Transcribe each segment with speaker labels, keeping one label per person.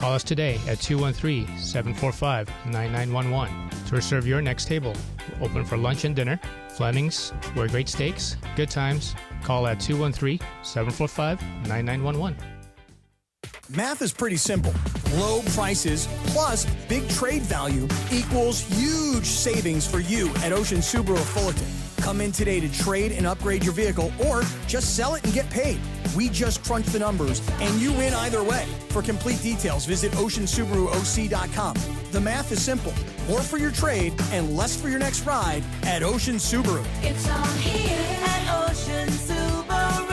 Speaker 1: Call us today at 213-745-9911 to reserve your next table. We're open for lunch and dinner. Fleming's, where great steaks, good times. Call at 213-745-9911.
Speaker 2: Math is pretty simple. Low prices plus big trade value equals huge savings for you at Ocean Subaru of Fullerton. Come in today to trade and upgrade your vehicle or just sell it and get paid. We just crunch the numbers and you win either way. For complete details, visit OceanSubaruOC.com. The math is simple. More for your trade and less for your next ride at Ocean Subaru.
Speaker 3: It's all here at Ocean Subaru.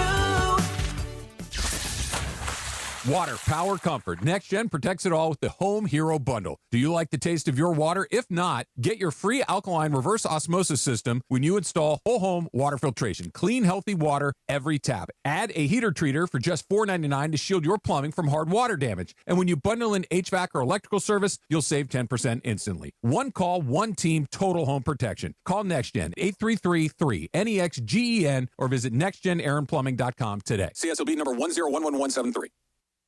Speaker 4: Water, power, comfort. NextGen protects it all with the Home Hero Bundle. Do you like the taste of your water? If not, get your free alkaline reverse osmosis system when you install whole home water filtration. Clean, healthy water every tap. Add a heater treater for just $4.99 to shield your plumbing from hard water damage. And when you bundle in HVAC or electrical service, you'll save 10% instantly. One call, one team, total home protection. Call NextGen, 833-3-NEXGEN, or visit nextgenaironplumbing.com today. CSLB number 1011173.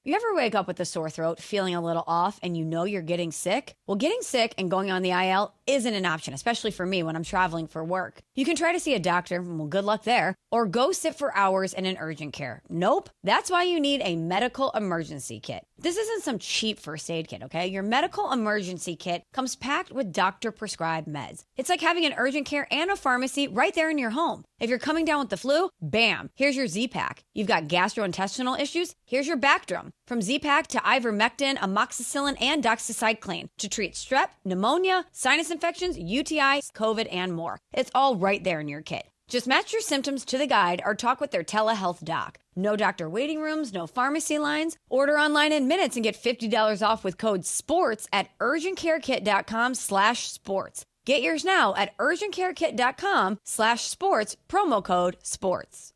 Speaker 5: You ever wake up with a sore throat, feeling a little off, and you know you're getting sick? Well, getting sick and going on the IL isn't an option, especially for me when I'm traveling for work. You can try to see a doctor, well, good luck there, or go sit for hours in an urgent care. Nope. That's why you need a medical emergency kit. This isn't some cheap first aid kit, okay? Your medical emergency kit comes packed with doctor-prescribed meds. It's like having an urgent care and a pharmacy right there in your home. If you're coming down with the flu, bam, here's your Z-Pack. You've got gastrointestinal issues, here's your Bactrim. From Z-Pack to ivermectin, amoxicillin, and doxycycline to treat strep, pneumonia, sinus infections, UTIs, COVID, and more. It's all right there in your kit. Just match your symptoms to the guide or talk with their telehealth doc. No doctor waiting rooms, no pharmacy lines. Order online in minutes and get $50 off with code SPORTS at urgentcarekit.com/sports. Get yours now at urgentcarekit.com/sports, promo code SPORTS.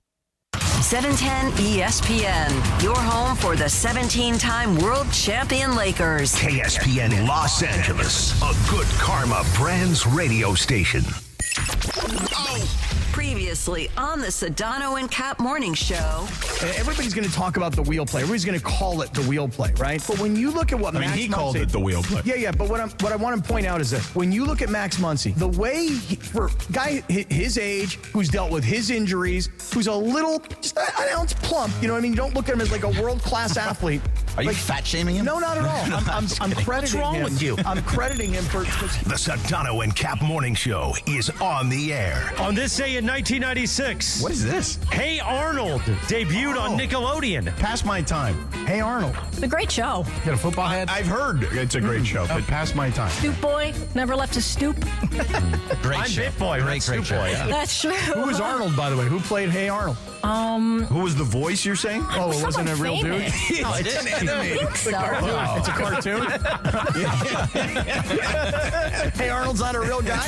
Speaker 6: 710 ESPN, your home for the 17-time world champion Lakers.
Speaker 7: KSPN Los Angeles, a Good Karma Brands radio station.
Speaker 6: Previously on the Sedano and Kap morning show.
Speaker 2: Everybody's going to talk about the wheel play. Everybody's going to call it the wheel play, right? But when you look at what Max
Speaker 8: he called it the wheel play.
Speaker 2: Yeah, but what I want to point out is that when you look at Max Muncy, the way for a guy his age, who's dealt with his injuries, who's a little, just an ounce plump, you know what I mean? You don't look at him as like a world-class athlete.
Speaker 8: Are you fat shaming him?
Speaker 2: No, not at all. I'm crediting him. What's wrong with you? I'm crediting him for...
Speaker 7: The Sedano and Kap morning show is on the air.
Speaker 9: On this day in 1996.
Speaker 8: What is this?
Speaker 9: Hey Arnold debuted on Nickelodeon.
Speaker 8: Past my time.
Speaker 2: Hey Arnold.
Speaker 10: It's a great show.
Speaker 8: You got a football head? I've heard it's a great show, but past my time.
Speaker 10: Stoop boy, never left his stoop.
Speaker 9: Great
Speaker 8: I'm
Speaker 9: show.
Speaker 8: Bit Boy,
Speaker 9: Great
Speaker 8: show.
Speaker 9: show. Yeah.
Speaker 10: That's true.
Speaker 2: Who was Arnold, by the way? Who played Hey Arnold?
Speaker 8: Who was the voice you're saying?
Speaker 2: Oh, it wasn't a real dude?
Speaker 9: No, it is.
Speaker 2: It's a cartoon. Hey Arnold's not a real guy?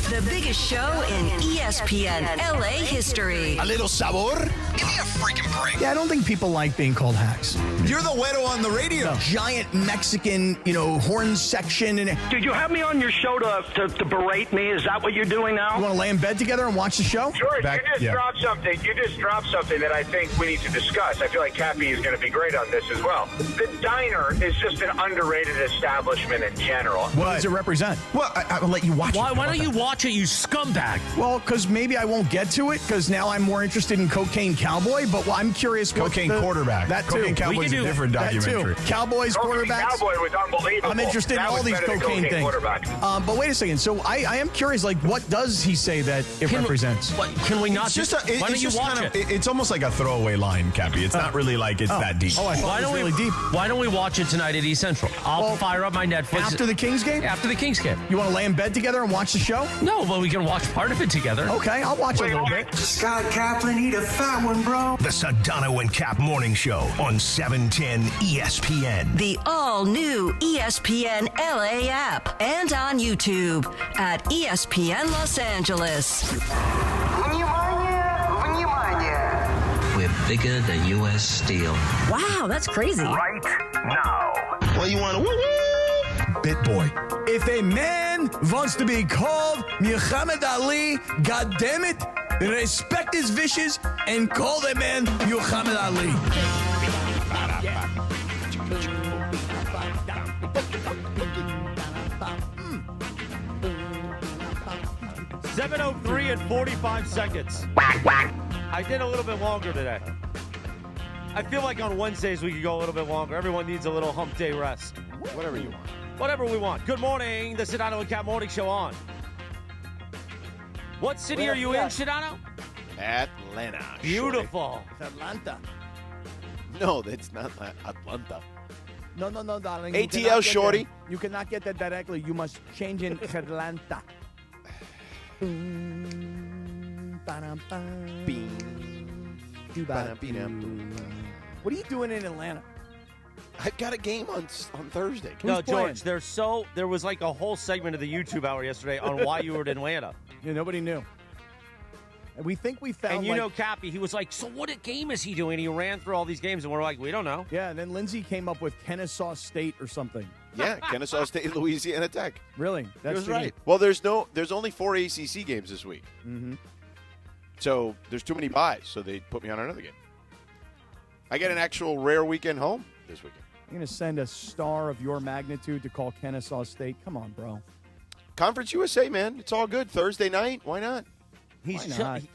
Speaker 6: The biggest show in ESPN LA history.
Speaker 7: A little sabor? Give me a freaking break.
Speaker 2: Yeah, I don't think people like being called hacks.
Speaker 8: You're the güero on the radio.
Speaker 2: Giant Mexican, horn section. And
Speaker 11: Did you have me on your show to berate me? Is that what you're doing now?
Speaker 2: You want to lay in bed together and watch the show?
Speaker 12: George, you just dropped something. You just dropped something that I think we need to discuss. I feel like Cappy is going to be great on this as well. The diner is just an underrated establishment in general.
Speaker 2: What does it represent?
Speaker 8: Well, I'll let you watch it.
Speaker 9: Why don't you watch it, you scumbag?
Speaker 2: Well, because maybe I won't get to it, because now I'm more interested in Cocaine Cowboy, but I'm curious.
Speaker 8: Cocaine Quarterback.
Speaker 2: That too.
Speaker 8: Cocaine Cowboy's a different documentary.
Speaker 2: Cowboys, quarterbacks.
Speaker 12: Cowboy was unbelievable.
Speaker 2: I'm interested in all these cocaine things. But wait a second. So I am curious, what does he say that it represents?
Speaker 9: Can we not
Speaker 8: Why
Speaker 9: don't you watch it?
Speaker 8: It's almost like a throwaway line, Cappy. It's not really like it's that deep.
Speaker 2: Oh, I thought it was really deep.
Speaker 9: Why don't we watch it tonight at East Central? I'll fire up my Netflix.
Speaker 2: After the Kings game?
Speaker 9: After the Kings game.
Speaker 2: You want to lay in bed together and watch the show?
Speaker 9: No, but we can watch part of it together.
Speaker 2: Okay, I'll watch a little bit.
Speaker 7: Scott Kaplan, eat a fat one, bro. The Sedano and Kap morning show on 710 ESPN.
Speaker 6: The all-new ESPN LA app and on YouTube at ESPN Los Angeles.
Speaker 13: We're bigger than U.S. Steel.
Speaker 10: Wow, that's crazy.
Speaker 7: Right now.
Speaker 8: Well, you want to Bit Boy.
Speaker 2: If a man wants to be called Muhammad Ali, goddammit, respect his wishes and call the man Muhammad Ali.
Speaker 14: 7:03 and 45 seconds. I did a little bit longer today. I feel like on Wednesdays we could go a little bit longer. Everyone needs a little hump day rest.
Speaker 15: Whatever you want.
Speaker 14: Whatever we want. Good morning. The Sedano Kap Morning Show on. What city are you in, Sedano?
Speaker 15: Atlanta.
Speaker 14: Beautiful.
Speaker 2: It's Atlanta.
Speaker 15: No, it's not Atlanta.
Speaker 2: No, darling.
Speaker 15: ATL, shorty.
Speaker 2: You cannot get that directly. You must change in Atlanta. What are you doing in Atlanta?
Speaker 15: I've got a game on Thursday.
Speaker 14: No, George, there was like a whole segment of the YouTube hour yesterday on why you were in Atlanta.
Speaker 2: Yeah, nobody knew. And we think we found.
Speaker 14: And you know, Cappy, he was like, so what game is he doing? He ran through all these games, and we're like, we don't know.
Speaker 2: Yeah, and then Lindsay came up with Kennesaw State or something.
Speaker 15: Yeah, Kennesaw State, Louisiana Tech.
Speaker 2: Really?
Speaker 15: That's right. Well, there's only 4 ACC games this week.
Speaker 2: Mm-hmm.
Speaker 15: So there's too many buys, so they put me on another game. I get an actual rare weekend home this weekend.
Speaker 2: You're going to send a star of your magnitude to call Kennesaw State? Come on, bro.
Speaker 15: Conference USA, man. It's all good. Thursday night. Why not?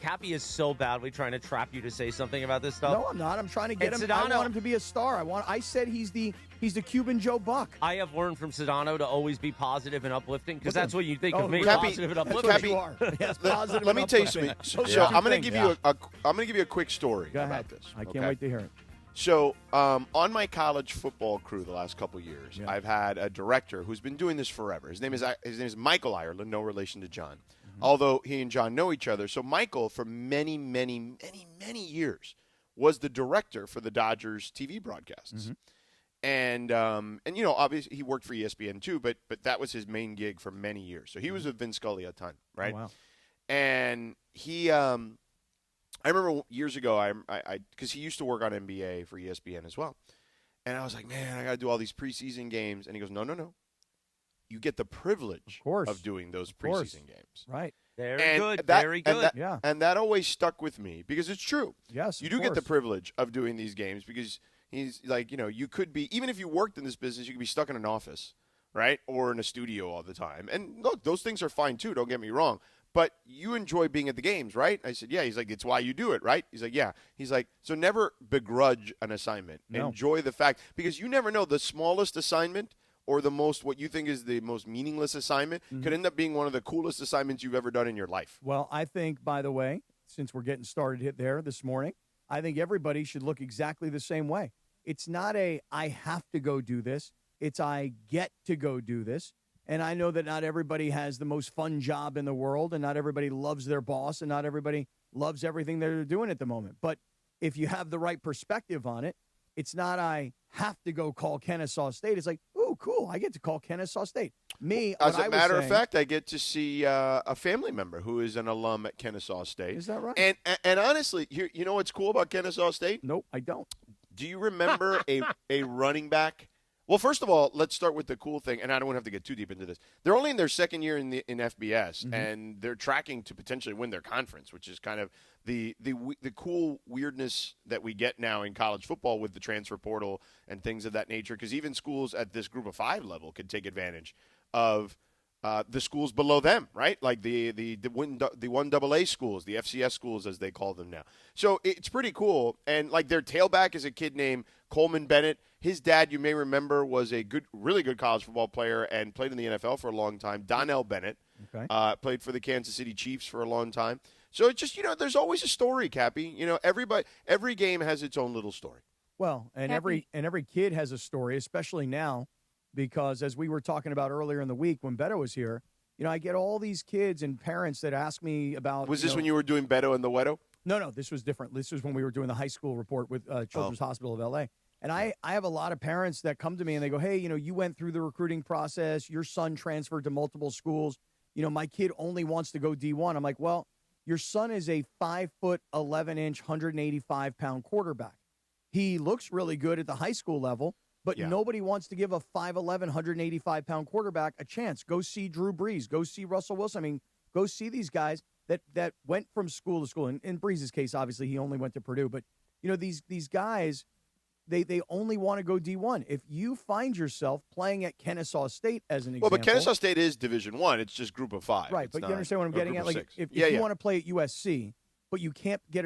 Speaker 14: Cappy is so badly trying to trap you to say something about this stuff.
Speaker 2: No, I'm not. I'm trying to get him. I want him to be a star. I said he's the Cuban Joe Buck.
Speaker 14: I have learned from Sedano to always be positive and uplifting because that's what you think of me.
Speaker 15: Cappy,
Speaker 14: positive and uplifting.
Speaker 15: Cappy,
Speaker 2: you are. Yes, positive
Speaker 15: let me tell you something. So I'm going to give you a quick story about this.
Speaker 2: I can't wait to hear it.
Speaker 15: So on my college football crew the last couple years, I've had a director who's been doing this forever. His name is Michael Ireland, no relation to John, although he and John know each other. So Michael, for many, many, many, many years, was the director for the Dodgers TV broadcasts. And you know, obviously he worked for ESPN too, but that was his main gig for many years. So he was with Vince Scully a ton, right?
Speaker 2: Oh, wow.
Speaker 15: And he I remember years ago, I because he used to work on NBA for ESPN as well, and I was like, man, I got to do all these preseason games, and he goes, no, you get the privilege of doing those preseason games,
Speaker 2: right?
Speaker 14: Very good.
Speaker 15: And that always stuck with me because it's true.
Speaker 2: Yes,
Speaker 15: you do get the privilege of doing these games because he's like, you know, you could be, even if you worked in this business, you could be stuck in an office, right, or in a studio all the time. And look, those things are fine too. Don't get me wrong. But you enjoy being at the games, right? I said, yeah. He's like, it's why you do it, right? He's like, yeah. He's like, so never begrudge an assignment.
Speaker 2: No.
Speaker 15: Enjoy the fact, because you never know, the smallest assignment or the most, what you think is the most meaningless assignment could end up being one of the coolest assignments you've ever done in your life.
Speaker 2: Well, I think, by the way, since we're getting started there this morning, I think everybody should look exactly the same way. It's not I have to go do this. It's I get to go do this. And I know that not everybody has the most fun job in the world, and not everybody loves their boss, and not everybody loves everything they're doing at the moment. But if you have the right perspective on it, it's not I have to go call Kennesaw State. It's like, ooh, cool, I get to call Kennesaw State.
Speaker 15: As a matter of fact, I get to see a family member who is an alum at Kennesaw State.
Speaker 2: Is that right?
Speaker 15: And honestly, you know what's cool about Kennesaw State?
Speaker 2: Nope, I don't.
Speaker 15: Do you remember a running back? Well, first of all, let's start with the cool thing, and I don't have to get too deep into this. They're only in their second year in FBS, and they're tracking to potentially win their conference, which is kind of the cool weirdness that we get now in college football with the transfer portal and things of that nature, because even schools at this Group of 5 level could take advantage of the schools below them, right? Like the 1AA schools, the FCS schools as they call them now. So it's pretty cool. And like their tailback is a kid named Coleman Bennett. His dad, you may remember, was a really good college football player and played in the NFL for a long time. Donnell Bennett played for the Kansas City Chiefs for a long time. So it's just, you know, there's always a story, Cappy. You know, every game has its own little story.
Speaker 2: Well, and every kid has a story, especially now. Because as we were talking about earlier in the week when Beto was here, you know, I get all these kids and parents that ask me about.
Speaker 15: Was this when you were doing Beto and the Weto?
Speaker 2: No, this was different. This was when we were doing the high school report with Children's Hospital of L.A. And I have a lot of parents that come to me and they go, hey, you know, you went through the recruiting process. Your son transferred to multiple schools. You know, my kid only wants to go D1. I'm like, well, your son is a 5'11", 185-pound quarterback. He looks really good at the high school level. But nobody wants to give a 5'11", 185-pound quarterback a chance. Go see Drew Brees. Go see Russell Wilson. I mean, go see these guys that went from school to school. In Brees' case, obviously, he only went to Purdue. But, you know, these guys, they only want to go D1. If you find yourself playing at Kennesaw State as an
Speaker 15: Well,
Speaker 2: example.
Speaker 15: but Kennesaw State is Division I. It's just Group of 5.
Speaker 2: Right,
Speaker 15: It's
Speaker 2: but
Speaker 15: not,
Speaker 2: you understand what I'm
Speaker 15: or
Speaker 2: getting
Speaker 15: Group
Speaker 2: at?
Speaker 15: of
Speaker 2: Like,
Speaker 15: 6.
Speaker 2: if you want to play at USC, but you can't get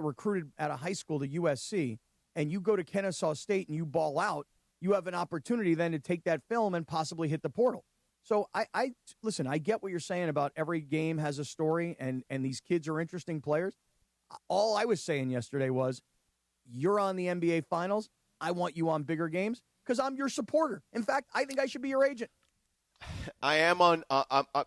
Speaker 2: recruited at a high school to USC, and you go to Kennesaw State and you ball out, you have an opportunity then to take that film and possibly hit the portal. So I listen, I get what you're saying about every game has a story and these kids are interesting players. All I was saying yesterday was, you're on the NBA Finals. I want you on bigger games because I'm your supporter. In fact, I think I should be your agent.
Speaker 15: I am on.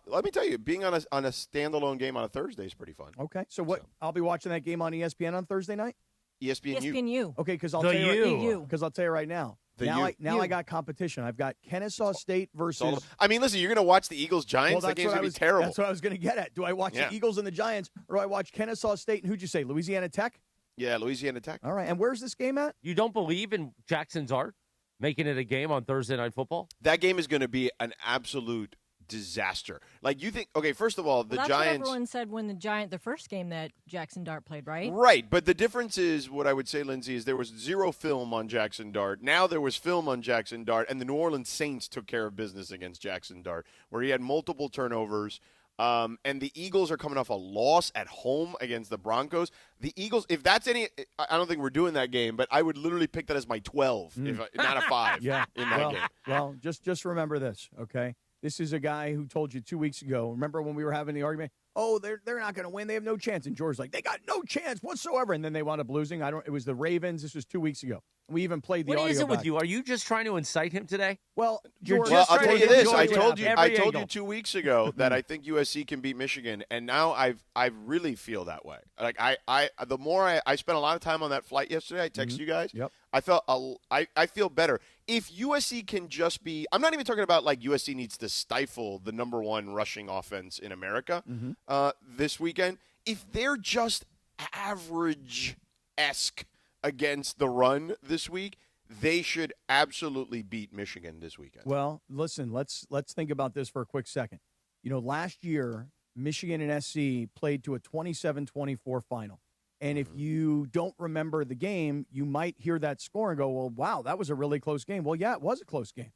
Speaker 15: Let me tell you, being on a standalone game on a Thursday is pretty fun.
Speaker 2: Okay, so what? I'll be watching that game on ESPN on Thursday night.
Speaker 10: ESPNU.
Speaker 2: Okay, because I'll
Speaker 10: The
Speaker 2: tell you
Speaker 10: U.
Speaker 2: because I'll tell you right now.
Speaker 15: The
Speaker 2: now
Speaker 15: U.
Speaker 2: I got competition. I've got Kennesaw State versus.
Speaker 15: I mean, listen, you're going to watch the Eagles-Giants? That game's going to be terrible.
Speaker 2: That's what I was going to get at. Do I watch the Eagles and the Giants, or do I watch Kennesaw State and who'd you say, Louisiana Tech?
Speaker 15: Yeah, Louisiana Tech.
Speaker 2: All right, and where's this game at?
Speaker 14: You don't believe in Jackson's art? Making it a game on Thursday Night Football?
Speaker 15: That game is going to be an absolute disaster. Like, you think, okay, first of all,
Speaker 10: That's
Speaker 15: Giants.
Speaker 10: what everyone said when the first game that Jackson Dart played, right?
Speaker 15: Right, but the difference is, what I would say, Lindsay, is there was zero film on Jackson Dart. Now there was film on Jackson Dart, and the New Orleans Saints took care of business against Jackson Dart, where he had multiple turnovers. And the Eagles are coming off a loss at home against the Broncos. The Eagles, if that's any, I don't think we're doing that game, but I would literally pick that as my 12, not a 5 in that game.
Speaker 2: Well, just remember this, okay? This is a guy who told you 2 weeks ago. Remember when we were having the argument? Oh, they're not going to win. They have no chance. And George's like, they got no chance whatsoever. And then they wound up losing. It was the Ravens. This was 2 weeks ago. We even played the audio.
Speaker 14: What is it with
Speaker 2: back.
Speaker 14: you? Are you just trying to incite him today?
Speaker 2: Well,
Speaker 14: George,
Speaker 15: Well, I'll tell you this. I
Speaker 14: George
Speaker 15: told you 2 weeks ago that I think USC can beat Michigan, and now I really feel that way. Like the more I spent a lot of time on that flight yesterday. I texted you guys.
Speaker 2: Yep.
Speaker 15: I feel better. If USC can just be, I'm not even talking about like USC needs to stifle the number 1 rushing offense in America this weekend. If they're just average-esque against the run this week, they should absolutely beat Michigan this weekend.
Speaker 2: Well, listen, let's think about this for a quick second. You know, last year, Michigan and SC played to a 27-24 final. And if you don't remember the game, you might hear that score and go, well, wow, that was a really close game. Well, yeah, it was a close game.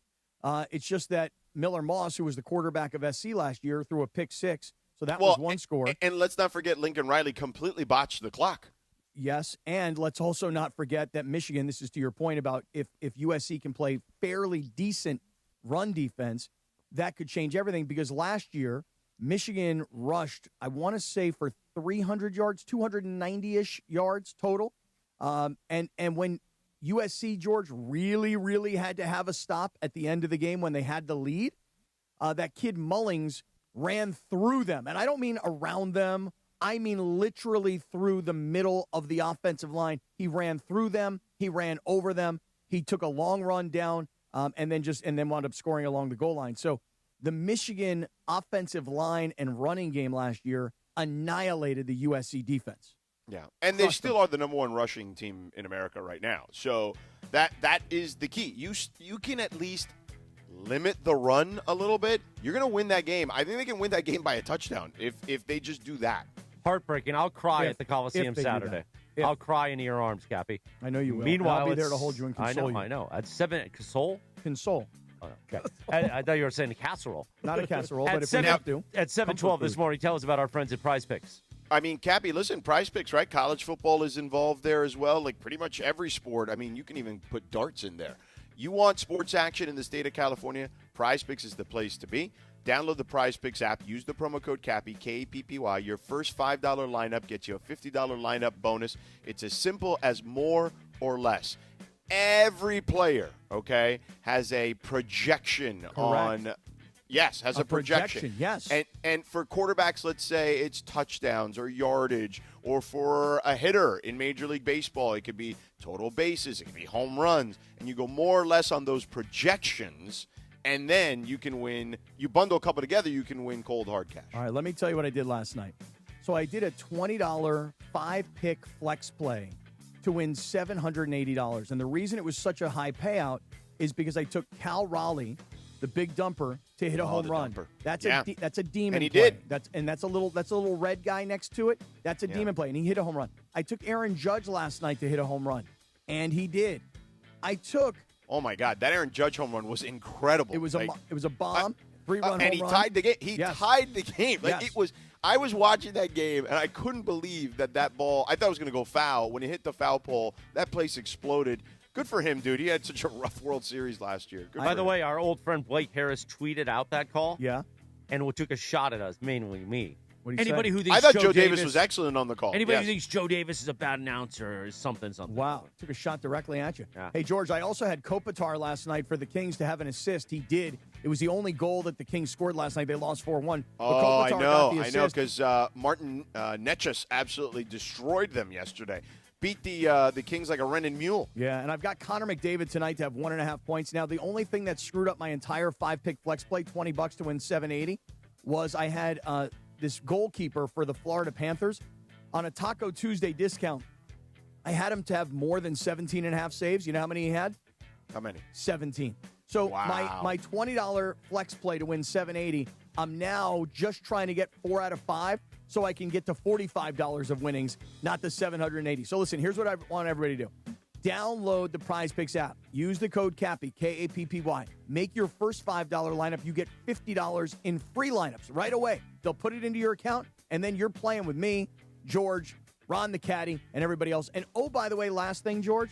Speaker 2: It's just that Miller Moss, who was the quarterback of SC last year, threw a pick 6. So that was one score.
Speaker 15: And let's not forget Lincoln Riley completely botched the clock.
Speaker 2: Yes, and let's also not forget that Michigan, this is to your point about if USC can play fairly decent run defense, that could change everything because last year Michigan rushed, I want to say, for 300 yards, 290-ish yards total. And when USC, George, really, really had to have a stop at the end of the game when they had the lead, that kid Mullings ran through them. And I don't mean around them. I mean literally through the middle of the offensive line. He ran through them. He ran over them. He took a long run down and then wound up scoring along the goal line. So the Michigan offensive line and running game last year annihilated the USC defense.
Speaker 15: Yeah, and they still are the number 1 rushing team in America right now. So that is the key. You can at least limit the run a little bit. You're going to win that game. I think they can win that game by a touchdown if they just do that.
Speaker 14: Heartbreaking. I'll cry at the Coliseum
Speaker 2: they do
Speaker 14: Saturday.
Speaker 2: that.
Speaker 14: I'll cry into your arms, Cappy.
Speaker 2: I know you will.
Speaker 14: Meanwhile,
Speaker 2: I'll be there to hold you and console you.
Speaker 14: I know. At 7, console?
Speaker 2: Console.
Speaker 14: Oh, okay. I thought you were saying casserole.
Speaker 2: Not a casserole, but if
Speaker 14: we
Speaker 2: have to.
Speaker 14: At 7:12 this morning, tell us about our friends at Prize Picks.
Speaker 15: I mean, Cappy, listen, Prize Picks, right? College football is involved there as well. Like pretty much every sport. I mean, you can even put darts in there. You want sports action in the state of California? Prize Picks is the place to be. Download the Prize Picks app. Use the promo code CAPPY, K-A-P-P-Y. Your first $5 lineup gets you a $50 lineup bonus. It's as simple as more or less. Every player, okay, has a projection on – yes, has a projection.
Speaker 2: Yes.
Speaker 15: And for quarterbacks, let's say it's touchdowns or yardage, or for a hitter in Major League Baseball, it could be total bases, it could be home runs, and you go more or less on those projections, and then you can win. You bundle a couple together, you can win cold hard cash.
Speaker 2: All right, let me tell you what I did last night. So I did a $20 5-pick flex play to win $780. And the reason it was such a high payout is because I took Cal Raleigh, the big dumper, to hit a home run.
Speaker 15: Dumper.
Speaker 2: That's a demon
Speaker 15: and he
Speaker 2: play.
Speaker 15: did.
Speaker 2: That's a little red guy next to it. That's a demon play, and he hit a home run. I took Aaron Judge last night to hit a home run, and he did.
Speaker 16: I took.
Speaker 15: Oh my God, that Aaron Judge home run was incredible.
Speaker 16: It was a bomb. 3-run
Speaker 15: and he
Speaker 16: home run.
Speaker 15: tied the game. He tied the game. Like
Speaker 16: Yes.
Speaker 15: it was. I was watching that game and I couldn't believe that ball. I thought it was going to go foul. When he hit the foul pole, that place exploded. Good for him, dude. He had such a rough World Series last year.
Speaker 14: By the way, our old friend Blake Harris tweeted out that call.
Speaker 16: Yeah.
Speaker 14: And took a shot at us, mainly me.
Speaker 16: What did he
Speaker 14: Anybody
Speaker 16: say?
Speaker 14: who thinks
Speaker 15: I thought Joe Davis was excellent on the call.
Speaker 14: Anybody who
Speaker 15: Yes.
Speaker 14: thinks Joe Davis is a bad announcer or something.
Speaker 16: Wow. Took a shot directly at you.
Speaker 14: Yeah.
Speaker 16: Hey, George, I also had Kopitar last night for the Kings to have an assist. He did. It was the only goal that the Kings scored last night. They lost 4-1.
Speaker 15: Oh, I
Speaker 16: Kopitar got the
Speaker 15: know,
Speaker 16: assist.
Speaker 15: because Martin Netchus absolutely destroyed them yesterday. Beat the Kings like a rented mule.
Speaker 16: Yeah, and I've got Connor McDavid tonight to have 1.5 points. Now, the only thing that screwed up my entire 5-pick flex play, $20 to win 780, was I had this goalkeeper for the Florida Panthers on a Taco Tuesday discount. I had him to have more than 17.5 saves. You know how many he had?
Speaker 15: How many?
Speaker 16: 17. So
Speaker 15: Wow.
Speaker 16: my $20 flex play to win 780, I'm now just trying to get 4 out of 5 so I can get to $45 of winnings, not the 780. So listen, here's what I want everybody to do. Download the Prize Picks app. Use the code CAPPY, K-A-P-P-Y. Make your first $5 lineup. You get $50 in free lineups right away. They'll put it into your account, and then you're playing with me, George, Ron the Caddy, and everybody else. And, oh, by the way, last thing, George,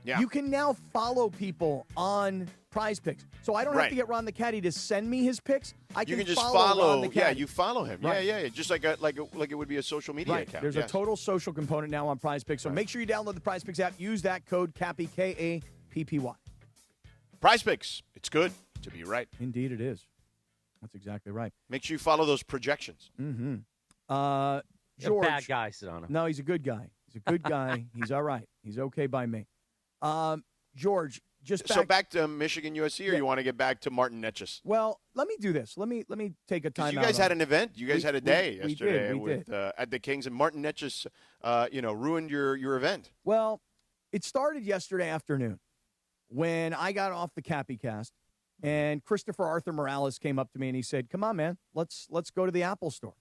Speaker 16: you can now follow people on Prize Picks. So I don't have to get Ron the Caddy to send me his picks. I can
Speaker 15: You can just
Speaker 16: follow Ron the
Speaker 15: Yeah,
Speaker 16: Caddy.
Speaker 15: you follow him.
Speaker 16: Right.
Speaker 15: Yeah. Just like it would be a social media account.
Speaker 16: There's
Speaker 15: Yes.
Speaker 16: a total social component now on Prize Picks. So make sure you download the Prize Picks app. Use that code CAPPY, K-A-P-P-Y.
Speaker 15: Prize Picks. It's good to be right.
Speaker 16: Indeed it is. That's exactly right.
Speaker 15: Make sure you follow those projections.
Speaker 16: Mm-hmm.
Speaker 14: He's a
Speaker 16: George.
Speaker 14: bad guy, Sedano.
Speaker 16: No, he's a good guy. He's a good guy. He's all right. He's okay by me. George,
Speaker 15: back to Michigan USC, or you want to get back to Martin Netchus?
Speaker 16: Well, let me do this. Let me take a time.
Speaker 15: You guys had an event. You guys
Speaker 16: We-
Speaker 15: had a day
Speaker 16: we
Speaker 15: yesterday
Speaker 16: did, we
Speaker 15: with at the Kings, and Martin Netchus, ruined your event.
Speaker 16: Well, it started yesterday afternoon when I got off the Cappy Cast, and Christopher Arthur Morales came up to me and he said, "Come on, man, let's go to the Apple Store,"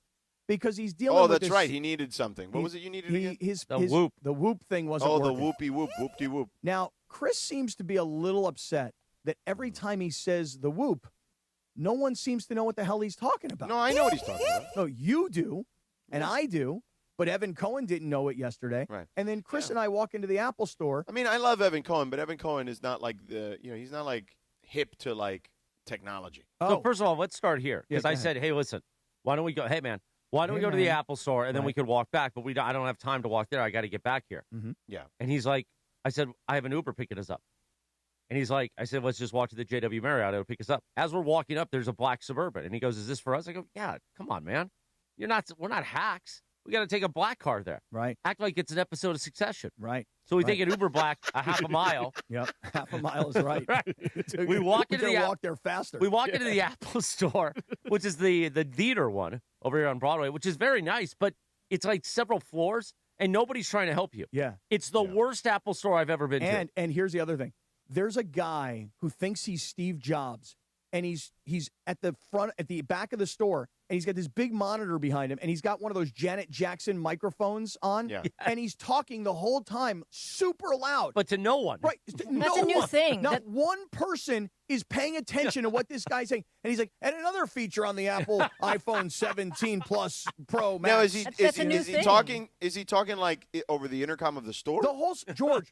Speaker 16: because he's dealing.
Speaker 15: Oh,
Speaker 16: with
Speaker 15: that's
Speaker 16: this,
Speaker 15: right. He needed something. What was it you needed again?
Speaker 16: The whoop thing wasn't
Speaker 15: Oh, the
Speaker 16: working.
Speaker 15: whoopie whoop, whoop-de whoop.
Speaker 16: Now, Chris seems to be a little upset that every time he says the whoop, no one seems to know what the hell he's talking about.
Speaker 15: No, I know what he's talking about.
Speaker 16: No, you do, and I do, but Evan Cohen didn't know it yesterday.
Speaker 15: Right.
Speaker 16: And then Chris and I walk into the Apple Store.
Speaker 15: I mean, I love Evan Cohen, but Evan Cohen is not like he's not like hip to like technology.
Speaker 14: So first of all, let's start here because
Speaker 16: Yeah,
Speaker 14: I
Speaker 16: go
Speaker 14: said, "Hey, listen, why don't we go? Hey, man, why don't we go to the Apple Store and then we could walk back? But I don't have time to walk there. I got to get back here."
Speaker 16: Mm-hmm.
Speaker 15: Yeah.
Speaker 14: And he's like, "I said I have an Uber picking us up." And he's like, "I said let's just walk to the JW Marriott. It'll pick us up." As we're walking up, there's a black Suburban, and he goes, "Is this for us?" I go, "Yeah, come on, man. We're not hacks. We got to take a black car there.
Speaker 16: Right.
Speaker 14: Act like it's an episode of Succession.
Speaker 16: Right.
Speaker 14: So we
Speaker 16: Right.
Speaker 14: take an Uber black a half a mile.
Speaker 16: Yep, half a mile is right.
Speaker 14: We walk into the
Speaker 16: walk there faster.
Speaker 14: We walk into the Apple Store, which is the theater one over here on Broadway, which is very nice, but it's like several floors, and nobody's trying to help you.
Speaker 16: Yeah.
Speaker 14: It's the worst Apple Store I've ever been to.
Speaker 16: And here's the other thing. There's a guy who thinks he's Steve Jobs, and he's at the back of the store, and he's got this big monitor behind him, and he's got one of those Janet Jackson microphones on, and he's talking the whole time super loud.
Speaker 14: But to no one.
Speaker 16: Right.
Speaker 10: That's a new thing.
Speaker 16: Not one person is paying attention to what this guy's saying. And he's like, and another feature on the Apple iPhone 17 Plus Pro Max.
Speaker 15: Now, is he talking like over the intercom of the store?
Speaker 16: The whole, George,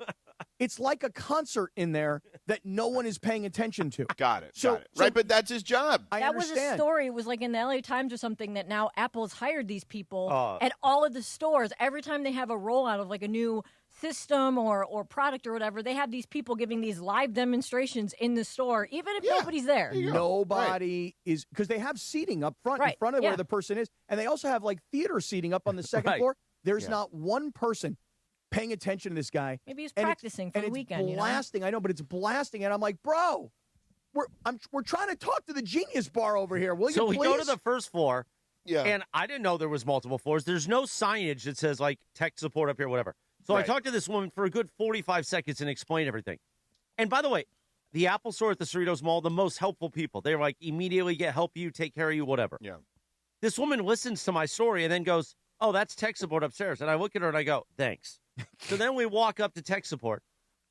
Speaker 16: it's like a concert in there that no one is paying attention to.
Speaker 15: Got it.
Speaker 16: So-
Speaker 15: got it. Right, but that's his job.
Speaker 16: I
Speaker 10: That was a
Speaker 16: understand.
Speaker 10: story. It was like in the LA Times or something that now Apple's hired these people
Speaker 15: Oh.
Speaker 10: at all of the stores. Every time they have a rollout of like a new system or product or whatever, they have these people giving these live demonstrations in the store, even if nobody's there.
Speaker 16: Nobody is, because they have seating up front, in front of where the person is. And they also have like theater seating up on the second
Speaker 14: Right.
Speaker 16: floor. There's
Speaker 14: Yeah.
Speaker 16: not one person paying attention to this guy.
Speaker 10: Maybe he's
Speaker 16: And it's-
Speaker 10: practicing for
Speaker 16: and
Speaker 10: the
Speaker 16: it's
Speaker 10: weekend. You know?
Speaker 16: blasting. I know, but it's blasting. And I'm like, bro, we're trying to talk to the Genius Bar over here. Will you
Speaker 14: So we
Speaker 16: please?
Speaker 14: go to the first floor,
Speaker 15: Yeah.
Speaker 14: and I didn't know there was multiple floors. There's no signage that says, like, tech support up here, whatever. So I
Speaker 15: Right.
Speaker 14: talked to this woman for a good 45 seconds and explained everything. And by the way, the Apple Store at the Cerritos Mall, the most helpful people. They're like, immediately help you, take care of you, whatever.
Speaker 15: Yeah.
Speaker 14: This woman listens to my story and then goes, "Oh, that's tech support upstairs." And I look at her and I go, "Thanks." So then we walk up to tech support.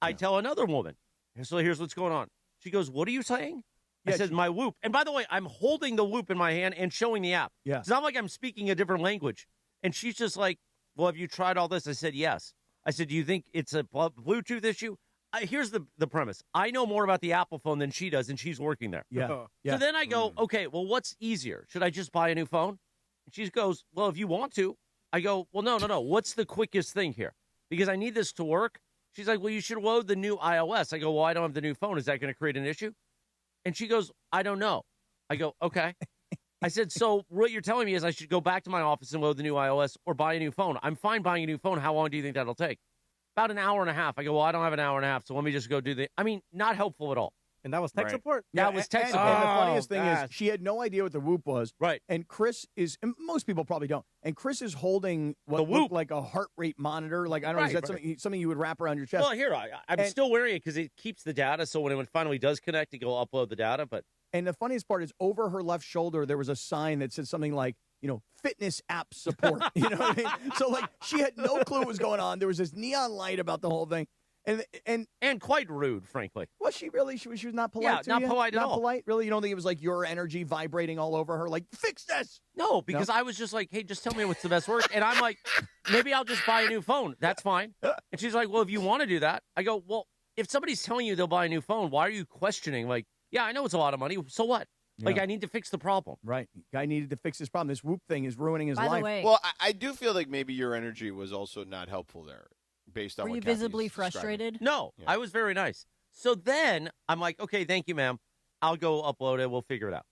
Speaker 14: I tell another woman, And so here's what's going on. She goes, what are you saying?
Speaker 16: Yeah,
Speaker 14: I said, my Whoop. And by the way, I'm holding the Whoop in my hand and showing the app.
Speaker 16: Yeah.
Speaker 14: It's not like I'm speaking a different language. And she's just like, well, have you tried all this? I said, yes. I said, do you think it's a Bluetooth issue? Here's the premise. I know more about the Apple phone than she does, and she's working there.
Speaker 16: Yeah.
Speaker 14: So then I go, okay, well, what's easier? Should I just buy a new phone? And she goes, well, if you want to. I go, well, no. What's the quickest thing here? Because I need this to work. She's like, well, you should load the new iOS. I go, well, I don't have the new phone. Is that going to create an issue? And she goes, I don't know. I go, okay. I said, so what you're telling me is I should go back to my office and load the new iOS or buy a new phone. I'm fine buying a new phone. How long do you think that'll take? About an hour and a half. I go, well, I don't have an hour and a half, so let me just go do not helpful at all.
Speaker 17: And that was tech support?
Speaker 14: That was tech support.
Speaker 16: And the funniest thing is she had no idea what the Whoop was.
Speaker 14: Right.
Speaker 16: And Chris is, and most people probably don't, and Chris is holding what looked like a heart rate monitor. Like, I don't know, is that something you would wrap around your chest?
Speaker 14: Well, here, I'm still wearing it because it keeps the data, so when it finally does connect, it will upload the data.
Speaker 16: And the funniest part is over her left shoulder, there was a sign that said something like, fitness app support. You know what I mean? So, like, she had no clue what was going on. There was this neon light about the whole thing. And
Speaker 14: quite rude, frankly.
Speaker 16: Was she really? She was not polite.
Speaker 14: Yeah,
Speaker 16: to
Speaker 14: not
Speaker 16: you?
Speaker 14: polite at all.
Speaker 16: Not polite, really. You don't think it was like your energy vibrating all over her? Like, fix this.
Speaker 14: No, because I was just like, hey, just tell me what's the best work. And I'm like, maybe I'll just buy a new phone. That's fine. And she's like, well, if you want to do that, I go, well, if somebody's telling you they'll buy a new phone, why are you questioning? Like, yeah, I know it's a lot of money. So what?
Speaker 16: Yeah.
Speaker 14: Like, I need to fix the problem.
Speaker 16: Right. Guy needed to fix this problem. This Whoop thing is ruining his life.
Speaker 10: By the way,
Speaker 15: Well, I do feel like maybe your energy was also not helpful there, based on
Speaker 10: were
Speaker 15: what
Speaker 10: you
Speaker 15: Kathy's
Speaker 10: visibly
Speaker 15: describing.
Speaker 10: frustrated?
Speaker 14: No, I was very nice. So then I'm like, okay, thank you, ma'am. I'll go upload it. We'll figure it out.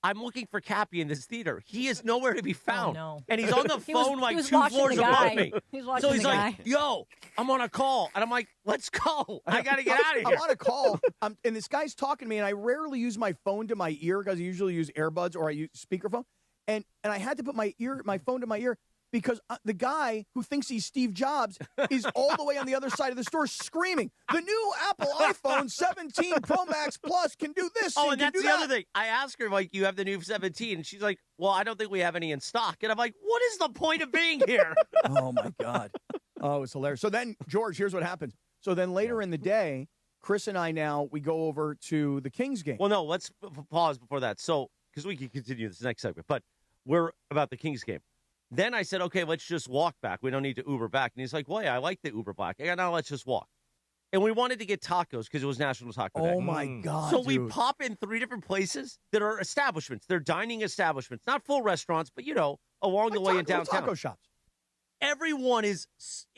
Speaker 14: I'm looking for Cappy in this theater. He is nowhere to be found.
Speaker 10: Oh, no.
Speaker 14: And he's on the
Speaker 10: He was-
Speaker 14: phone
Speaker 10: he
Speaker 14: like
Speaker 10: was
Speaker 14: 2
Speaker 10: watching
Speaker 14: floors
Speaker 10: the guy.
Speaker 14: above me.
Speaker 10: He was watching
Speaker 14: So he's
Speaker 10: the
Speaker 14: like,
Speaker 10: guy.
Speaker 14: yo, I'm on a call. And I'm like, let's go. I got to get out of here.
Speaker 16: I'm on a call, and this guy's talking to me, and I rarely use my phone to my ear because I usually use earbuds or I use speakerphone. And I had to put my phone to my ear because the guy who thinks he's Steve Jobs is all the way on the other side of the store screaming, the new Apple iPhone 17 Pro Max Plus can do this.
Speaker 14: Oh, and
Speaker 16: can
Speaker 14: that's
Speaker 16: do
Speaker 14: the
Speaker 16: that.
Speaker 14: other thing. I asked her, like, you have the new 17. And she's like, well, I don't think we have any in stock. And I'm like, what is the point of being here?
Speaker 16: Oh, my God. Oh, it's hilarious. So then, George, here's what happens. So then later in the day, Chris and I we go over to the Kings game.
Speaker 14: Well, no, let's pause before that. So, because we can continue this next segment, but we're about the Kings game. Then I said, okay, let's just walk back. We don't need to Uber back. And he's like, well, yeah, I like the Uber back. I go, now let's just walk. And we wanted to get tacos because it was National Taco Day.
Speaker 16: Oh, my God,
Speaker 14: So we
Speaker 16: dude.
Speaker 14: pop in 3 different places that are establishments. They're dining establishments. Not full restaurants, but, along the way in downtown.
Speaker 16: Taco shops.
Speaker 14: Everyone it's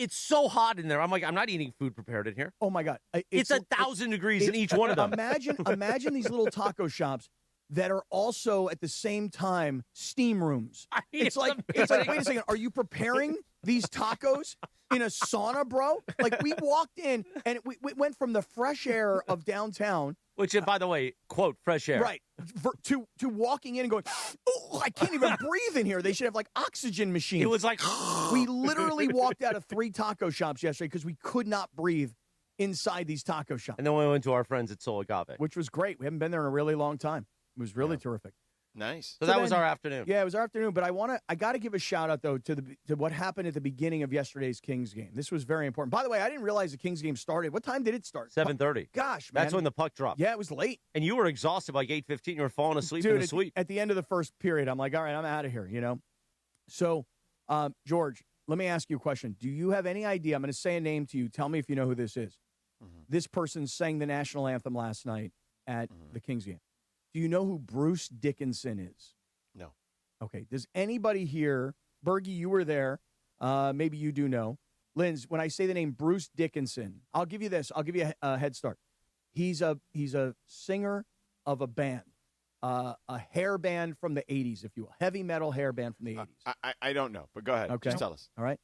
Speaker 14: so hot in there. I'm like, I'm not eating food prepared in here.
Speaker 16: Oh, my God.
Speaker 14: It's 1,000 degrees in each one of them.
Speaker 16: Imagine these little taco shops that are also at the same time steam rooms. It's like, wait a second, are you preparing these tacos in a sauna, bro? Like, we walked in and we went from the fresh air of downtown.
Speaker 14: Which, by the way, quote, fresh air.
Speaker 16: Right. To walking in and going, oh, I can't even breathe in here. They should have, like, oxygen machines.
Speaker 14: It was like,
Speaker 16: we literally walked out of 3 taco shops yesterday because we could not breathe inside these taco shops.
Speaker 14: And then we went to our friends at Soul Agave.
Speaker 16: Which was great. We haven't been there in a really long time. It was really terrific.
Speaker 15: Nice.
Speaker 14: So that was our afternoon.
Speaker 16: Yeah, it was our afternoon. But I got to give a shout out though to what happened at the beginning of yesterday's Kings game. This was very important. By the way, I didn't realize the Kings game started. What time did it start?
Speaker 14: 7:30.
Speaker 16: Gosh, man.
Speaker 14: That's when the puck dropped.
Speaker 16: Yeah, it was late.
Speaker 14: And you were exhausted by 8:15. You were falling asleep
Speaker 16: Dude,
Speaker 14: in the suite.
Speaker 16: At the end of the first period, I'm like, all right, I'm out of here. So, George, let me ask you a question. Do you have any idea? I'm going to say a name to you. Tell me if you know who this is. Mm-hmm. This person sang the national anthem last night at the Kings game. Do you know who Bruce Dickinson is?
Speaker 15: No.
Speaker 16: Okay. Does anybody here, Bergie, you were there. Maybe you do know. Linz, when I say the name Bruce Dickinson, I'll give you this. I'll give you a head start. He's a singer of a band, a hair band from the 80s, if you will. Heavy metal hair band from the 80s.
Speaker 15: I don't know, but go ahead.
Speaker 16: Okay.
Speaker 15: Just tell us.
Speaker 16: All right.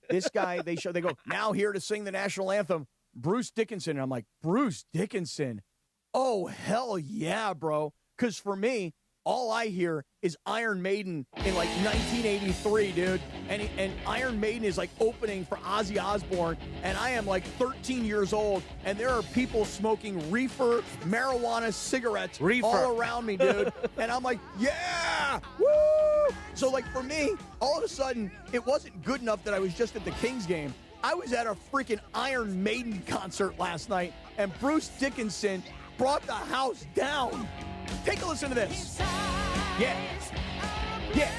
Speaker 16: This guy, they go, now here to sing the national anthem, Bruce Dickinson. And I'm like, Bruce Dickinson? Oh, hell yeah, bro. Because for me, all I hear is Iron Maiden in like 1983, dude. And Iron Maiden is like opening for Ozzy Osbourne. And I am like 13 years old. And there are people smoking reefer, marijuana cigarettes all around me, dude. And I'm like, yeah, woo! So like for me, all of a sudden, it wasn't good enough that I was just at the Kings game. I was at a freaking Iron Maiden concert last night, and Bruce Dickinson brought the house down. Take a listen to this. Yeah. Yeah.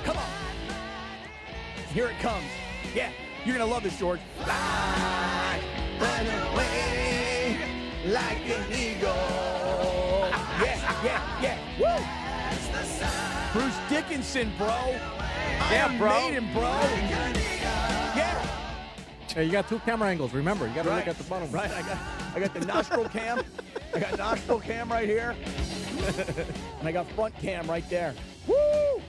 Speaker 16: Come on. Here it comes. Yeah. You're going to love this, George. Fly, run away like an eagle. Yeah. Woo. Bruce Dickinson, bro. Iron Maiden, bro. Yeah.
Speaker 17: Hey, you got 2 camera angles. Remember, you got to look at the bottom.
Speaker 16: Right. I got the nostril cam. I got nostril cam right here. And I got front cam right there. Woo!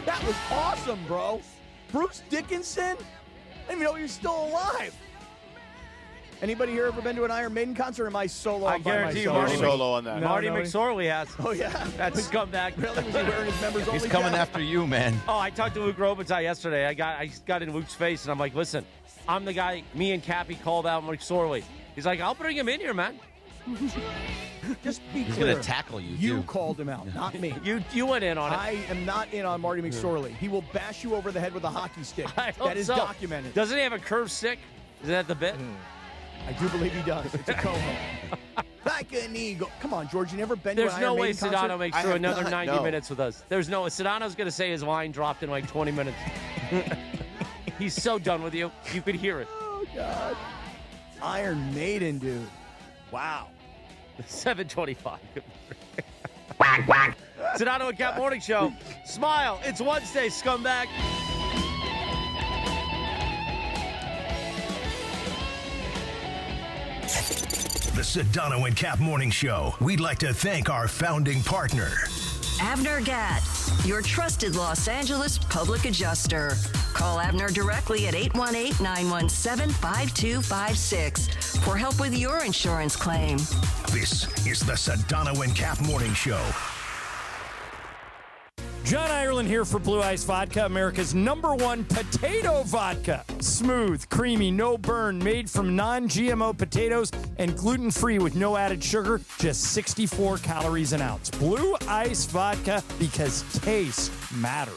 Speaker 16: That was awesome, bro. Bruce Dickinson? I didn't even know he was still alive. Anybody here ever been to an Iron Maiden concert? Or am I solo?
Speaker 14: I guarantee you,
Speaker 15: Marty solo on that.
Speaker 14: Marty McSorley has.
Speaker 16: Oh, yeah?
Speaker 14: That scumbag.
Speaker 16: Really? Was he wearing his members only
Speaker 8: He's coming
Speaker 16: cap?
Speaker 8: after you, man.
Speaker 14: Oh, I talked to Luke Robitaille yesterday. I got in Luke's face, and I'm like, listen, I'm the guy, me and Cappy called out McSorley. He's like, I'll bring him in here, man.
Speaker 16: Just be
Speaker 8: He's
Speaker 16: clear.
Speaker 8: going to tackle you,
Speaker 16: You
Speaker 8: too.
Speaker 16: call him out, not me.
Speaker 14: You went in on it.
Speaker 16: I am not in on Marty McSorley. He will bash you over the head with a hockey stick.
Speaker 14: I hope
Speaker 16: That is
Speaker 14: so.
Speaker 16: documented.
Speaker 14: Doesn't he have a curved stick? Is that the bit?
Speaker 16: I do believe he does. It's a co-host. Like an eagle. Come on, George. You never been
Speaker 14: There's
Speaker 16: to an
Speaker 14: no
Speaker 16: Iron
Speaker 14: way
Speaker 16: Maiden concert?
Speaker 14: Sedano makes through another 90 minutes with us. There's no. Sedano's going to say his line dropped in like 20 minutes. He's so done with you. You could hear it.
Speaker 16: Oh, God. Iron Maiden, dude. Wow.
Speaker 14: 7:25. Whack, whack. Sedano and Kap Morning Show. Smile. It's Wednesday, scumbag.
Speaker 7: The Sedano and Kap Morning Show. We'd like to thank our founding partner,
Speaker 6: Avner Gatt, your trusted Los Angeles public adjuster. Call Avner directly at 818-917-5256 for help with your insurance claim.
Speaker 7: This is the Sedano and Kap Morning Show.
Speaker 18: John Ireland here for Blue Ice Vodka, America's #1 potato vodka. Smooth, creamy, no burn, made from non-GMO potatoes and gluten-free with no added sugar, just 64 calories an ounce. Blue Ice Vodka, because taste matters.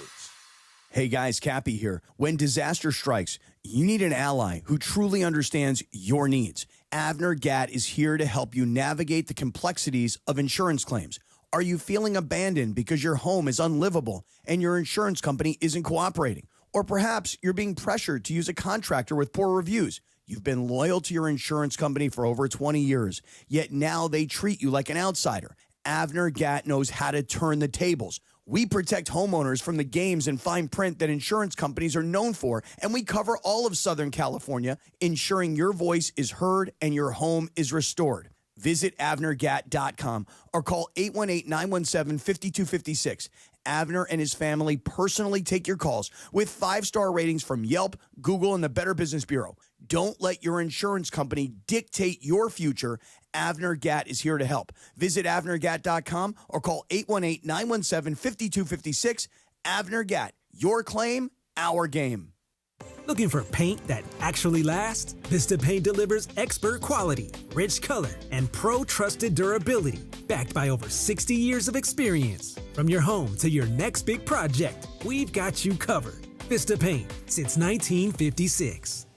Speaker 2: Hey guys, Cappy here. When disaster strikes, you need an ally who truly understands your needs. Avner Gatt is here to help you navigate the complexities of insurance claims. Are you feeling abandoned because your home is unlivable and your insurance company isn't cooperating? Or perhaps you're being pressured to use a contractor with poor reviews. You've been loyal to your insurance company for over 20 years, yet now they treat you like an outsider. Avner Gatt knows how to turn the tables. We protect homeowners from the games and fine print that insurance companies are known for, and we cover all of Southern California, ensuring your voice is heard and your home is restored. Visit AvnerGatt.com or call 818-917-5256. Avner and his family personally take your calls with 5-star ratings from Yelp, Google, and the Better Business Bureau. Don't let your insurance company dictate your future. Avner Gatt is here to help. Visit AvnerGatt.com or call 818-917-5256. Avner Gatt, your claim, our game.
Speaker 19: Looking for paint that actually lasts? Vista Paint delivers expert quality, rich color, and pro-trusted durability, backed by over 60 years of experience. From your home to your next big project, we've got you covered. Vista Paint, since 1956.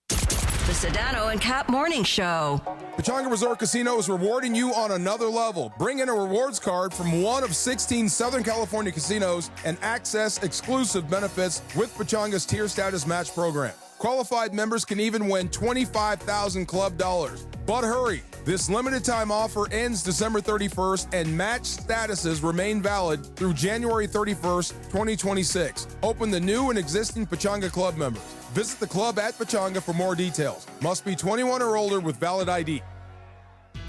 Speaker 6: The Sedano and Kap Morning Show.
Speaker 20: Pechanga Resort Casino is rewarding you on another level. Bring in a rewards card from one of 16 Southern California casinos and access exclusive benefits with Pechanga's tier status match program. Qualified members can even win $25,000 club dollars. But hurry, this limited time offer ends December 31st and match statuses remain valid through January 31st, 2026. Open to new and existing Pechanga club members. Visit the club at Pechanga for more details. Must be 21 or older with valid ID.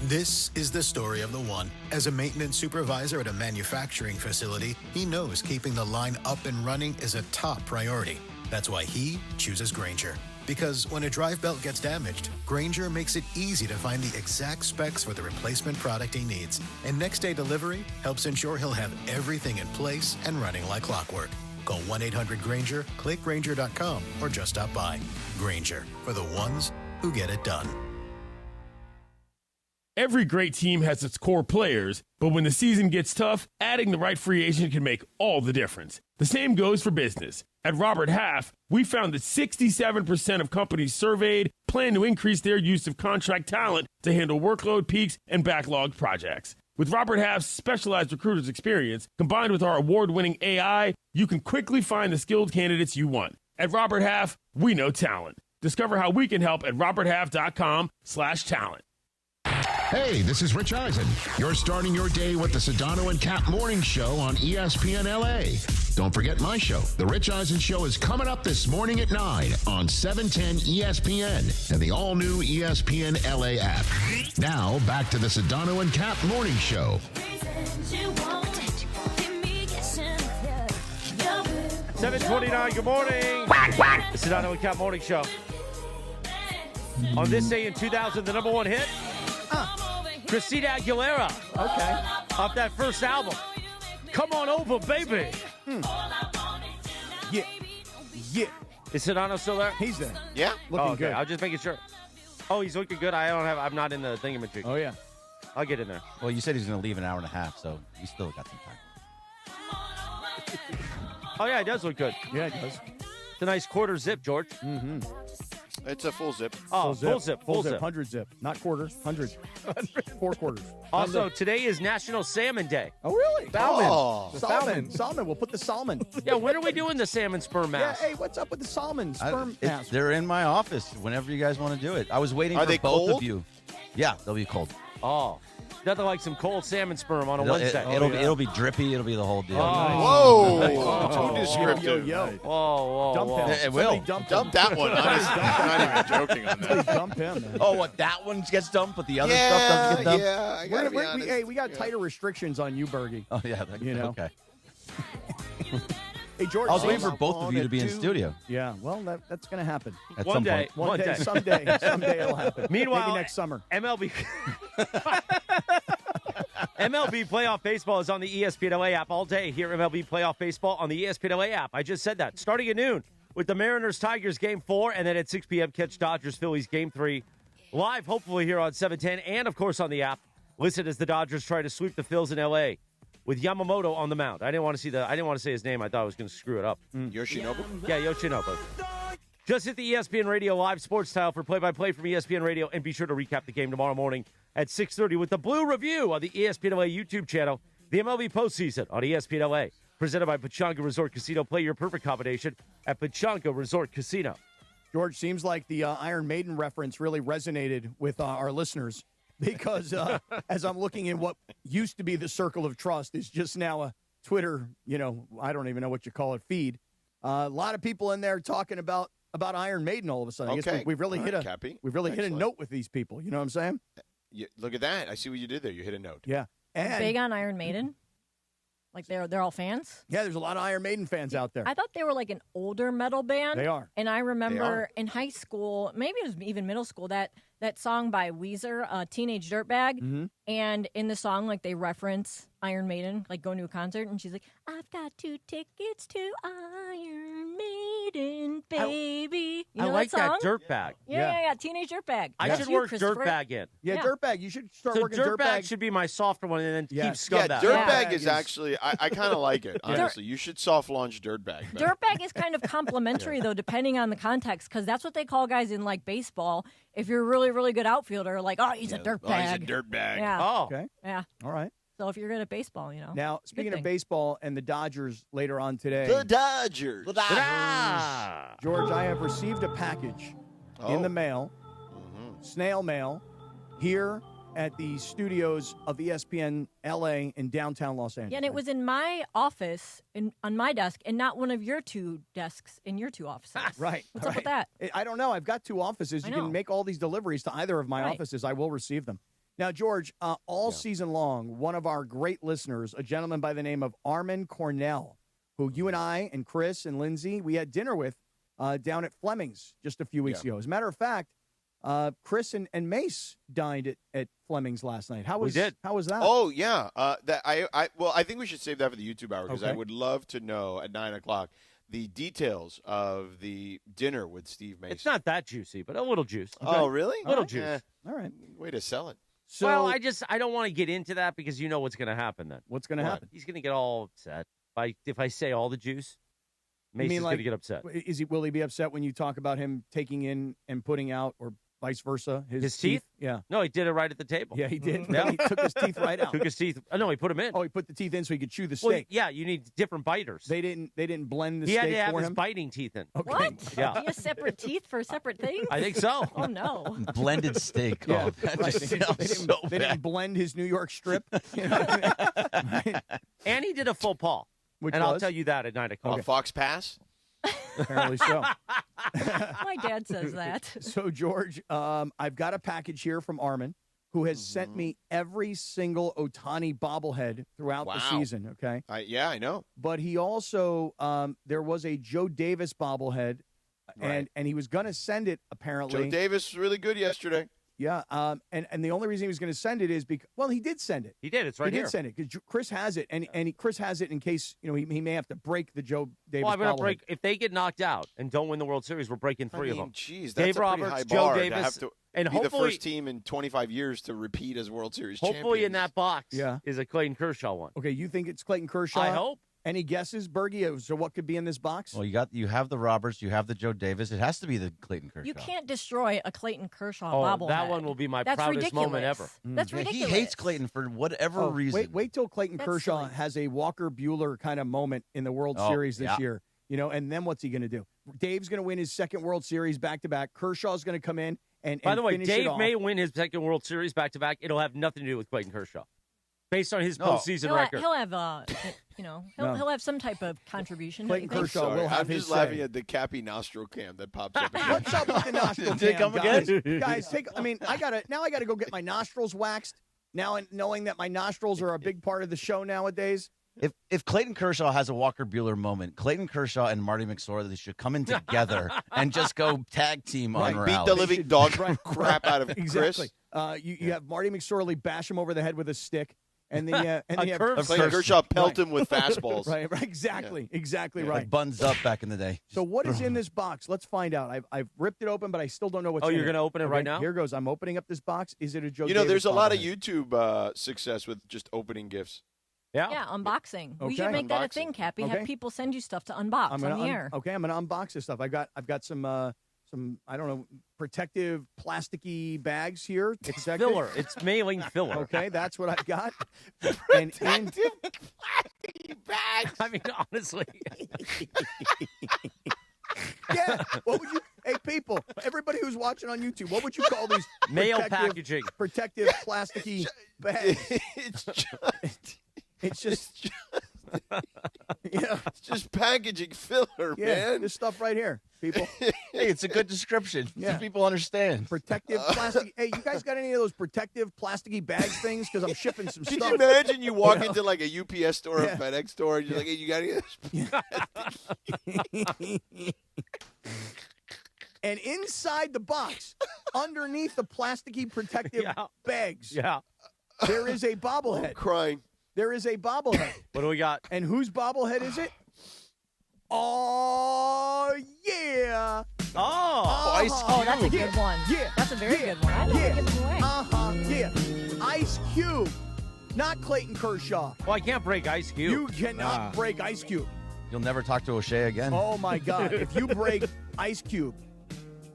Speaker 21: This is the story of the one. As a maintenance supervisor at a manufacturing facility, he knows keeping the line up and running is a top priority. That's why he chooses Grainger. Because when a drive belt gets damaged, Grainger makes it easy to find the exact specs for the replacement product he needs. And next day delivery helps ensure he'll have everything in place and running like clockwork. Call 1-800-GRAINGER, click Grainger.com, or just stop by. Grainger, for the ones who get it done.
Speaker 1: Every great team has its core players, but when the season gets tough, adding the right free agent can make all the difference. The same goes for business. At Robert Half, we found that 67% of companies surveyed plan to increase their use of contract talent to handle workload peaks and backlogged projects. With Robert Half's specialized recruiters' experience, combined with our award-winning AI, you can quickly find the skilled candidates you want. At Robert Half, we know talent. Discover how we can help at roberthalf.com/talent.
Speaker 22: Hey, this is Rich Eisen. You're starting your day with the Sedano and Kap Morning Show on ESPN LA. Don't forget my show. The Rich Eisen Show is coming up this morning at 9 on 710 ESPN and the all-new ESPN LA app. Now, back to the Sedano and Kap Morning Show.
Speaker 14: 7:29, good morning. The Sedano and Kap Morning Show. On this day in 2000, the number one hit, Christina Aguilera.
Speaker 16: Okay.
Speaker 14: Off that first album. Come on over, baby.
Speaker 16: Yeah. Yeah.
Speaker 14: Is Sedano still there?
Speaker 16: He's there.
Speaker 15: Yeah.
Speaker 16: Looking
Speaker 14: okay.
Speaker 16: good.
Speaker 14: I was just making sure. Oh, he's looking good. I'm not in the thingamajig.
Speaker 16: Oh, yeah.
Speaker 14: I'll get in there.
Speaker 23: Well, you said he's going to leave in an hour and a half, so we still got some time.
Speaker 14: Oh, yeah, it does look good.
Speaker 16: Yeah, it does.
Speaker 14: It's a nice quarter zip, George.
Speaker 16: Mm-hmm.
Speaker 15: It's a full zip.
Speaker 14: Oh, full zip.
Speaker 16: 100 zip. Not quarter, 100. 4 quarters.
Speaker 14: Also, today is National Salmon Day.
Speaker 16: Oh, really?
Speaker 23: Salmon.
Speaker 16: Oh,
Speaker 23: The
Speaker 16: salmon. Salmon. We'll put the salmon.
Speaker 14: Yeah, when are we doing the salmon sperm
Speaker 16: Yeah,
Speaker 14: mask?
Speaker 16: hey, what's up with the salmon sperm mask?
Speaker 23: They're in my office whenever you guys want to do it. I was waiting
Speaker 15: Are
Speaker 23: for
Speaker 15: they
Speaker 23: both
Speaker 15: cold?
Speaker 23: of you. Yeah, they'll be cold.
Speaker 14: Oh, nothing like some cold salmon sperm on a Wednesday.
Speaker 23: It'll be drippy. It'll be the whole deal.
Speaker 15: Whoa.
Speaker 14: Oh.
Speaker 15: Too descriptive.
Speaker 16: Yo.
Speaker 14: Whoa.
Speaker 16: Dump him.
Speaker 23: It will.
Speaker 16: Somebody
Speaker 15: Dump that one. I'm not even joking on that.
Speaker 16: Dump him, man.
Speaker 23: Oh, what? That one gets dumped, but the other stuff doesn't get dumped?
Speaker 15: Yeah, I gotta be honest.
Speaker 16: Hey, we got tighter restrictions on you, Bergie.
Speaker 23: Oh, yeah.
Speaker 16: Okay. Hey, George.
Speaker 23: I was waiting for both of you to be in studio.
Speaker 16: Yeah, well, that's going to happen.
Speaker 23: At
Speaker 14: One
Speaker 23: some
Speaker 14: day.
Speaker 23: point.
Speaker 16: One day. Someday it'll happen.
Speaker 14: Meanwhile,
Speaker 16: maybe next summer.
Speaker 14: MLB playoff baseball is on the ESPN LA app all day. Here, MLB playoff baseball on the ESPN LA app. I just said that. Starting at noon with the Mariners-Tigers Game 4, and then at 6 p.m., catch Dodgers-Phillies Game 3. Live, hopefully, here on 710, and, of course, on the app. Listen as the Dodgers try to sweep the Phils in L.A. with Yamamoto on the mound. I didn't want to say his name. I thought I was going to screw it up.
Speaker 15: Yoshinobu?
Speaker 14: Yeah, Yoshinobu. Just hit the ESPN Radio Live Sports Tile for play-by-play from ESPN Radio, and be sure to recap the game tomorrow morning at 6:30 with the Blue Review on the ESPN LA YouTube channel. The MLB postseason on ESPN LA, presented by Pechanga Resort Casino. Play your perfect combination at Pechanga Resort Casino.
Speaker 16: George, seems like the Iron Maiden reference really resonated with our listeners because as I'm looking in what used to be the Circle of Trust is just now a Twitter, I don't even know what you call it, feed. A lot of people in there talking about Iron Maiden all of a sudden. I guess we've really hit a note with these people. You know what I'm saying?
Speaker 15: Look at that. I see what you did there. You hit a note.
Speaker 16: Yeah. And
Speaker 10: big on Iron Maiden? Like they're all fans?
Speaker 16: Yeah, there's a lot of Iron Maiden fans out there.
Speaker 10: I thought they were like an older metal band.
Speaker 16: They are.
Speaker 10: And I remember in high school, maybe it was even middle school, that song by Weezer, Teenage Dirtbag.
Speaker 16: Mm-hmm.
Speaker 10: And in the song, like they reference Iron Maiden, like going to a concert. And she's like, I've got 2 tickets to Iron Maiden, baby. You know
Speaker 14: I like that
Speaker 10: song?
Speaker 14: Dirtbag.
Speaker 10: Yeah. Teenage Dirtbag.
Speaker 14: I
Speaker 10: That's
Speaker 14: should
Speaker 10: you,
Speaker 14: work
Speaker 10: Christopher.
Speaker 14: Dirtbag in.
Speaker 16: Yeah, Dirtbag. You should start
Speaker 14: So
Speaker 16: working
Speaker 14: Dirtbag should be my softer one, and then keep
Speaker 15: Yeah,
Speaker 14: Scumbag.
Speaker 15: Dirtbag is actually, I kind of like it, honestly. You should soft launch Dirtbag.
Speaker 10: Dirtbag is kind of complimentary, though, depending on the context, because that's what they call guys in, like, baseball. If you're a really, really good outfielder, like, he's a dirtbag.
Speaker 15: Oh, he's a dirtbag.
Speaker 10: Yeah.
Speaker 14: Oh.
Speaker 16: Okay.
Speaker 10: Yeah.
Speaker 16: All right.
Speaker 10: So if you're good at baseball,
Speaker 16: Now, speaking of baseball and the Dodgers later on today.
Speaker 15: The Dodgers.
Speaker 16: George, I have received a package in the mail, snail mail, here at the studios of ESPN LA in downtown Los Angeles.
Speaker 10: Yeah, and it was in my office, on my desk, and not one of your 2 desks in your 2 offices.
Speaker 16: Right.
Speaker 10: What's up with that?
Speaker 16: I don't know. I've got 2 offices.
Speaker 10: I
Speaker 16: You
Speaker 10: know.
Speaker 16: can make all these deliveries to either of my offices. I will receive them. Now, George, all season long, one of our great listeners, a gentleman by the name of Armin Cornell, who you and I and Chris and Lindsay, we had dinner with down at Fleming's just a few weeks ago. As a matter of fact, Chris and Mace dined at Fleming's last night. How was that?
Speaker 15: Oh, yeah. I think we should save that for the YouTube hour because I
Speaker 16: Okay.
Speaker 15: would love to know at 9 o'clock the details of the dinner with Steve Mason.
Speaker 14: It's not that juicy, but a little juice.
Speaker 15: Oh, really?
Speaker 14: Little juice.
Speaker 15: Eh.
Speaker 16: All right.
Speaker 15: Way to sell it.
Speaker 16: So,
Speaker 14: well, I don't want to get into that because you know what's going to happen then.
Speaker 16: What's going to happen?
Speaker 14: He's going to get all upset if I say all the juice. Mason's going to get upset.
Speaker 16: Will he be upset when you talk about him taking in and putting out, or vice versa?
Speaker 14: His teeth?
Speaker 16: Yeah.
Speaker 14: No, he did it right at the table.
Speaker 16: Yeah, he did.
Speaker 14: Yeah.
Speaker 16: He took his teeth right out.
Speaker 14: Took his teeth. Oh, no, he put them in.
Speaker 16: Oh, he put the teeth in so he could chew the steak.
Speaker 14: Well, yeah, you need different biters.
Speaker 16: They didn't blend the
Speaker 14: he
Speaker 16: steak
Speaker 14: had to have
Speaker 16: for
Speaker 14: his
Speaker 16: him?
Speaker 14: biting teeth in.
Speaker 16: Okay.
Speaker 10: What?
Speaker 14: Yeah.
Speaker 10: He has separate teeth for separate things?
Speaker 14: I think so.
Speaker 10: Oh, no.
Speaker 23: Blended steak.
Speaker 16: Yeah,
Speaker 23: Oh, that
Speaker 16: right.
Speaker 23: just
Speaker 16: They
Speaker 23: sounds so
Speaker 16: didn't
Speaker 23: bad.
Speaker 16: blend his New York strip. You know what I mean? Right?
Speaker 14: And he did a faux pas.
Speaker 16: Which
Speaker 14: and I'll
Speaker 16: was?
Speaker 14: tell you that at 9 o'clock.
Speaker 15: Fox Pass?
Speaker 16: Apparently so.
Speaker 10: My dad says that.
Speaker 16: So, George, I've got a package here from Armin, who has sent me every single Ohtani bobblehead throughout the season, okay?
Speaker 15: Yeah, I know.
Speaker 16: But he also, there was a Joe Davis bobblehead, and he was going to send it, apparently.
Speaker 15: Joe Davis was really good yesterday.
Speaker 16: Yeah, and the only reason he was going to send it is because, well, he did send it.
Speaker 14: He did. It's right here.
Speaker 16: He did send it because Chris has it, and Chris has it in case he may have to break the Joe Davis.
Speaker 14: Well, I'm going to
Speaker 16: bobblehead.
Speaker 14: break. If they get knocked out and don't win the World Series, we're breaking three of them.
Speaker 15: Jeez, that's
Speaker 14: Dave
Speaker 15: a pretty
Speaker 14: Roberts,
Speaker 15: high
Speaker 14: Joe
Speaker 15: bar
Speaker 14: Davis,
Speaker 15: to have to
Speaker 14: and
Speaker 15: be the
Speaker 14: hopefully
Speaker 15: first team in 25 years to repeat as World Series
Speaker 14: hopefully in
Speaker 15: champions.
Speaker 14: that box
Speaker 16: Yeah.
Speaker 14: is a Clayton Kershaw one.
Speaker 16: Okay, you think it's Clayton Kershaw?
Speaker 14: I hope.
Speaker 16: Any guesses, Bergie? So what could be in this box?
Speaker 23: Well, you have the Roberts, you have the Joe Davis. It has to be the Clayton Kershaw.
Speaker 10: You can't destroy a Clayton Kershaw
Speaker 14: Oh,
Speaker 10: bobblehead.
Speaker 14: that one will be my
Speaker 10: That's
Speaker 14: proudest
Speaker 10: ridiculous.
Speaker 14: moment ever.
Speaker 10: That's
Speaker 23: Yeah,
Speaker 10: ridiculous.
Speaker 23: he hates Clayton for whatever reason.
Speaker 16: Wait till Clayton
Speaker 10: That's
Speaker 16: Kershaw
Speaker 10: silly.
Speaker 16: has a Walker Buehler kind of moment in the World
Speaker 23: Oh,
Speaker 16: Series this
Speaker 23: yeah.
Speaker 16: year. And then what's he going to do? Dave's going to win his second World Series back-to-back. Kershaw's going to come in and
Speaker 14: By the way,
Speaker 16: finish it
Speaker 14: Dave
Speaker 16: off.
Speaker 14: may win his second World Series back to back. It'll have nothing to do with Clayton Kershaw, based on his postseason record.
Speaker 10: He'll have he'll have some type of contribution. don't you
Speaker 16: Clayton
Speaker 10: think?
Speaker 16: Kershaw will have
Speaker 15: I'm
Speaker 16: his
Speaker 15: just laughing
Speaker 16: say.
Speaker 15: at the Cappy nostril cam that pops up.
Speaker 16: What's up with the nostril
Speaker 23: Did it
Speaker 16: cam,
Speaker 23: come
Speaker 16: guys?
Speaker 23: again?
Speaker 16: Guys, I gotta go get my nostrils waxed. Now, knowing that my nostrils are a big part of the show nowadays.
Speaker 23: If Clayton Kershaw has a Walker Buehler moment, Clayton Kershaw and Marty McSorley, they should come in together and just go tag team on
Speaker 15: Beat
Speaker 23: rally.
Speaker 15: the living dog crap out of
Speaker 16: Exactly.
Speaker 15: Chris.
Speaker 16: You have Marty McSorley bash him over the head with a stick, and then you have
Speaker 15: Clayton Kershaw pelt
Speaker 16: Right.
Speaker 15: him with fastballs.
Speaker 16: Right, exactly
Speaker 23: Yeah,
Speaker 16: right.
Speaker 23: like buns up back in the day.
Speaker 16: So what is in this box? Let's find out. I've ripped it open, but I still don't know what's
Speaker 14: Oh,
Speaker 16: in it.
Speaker 14: you're gonna open it right now?
Speaker 16: Here goes. I'm opening up this box. Is it a Joe
Speaker 15: You know,
Speaker 16: Davis
Speaker 15: there's a lot of
Speaker 16: bobblehead?
Speaker 15: YouTube success with just opening gifts.
Speaker 10: Yeah, unboxing. We should
Speaker 16: Okay.
Speaker 10: make that a
Speaker 15: Unboxing.
Speaker 10: thing, Cappy.
Speaker 16: Okay.
Speaker 10: Have people send you stuff to unbox
Speaker 16: I'm
Speaker 10: on
Speaker 16: gonna
Speaker 10: the air.
Speaker 16: Okay, I'm gonna unbox this stuff. I've got some I don't know, protective plasticky bags here.
Speaker 14: It's filler. It's mailing filler.
Speaker 16: Okay, that's what I've got. And in
Speaker 15: Bags.
Speaker 14: I mean, honestly.
Speaker 16: yeah, what would you? Hey, people, everybody who's watching on YouTube, what would you call these
Speaker 14: Mail
Speaker 16: protective-
Speaker 14: packaging.
Speaker 16: protective plasticky bags?
Speaker 15: It's just
Speaker 16: Yeah,
Speaker 15: it's just packaging filler,
Speaker 16: yeah,
Speaker 15: man.
Speaker 16: this stuff right here, people.
Speaker 23: Hey, it's a good description.
Speaker 16: Yeah.
Speaker 23: So people understand.
Speaker 16: Protective plastic. Hey, you guys got any of those protective plasticky bags things? Because I'm shipping some
Speaker 15: Could
Speaker 16: stuff.
Speaker 15: you imagine you walk
Speaker 16: know?
Speaker 15: into like a UPS store or
Speaker 16: Yeah.
Speaker 15: a FedEx store and you're like, hey, you got any of this?
Speaker 16: And inside the box, underneath the plasticky protective bags,
Speaker 14: Yeah.
Speaker 16: there is a
Speaker 15: I'm
Speaker 16: bobblehead.
Speaker 15: crying.
Speaker 16: There is a bobblehead.
Speaker 14: What do we got?
Speaker 16: And whose bobblehead is it? Oh, yeah.
Speaker 14: Oh,
Speaker 10: Oh, that's a good one.
Speaker 16: Yeah.
Speaker 10: That's a very
Speaker 16: Yeah.
Speaker 10: good one. I know
Speaker 16: Yeah.
Speaker 10: they give them away.
Speaker 16: Yeah. Ice Cube, not Clayton Kershaw.
Speaker 14: Well, I can't break Ice Cube.
Speaker 16: You cannot break Ice Cube.
Speaker 23: You'll never talk to O'Shea again.
Speaker 16: Oh, my God. If you break Ice Cube,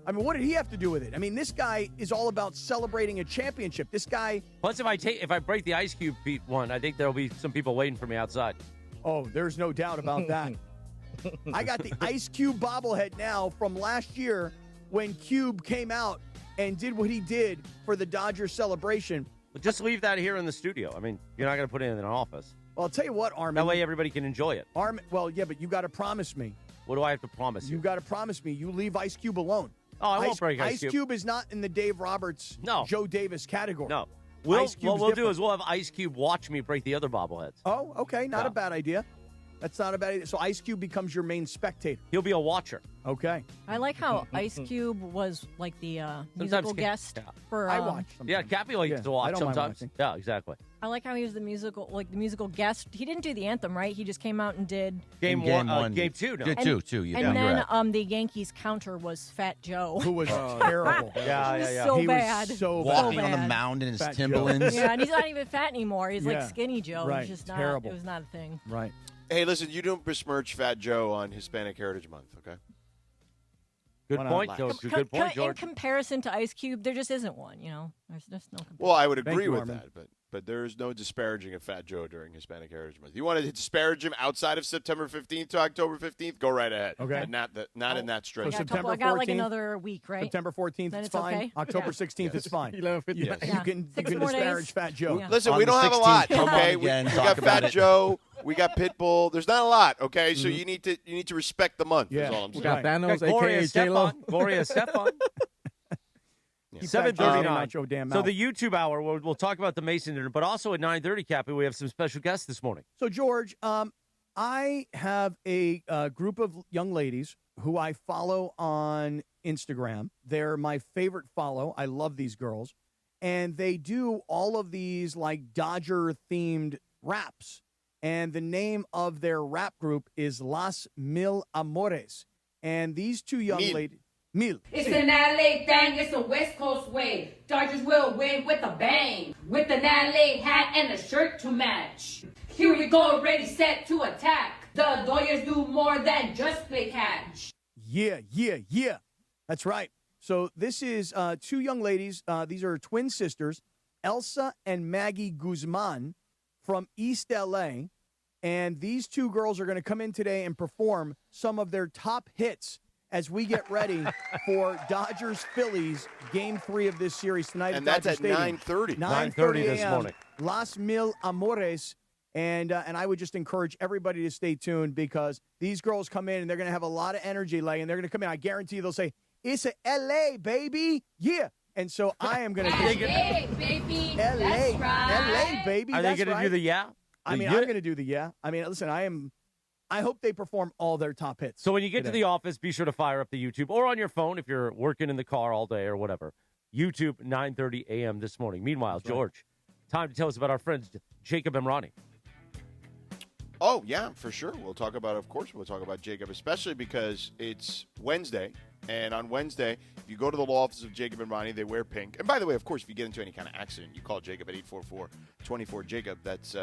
Speaker 16: I mean, what did he have to do with it? I mean, this guy is all about celebrating a championship. This guy.
Speaker 14: Plus, if I break the Ice Cube one, I think there'll be some people waiting for me outside.
Speaker 16: Oh, there's no doubt about that. I got the Ice Cube bobblehead now from last year when Cube came out and did what he did for the Dodgers celebration.
Speaker 14: But just leave that here in the studio. I mean, you're not going to put it in an office.
Speaker 16: Well, I'll tell you what, Armin.
Speaker 14: That way everybody can enjoy it.
Speaker 16: Armin, well, yeah, but you got to promise me.
Speaker 14: What do I have to promise you?
Speaker 16: You got to promise me you leave Ice Cube alone.
Speaker 14: Oh, I won't break Ice Cube.
Speaker 16: Ice Cube is not in the Dave Roberts, Joe Davis category.
Speaker 14: No.
Speaker 16: Ice Cube's
Speaker 14: What we'll do
Speaker 16: different.
Speaker 14: is we'll have Ice Cube watch me break the other bobbleheads.
Speaker 16: Oh, okay. Not a bad idea. That's not a bad idea. So Ice Cube becomes your main spectator.
Speaker 14: He'll be a watcher.
Speaker 16: Okay.
Speaker 10: I like how Ice Cube was like the musical guest for.
Speaker 16: I watch.
Speaker 14: Yeah, Cappy likes to watch
Speaker 16: I don't mind
Speaker 14: sometimes.
Speaker 16: watching.
Speaker 14: Yeah, exactly.
Speaker 10: I like how he was the musical guest. He didn't do the anthem, right? He just came out and did
Speaker 14: Game 2.
Speaker 23: Did two.
Speaker 10: And then the Yankees counter was Fat Joe,
Speaker 16: who was terrible.
Speaker 14: Yeah.
Speaker 10: So
Speaker 16: He
Speaker 10: bad.
Speaker 16: was so
Speaker 23: Walking
Speaker 10: bad.
Speaker 23: on the mound in his
Speaker 16: Fat Joe.
Speaker 23: Timberlands.
Speaker 10: Yeah, and he's not even fat anymore. He's like
Speaker 16: Yeah.
Speaker 10: Skinny Joe.
Speaker 16: Right.
Speaker 10: It's just not.
Speaker 16: Terrible.
Speaker 10: It was not a thing.
Speaker 16: Right.
Speaker 15: Hey, listen, you don't besmirch Fat Joe on Hispanic Heritage Month, okay?
Speaker 14: Good
Speaker 16: Why not?
Speaker 14: point, George. Good point,
Speaker 10: In
Speaker 14: George.
Speaker 10: comparison to Ice Cube, there just isn't one. There's just no comparison.
Speaker 15: Well, I would
Speaker 16: Thank
Speaker 15: agree
Speaker 16: you,
Speaker 15: with
Speaker 16: Armin.
Speaker 15: that, but there is no disparaging of Fat Joe during Hispanic Heritage Month. You want to disparage him outside of September 15th to October 15th? Go right ahead.
Speaker 16: Okay.
Speaker 15: But not in that stretch.
Speaker 16: So September
Speaker 10: I got like
Speaker 16: 14th?
Speaker 10: another week, right?
Speaker 16: September 14th,
Speaker 10: Then
Speaker 16: it's
Speaker 10: it's
Speaker 16: fine.
Speaker 10: okay?
Speaker 16: October
Speaker 10: Yeah.
Speaker 16: 16th, it's fine.
Speaker 17: 11:50.
Speaker 16: You can
Speaker 10: 6 more
Speaker 16: disparage
Speaker 10: days.
Speaker 16: Fat Joe.
Speaker 10: Yeah.
Speaker 15: Listen,
Speaker 23: On
Speaker 15: we
Speaker 23: the
Speaker 15: don't have a lot,
Speaker 23: 16th, come on
Speaker 15: okay?
Speaker 23: again,
Speaker 15: we
Speaker 23: talk
Speaker 15: got
Speaker 23: about
Speaker 15: Fat
Speaker 23: it.
Speaker 15: Joe, we got Pitbull. There's not a lot, okay? So you need to respect the month.
Speaker 16: Yeah.
Speaker 15: Is all I'm
Speaker 17: We
Speaker 15: saying.
Speaker 17: got Thanos,
Speaker 14: Gloria
Speaker 17: a.k.a. J-Lo.
Speaker 14: Stefan. Gloria Stefan.
Speaker 16: Keep Fat Joe's name
Speaker 14: 7:39.
Speaker 16: out your damn
Speaker 14: So
Speaker 16: mouth.
Speaker 14: the YouTube hour, we'll talk about the Mason dinner, but also at 9:30, Cappy, we have some special guests this morning.
Speaker 16: So, George, I have a group of young ladies who I follow on Instagram. They're my favorite follow. I love these girls. And they do all of these, like, Dodger-themed raps. And the name of their rap group is Las Mil Amores. And these two young ladies... Mil.
Speaker 3: It's an LA thing, it's a West Coast way. Dodgers will win with a bang. With an LA hat and a shirt to match. Here we go, ready, set to attack. The Dodgers do more than just play catch.
Speaker 16: Yeah. That's right. So this is two young ladies. These are twin sisters, Elsa and Maggie Guzman from East L.A., and these two girls are going to come in today and perform some of their top hits as we get ready for Dodgers-Phillies Game 3 of this series tonight
Speaker 15: And
Speaker 16: at
Speaker 15: that's
Speaker 16: Dodger
Speaker 15: at
Speaker 16: Stadium.
Speaker 15: 9:30.
Speaker 14: 9:30 this
Speaker 16: a.m.
Speaker 14: morning.
Speaker 16: Las Mil Amores. And I would just encourage everybody to stay tuned because these girls come in and they're going to have a lot of energy, Lay, and they're going to come in. I guarantee you they'll say, "It's a L.A., baby. Yeah." And so I am going to
Speaker 3: LA, baby. That's right.
Speaker 16: L.A., baby.
Speaker 14: Are they
Speaker 16: That's
Speaker 14: going to do
Speaker 16: right.
Speaker 14: the yeah?
Speaker 16: I mean, I'm going to do the yeah. I mean, listen, I hope they perform all their top hits.
Speaker 14: So when you get to
Speaker 16: today.
Speaker 14: the office, be sure to fire up the YouTube or on your phone if you're working in the car all day or whatever. YouTube, 9:30 a.m. this morning. Meanwhile, George, time to tell us about our friends Jacob and Ronnie.
Speaker 15: Oh, yeah, for sure. We'll talk about Jacob, especially because it's Wednesday. And on Wednesday, if you go to the law office of Jacob and Ronnie, they wear pink. And by the way, of course, if you get into any kind of accident, you call Jacob at 844-24-JACOB. That's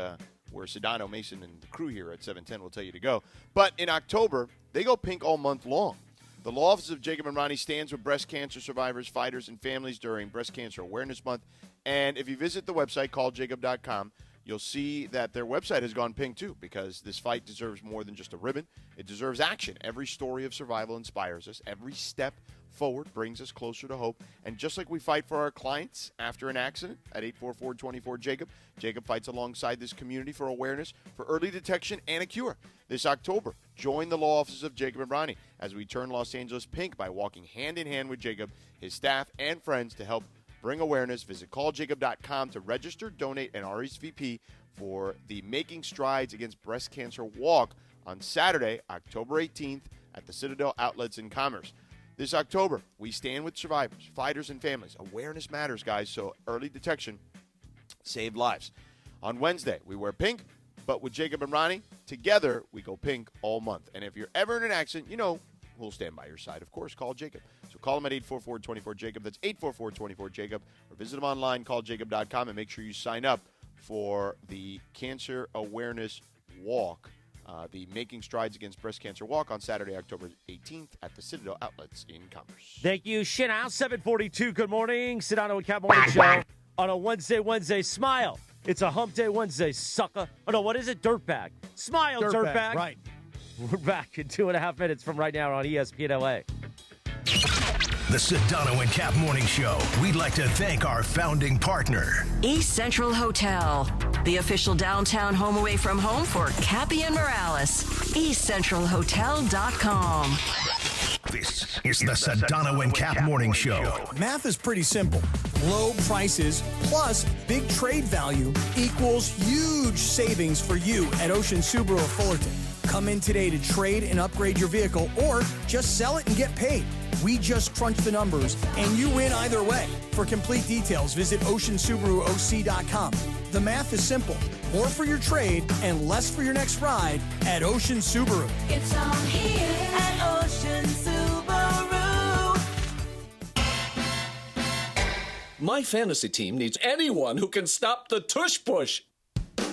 Speaker 15: where Sedano, Mason, and the crew here at 710 will tell you to go. But in October, they go pink all month long. The law office of Jacob and Ronnie stands with breast cancer survivors, fighters, and families during Breast Cancer Awareness Month. And if you visit the website, calljacob.com, you'll see that their website has gone pink, too, because this fight deserves more than just a ribbon. It deserves action. Every story of survival inspires us. Every step forward brings us closer to hope. And just like we fight for our clients after an accident at 844-24-JACOB, Jacob fights alongside this community for awareness, for early detection, and a cure. This October, join the law offices of Jacob and Ronnie as we turn Los Angeles pink by walking hand-in-hand with Jacob, his staff, and friends to help bring awareness. Visit calljacob.com to register, donate, and RSVP for the Making Strides Against Breast Cancer Walk on Saturday, October 18th at the Citadel Outlets in Commerce. This October, we stand with survivors, fighters, and families. Awareness matters, guys, so early detection saved lives. On Wednesday, we wear pink, but with Jacob and Ronnie, together, we go pink all month. And if you're ever in an accident, you know who'll stand by your side. Of course, call Jacob. So call him at 844-24-JACOB. That's 844-24-JACOB. Or visit him online, calljacob.com, and make sure you sign up for the Cancer Awareness Walk, the Making Strides Against Breast Cancer Walk on Saturday, October 18th at the Citadel Outlets in Commerce.
Speaker 14: Thank you, Shinhouse. 742. Good morning. Sedano Kap Morning Show on a Wednesday. Smile. It's a hump day Wednesday, sucker. Oh, no, what is it? Dirtbag. Smile, dirtbag.
Speaker 16: Right.
Speaker 14: We're back in 2.5 minutes from right now on ESPN LA.
Speaker 7: The Sedano and Kap Morning Show. We'd like to thank our founding partner,
Speaker 6: East Central Hotel, the official downtown home away from home for Cappy and Morales. EastCentralHotel.com.
Speaker 7: This is the Sedano and Kap Morning Show.
Speaker 2: Math is pretty simple. Low prices plus big trade value equals huge savings for you at Ocean Subaru of Fullerton. Come in today to trade and upgrade your vehicle or just sell it and get paid. We just crunch the numbers, and you win either way. For complete details, visit OceanSubaruOC.com. The math is simple. More for your trade and less for your next ride at Ocean Subaru.
Speaker 4: It's all here at Ocean Subaru.
Speaker 5: My fantasy team needs anyone who can stop the tush push.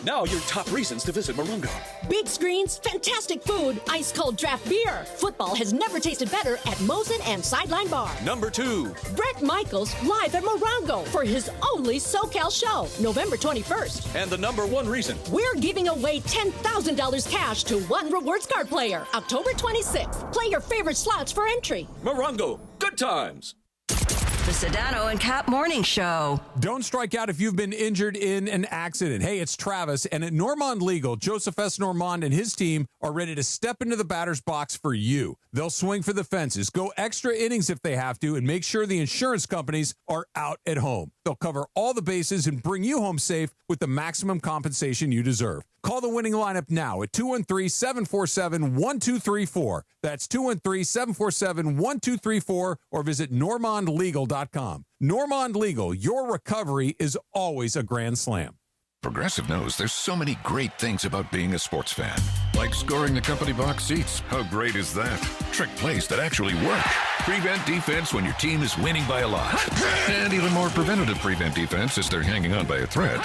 Speaker 5: Now your top reasons to visit Morongo.
Speaker 11: Big screens, fantastic food, ice cold draft beer. Football has never tasted better at Mosen and Sideline Bar.
Speaker 5: Number 2.
Speaker 11: Bret Michaels live at Morongo for his only SoCal show, November 21st.
Speaker 5: And the number 1 reason.
Speaker 11: We're giving away $10,000 cash to one rewards card player, October 26th. Play your favorite slots for entry.
Speaker 5: Morongo, good times.
Speaker 6: The Sedano and Kap Morning Show.
Speaker 24: Don't strike out if you've been injured in an accident. Hey, it's Travis, and at Normand Legal, Joseph S. Normand and his team are ready to step into the batter's box for you. They'll swing for the fences, go extra innings if they have to, and make sure the insurance companies are out at home. They'll cover all the bases and bring you home safe with the maximum compensation you deserve. Call the winning lineup now at 213-747-1234. That's 213-747-1234, or visit normandlegal.com. Normand Legal, your recovery is always a grand slam.
Speaker 25: Progressive knows there's so many great things about being a sports fan. Like scoring the company box seats. How great is that? Trick plays that actually work. Prevent defense when your team is winning by a lot. And even more preventative prevent defense as they're hanging on by a thread.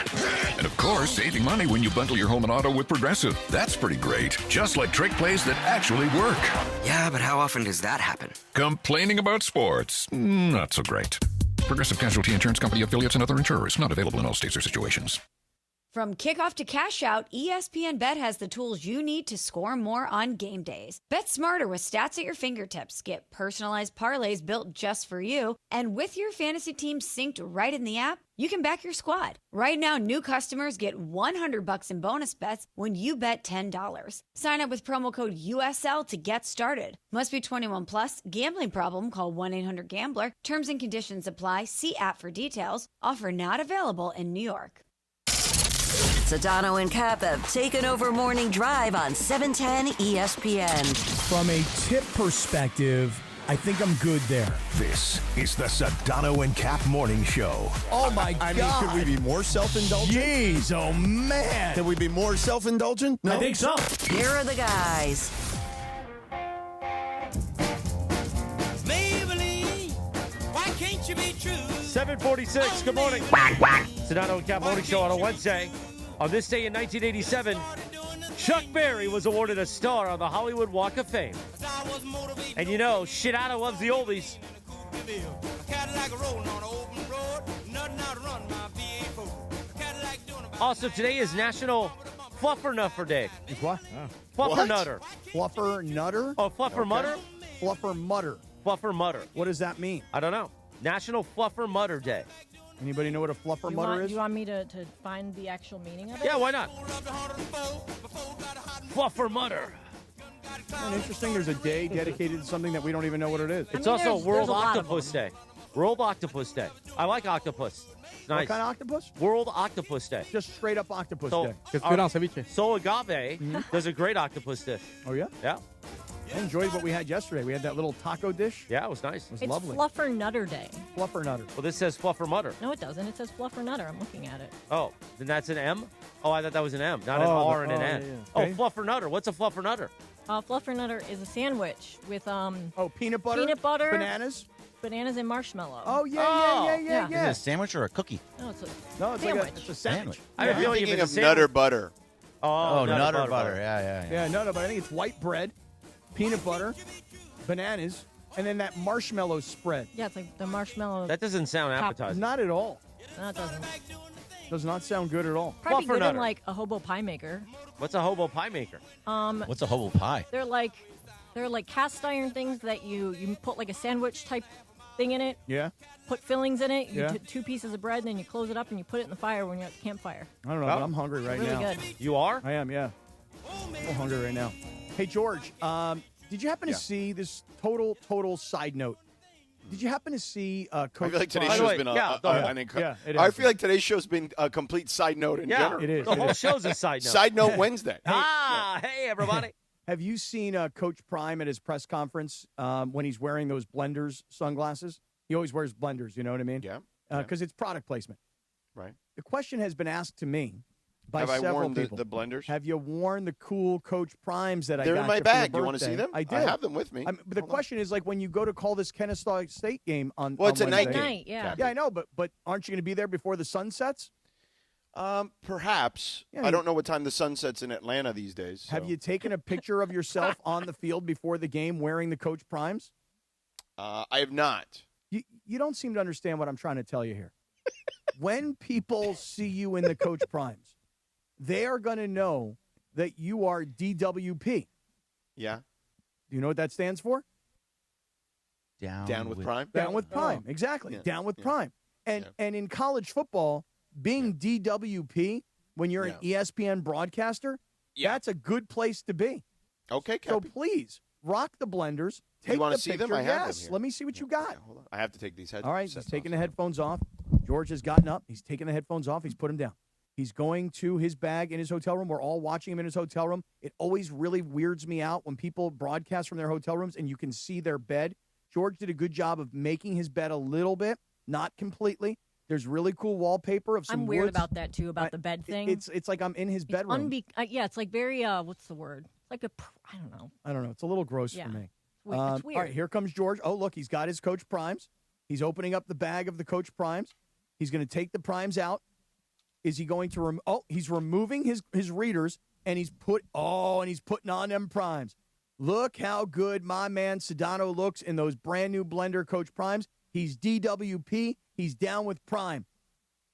Speaker 25: And of course, saving money when you bundle your home and auto with Progressive. That's pretty great. Just like trick plays that actually work.
Speaker 26: Yeah, but how often does that happen?
Speaker 25: Complaining about sports. Not so great. Progressive Casualty Insurance Company affiliates and other insurers. Not available in all states or situations.
Speaker 27: From kickoff to cash out, ESPN Bet has the tools you need to score more on game days. Bet smarter with stats at your fingertips. Get personalized parlays built just for you. And with your fantasy team synced right in the app, you can back your squad. Right now, new customers get $100 in bonus bets when you bet $10. Sign up with promo code USL to get started. Must be 21 plus. Gambling problem? Call 1-800-GAMBLER. Terms and conditions apply. See app for details. Offer not available in New York.
Speaker 6: Sedano and Kap have taken over Morning Drive on 710 ESPN.
Speaker 2: From a tip perspective, I think I'm good there.
Speaker 7: This is the Sedano and Kap Morning Show.
Speaker 2: Oh, my God.
Speaker 16: I mean, could we be more self-indulgent?
Speaker 2: Jeez, oh, man.
Speaker 16: Could we be more self-indulgent? No?
Speaker 2: I think so.
Speaker 6: Here are the guys.
Speaker 4: Maybelline, why can't you be true?
Speaker 14: 7:46, good morning. Sedano and Kap Morning Show on a Wednesday. On this day in 1987, Chuck Berry was awarded a star on the Hollywood Walk of Fame. And you know, Sedano loves the oldies. Also, today is National Fluffer Day.
Speaker 16: It's what?
Speaker 14: Fluffer Nutter.
Speaker 16: Fluffer Nutter?
Speaker 14: Oh, Fluffer Mutter?
Speaker 16: Fluffer Mutter.
Speaker 14: Fluffer Mutter.
Speaker 16: What does that mean?
Speaker 14: I don't know. National Fluffer Mutter Day.
Speaker 16: Anybody know what a fluffer mutter is?
Speaker 10: Do you want me to find the actual meaning of it?
Speaker 14: Yeah, why not? Fluffer Mutter.
Speaker 16: And interesting, there's a day dedicated to something that we don't even know what it is.
Speaker 14: It's also World Octopus Day. World Octopus Day. I like octopus. It's nice.
Speaker 16: What kind of octopus?
Speaker 14: World Octopus Day.
Speaker 16: Just straight up octopus
Speaker 14: So,
Speaker 16: day.
Speaker 14: So Agave does a great octopus dish.
Speaker 16: Oh, yeah?
Speaker 14: Yeah.
Speaker 16: I enjoyed what we had yesterday. We had that little taco dish.
Speaker 14: Yeah, it was nice.
Speaker 16: It was
Speaker 10: It's
Speaker 16: lovely.
Speaker 10: Fluffer Nutter Day.
Speaker 16: Fluffer Nutter.
Speaker 14: Well, this says Fluffer Mutter.
Speaker 10: No, it doesn't. It says Fluffer Nutter. I'm looking at it.
Speaker 14: Oh, then that's an M? Oh, I thought that was an M, not an R and an N.
Speaker 16: yeah. Okay.
Speaker 14: Oh, Fluffer Nutter. What's a Fluffer Nutter?
Speaker 10: Fluffer Nutter is a sandwich with
Speaker 16: peanut butter, bananas
Speaker 10: and marshmallow.
Speaker 16: Oh yeah.
Speaker 23: Is it a sandwich or a cookie?
Speaker 10: No, it's a
Speaker 16: it's
Speaker 10: sandwich.
Speaker 16: like it's a sandwich.
Speaker 14: I have a
Speaker 15: I'm
Speaker 14: feeling
Speaker 15: thinking
Speaker 14: if
Speaker 15: of
Speaker 14: it's a
Speaker 15: Nutter
Speaker 14: sandwich-
Speaker 15: Butter.
Speaker 14: Oh,
Speaker 23: Nutter butter. Yeah.
Speaker 16: Yeah, no, but I think it's white bread, peanut butter, bananas, and then that marshmallow spread.
Speaker 10: Yeah, it's like the marshmallow.
Speaker 14: That doesn't sound
Speaker 10: top-
Speaker 14: appetizing.
Speaker 16: Not at all.
Speaker 10: No, it doesn't.
Speaker 16: Does not sound good at all.
Speaker 10: Probably
Speaker 14: Fluffer
Speaker 10: good
Speaker 14: Nutter.
Speaker 10: in like a hobo pie maker.
Speaker 14: What's a hobo pie maker?
Speaker 23: What's a hobo pie?
Speaker 10: They're like cast iron things that you put like a sandwich type thing in it.
Speaker 16: Yeah.
Speaker 10: Put fillings in it. You
Speaker 16: Yeah.
Speaker 10: put 2 pieces of bread, and then you close it up and you put it in the fire when you're at the campfire.
Speaker 16: I don't know, but I'm hungry right
Speaker 10: Really
Speaker 16: now.
Speaker 10: good.
Speaker 14: You are?
Speaker 16: I am, yeah. I'm hungry right now. Hey, George, did you happen to see this total side note? Did you happen to see Coach?
Speaker 15: I feel like today's
Speaker 14: By the
Speaker 15: show's
Speaker 14: way,
Speaker 15: been
Speaker 16: it
Speaker 15: I
Speaker 16: is.
Speaker 15: feel like today's show's been a complete side note in
Speaker 14: Yeah,
Speaker 15: general.
Speaker 16: It is.
Speaker 14: The whole show's a side note.
Speaker 15: Side note Wednesday.
Speaker 14: Hey, everybody.
Speaker 16: Have you seen Coach Prime at his press conference when he's wearing those Blenders sunglasses? He always wears Blenders, you know what I mean?
Speaker 15: Yeah.
Speaker 16: Because it's product placement.
Speaker 15: Right.
Speaker 16: The question has been asked to me by
Speaker 15: Have I
Speaker 16: several
Speaker 15: worn
Speaker 16: people.
Speaker 15: the Blenders?
Speaker 16: Have you worn the cool Coach Primes that I
Speaker 15: They're
Speaker 16: got
Speaker 15: in my
Speaker 16: you for
Speaker 15: bag.
Speaker 16: your
Speaker 15: You wanna see
Speaker 16: birthday?
Speaker 15: them?
Speaker 16: I do.
Speaker 15: I have them with me.
Speaker 16: But the question is, like, when you go to call this Kennesaw State game on
Speaker 15: Well, it's
Speaker 16: on
Speaker 15: a night
Speaker 16: Wednesday-
Speaker 15: game.
Speaker 10: Night, yeah.
Speaker 16: Yeah, I know, but aren't you going to be there before the sun sets?
Speaker 15: Perhaps.
Speaker 16: Yeah,
Speaker 15: I don't know what time the sun sets in Atlanta these days.
Speaker 16: Have
Speaker 15: so.
Speaker 16: you taken a picture of yourself on the field before the game wearing the Coach Primes?
Speaker 15: I have not.
Speaker 16: You don't seem to understand what I'm trying to tell you here. When people see you in the Coach Primes, they are going to know that you are DWP.
Speaker 15: Yeah.
Speaker 16: Do you know what that stands for?
Speaker 15: Down with Prime?
Speaker 16: Down with Prime. Exactly.
Speaker 15: Yeah.
Speaker 16: Down with Prime. And in college football, being DWP when you're an ESPN broadcaster, that's a good place to be.
Speaker 15: Okay,
Speaker 16: So
Speaker 15: Cappy.
Speaker 16: please rock the Blenders. Take
Speaker 15: you want
Speaker 16: the
Speaker 15: to see
Speaker 16: picture.
Speaker 15: them? I have
Speaker 16: Yes.
Speaker 15: them here.
Speaker 16: Let me see what you got.
Speaker 15: Hold on. I have to take these headsets.
Speaker 16: All right, he's taking the headphones off. George has gotten up. He's taking the headphones off. He's put them down. He's going to his bag in his hotel room. We're all watching him in his hotel room. It always really weirds me out when people broadcast from their hotel rooms and you can see their bed. George did a good job of making his bed a little bit, not completely. There's really cool wallpaper of some
Speaker 10: I'm weird
Speaker 16: woods.
Speaker 10: about that too, about the bed thing.
Speaker 16: It's like I'm in his bedroom.
Speaker 10: Yeah, it's like very what's the word? Like I don't know.
Speaker 16: I don't know. It's a little gross
Speaker 10: Yeah.
Speaker 16: for me.
Speaker 10: It's weird. It's weird.
Speaker 16: All right, here comes George. Oh, look, he's got his Coach Primes. He's opening up the bag of the Coach Primes. He's going to take the Primes out. Is he going to he's removing his readers and he's putting on them Primes. Look how good my man Sedano looks in those brand new Blender Coach Primes. He's DWP. He's down with Prime.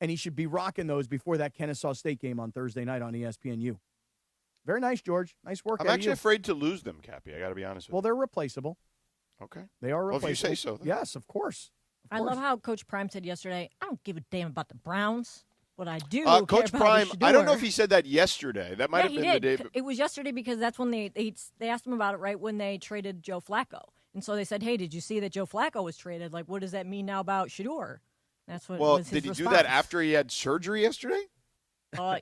Speaker 16: And he should be rocking those before that Kennesaw State game on Thursday night on ESPNU. Very nice, George. Nice work.
Speaker 15: I'm
Speaker 16: out of
Speaker 15: actually
Speaker 16: you.
Speaker 15: afraid to lose them, Cappy. I got to be honest with
Speaker 16: Well, they're replaceable.
Speaker 15: you. Okay.
Speaker 16: They are
Speaker 15: Well,
Speaker 16: replaceable.
Speaker 15: if you say so. Then.
Speaker 16: Yes, of course.
Speaker 10: I love how Coach Prime said yesterday, I don't give a damn about the Browns. What I do
Speaker 15: Coach
Speaker 10: care
Speaker 15: Prime,
Speaker 10: about
Speaker 15: I don't know if he said that yesterday. That might have
Speaker 10: he
Speaker 15: been
Speaker 10: did.
Speaker 15: the day.
Speaker 10: It was yesterday because that's when they asked him about it right when they traded Joe Flacco. And so they said, hey, did you see that Joe Flacco was traded? Like, what does that mean now about Shador? That's what
Speaker 15: Well,
Speaker 10: was his
Speaker 15: did he
Speaker 10: response.
Speaker 15: do that after he had surgery yesterday?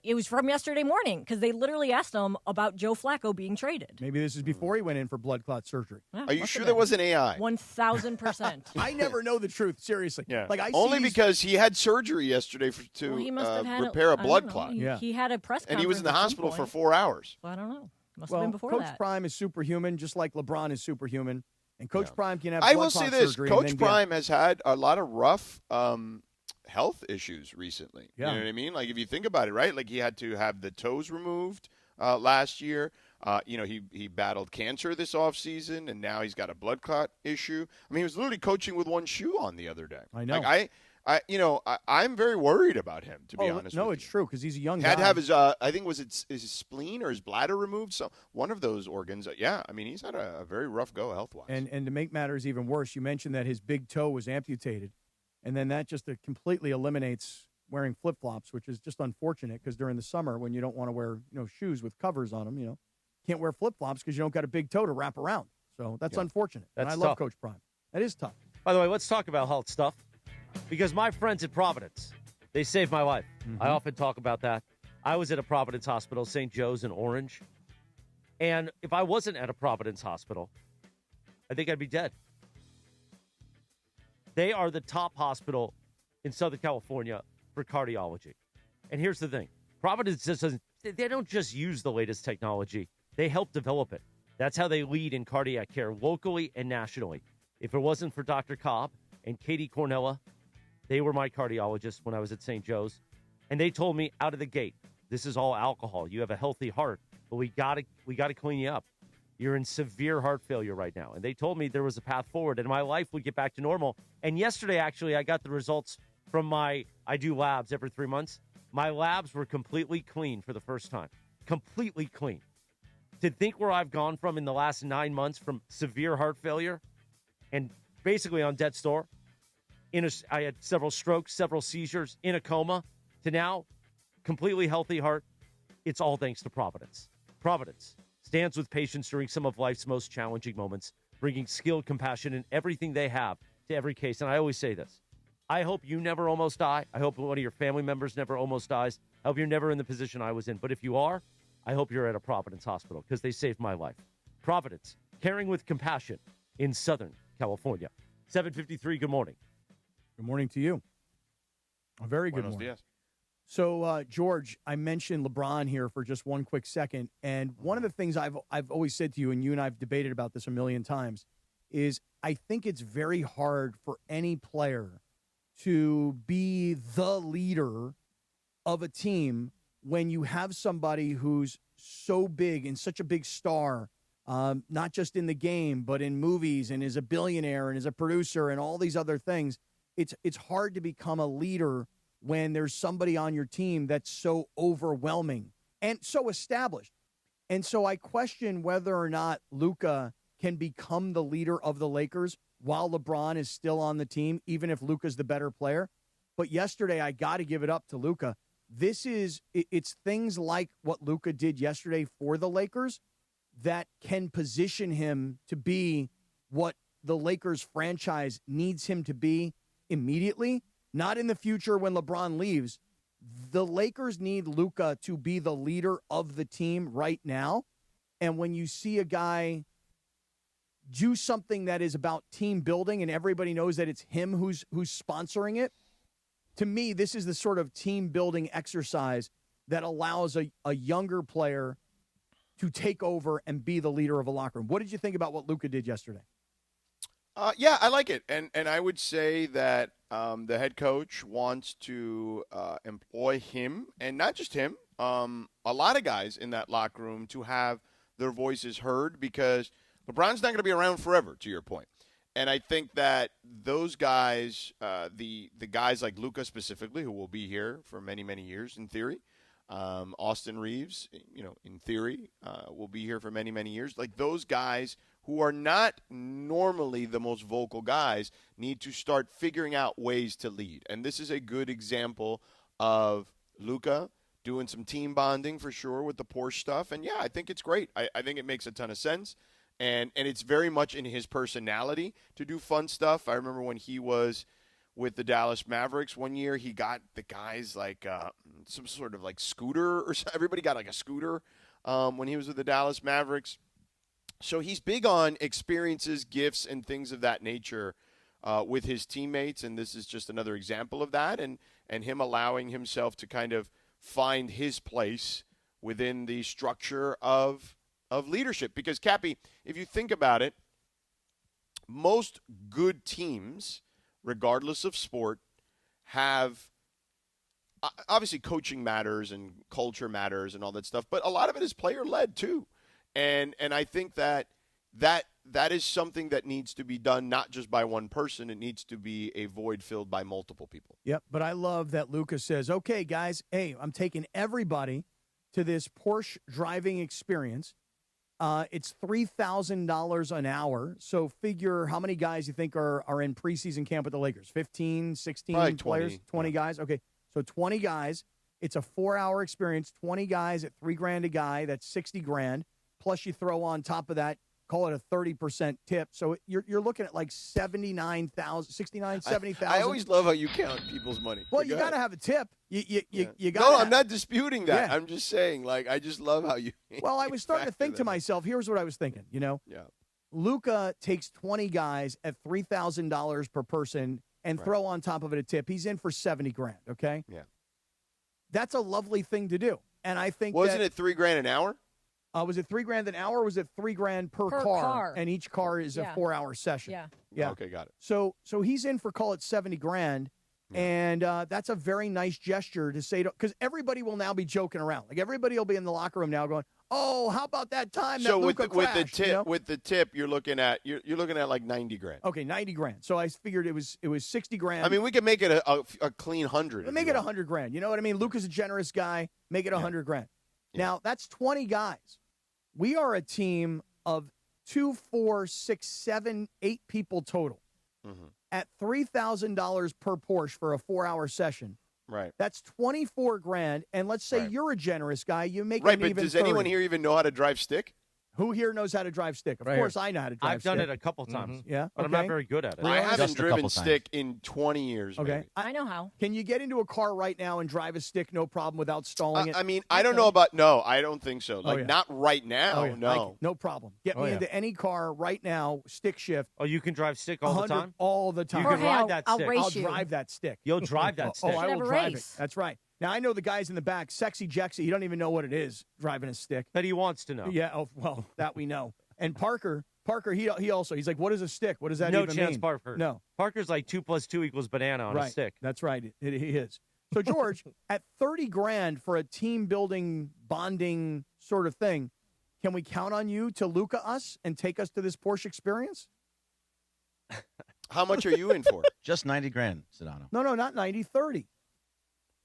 Speaker 10: It was from yesterday morning because they literally asked him about Joe Flacco being traded.
Speaker 16: Maybe this is before he went in for blood clot surgery.
Speaker 10: Yeah,
Speaker 15: Are you
Speaker 10: must
Speaker 15: sure
Speaker 10: have
Speaker 15: there
Speaker 10: been.
Speaker 15: wasn't AI?
Speaker 10: 1,000%.
Speaker 16: I never know the truth, seriously.
Speaker 15: Yeah.
Speaker 16: Like I see
Speaker 15: Only
Speaker 16: these-
Speaker 15: because he had surgery yesterday to
Speaker 10: Well, he must have had
Speaker 15: repair a
Speaker 10: I don't
Speaker 15: blood
Speaker 10: know.
Speaker 15: clot.
Speaker 10: He had a press conference.
Speaker 15: And he was in the
Speaker 10: at some
Speaker 15: hospital for
Speaker 10: point.
Speaker 15: 4 hours.
Speaker 10: So I don't know. Must
Speaker 16: well,
Speaker 10: have been before
Speaker 16: Coach
Speaker 10: that.
Speaker 16: Prime is superhuman, just like LeBron is superhuman. And Coach Prime can have
Speaker 15: I
Speaker 16: blood
Speaker 15: will say
Speaker 16: clot
Speaker 15: this:
Speaker 16: surgery and
Speaker 15: Coach
Speaker 16: then be out.
Speaker 15: Prime has had a lot of rough health issues recently.
Speaker 16: Yeah.
Speaker 15: You know what I mean? Like if you think about it, right? Like he had to have the toes removed last year. He battled cancer this offseason, and now he's got a blood clot issue. I mean, he was literally coaching with one shoe on the other day.
Speaker 16: I know.
Speaker 15: Like I'm very worried about him, to be honest.
Speaker 16: No,
Speaker 15: with
Speaker 16: it's true because he's a young
Speaker 15: you.
Speaker 16: guy.
Speaker 15: Had to have his, I think his spleen or his bladder removed. So one of those organs. Yeah, I mean, he's had a very rough go health wise.
Speaker 16: And to make matters even worse, you mentioned that his big toe was amputated, and then that just completely eliminates wearing flip flops, which is just unfortunate because during the summer when you don't want to wear shoes with covers on them, can't wear flip flops because you don't got a big toe to wrap around. So that's unfortunate. And I
Speaker 14: That's
Speaker 16: love
Speaker 14: tough.
Speaker 16: Coach Prime. That is tough.
Speaker 14: By the way, let's talk about health stuff because my friends at Providence, they saved my life. I often talk about that. I was at a Providence hospital, St. Joe's in Orange. And if I wasn't at a Providence hospital, I think I'd be dead. They are the top hospital in Southern California for cardiology. And here's the thing. Providence they don't just use the latest technology. They help develop it. That's how they lead in cardiac care locally and nationally. If it wasn't for Dr. Cobb and Katie Cornella, they were my cardiologists when I was at St. Joe's. And they told me out of the gate, this is all alcohol. You have a healthy heart, but we gotta clean you up. You're in severe heart failure right now. And they told me there was a path forward and my life would get back to normal. And yesterday, actually, I got the results from I do labs every 3 months. My labs were completely clean for the first time. Completely clean. To think where I've gone from in the last 9 months from severe heart failure and basically on death's door, I had several strokes, several seizures, in a coma, to now completely healthy heart. It's all thanks to Providence. Providence stands with patients during some of life's most challenging moments, bringing skilled compassion and everything they have to every case. And I always say this. I hope you never almost die. I hope one of your family members never almost dies. I hope you're never in the position I was in. But if you are, I hope you're at a Providence hospital because they saved my life. Providence, caring with compassion in Southern California. 7:53, good morning.
Speaker 16: Good morning to you. A very good morning.
Speaker 15: Dias.
Speaker 16: So, George, I mentioned LeBron here for just one quick second, and one of the things I've always said to you, and you and I have debated about this a million times, is I think it's very hard for any player to be the leader of a team when you have somebody who's so big and such a big star, not just in the game, but in movies, and is a billionaire and is a producer and all these other things. It's hard to become a leader when there's somebody on your team that's so overwhelming and so established. And so I question whether or not Luka can become the leader of the Lakers while LeBron is still on the team, even if Luka's the better player. But yesterday, I got to give it up to Luka. It's things like what Luka did yesterday for the Lakers that can position him to be what the Lakers franchise needs him to be immediately, not in the future when LeBron leaves. The Lakers need Luka to be the leader of the team right now. And when you see a guy do something that is about team building and everybody knows that it's him who's sponsoring it, to me, this is the sort of team building exercise that allows a younger player to take over and be the leader of a locker room. What did you think about what Luka did yesterday?
Speaker 15: Yeah, I like it. And I would say that the head coach wants to employ him, and not just him, a lot of guys in that locker room to have their voices heard, because LeBron's not going to be around forever, to your point. And I think that those guys, the guys like Luka specifically, who will be here for many, many years in theory, Austin Reeves, in theory, will be here for many, many years. Like, those guys who are not normally the most vocal guys need to start figuring out ways to lead. And this is a good example of Luka doing some team bonding for sure with the Porsche stuff. And, yeah, I think it's great. I think it makes a ton of sense. And it's very much in his personality to do fun stuff. I remember when he was with the Dallas Mavericks one year, he got the guys like some sort of like scooter, or everybody got like a scooter when he was with the Dallas Mavericks. So he's big on experiences, gifts, and things of that nature with his teammates, and this is just another example of that, and him allowing himself to kind of find his place within the structure of leadership. Because, Cappy, if you think about it, most good teams, regardless of sport, have obviously coaching matters and culture matters and all that stuff, but a lot of it is player-led too. And I think that is something that needs to be done not just by one person. It needs to be a void filled by multiple people.
Speaker 16: Yep, but I love that Luka says, okay, guys, hey, I'm taking everybody to this Porsche driving experience. It's $3,000 an hour. So figure how many guys you think are in preseason camp with the Lakers? 15, 16
Speaker 15: Probably
Speaker 16: players? 20 guys? Okay, so 20 guys. It's a 4-hour experience. 20 guys at $3,000 a guy. That's $60,000. Plus you throw on top of that, call it a 30% tip. So you're looking at like $70,000.
Speaker 15: I always love how you count people's money.
Speaker 16: Well, you got to have a tip. You got.
Speaker 15: No, I'm not disputing that. Yeah. I'm just saying, like, I just love how you.
Speaker 16: Well, I was starting to think to myself, here's what I was thinking. Yeah. Luka takes 20 guys at $3,000 per person and throw on top of it a tip. He's in for $70,000. Okay.
Speaker 15: Yeah.
Speaker 16: That's a lovely thing to do, and I think
Speaker 15: wasn't it $3,000 an hour?
Speaker 16: Was it $3,000 an hour? Or was it $3,000 per car? And each car is a 4-hour session. Yeah.
Speaker 15: Okay, got it.
Speaker 16: So he's in for, call it $70,000, and that's a very nice gesture to say, because everybody will now be joking around. Like, everybody will be in the locker room now going, "Oh, how about that time that Luka crashed?"
Speaker 15: With the tip, you're looking at like $90,000.
Speaker 16: Okay, $90,000. So I figured it was $60,000.
Speaker 15: I mean, we could make it a clean $100,000.
Speaker 16: Make it $100,000. You know what I mean? Luka's a generous guy. Make it $100,000. Now that's 20 guys. We are a team of 2, 4, 6, 7, 8 people total.
Speaker 15: Mm-hmm.
Speaker 16: At $3,000 per Porsche for a 4-hour session.
Speaker 15: Right.
Speaker 16: That's $24,000. And let's say you're a generous guy, you make
Speaker 15: right.
Speaker 16: it
Speaker 15: But
Speaker 16: even
Speaker 15: does
Speaker 16: 30.
Speaker 15: anyone here even know how to drive stick?
Speaker 16: Who here knows how to drive stick? Of course, I know how to drive stick.
Speaker 14: I've done it a couple times.
Speaker 16: Yeah,
Speaker 14: but I'm not very good at it.
Speaker 15: I haven't driven stick in 20 years.
Speaker 16: Okay.
Speaker 15: maybe.
Speaker 10: I know how.
Speaker 16: Can you get into a car right now and drive a stick no problem without stalling it?
Speaker 15: I mean, I don't know about – no, I don't think so. Like,
Speaker 16: yeah.
Speaker 15: not right now,
Speaker 16: Oh, yeah.
Speaker 15: no.
Speaker 16: No problem. Get me into any car right now, stick shift.
Speaker 14: Oh, you can drive stick all the
Speaker 16: 100
Speaker 14: time?
Speaker 16: All the time.
Speaker 14: You can ride that stick.
Speaker 16: I'll drive that stick.
Speaker 14: You'll drive that stick.
Speaker 16: Oh, I will
Speaker 10: have a
Speaker 16: drive it.
Speaker 10: race.
Speaker 16: That's right. Now, I know the guys in the back, Sexy Jexy, he don't even know what it is, driving a stick.
Speaker 14: But he wants to know.
Speaker 16: Yeah, oh, well, that we know. And Parker, he also, he's like, what is a stick? What does that
Speaker 14: No
Speaker 16: even
Speaker 14: chance,
Speaker 16: mean?
Speaker 14: Parker.
Speaker 16: No.
Speaker 14: Parker's like 2 + 2 = banana on
Speaker 16: right.
Speaker 14: a stick.
Speaker 16: That's right. He is. So, George, at $30,000 for a team building, bonding sort of thing, can we count on you to Luca us and take us to this Porsche experience?
Speaker 15: How much are you in for?
Speaker 23: Just $90,000, Sedano.
Speaker 16: No, not 90, 30.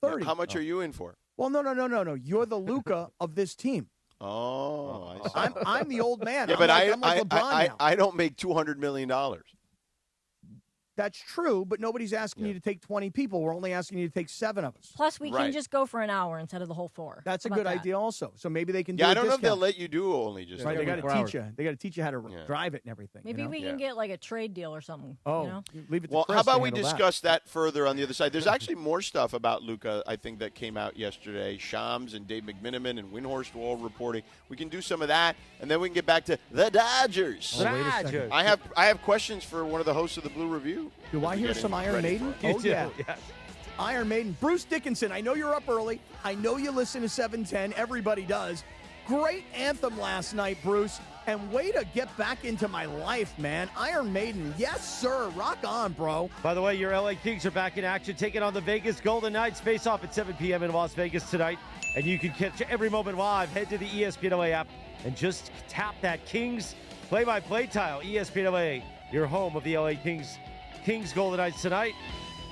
Speaker 16: 30.
Speaker 15: How much are you in for?
Speaker 16: Well, no. You're the Luca of this team.
Speaker 15: Oh, I see.
Speaker 16: I'm the old man.
Speaker 15: Yeah,
Speaker 16: I'm
Speaker 15: but
Speaker 16: like LeBron now.
Speaker 15: I don't make $200 million.
Speaker 16: That's true, but nobody's asking you to take 20 people. We're only asking you to take 7 of us.
Speaker 10: Plus, we can just go for an hour instead of the whole 4.
Speaker 16: That's a
Speaker 10: How
Speaker 16: good
Speaker 10: about that?
Speaker 16: idea also. So maybe they can do
Speaker 15: Yeah,
Speaker 16: a
Speaker 15: I don't know if they'll
Speaker 16: discount.
Speaker 15: let you do only just
Speaker 16: Right, they got to
Speaker 15: 4
Speaker 16: teach
Speaker 15: hours.
Speaker 16: you. They got to teach you how to drive it and everything.
Speaker 10: Maybe we can get like a trade deal or something.
Speaker 16: Oh,
Speaker 10: you know?
Speaker 16: leave it to
Speaker 15: Well,
Speaker 16: Chris
Speaker 15: how about
Speaker 16: to
Speaker 15: we
Speaker 16: handle that.
Speaker 15: discuss that further on the other side? There's actually more stuff about Luka, I think, that came out yesterday. Shams and Dave McMiniman and Windhorst were all reporting. We can do some of that, and then we can get back to the Dodgers.
Speaker 16: Oh, wait a second.
Speaker 15: I have questions for one of the hosts of the Blue Review.
Speaker 16: Do I hear some Iron Maiden? Oh, yeah. Iron Maiden. Bruce Dickinson, I know you're up early. I know you listen to 710. Everybody does. Great anthem last night, Bruce. And way to get back into my life, man. Iron Maiden. Yes, sir. Rock on, bro.
Speaker 14: By the way, your LA Kings are back in action, taking on the Vegas Golden Knights. Face off at 7 p.m. in Las Vegas tonight. And you can catch every moment live. Head to the ESPN LA app and just tap that Kings play-by-play tile. ESPN LA, your home of the LA Kings. Kings Golden Knights tonight.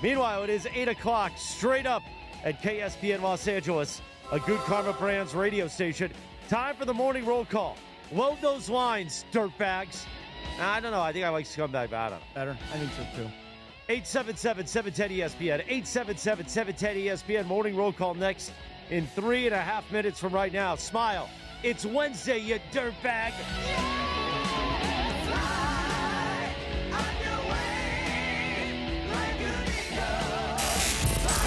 Speaker 14: Meanwhile, it is 8 o'clock straight up at KSPN Los Angeles, a Good Karma Brands radio station. Time for the morning roll call. Load those lines, dirtbags. I don't know. I think I like scumbag, but I don't know.
Speaker 16: Better. I think so, too.
Speaker 14: 877-710-ESPN. 877-710-ESPN. Morning roll call next in 3.5 minutes from right now. Smile. It's Wednesday, you dirtbag.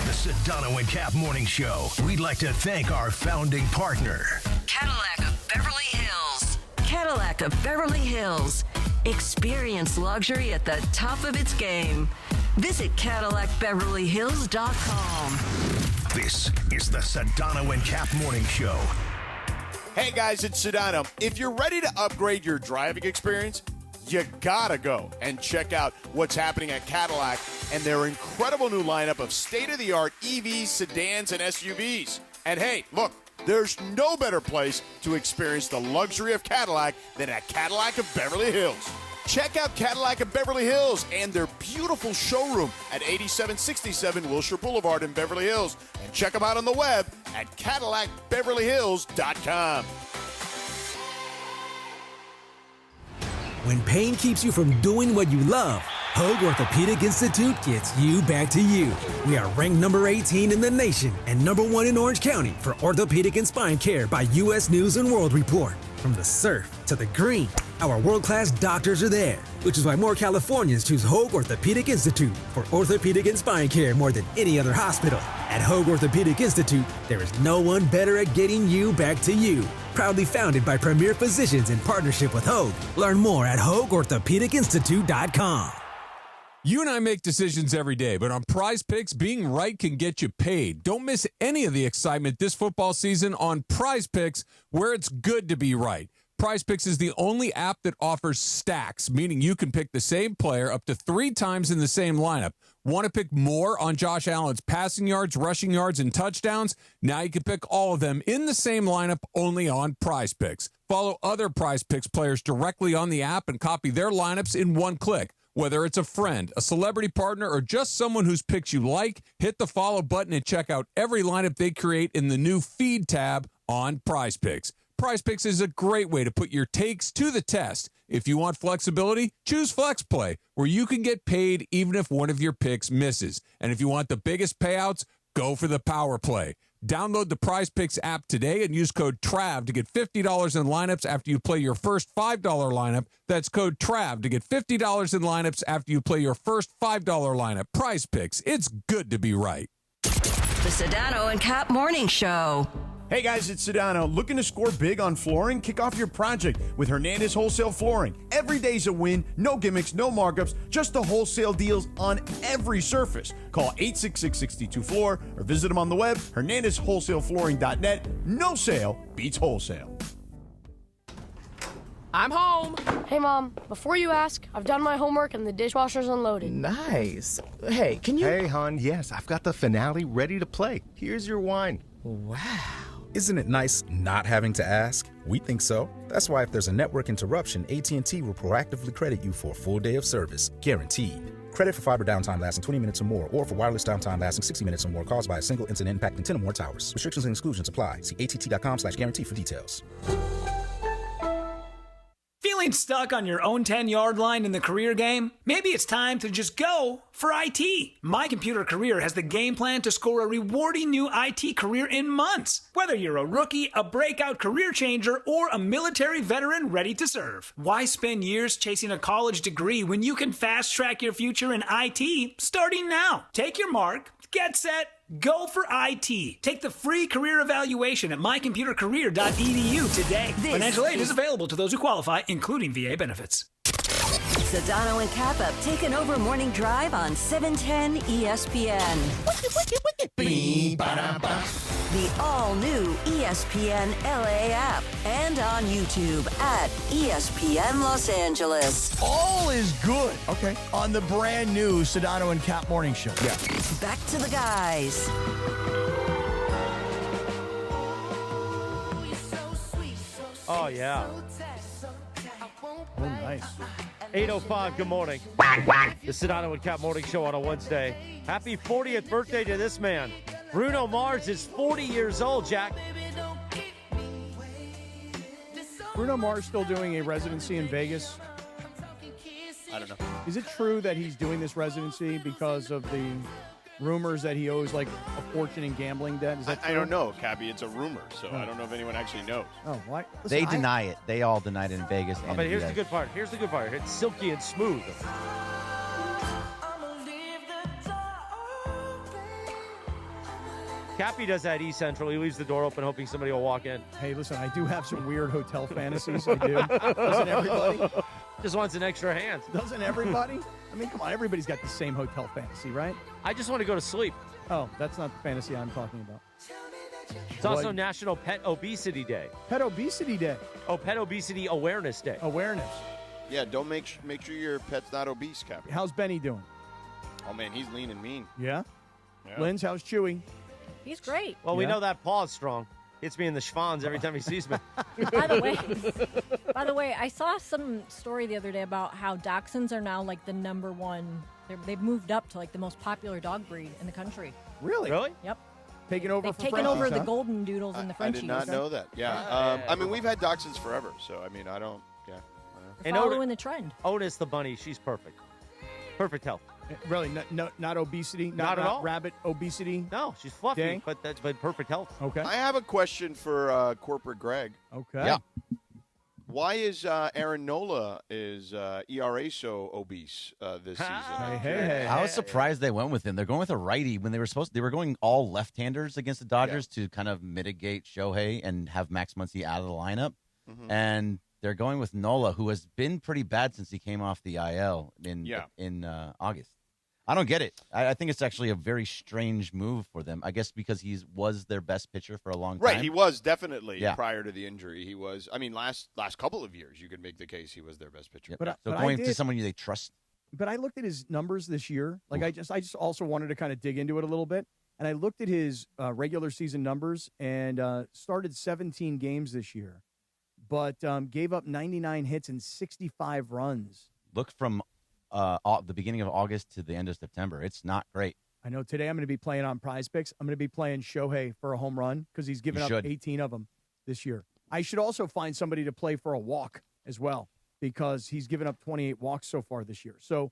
Speaker 7: The Sedano and Kap Morning Show. We'd like to thank our founding partner,
Speaker 6: Cadillac of Beverly Hills. Cadillac of Beverly Hills. Experience luxury at the top of its game. Visit CadillacBeverlyHills.com.
Speaker 7: This is the Sedano and Kap Morning Show.
Speaker 15: Hey guys, it's Sedano. If you're ready to upgrade your driving experience, you gotta go and check out what's happening at Cadillac and their incredible new lineup of state-of-the-art EVs, sedans, and SUVs. And hey, look, there's no better place to experience the luxury of Cadillac than at Cadillac of Beverly Hills. Check out Cadillac of Beverly Hills and their beautiful showroom at 8767 Wilshire Boulevard in Beverly Hills. And check them out on the web at CadillacBeverlyHills.com.
Speaker 8: When pain keeps you from doing what you love, Hoag Orthopedic Institute gets you back to you. We are ranked number 18 in the nation and number 1 in Orange County for orthopedic and spine care by U.S. News and World Report. From the surf to the green, our world-class doctors are there, which is why more Californians choose Hoag Orthopedic Institute for orthopedic and spine care more than any other hospital. At Hoag Orthopedic Institute, there is no one better at getting you back to you. Proudly founded by premier physicians in partnership with Hoag. Learn more at HoagOrthopedicInstitute.com.
Speaker 24: You and I make decisions every day, but on Prize Picks, being right can get you paid. Don't miss any of the excitement this football season on Prize Picks, where it's good to be right. Prize Picks is the only app that offers stacks, meaning you can pick the same player up to 3 times in the same lineup. Want to pick more on Josh Allen's passing yards, rushing yards, and touchdowns? Now you can pick all of them in the same lineup only on Prize Picks. Follow other Prize Picks players directly on the app and copy their lineups in one click. Whether it's a friend, a celebrity partner, or just someone whose picks you like, hit the follow button and check out every lineup they create in the new Feed tab on Prize Picks. Prize Picks is a great way to put your takes to the test. If you want flexibility, choose Flex Play, where you can get paid even if one of your picks misses. And if you want the biggest payouts, go for the Power Play. Download the Prize Picks app today and use code TRAV to get $50 in lineups after you play your first $5 lineup. That's code TRAV to get $50 in lineups after you play your first $5 lineup. Prize Picks. It's good to be right.
Speaker 6: The Sedano and Kap Morning Show.
Speaker 9: Hey guys, it's Sedano. Looking to score big on flooring? Kick off your project with Hernandez Wholesale Flooring. Every day's a win, no gimmicks, no markups, just the wholesale deals on every surface. Call 866-62-FLOOR or visit them on the web, hernandezwholesaleflooring.net. No sale beats wholesale.
Speaker 12: I'm home. Hey, Mom, before you ask, I've done my homework and the dishwasher's unloaded.
Speaker 13: Nice. Hey, can you... Hey, hon, yes, I've got the finale ready to play. Here's your wine.
Speaker 18: Wow. Isn't it nice not having to ask? We think so. That's why if there's a network interruption, AT&T will proactively credit you for a full day of service, guaranteed. Credit for fiber downtime lasting 20 minutes or more, or for wireless downtime lasting 60 minutes or more caused by a single incident impacting 10 or more towers. Restrictions and exclusions apply. See att.com/guarantee for details.
Speaker 19: Feeling stuck on your own 10-yard line in the career game? Maybe it's time to just go for IT. My Computer Career has the game plan to score a rewarding new IT career in months. Whether you're a rookie, a breakout career changer, or a military veteran ready to serve. Why spend years chasing a college degree when you can fast-track your future in IT starting now? Take your mark, get set, go for IT. Take the free career evaluation at mycomputercareer.edu today. Financial aid is available to those who qualify, including VA benefits.
Speaker 6: Sedano and Kap have taken over Morning Drive on 710 ESPN. The all-new ESPN LA app and on YouTube at ESPN Los Angeles.
Speaker 2: All is good. Okay. On the brand new Sedano and Kap Morning Show.
Speaker 6: Yeah. Back to the guys.
Speaker 14: Oh, yeah.
Speaker 16: Oh, nice.
Speaker 14: 8:05, good morning. The Sedano and Kap Morning Show on a Wednesday. Happy 40th birthday to this man. Bruno Mars is 40 years old, Jack.
Speaker 16: Bruno Mars still doing a residency in Vegas?
Speaker 15: I don't know.
Speaker 16: Is it true that he's doing this residency because of the rumors that he owes like a fortune in gambling debt? Is that true?
Speaker 15: I don't know, Cappy. It's a rumor, so I don't know if anyone actually knows.
Speaker 16: Oh, what?
Speaker 23: They deny it. They all denied it in Vegas.
Speaker 14: Oh, but here's the good part. Here's the good part. It's silky and smooth. Cappy does that East Central. He leaves the door open, hoping somebody will walk in.
Speaker 16: Hey, listen, I do have some weird hotel fantasies. I do. Doesn't everybody?
Speaker 14: Just wants an extra hand.
Speaker 16: Doesn't everybody? I mean, come on. Everybody's got the same hotel fantasy, right?
Speaker 14: I just want to go to sleep.
Speaker 16: Oh, that's not the fantasy I'm talking about.
Speaker 14: It's also National Pet Obesity Day.
Speaker 16: Pet Obesity Day.
Speaker 14: Oh, Pet Obesity Awareness Day.
Speaker 16: Awareness.
Speaker 15: Yeah, don't make sure your pet's not obese, Cappy.
Speaker 16: How's Benny doing?
Speaker 15: Oh, man, he's lean and mean.
Speaker 16: Yeah?
Speaker 15: Yeah.
Speaker 16: Linz, how's Chewy?
Speaker 10: He's great.
Speaker 14: Well, we know that paw's strong. Hits me in the schwans every time he sees me.
Speaker 10: By the way, I saw some story the other day about how dachshunds are now like the number one. They've moved up to like the most popular dog breed in the country.
Speaker 16: Really?
Speaker 14: Really?
Speaker 10: Yep.
Speaker 16: Taking over.
Speaker 10: They've
Speaker 16: for
Speaker 10: taken
Speaker 16: Frenchies,
Speaker 10: over the
Speaker 16: huh?
Speaker 10: golden doodles and the
Speaker 15: I
Speaker 10: Frenchies.
Speaker 15: did not know that. Yeah. I mean, we've had dachshunds forever, so I mean, I don't. Yeah.
Speaker 10: They're following the trend.
Speaker 14: Otis the bunny, she's perfect. Perfect health.
Speaker 16: Really, not obesity,
Speaker 14: Not at all.
Speaker 16: Rabbit obesity.
Speaker 14: No, she's fluffy,
Speaker 16: Dang.
Speaker 14: but perfect health.
Speaker 16: Okay.
Speaker 15: I have a question for corporate Greg.
Speaker 16: Okay.
Speaker 23: Yeah.
Speaker 15: Why is Aaron Nola is ERA so obese this season?
Speaker 16: Hey.
Speaker 23: I was surprised they went with him. They're going with a righty when they were going all left-handers against the Dodgers to kind of mitigate Shohei and have Max Muncy out of the lineup.
Speaker 15: Mm-hmm.
Speaker 23: And they're going with Nola, who has been pretty bad since he came off the IL in August. I don't get it. I think it's actually a very strange move for them. I guess because he was their best pitcher for a long time.
Speaker 15: Right, he was definitely
Speaker 23: Yeah.
Speaker 15: prior to the injury. He was. I mean, last couple of years, you could make the case he was their best pitcher.
Speaker 23: Yep. So going to someone they trust.
Speaker 16: But I looked at his numbers this year. Like I just also wanted to kind of dig into it a little bit, and I looked at his regular season numbers and started 17 games this year, but gave up 99 hits and 65 runs.
Speaker 23: Look from the beginning of August to the end of September. It's not great.
Speaker 16: I know today I'm going to be playing on Prize Picks. I'm going to be playing Shohei for a home run because he's given up 18 of them this year. I should also find somebody to play for a walk as well because he's given up 28 walks so far this year. So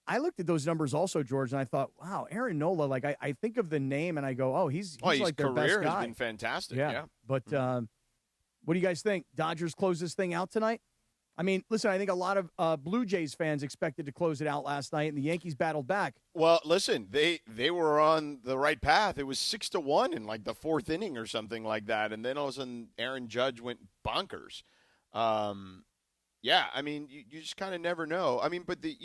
Speaker 16: I looked at those numbers also, George, and I thought, wow, Aaron Nola, like I think of the name and I go, oh, he's like their best guy.
Speaker 15: His career has been fantastic, yeah.
Speaker 16: But what do you guys think? Dodgers close this thing out tonight? I mean, listen, I think a lot of Blue Jays fans expected to close it out last night, and the Yankees battled back.
Speaker 15: Well, listen, they were on the right path. It was 6-1 in like the fourth inning or something like that, and then all of a sudden Aaron Judge went bonkers. Yeah, I mean, you just kind of never know. I mean, but the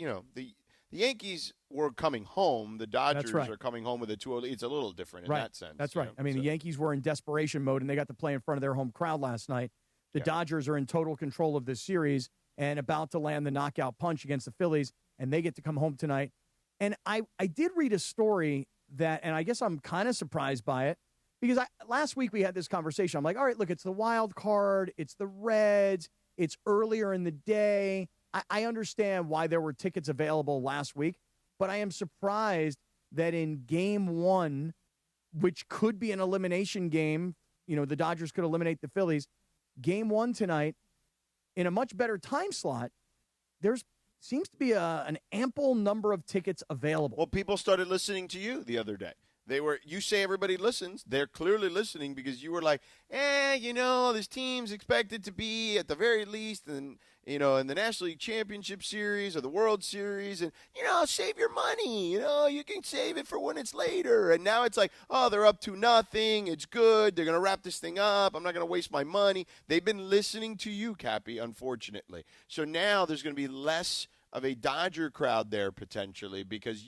Speaker 15: Yankees were coming home. The Dodgers are coming home with a 2-0 lead. It's a little different in that sense.
Speaker 16: That's right. I mean, the Yankees were in desperation mode, and they got to play in front of their home crowd last night. The Dodgers are in total control of this series and about to land the knockout punch against the Phillies, and they get to come home tonight. And I did read a story that, and I guess I'm kind of surprised by it, because last week we had this conversation. I'm like, all right, look, it's the wild card. It's the Reds. It's earlier in the day. I understand why there were tickets available last week, but I am surprised that in game one, which could be an elimination game, the Dodgers could eliminate the Phillies, game one tonight, in a much better time slot, seems to be an ample number of tickets available.
Speaker 15: Well, people started listening to you the other day. You say everybody listens. They're clearly listening because you were like, this team's expected to be at the very least in the National League Championship Series or the World Series, and, save your money. You can save it for when it's later. And now it's like, oh, they're up 2-0. It's good. They're going to wrap this thing up. I'm not going to waste my money. They've been listening to you, Cappy, unfortunately. So now there's going to be less of a Dodger crowd there potentially because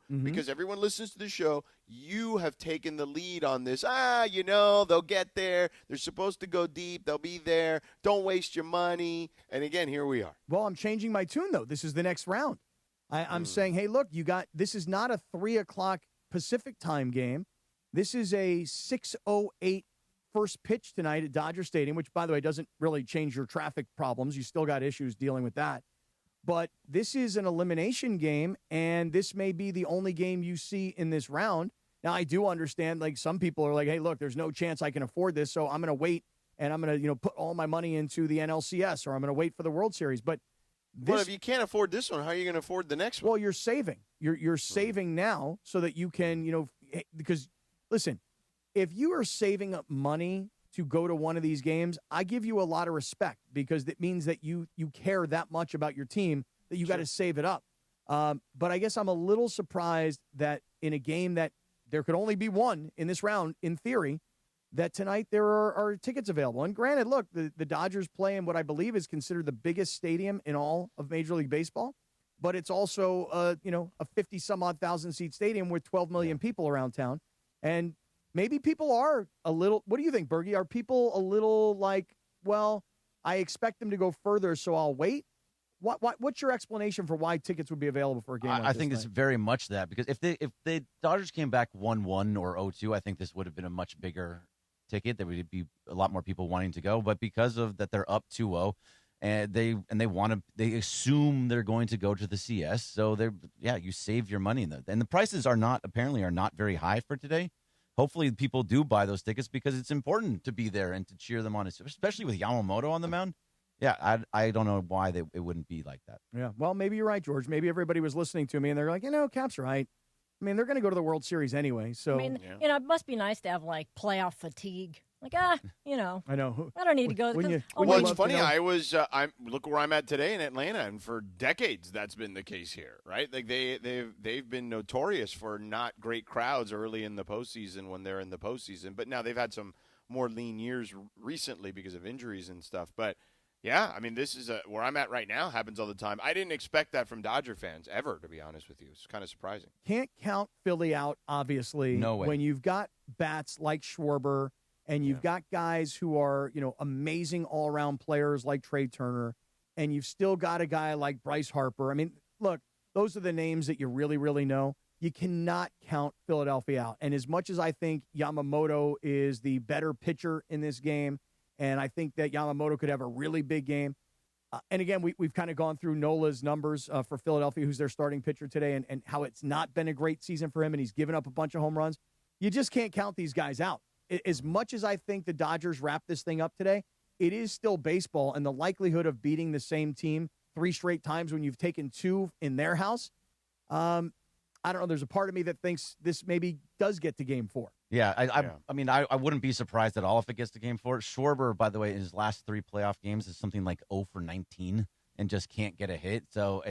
Speaker 15: because everyone listens to the show, you have taken the lead on this. They'll get there. They're supposed to go deep. They'll be there. Don't waste your money. And again, here we are.
Speaker 16: Well, I'm changing my tune, though. This is the next round. I'm saying, hey, look, this is not a 3:00 Pacific time game. This is a 6:08 first pitch tonight at Dodger Stadium, which, by the way, doesn't really change your traffic problems. You still got issues dealing with that. But this is an elimination game, and this may be the only game you see in this round. Now, I do understand, like, some people are like, hey, look, there's no chance I can afford this, so I'm going to wait, and I'm going to, put all my money into the NLCS, or I'm going to wait for the World Series. But
Speaker 15: if you can't afford this one, how are you going to afford the next one?
Speaker 16: Well, you're saving. You're saving now so that you can, because, listen, if you are saving up money to go to one of these games, I give you a lot of respect because it means that you care that much about your team that you got to save it up. But I guess I'm a little surprised that in a game that there could only be one in this round, in theory, that tonight there are tickets available. And granted, look, the Dodgers play in what I believe is considered the biggest stadium in all of Major League Baseball, but it's also a 50-some-odd thousand seat stadium with 12 million people around town. And maybe people are a little – what do you think, Bergie? Are people a little like, well, I expect them to go further, so I'll wait? What's your explanation for why tickets would be available for a game like this?
Speaker 23: I think it's very much that because if the Dodgers came back 1-1 or 0-2, I think this would have been a much bigger ticket. There would be a lot more people wanting to go. But because of that they're up 2-0 and they assume they're going to go to the CS. So you save your money in that. And the prices are not very high for today. Hopefully people do buy those tickets because it's important to be there and to cheer them on, especially with Yamamoto on the mound. Yeah, I don't know why it wouldn't be like that.
Speaker 16: Yeah, well, maybe you're right, George. Maybe everybody was listening to me, and they're like, Cap's right. I mean, they're going to go to the World Series anyway. So,
Speaker 10: it must be nice to have, like, playoff fatigue. Like, I know.
Speaker 16: I
Speaker 10: don't need to go.
Speaker 15: Well, it's funny. Look where I'm at today in Atlanta, and for decades that's been the case here, right? Like they've been notorious for not great crowds early in the postseason when they're in the postseason, but now they've had some more lean years recently because of injuries and stuff. But yeah, I mean, this is where I'm at right now. Happens all the time. I didn't expect that from Dodger fans ever, to be honest with you. It's kind of surprising.
Speaker 16: Can't count Philly out, obviously.
Speaker 23: No way.
Speaker 16: When you've got bats like Schwarber and you've got guys who are, amazing all-around players like Trey Turner, and you've still got a guy like Bryce Harper. I mean, look, those are the names that you really, really know. You cannot count Philadelphia out. And as much as I think Yamamoto is the better pitcher in this game, and I think that Yamamoto could have a really big game. And again, we've kind of gone through Nola's numbers for Philadelphia, who's their starting pitcher today, and how it's not been a great season for him, and he's given up a bunch of home runs. You just can't count these guys out. As much as I think the Dodgers wrap this thing up today, it is still baseball, and the likelihood of beating the same team 3 straight times when you've taken 2 in their house I don't know. There's a part of me that thinks this maybe does get to Game 4.
Speaker 23: Yeah, I mean, I wouldn't be surprised at all if it gets to Game 4. Schwarber, by the way, in his last 3 playoff games is something like 0 for 19 and just can't get a hit. So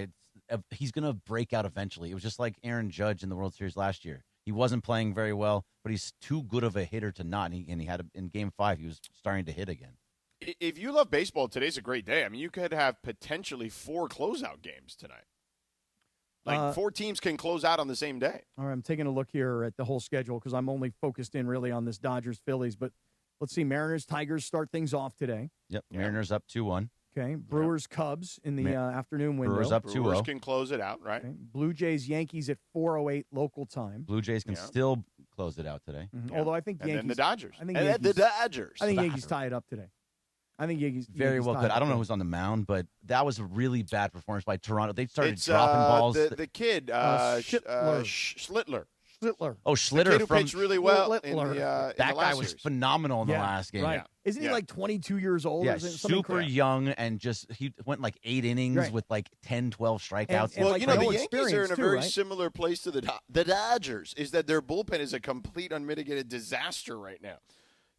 Speaker 23: he's going to break out eventually. It was just like Aaron Judge in the World Series last year. He wasn't playing very well, but he's too good of a hitter to not. And he had in Game 5, he was starting to hit again.
Speaker 15: If you love baseball, today's a great day. I mean, you could have potentially 4 closeout games tonight. Like 4 teams can close out on the same day.
Speaker 16: All right, I'm taking a look here at the whole schedule because I'm only focused in really on this Dodgers-Phillies. But let's see, Mariners, Tigers start things off today.
Speaker 23: Yep, Mariners up 2-1.
Speaker 16: Okay, Brewers, Cubs in the afternoon window.
Speaker 23: Brewers up 2-0.
Speaker 15: Brewers can close it out, right?
Speaker 16: Okay. Blue Jays, Yankees at 4:08 local time.
Speaker 23: Blue Jays can still close it out today.
Speaker 16: Mm-hmm. Although I think
Speaker 15: And
Speaker 16: Yankees.
Speaker 15: then the Dodgers.
Speaker 16: I think
Speaker 15: And
Speaker 16: Yankees,
Speaker 15: then the Dodgers.
Speaker 16: I think Yankees tie it up today. I think Yankees
Speaker 23: Very well
Speaker 16: tie
Speaker 23: could.
Speaker 16: it
Speaker 23: I don't know
Speaker 16: up.
Speaker 23: who's on the mound, but that was a really bad performance by Toronto. They started dropping balls.
Speaker 15: The kid,
Speaker 16: Schlittler.
Speaker 15: Schlittler.
Speaker 23: Oh,
Speaker 15: The kid
Speaker 23: Schlitter
Speaker 15: who
Speaker 23: from
Speaker 15: pitched really well in
Speaker 16: Schlittler.
Speaker 15: the
Speaker 23: that
Speaker 15: in the
Speaker 23: guy
Speaker 15: last
Speaker 23: was
Speaker 15: series.
Speaker 23: phenomenal in the last game.
Speaker 16: Right. Isn't he like 22 years old?
Speaker 23: Yeah,
Speaker 16: or something
Speaker 23: super
Speaker 16: crazy?
Speaker 23: young and just he went like 8 innings
Speaker 16: Right.
Speaker 23: with like 10, 12 strikeouts.
Speaker 15: Well,
Speaker 16: like
Speaker 15: you know,
Speaker 16: no
Speaker 15: the Yankees are in
Speaker 16: experience
Speaker 15: a
Speaker 16: too,
Speaker 15: very
Speaker 16: right?
Speaker 15: similar place to the Dodgers, is that their bullpen is a complete unmitigated disaster right now.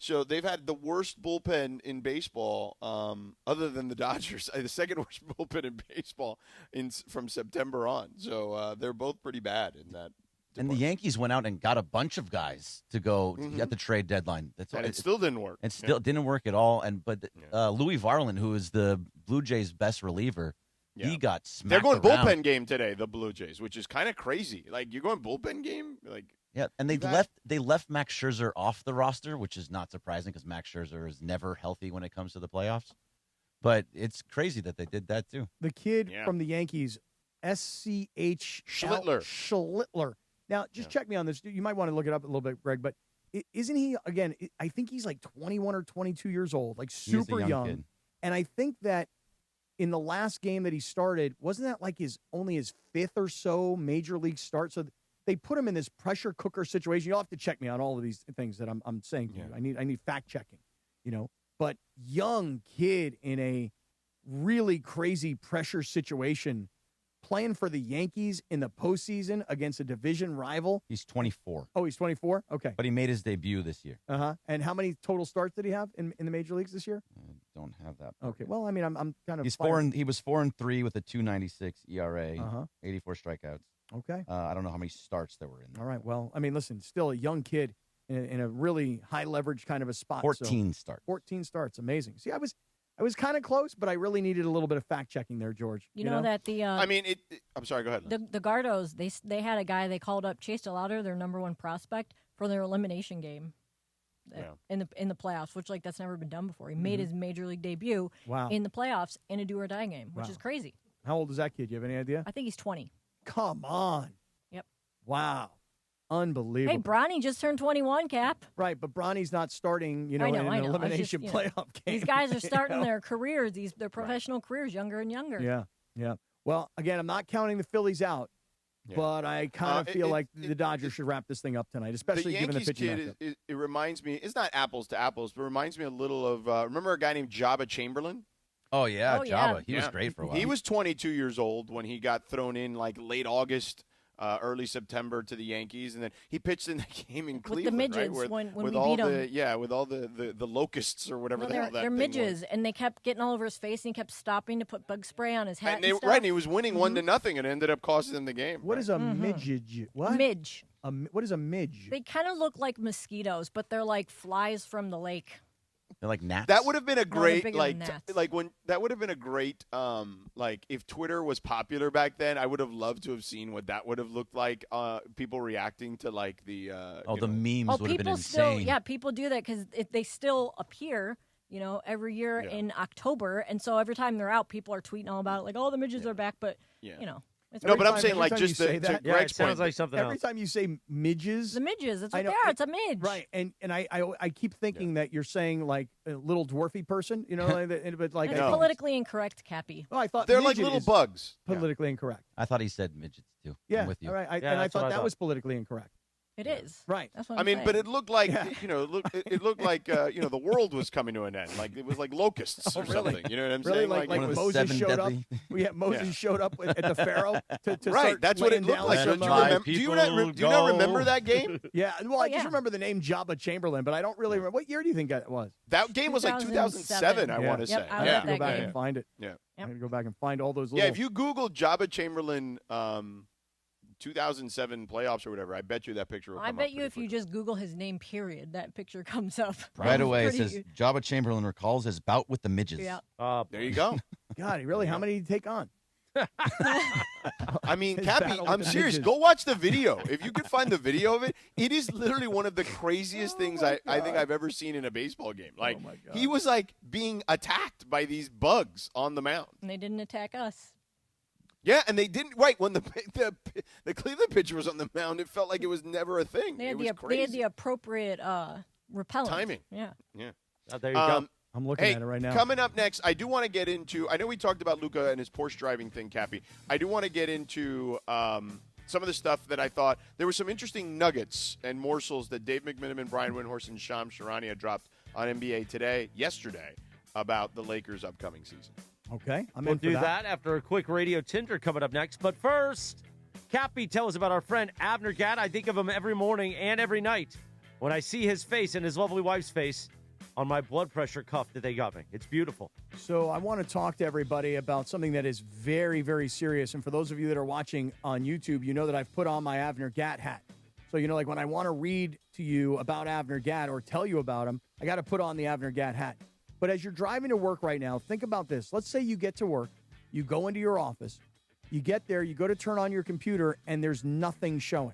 Speaker 15: So they've had the worst bullpen in baseball, other than the Dodgers, the second worst bullpen in baseball from September on. So they're both pretty bad in that.
Speaker 23: And the Yankees went out and got a bunch of guys to go at the trade deadline.
Speaker 15: And it still didn't work.
Speaker 23: It still didn't work at all. But Louis Varland, who is the Blue Jays' best reliever, he got smacked.
Speaker 15: They're going
Speaker 23: around.
Speaker 15: bullpen game today, the Blue Jays, which is kind of crazy. Like, you're going bullpen game? Like,
Speaker 23: yeah, and they left Max Scherzer off the roster, which is not surprising because Max Scherzer is never healthy when it comes to the playoffs. But it's crazy that they did that too.
Speaker 16: The kid from the Yankees, SCH Schlittler. Now, just check me on this. You might want to look it up a little bit, Greg, but isn't he, again, I think he's like 21 or 22 years old, like super young.
Speaker 23: Kid.
Speaker 16: And I think that in the last game that he started, wasn't that like only his 5th or so major league start? So they put him in this pressure cooker situation. You'll have to check me on all of these things that I'm saying to you. I need fact checking, you know. But young kid in a really crazy pressure situation, playing for the Yankees in the postseason against a division rival.
Speaker 23: He's 24.
Speaker 16: Oh, he's 24? Okay.
Speaker 23: But he made his debut this year.
Speaker 16: Uh-huh. And how many total starts did he have in the major leagues this year?
Speaker 23: I don't have that.
Speaker 16: Okay. Well, I mean, I'm kind of
Speaker 23: he was 4-3 with a 2.96 ERA, 84 strikeouts.
Speaker 16: Okay.
Speaker 23: I don't know how many starts there were in there.
Speaker 16: All right. Well, I mean, listen, still a young kid in a really high leverage kind of a spot.
Speaker 23: 14 starts.
Speaker 16: 14 starts. Amazing. See, I was kind of close, but I really needed a little bit of fact checking there, George.
Speaker 10: You know that the
Speaker 15: I mean, I'm sorry. Go ahead.
Speaker 10: the Gardos they had a guy they called up, Chase DeLauder, their number 1 prospect, for their elimination game in the playoffs, which like that's never been done before. He made his major league debut in the playoffs in a do or die game, which is crazy.
Speaker 16: How old is that kid? You have any idea?
Speaker 10: I think he's 20.
Speaker 16: Come on.
Speaker 10: Yep.
Speaker 16: Wow. Unbelievable.
Speaker 10: Hey, Bronny just turned 21, Cap.
Speaker 16: Right, but Bronny's not starting, in
Speaker 10: I
Speaker 16: an
Speaker 10: know.
Speaker 16: elimination playoff game.
Speaker 10: These guys are starting their careers, their professional careers younger and younger.
Speaker 16: Yeah. Well, again, I'm not counting the Phillies out, but I kind of feel like the Dodgers should wrap this thing up tonight, especially given the pitching matchup.
Speaker 15: It reminds me, it's not apples to apples, but it reminds me a little of, remember a guy named Jabba Chamberlain?
Speaker 23: Oh, yeah, Jabba. He was great for a while.
Speaker 15: He was 22 years old when he got thrown in like late August, early September to the Yankees, and then he pitched in the game in Cleveland,
Speaker 10: with the midgets,
Speaker 15: right?
Speaker 10: when
Speaker 15: with
Speaker 10: we
Speaker 15: all
Speaker 10: beat
Speaker 15: the
Speaker 10: them.
Speaker 15: with all the locusts or whatever the hell that
Speaker 10: they're
Speaker 15: thing
Speaker 10: midges,
Speaker 15: was.
Speaker 10: and they kept getting all over his face, and he kept stopping to put bug spray on his hat.
Speaker 15: And
Speaker 10: stuff.
Speaker 15: and he was winning 1-0, and it ended up costing them the game.
Speaker 16: What is a midget? What?
Speaker 10: Midge.
Speaker 16: What is a midge?
Speaker 10: They kind of look like mosquitoes, but they're like flies from the lake.
Speaker 23: They're like gnats.
Speaker 15: That would have been a great
Speaker 10: bigger
Speaker 15: like
Speaker 10: than gnats.
Speaker 15: that would have been a great like if Twitter was popular back then. I would have loved to have seen what that would have looked like. People reacting to like the
Speaker 23: the memes would have been insane.
Speaker 10: People do that because they still appear. Every year in October, and so every time they're out, people are tweeting all about it, like, "Oh, the midges are back," but It's
Speaker 15: no, but I'm
Speaker 16: time-
Speaker 15: saying
Speaker 16: every
Speaker 15: like
Speaker 16: time
Speaker 15: just
Speaker 16: you say
Speaker 15: to
Speaker 16: that-
Speaker 15: Greg's
Speaker 14: it sounds
Speaker 15: point.
Speaker 14: like something
Speaker 16: Every
Speaker 14: else.
Speaker 16: time you say midges,
Speaker 10: The midges. That's
Speaker 16: I
Speaker 10: what
Speaker 16: know
Speaker 10: they are. It's a midge.
Speaker 16: right? And I keep thinking that you're saying like a little dwarfy person, but like
Speaker 10: It's
Speaker 16: I think-
Speaker 10: politically incorrect, Cappy.
Speaker 16: Oh, I thought
Speaker 15: They're like
Speaker 16: midget
Speaker 15: little
Speaker 16: is
Speaker 15: bugs.
Speaker 16: politically incorrect.
Speaker 23: I thought he said midgets too.
Speaker 16: Yeah,
Speaker 23: I'm with you.
Speaker 16: all right.
Speaker 14: Yeah,
Speaker 16: And I
Speaker 14: that's what
Speaker 16: thought
Speaker 14: I
Speaker 16: that
Speaker 14: thought.
Speaker 16: was politically incorrect.
Speaker 10: It is.
Speaker 16: Right.
Speaker 10: That's what
Speaker 15: I
Speaker 10: I'm
Speaker 15: mean,
Speaker 10: saying.
Speaker 15: but it looked like it looked like the world was coming to an end. Like it was like locusts or something. You know what I'm
Speaker 16: really?
Speaker 15: saying?
Speaker 16: Like Moses showed up. Moses showed up at the Pharaoh to
Speaker 15: right.
Speaker 16: start
Speaker 15: That's what it
Speaker 16: laying
Speaker 15: looked
Speaker 16: down
Speaker 15: like.
Speaker 16: some,
Speaker 15: Do you not remember that game?
Speaker 16: Yeah. Well, I just remember the name Jabba Chamberlain, but I don't really remember. What year do you think that was?
Speaker 15: That game was like 2007. I want to say.
Speaker 16: I have to go back and find it.
Speaker 15: Yeah.
Speaker 16: I'm going to go back and find all those.
Speaker 15: Yeah. If you Google Jabba Chamberlain 2007 playoffs or whatever, I bet you that picture will come
Speaker 10: I
Speaker 15: up.
Speaker 10: bet you if you just Google his name, period, that picture comes up.
Speaker 23: Right away, it
Speaker 10: Pretty-
Speaker 23: says Jabba Chamberlain recalls his bout with the midges.
Speaker 10: Yeah.
Speaker 15: There you go.
Speaker 16: God, really? How many did he take on?
Speaker 15: I mean,
Speaker 16: His
Speaker 15: Cappy,
Speaker 16: battle with
Speaker 15: I'm
Speaker 16: the
Speaker 15: serious.
Speaker 16: midgets.
Speaker 15: Go watch the video. If you can find the video of it, it is literally one of the craziest things I think I've ever seen in a baseball game. Like, he was like being attacked by these bugs on the mound.
Speaker 10: And they didn't attack us.
Speaker 15: Yeah, and they didn't. Right when the Cleveland pitcher was on the mound, it felt like it was never a thing.
Speaker 10: They had,
Speaker 15: it was
Speaker 10: they
Speaker 15: crazy.
Speaker 10: had the appropriate repellent.
Speaker 15: Timing.
Speaker 10: Yeah.
Speaker 15: Yeah.
Speaker 14: There you go.
Speaker 16: I'm looking
Speaker 15: Hey,
Speaker 16: at it right now.
Speaker 15: Coming up next, I do want to get into. I know we talked about Luka and his Porsche driving thing, Cappy. I do want to get into some of the stuff that I thought there were some interesting nuggets and morsels that Dave McMenamin, Brian Windhorst, and Shams Charania dropped on NBA yesterday, about the Lakers' upcoming season.
Speaker 16: Okay,
Speaker 14: We'll do that after a quick radio Tinder coming up next. But first, Cappy, tell us about our friend Abner Gatt. I think of him every morning and every night when I see his face and his lovely wife's face on my blood pressure cuff that they got me. It's beautiful.
Speaker 16: So I want to talk to everybody about something that is very, very serious. And for those of you that are watching on YouTube, you know that I've put on my Abner Gatt hat. So, like when I want to read to you about Abner Gatt or tell you about him, I got to put on the Abner Gatt hat. But as you're driving to work right now, think about this. Let's say you get to work, you go into your office, you get there, you go to turn on your computer, and there's nothing showing.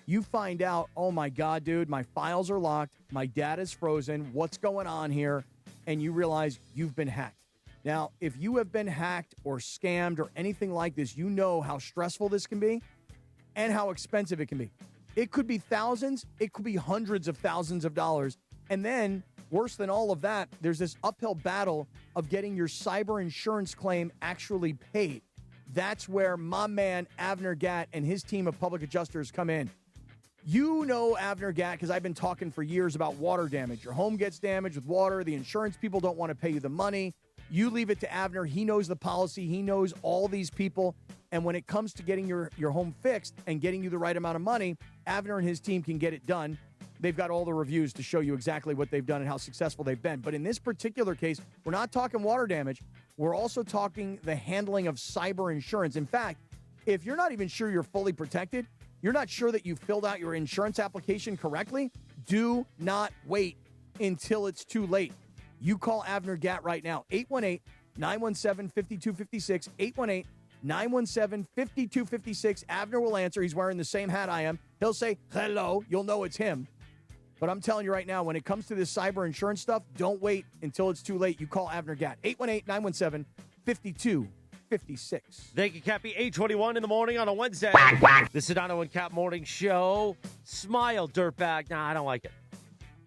Speaker 16: You find out, oh my God, dude, my files are locked, my data's frozen, what's going on here? And you realize you've been hacked. Now, if you have been hacked or scammed or anything like this, you know how stressful this can be and how expensive it can be. It could be thousands, it could be hundreds of thousands of dollars. And then, worse than all of that, there's this uphill battle of getting your cyber insurance claim actually paid. That's where my man Abner Gatt and his team of public adjusters come in. You know Abner Gatt because I've been talking for years about water damage. Your home gets damaged with water. The insurance people don't want to pay you the money. You leave it to Abner. He knows the policy. He knows all these people. And when it comes to getting your home fixed and getting you the right amount of money, Abner and his team can get it done. They've got all the reviews to show you exactly what they've done and how successful they've been. But in this particular case, we're not talking water damage. We're also talking the handling of cyber insurance. In fact, if you're not even sure you're fully protected, you're not sure that you filled out your insurance application correctly, do not wait until it's too late. You call Abner Gatt right now, 818-917-5256, 818-917-5256. Abner will answer. He's wearing the same hat I am. He'll say, hello. You'll know it's him. But I'm telling you right now, when it comes to this cyber insurance stuff, don't wait until it's too late. You call Abner Gatt, 818-917-5256.
Speaker 14: Thank you, Cappy. 8:21 in the morning on a Wednesday. The Sedano and Cap Morning Show. Smile, dirtbag. Nah, I don't like it.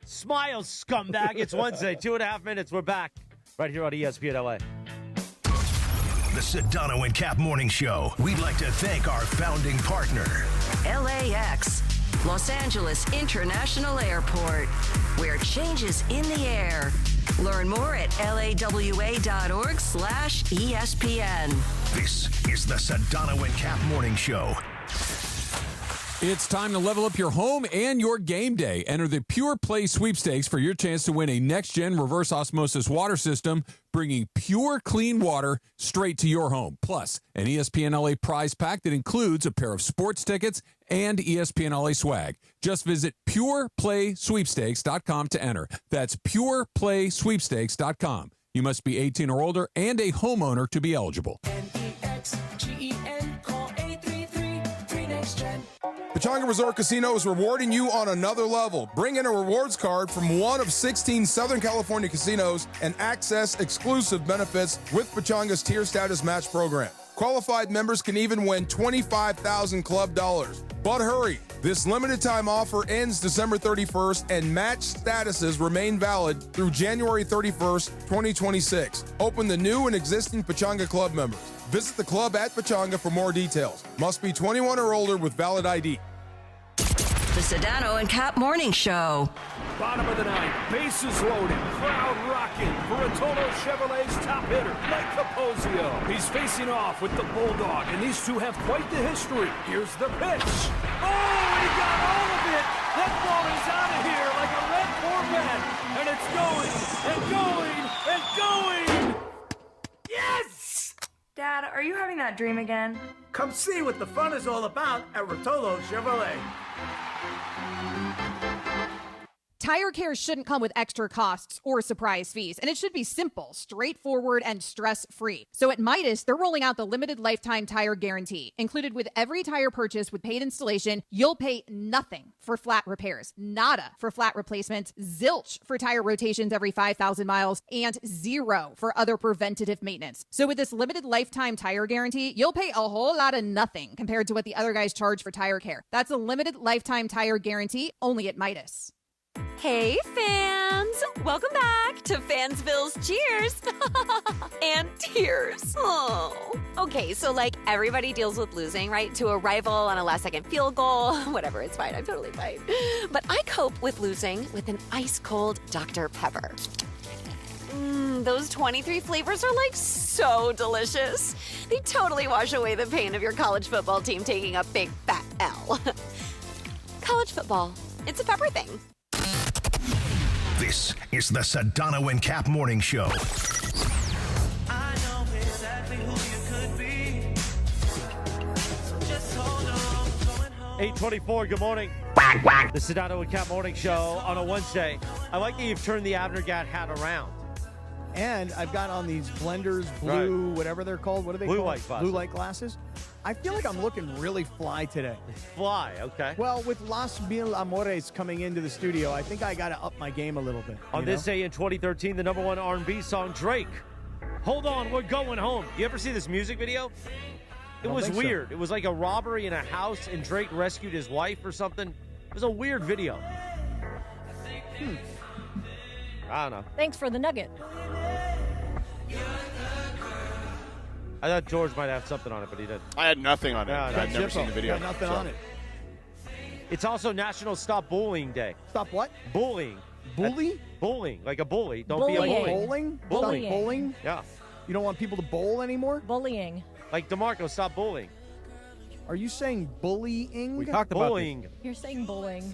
Speaker 14: Smile, scumbag. It's Wednesday. 2.5 minutes. We're back right here on ESPN LA.
Speaker 7: The Sedano and Cap Morning Show. We'd like to thank our founding partner,
Speaker 6: LAX, Los Angeles International Airport, where change is in the air. Learn more at lawa.org/ESPN.
Speaker 7: This is the Sedano and Cap Morning Show.
Speaker 24: It's time to level up your home and your game day. Enter the Pure Play Sweepstakes for your chance to win a NextGen reverse osmosis water system, bringing pure, clean water straight to your home. Plus, an ESPN LA prize pack that includes a pair of sports tickets and ESPN LA swag. Just visit pureplaysweepstakes.com to enter. That's pureplaysweepstakes.com. You must be 18 or older and a homeowner to be eligible.
Speaker 4: NEXGEN, call 833-3NEXTGen.
Speaker 1: Pechanga Resort Casino is rewarding you on another level. Bring in a rewards card from one of 16 Southern California casinos and access exclusive benefits with Pechanga's tier status match program. Qualified members can even win $25,000 club dollars. But hurry, this limited time offer ends December 31st and match statuses remain valid through January 31st, 2026. Open to new and existing Pechanga club members. Visit the club at Pechanga for more details. Must be 21 or older with valid ID.
Speaker 6: The Sedano and Kap Morning Show.
Speaker 3: Bottom of the ninth, bases loaded, crowd rocking for Rotolo Chevrolet's top hitter, Mike Capozio. He's facing off with the Bulldog, and these two have quite the history. Here's the pitch. Oh, he got all of it. That ball is out of here like a red Corvette, and it's going and going and going. Yes!
Speaker 5: Dad, are you having that dream again?
Speaker 11: Come see what the fun is all about at Rotolo Chevrolet.
Speaker 17: Tire care shouldn't come with extra costs or surprise fees, and it should be simple, straightforward, and stress-free. So at Midas, they're rolling out the limited lifetime tire guarantee. Included with every tire purchase with paid installation, you'll pay nothing for flat repairs, nada for flat replacements, zilch for tire rotations every 5,000 miles, and zero for other preventative maintenance. So with this limited lifetime tire guarantee, you'll pay a whole lot of nothing compared to what the other guys charge for tire care. That's a limited lifetime tire guarantee only at Midas.
Speaker 20: Hey, fans! Welcome back to Fansville's Cheers and Tears. Oh. Okay, so like everybody deals with losing, right? To a rival on a last-second field goal. Whatever, it's fine. I'm totally fine. But I cope with losing with an ice-cold Dr. Pepper. Those 23 flavors are like so delicious. They totally wash away the pain of your college football team taking a big fat L. College football, it's a pepper thing.
Speaker 7: This is the Sedano and Kap Morning Show.
Speaker 4: I know exactly who you could be. So just hold on.
Speaker 14: 8:24, good morning. The Sedano and Kap Morning Show on a Wednesday. I like that you've turned the Abnergat hat around.
Speaker 16: And I've got on these blenders, blue, whatever they're called. What are they
Speaker 14: Blue
Speaker 16: called?
Speaker 14: light glasses.
Speaker 16: Blue light glasses. I feel like I'm looking really fly today.
Speaker 14: Fly, okay.
Speaker 16: Well, with Las Mil Amores coming into the studio, I think I got to up my game a little bit.
Speaker 14: On this day in 2013, the #1 R&B song, Drake. Hold on, we're going home. You ever see this music video? It was weird.
Speaker 16: So.
Speaker 14: It was like a robbery in a house, and Drake rescued his wife or something. It was a weird video. I don't know.
Speaker 10: Thanks for the nugget.
Speaker 14: I thought George might have something on it, but he didn't.
Speaker 15: I had nothing on it.
Speaker 14: Yeah,
Speaker 15: I've never seen the video.
Speaker 16: Got nothing on it.
Speaker 14: It's also National Stop Bullying Day.
Speaker 16: Stop what?
Speaker 14: Bullying.
Speaker 16: Bully?
Speaker 14: Bullying, like a bully. Don't be a bully.
Speaker 16: Bowling?
Speaker 14: Bullying.
Speaker 16: Stop bowling?
Speaker 14: Yeah.
Speaker 16: You don't want people to bowl anymore?
Speaker 10: Bullying.
Speaker 14: Like DeMarco, stop bullying.
Speaker 16: Are you saying bullying?
Speaker 14: We talked about bullying.
Speaker 10: You're saying bullying.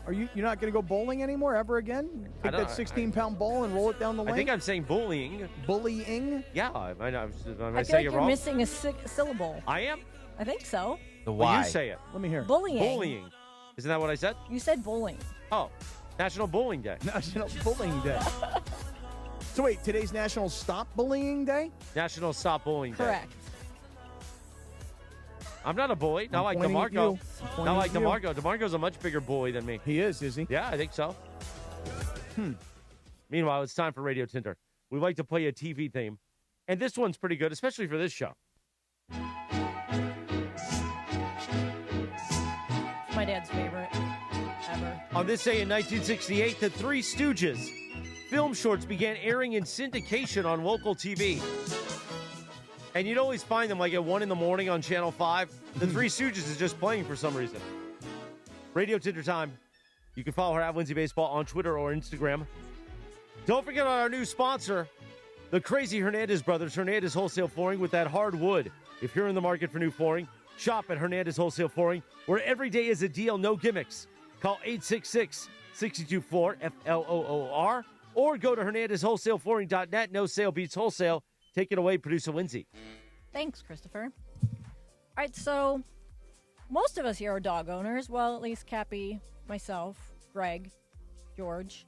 Speaker 16: You're not going to go bowling anymore ever again? Take that 16-pound ball and roll it down the lane?
Speaker 14: I think I'm saying bullying.
Speaker 16: Bullying?
Speaker 14: Yeah, I'm
Speaker 10: I
Speaker 14: saying
Speaker 10: feel
Speaker 14: it
Speaker 10: like you're
Speaker 14: wrong.
Speaker 10: missing a syllable.
Speaker 14: I am?
Speaker 10: I think so.
Speaker 23: The
Speaker 14: Well,
Speaker 23: why?
Speaker 14: you say it.
Speaker 16: Let me hear it.
Speaker 10: Bullying.
Speaker 14: Bullying. Isn't that what I said?
Speaker 10: You said bowling.
Speaker 14: Oh, National Bullying Day.
Speaker 16: National Bullying Day. So wait, today's National Stop Bullying Day?
Speaker 14: National Stop Bullying Day.
Speaker 10: Correct.
Speaker 14: I'm not a bully. Not like
Speaker 16: pointing at
Speaker 14: DeMarco.
Speaker 16: you.
Speaker 14: Not like
Speaker 16: Pointing at
Speaker 14: DeMarco. DeMarco's a much bigger bully than me.
Speaker 16: He is he?
Speaker 14: Yeah, I think so. Meanwhile, it's time for Radio Tinder. We like to play a TV theme. And this one's pretty good, especially for this show.
Speaker 10: My dad's favorite ever.
Speaker 14: On this day in 1968, the Three Stooges film shorts began airing in syndication on local TV. And you'd always find them like at 1 in the morning on Channel 5. The Three Stooges is just playing for some reason. Radio Tinder time. You can follow her at Lindsay Baseball on Twitter or Instagram. Don't forget about our new sponsor, the Crazy Hernandez Brothers, Hernandez Wholesale Flooring with that hard wood. If you're in the market for new flooring, shop at Hernandez Wholesale Flooring, where every day is a deal, no gimmicks. Call 866-624-FLOOR or go to HernandezWholesaleFlooring.net. No sale beats wholesale. Take it away, Producer Lindsay.
Speaker 10: Thanks, Christopher. All right, so most of us here are dog owners. Well, at least Cappy, myself, Greg, George,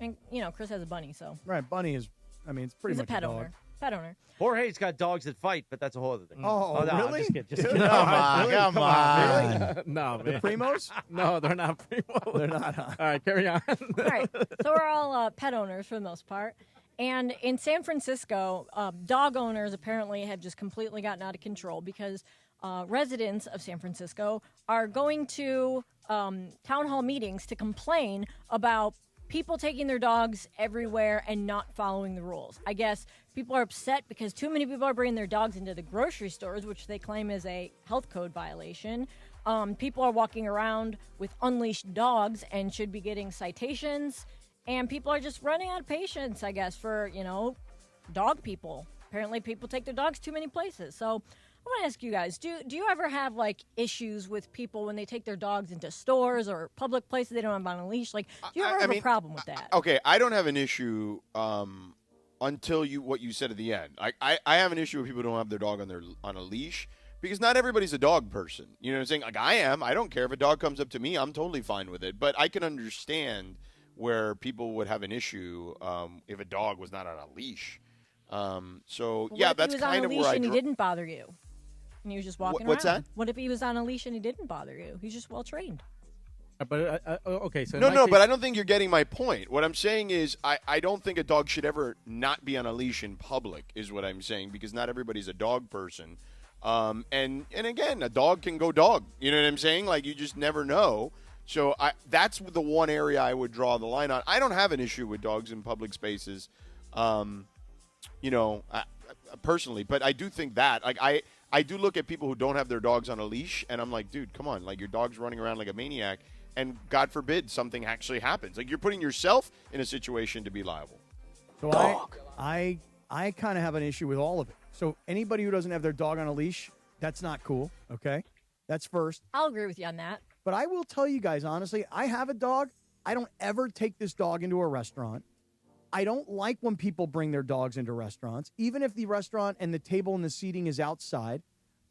Speaker 10: and, Chris has a bunny, so.
Speaker 16: Right, bunny is, it's pretty
Speaker 10: He's
Speaker 16: much
Speaker 10: a pet
Speaker 16: dog.
Speaker 10: owner. Pet owner.
Speaker 14: Jorge's got dogs that fight, but that's a whole other thing.
Speaker 16: Oh,
Speaker 14: no,
Speaker 16: really?
Speaker 14: I'm just kidding.
Speaker 16: Dude,
Speaker 23: Come on.
Speaker 16: Really?
Speaker 21: No,
Speaker 16: The
Speaker 21: man.
Speaker 16: Primos?
Speaker 21: No, they're not Primos.
Speaker 16: They're not, huh?
Speaker 21: All right, carry on.
Speaker 10: All right, so we're all pet owners for the most part. And in San Francisco, dog owners apparently have just completely gotten out of control because residents of San Francisco are going to town hall meetings to complain about people taking their dogs everywhere and not following the rules. I guess people are upset because too many people are bringing their dogs into the grocery stores, which they claim is a health code violation. People are walking around with unleashed dogs and should be getting citations. And people are just running out of patience, I guess, for, dog people. Apparently people take their dogs too many places. So I want to ask you guys, do you ever have, issues with people when they take their dogs into stores or public places they don't have on a leash? Do you ever have a problem with that?
Speaker 15: Okay, I don't have an issue until what you said at the end. I have an issue with people who don't have their dog on a leash because not everybody's a dog person. You know what I'm saying? I am. I don't care if a dog comes up to me. I'm totally fine with it. But I can understand where people would have an issue if a dog was not on a leash. That's kind of where
Speaker 10: he didn't bother you, and he was just walking
Speaker 15: What's
Speaker 10: around.
Speaker 15: that?
Speaker 10: What if he was on a leash and he didn't bother you? He's just well trained.
Speaker 21: But okay, so
Speaker 15: but I don't think you're getting my point. What I'm saying is I don't think a dog should ever not be on a leash in public is what I'm saying, because not everybody's a dog person. And again, a dog can go dog. You know what I'm saying? You just never know. So that's the one area I would draw the line on. I don't have an issue with dogs in public spaces, personally. But I do think that, I do look at people who don't have their dogs on a leash, and I'm like, dude, come on. Your dog's running around like a maniac, and God forbid something actually happens. You're putting yourself in a situation to be liable.
Speaker 16: So
Speaker 15: Dog.
Speaker 16: I kind of have an issue with all of it. So anybody who doesn't have their dog on a leash, that's not cool, okay? That's first.
Speaker 10: I'll agree with you on that.
Speaker 16: But I will tell you guys, honestly, I have a dog. I don't ever take this dog into a restaurant. I don't like when people bring their dogs into restaurants, even if the restaurant and the table and the seating is outside.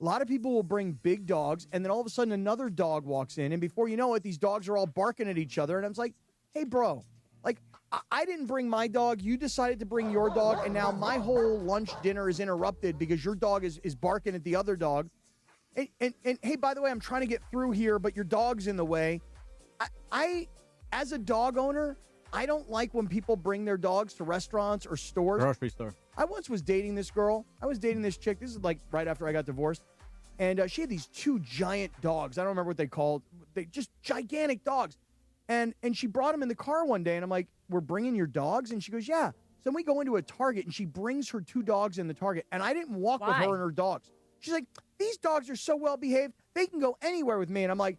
Speaker 16: A lot of people will bring big dogs, and then all of a sudden another dog walks in, and before you know it, these dogs are all barking at each other. And I'm like, hey, bro, I didn't bring my dog. You decided to bring your dog, and now my whole lunch dinner is interrupted because your dog is barking at the other dog. And hey, by the way, I'm trying to get through here, but your dog's in the way. I as a dog owner, I don't like when people bring their dogs to restaurants or stores.
Speaker 21: Grocery store.
Speaker 16: I once was dating this girl. I was dating this chick. This is right after I got divorced. And she had these two giant dogs. I don't remember what they called. They just gigantic dogs. And she brought them in the car one day, and I'm like, we're bringing your dogs? And she goes, yeah. So then we go into a Target, and she brings her two dogs in the Target, and I didn't walk with her and her dogs. She's like, these dogs are so well behaved. They can go anywhere with me. And I'm like,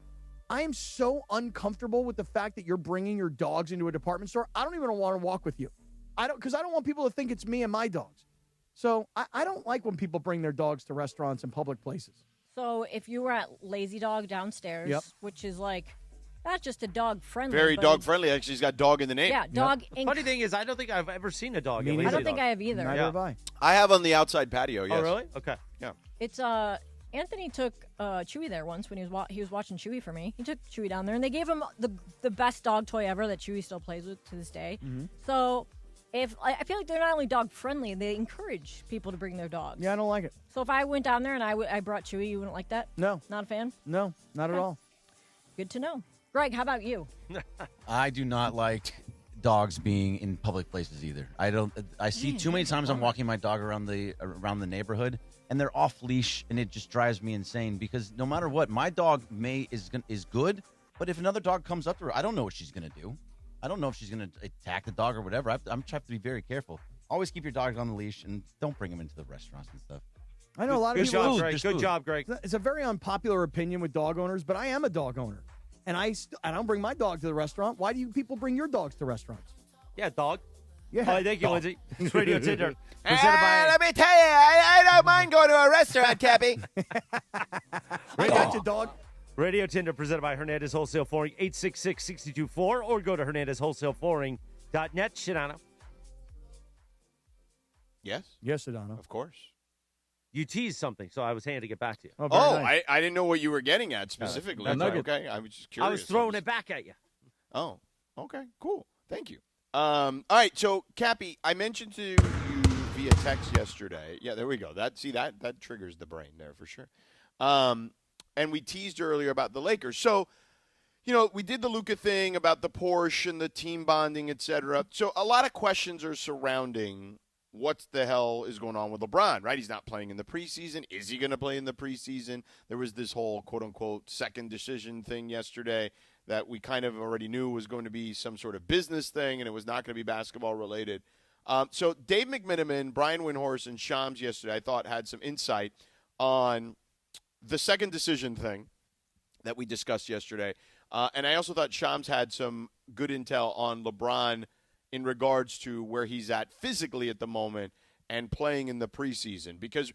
Speaker 16: I am so uncomfortable with the fact that you're bringing your dogs into a department store. I don't even want to walk with you. Because I don't want people to think it's me and my dogs. So I don't like when people bring their dogs to restaurants and public places.
Speaker 10: So if you were at Lazy Dog downstairs, which is not just a dog friendly.
Speaker 15: Very dog friendly. Actually, he's got dog in the name.
Speaker 10: Yeah, dog.
Speaker 14: The funny thing is, I don't think I've ever seen a dog.
Speaker 10: I don't think I have either.
Speaker 16: Neither have I.
Speaker 15: I have on the outside patio, yes.
Speaker 14: Oh, really? Okay.
Speaker 15: Yeah.
Speaker 10: It's Anthony took Chewy there once when he was watching Chewy for me. He took Chewy down there, and they gave him the best dog toy ever that Chewy still plays with to this day.
Speaker 16: Mm-hmm.
Speaker 10: So I feel like they're not only dog friendly, they encourage people to bring their dogs.
Speaker 16: Yeah, I don't like it.
Speaker 10: So if I went down there and I brought Chewy, you wouldn't like that?
Speaker 16: No.
Speaker 10: Not a fan?
Speaker 16: No, not at all.
Speaker 10: Good to know. Greg, how about you?
Speaker 23: I do not like dogs being in public places either. I see too many times I'm walking my dog around the neighborhood, and they're off leash, and it just drives me insane because no matter what, my dog is good, but if another dog comes up to her, I don't know what she's gonna do. I don't know if she's gonna attack the dog or whatever. I'm trying to be very careful. Always keep your dogs on the leash and don't bring them into the restaurants and stuff.
Speaker 16: I know a lot of people.
Speaker 14: Good job, Greg.
Speaker 16: It's a very unpopular opinion with dog owners, but I am a dog owner, and I don't bring my dog to the restaurant. Why do you people bring your dogs to restaurants?
Speaker 14: Yeah, dog.
Speaker 16: Yeah.
Speaker 14: Thank you, Lindsay. It's Radio Tinder.
Speaker 15: Let me tell you, I don't mind going to a restaurant, Cappy.
Speaker 16: I got you, dog.
Speaker 14: Radio Tinder presented by Hernandez Wholesale Flooring, 866-624, or go to HernandezWholesaleFlooring.net. Sedano.
Speaker 15: Yes?
Speaker 16: Yes, Sedano.
Speaker 15: Of course.
Speaker 14: You teased something, so I was handing it back to you.
Speaker 15: Nice. I didn't know what you were getting at specifically. Okay, I was just curious.
Speaker 14: I was throwing it back at you.
Speaker 15: Oh, okay, cool. Thank you. All right, so, Cappy, I mentioned to you via text yesterday. Yeah, there we go. That triggers the brain there for sure. And we teased earlier about the Lakers. So, we did the Luka thing about the Porsche and the team bonding, etc. So a lot of questions are surrounding what the hell is going on with LeBron, right? He's not playing in the preseason. Is he going to play in the preseason? There was this whole quote-unquote second decision thing yesterday that we kind of already knew was going to be some sort of business thing, and it was not going to be basketball related. So Dave McMiniman, Brian Windhorst, and Shams yesterday, I thought, had some insight on the second decision thing that we discussed yesterday. And I also thought Shams had some good intel on LeBron in regards to where he's at physically at the moment and playing in the preseason. Because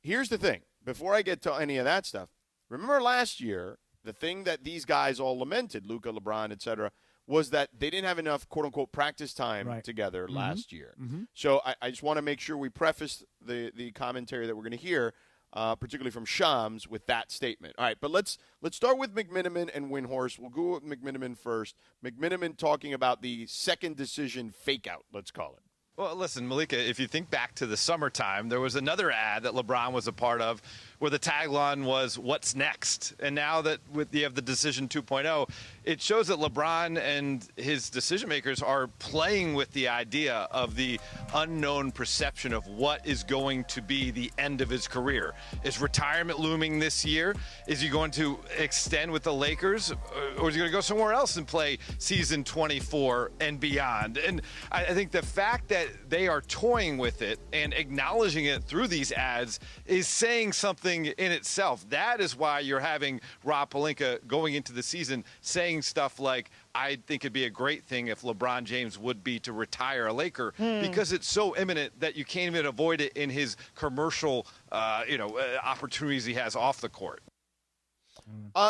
Speaker 15: here's the thing. Before I get to any of that stuff, remember last year, the thing that these guys all lamented, Luka, LeBron, et cetera, was that they didn't have enough, quote-unquote, practice time together last year. So I just want to make sure we preface the commentary that we're going to hear, particularly from Shams, with that statement. All right, but let's start with McMenamin and Windhorst. We'll go with McMenamin first. McMenamin talking about the second decision fake-out, let's call it.
Speaker 8: Well, listen, Malika, if you think back to the summertime, there was another ad that LeBron was a part of where the tagline was, "What's next?" And now that you have the Decision 2.0, it shows that LeBron and his decision makers are playing with the idea of the unknown perception of what is going to be the end of his career. Is retirement looming this year? Is he going to extend with the Lakers? Or is he going to go somewhere else and play season 24 and beyond? And I think the fact that they are toying with it and acknowledging it through these ads is saying something in itself. That is why you're having Rob Pelinka going into the season saying stuff like, I think it'd be a great thing if LeBron James would be to retire a Laker, because it's so imminent that you can't even avoid it in his commercial opportunities he has off the court.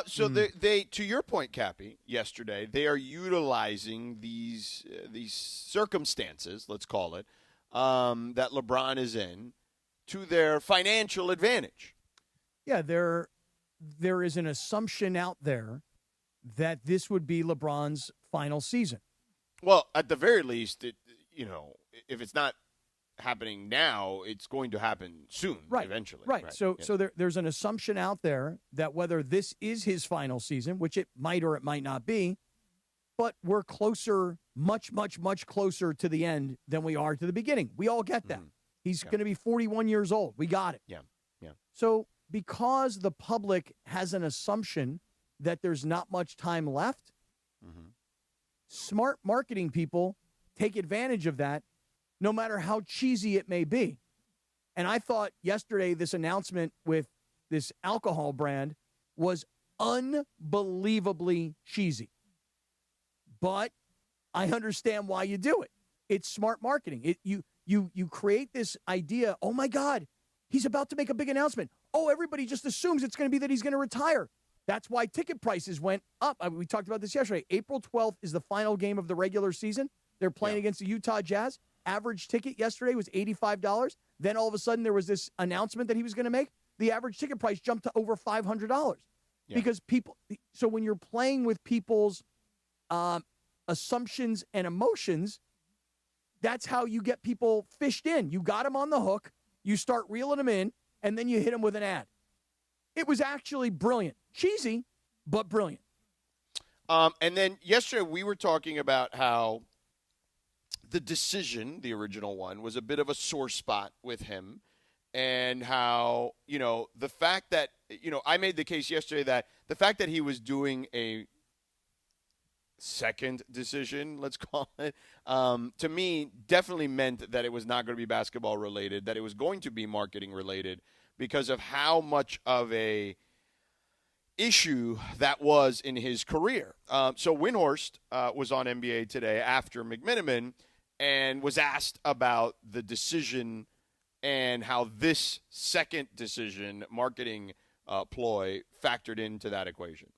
Speaker 15: So they, to your point, Cappy, yesterday, they are utilizing these circumstances, let's call it, that LeBron is in, to their financial advantage.
Speaker 16: Yeah, there is an assumption out there that this would be LeBron's final season.
Speaker 15: Well, at the very least, if it's not happening now, it's going to happen soon, eventually.
Speaker 16: Right. So there's an assumption out there that whether this is his final season, which it might or it might not be, but we're closer, much, much, much closer to the end than we are to the beginning. We all get that. He's going to be 41 years old. We got it.
Speaker 15: Yeah.
Speaker 16: So because the public has an assumption that there's not much time left, smart marketing people take advantage of that, no matter how cheesy it may be. And I thought yesterday this announcement with this alcohol brand was unbelievably cheesy. But I understand why you do it. It's smart marketing. You create this idea, oh my God, he's about to make a big announcement. Oh, everybody just assumes it's going to be that he's going to retire. That's why ticket prices went up. We talked about this yesterday. April 12th is the final game of the regular season. They're playing against the Utah Jazz. Average ticket yesterday was $85. Then all of a sudden there was this announcement that he was going to make. The average ticket price jumped to over $500 because people. So when you're playing with people's assumptions and emotions, that's how you get people fished in. You got them on the hook. You start reeling them in, and then you hit them with an ad. It was actually brilliant. Cheesy, but brilliant.
Speaker 15: And then yesterday we were talking about how the decision, the original one, was a bit of a sore spot with him, and how, the fact that, I made the case yesterday that the fact that he was doing a second decision, let's call it, to me definitely meant that it was not going to be basketball related, that it was going to be marketing related, because of how much of a issue that was in his career. So Windhorst was on NBA Today after McMenamin and was asked about the decision and how this second decision, marketing ploy, factored into that equation.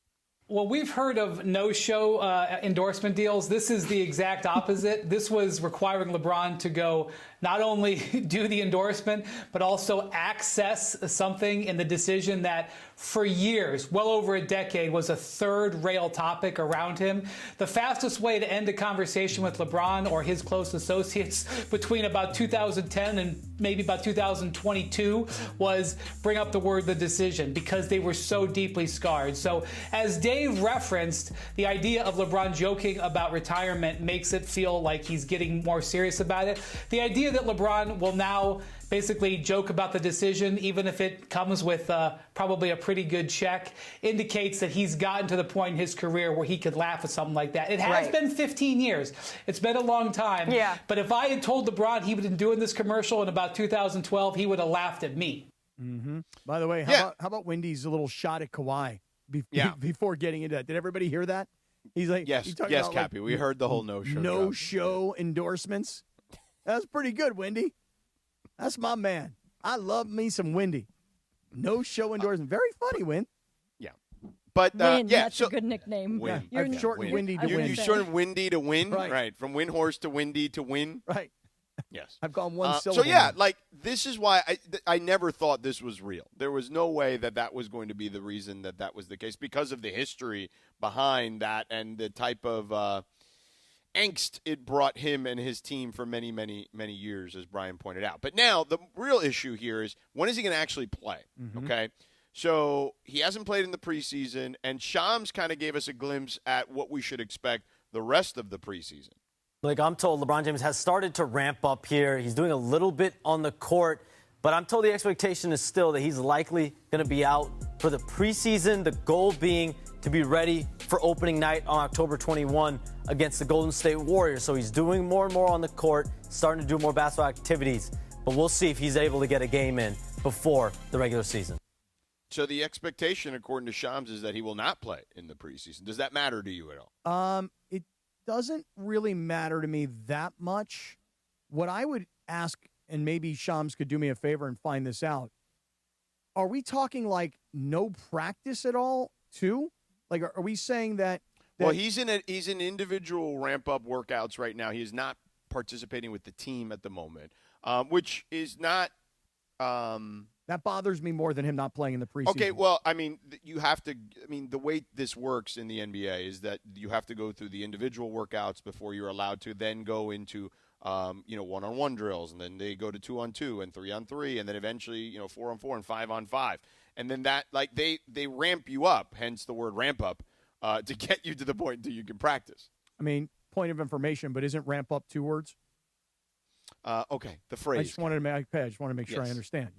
Speaker 9: Well, we've heard of no-show endorsement deals. This is the exact opposite. This was requiring LeBron to go not only do the endorsement, but also access something in the decision that for years, well over a decade, was a third rail topic around him. The fastest way to end a conversation with LeBron or his close associates between about 2010 and maybe about 2022 was bring up the word the decision, because they were so deeply scarred. So as Dave referenced, the idea of LeBron joking about retirement makes it feel like he's getting more serious about it. The idea that LeBron will now basically joke about the decision, even if it comes with probably a pretty good check, indicates that he's gotten to the point in his career where he could laugh at something like that. It has been 15 years. It's been a long time. Yeah. But if I had told LeBron he would have been doing this commercial in about 2012, he would have laughed at me.
Speaker 16: Mm-hmm. By the way, how about Wendy's little shot at Kawhi? before getting into that. Did everybody hear that? He's like,
Speaker 15: yes, Cappy. We heard the whole no-show.
Speaker 16: No-show endorsements. That's pretty good, Wendy. That's my man. I love me some Wendy. No-show endorsement. Very funny, Win.
Speaker 15: Yeah. But,
Speaker 10: that's a good nickname.
Speaker 15: Win.
Speaker 16: I've shortened Windy to Win.
Speaker 15: You shortened Windy to Win?
Speaker 16: Right.
Speaker 15: From Windhorse to Windy to Win?
Speaker 16: Right.
Speaker 15: Yes.
Speaker 16: I've gone one syllable.
Speaker 15: So, yeah, like, this is why I never thought this was real. There was no way that was going to be the reason that was the case because of the history behind that and the type of angst it brought him and his team for many, many, many years, as Brian pointed out. But now the real issue here is when is he going to actually play, okay? So he hasn't played in the preseason, and Shams kind of gave us a glimpse at what we should expect the rest of the preseason.
Speaker 12: Like I'm told, LeBron James has started to ramp up here. He's doing a little bit on the court, but I'm told the expectation is still that he's likely going to be out for the preseason, the goal being to be ready for opening night on October 21 against the Golden State Warriors. So he's doing more and more on the court, starting to do more basketball activities, but we'll see if he's able to get a game in before the regular season.
Speaker 15: So the expectation, according to Shams, is that he will not play in the preseason. Does that matter to you at all?
Speaker 16: It doesn't really matter to me that much. What I would ask, and maybe Shams could do me a favor and find this out, are we talking like no practice at all, too? Like, are we saying that?
Speaker 15: Well, he's in individual ramp-up workouts right now. He is not participating with the team at the moment, which is not
Speaker 16: that bothers me more than him not playing in the preseason.
Speaker 15: Okay, well, I mean, you have to – I mean, the way this works in the NBA is that you have to go through the individual workouts before you're allowed to then go into, one-on-one drills, and then they go to 2-on-2 and 3-on-3, and then eventually, 4-on-4 and 5-on-5. And then that – like, they ramp you up, hence the word ramp up, to get you to the point until you can practice.
Speaker 16: I mean, point of information, but isn't ramp up 2 words?
Speaker 15: Okay, the phrase.
Speaker 16: I just wanted to make sure I understand,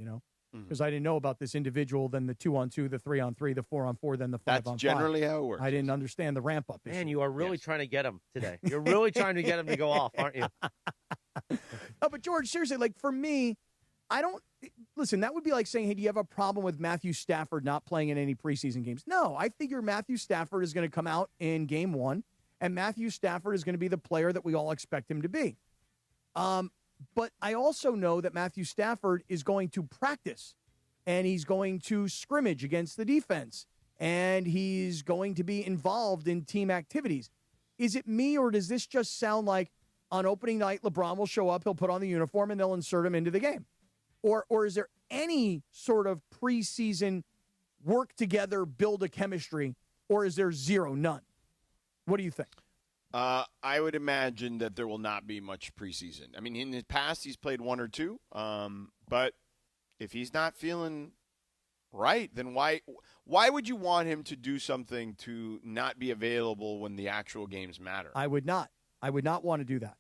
Speaker 16: because I didn't know about this individual, then the 2-on-2, the 3-on-3, the 4-on-4, then the 5-on-5.
Speaker 15: That's generally how it works.
Speaker 16: I didn't understand the ramp-up issue.
Speaker 14: Man, you are really trying to get him today. You're really trying to get him to go off, aren't you?
Speaker 16: No, but George, seriously, like for me, I don't – listen, that would be like saying, hey, do you have a problem with Matthew Stafford not playing in any preseason games? No, I figure Matthew Stafford is going to come out in game 1, and Matthew Stafford is going to be the player that we all expect him to be. But I also know that Matthew Stafford is going to practice, and he's going to scrimmage against the defense, and he's going to be involved in team activities. Is it me, or does this just sound like on opening night, LeBron will show up, he'll put on the uniform, and they'll insert him into the game? Or is there any sort of preseason work together, build a chemistry, or is there zero, none? What do you think?
Speaker 15: I would imagine that there will not be much preseason. I mean, in the past, he's played 1 or 2. But if he's not feeling right, then why would you want him to do something to not be available when the actual games matter?
Speaker 16: I would not. I would not want to do that.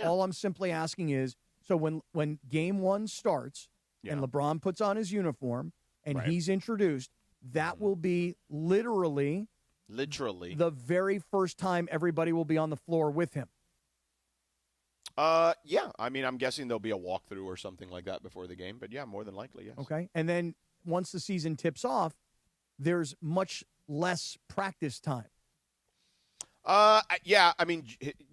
Speaker 16: All I'm simply asking is, so when game 1 starts and LeBron puts on his uniform and he's introduced, that will be literally the very first time everybody will be on the floor with him.
Speaker 15: Yeah. I mean, I'm guessing there'll be a walkthrough or something like that before the game. But, yeah, more than likely, yes.
Speaker 16: Okay. And then once the season tips off, there's much less practice time.
Speaker 15: Yeah, I mean,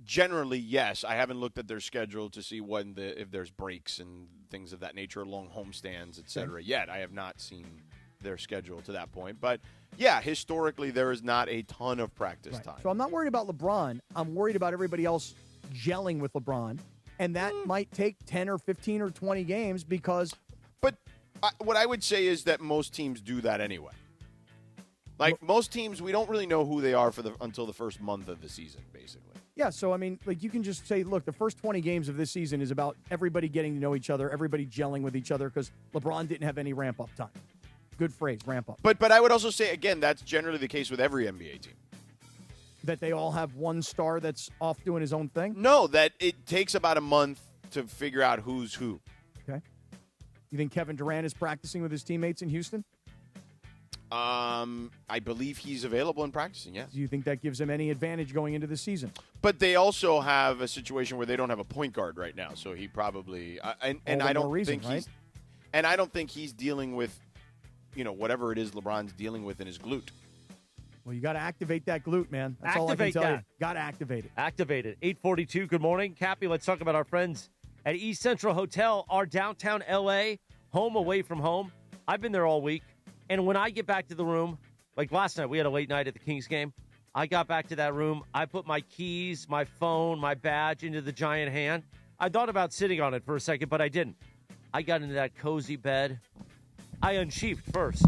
Speaker 15: generally, yes. I haven't looked at their schedule to see if there's breaks and things of that nature, long homestands, et cetera, yet. I have not seen their schedule to that point. But, yeah, historically, there is not a ton of practice time.
Speaker 16: So I'm not worried about LeBron. I'm worried about everybody else gelling with LeBron. And that might take 10 or 15 or 20 games because –
Speaker 15: But what I would say is that most teams do that anyway. Like, most teams, we don't really know who they are until the first month of the season, basically.
Speaker 16: Yeah, so, I mean, like, you can just say, look, the first 20 games of this season is about everybody getting to know each other, everybody gelling with each other, because LeBron didn't have any ramp-up time. Good phrase, ramp-up.
Speaker 15: But I would also say, again, that's generally the case with every NBA team.
Speaker 16: That they all have one star that's off doing his own thing?
Speaker 15: No, that it takes about a month to figure out who's who.
Speaker 16: Okay. You think Kevin Durant is practicing with his teammates in Houston?
Speaker 15: I believe he's available and practicing, yes.
Speaker 16: Do you think that gives him any advantage going into the season?
Speaker 15: But they also have a situation where they don't have a point guard right now, so he probably and I don't think he's and I don't think he's dealing with whatever it is LeBron's dealing with in his glute.
Speaker 16: Well, you got to activate that glute, man. That's all I can tell you. Got to activate it.
Speaker 14: Activate it. 8:42. Good morning. Cappy, let's talk about our friends at East Central Hotel, our downtown L.A., home away from home. I've been there all week. And when I get back to the room, like last night, we had a late night at the Kings game. I got back to that room. I put my keys, my phone, my badge into the giant hand. I thought about sitting on it for a second, but I didn't. I got into that cozy bed. I unsheathed first.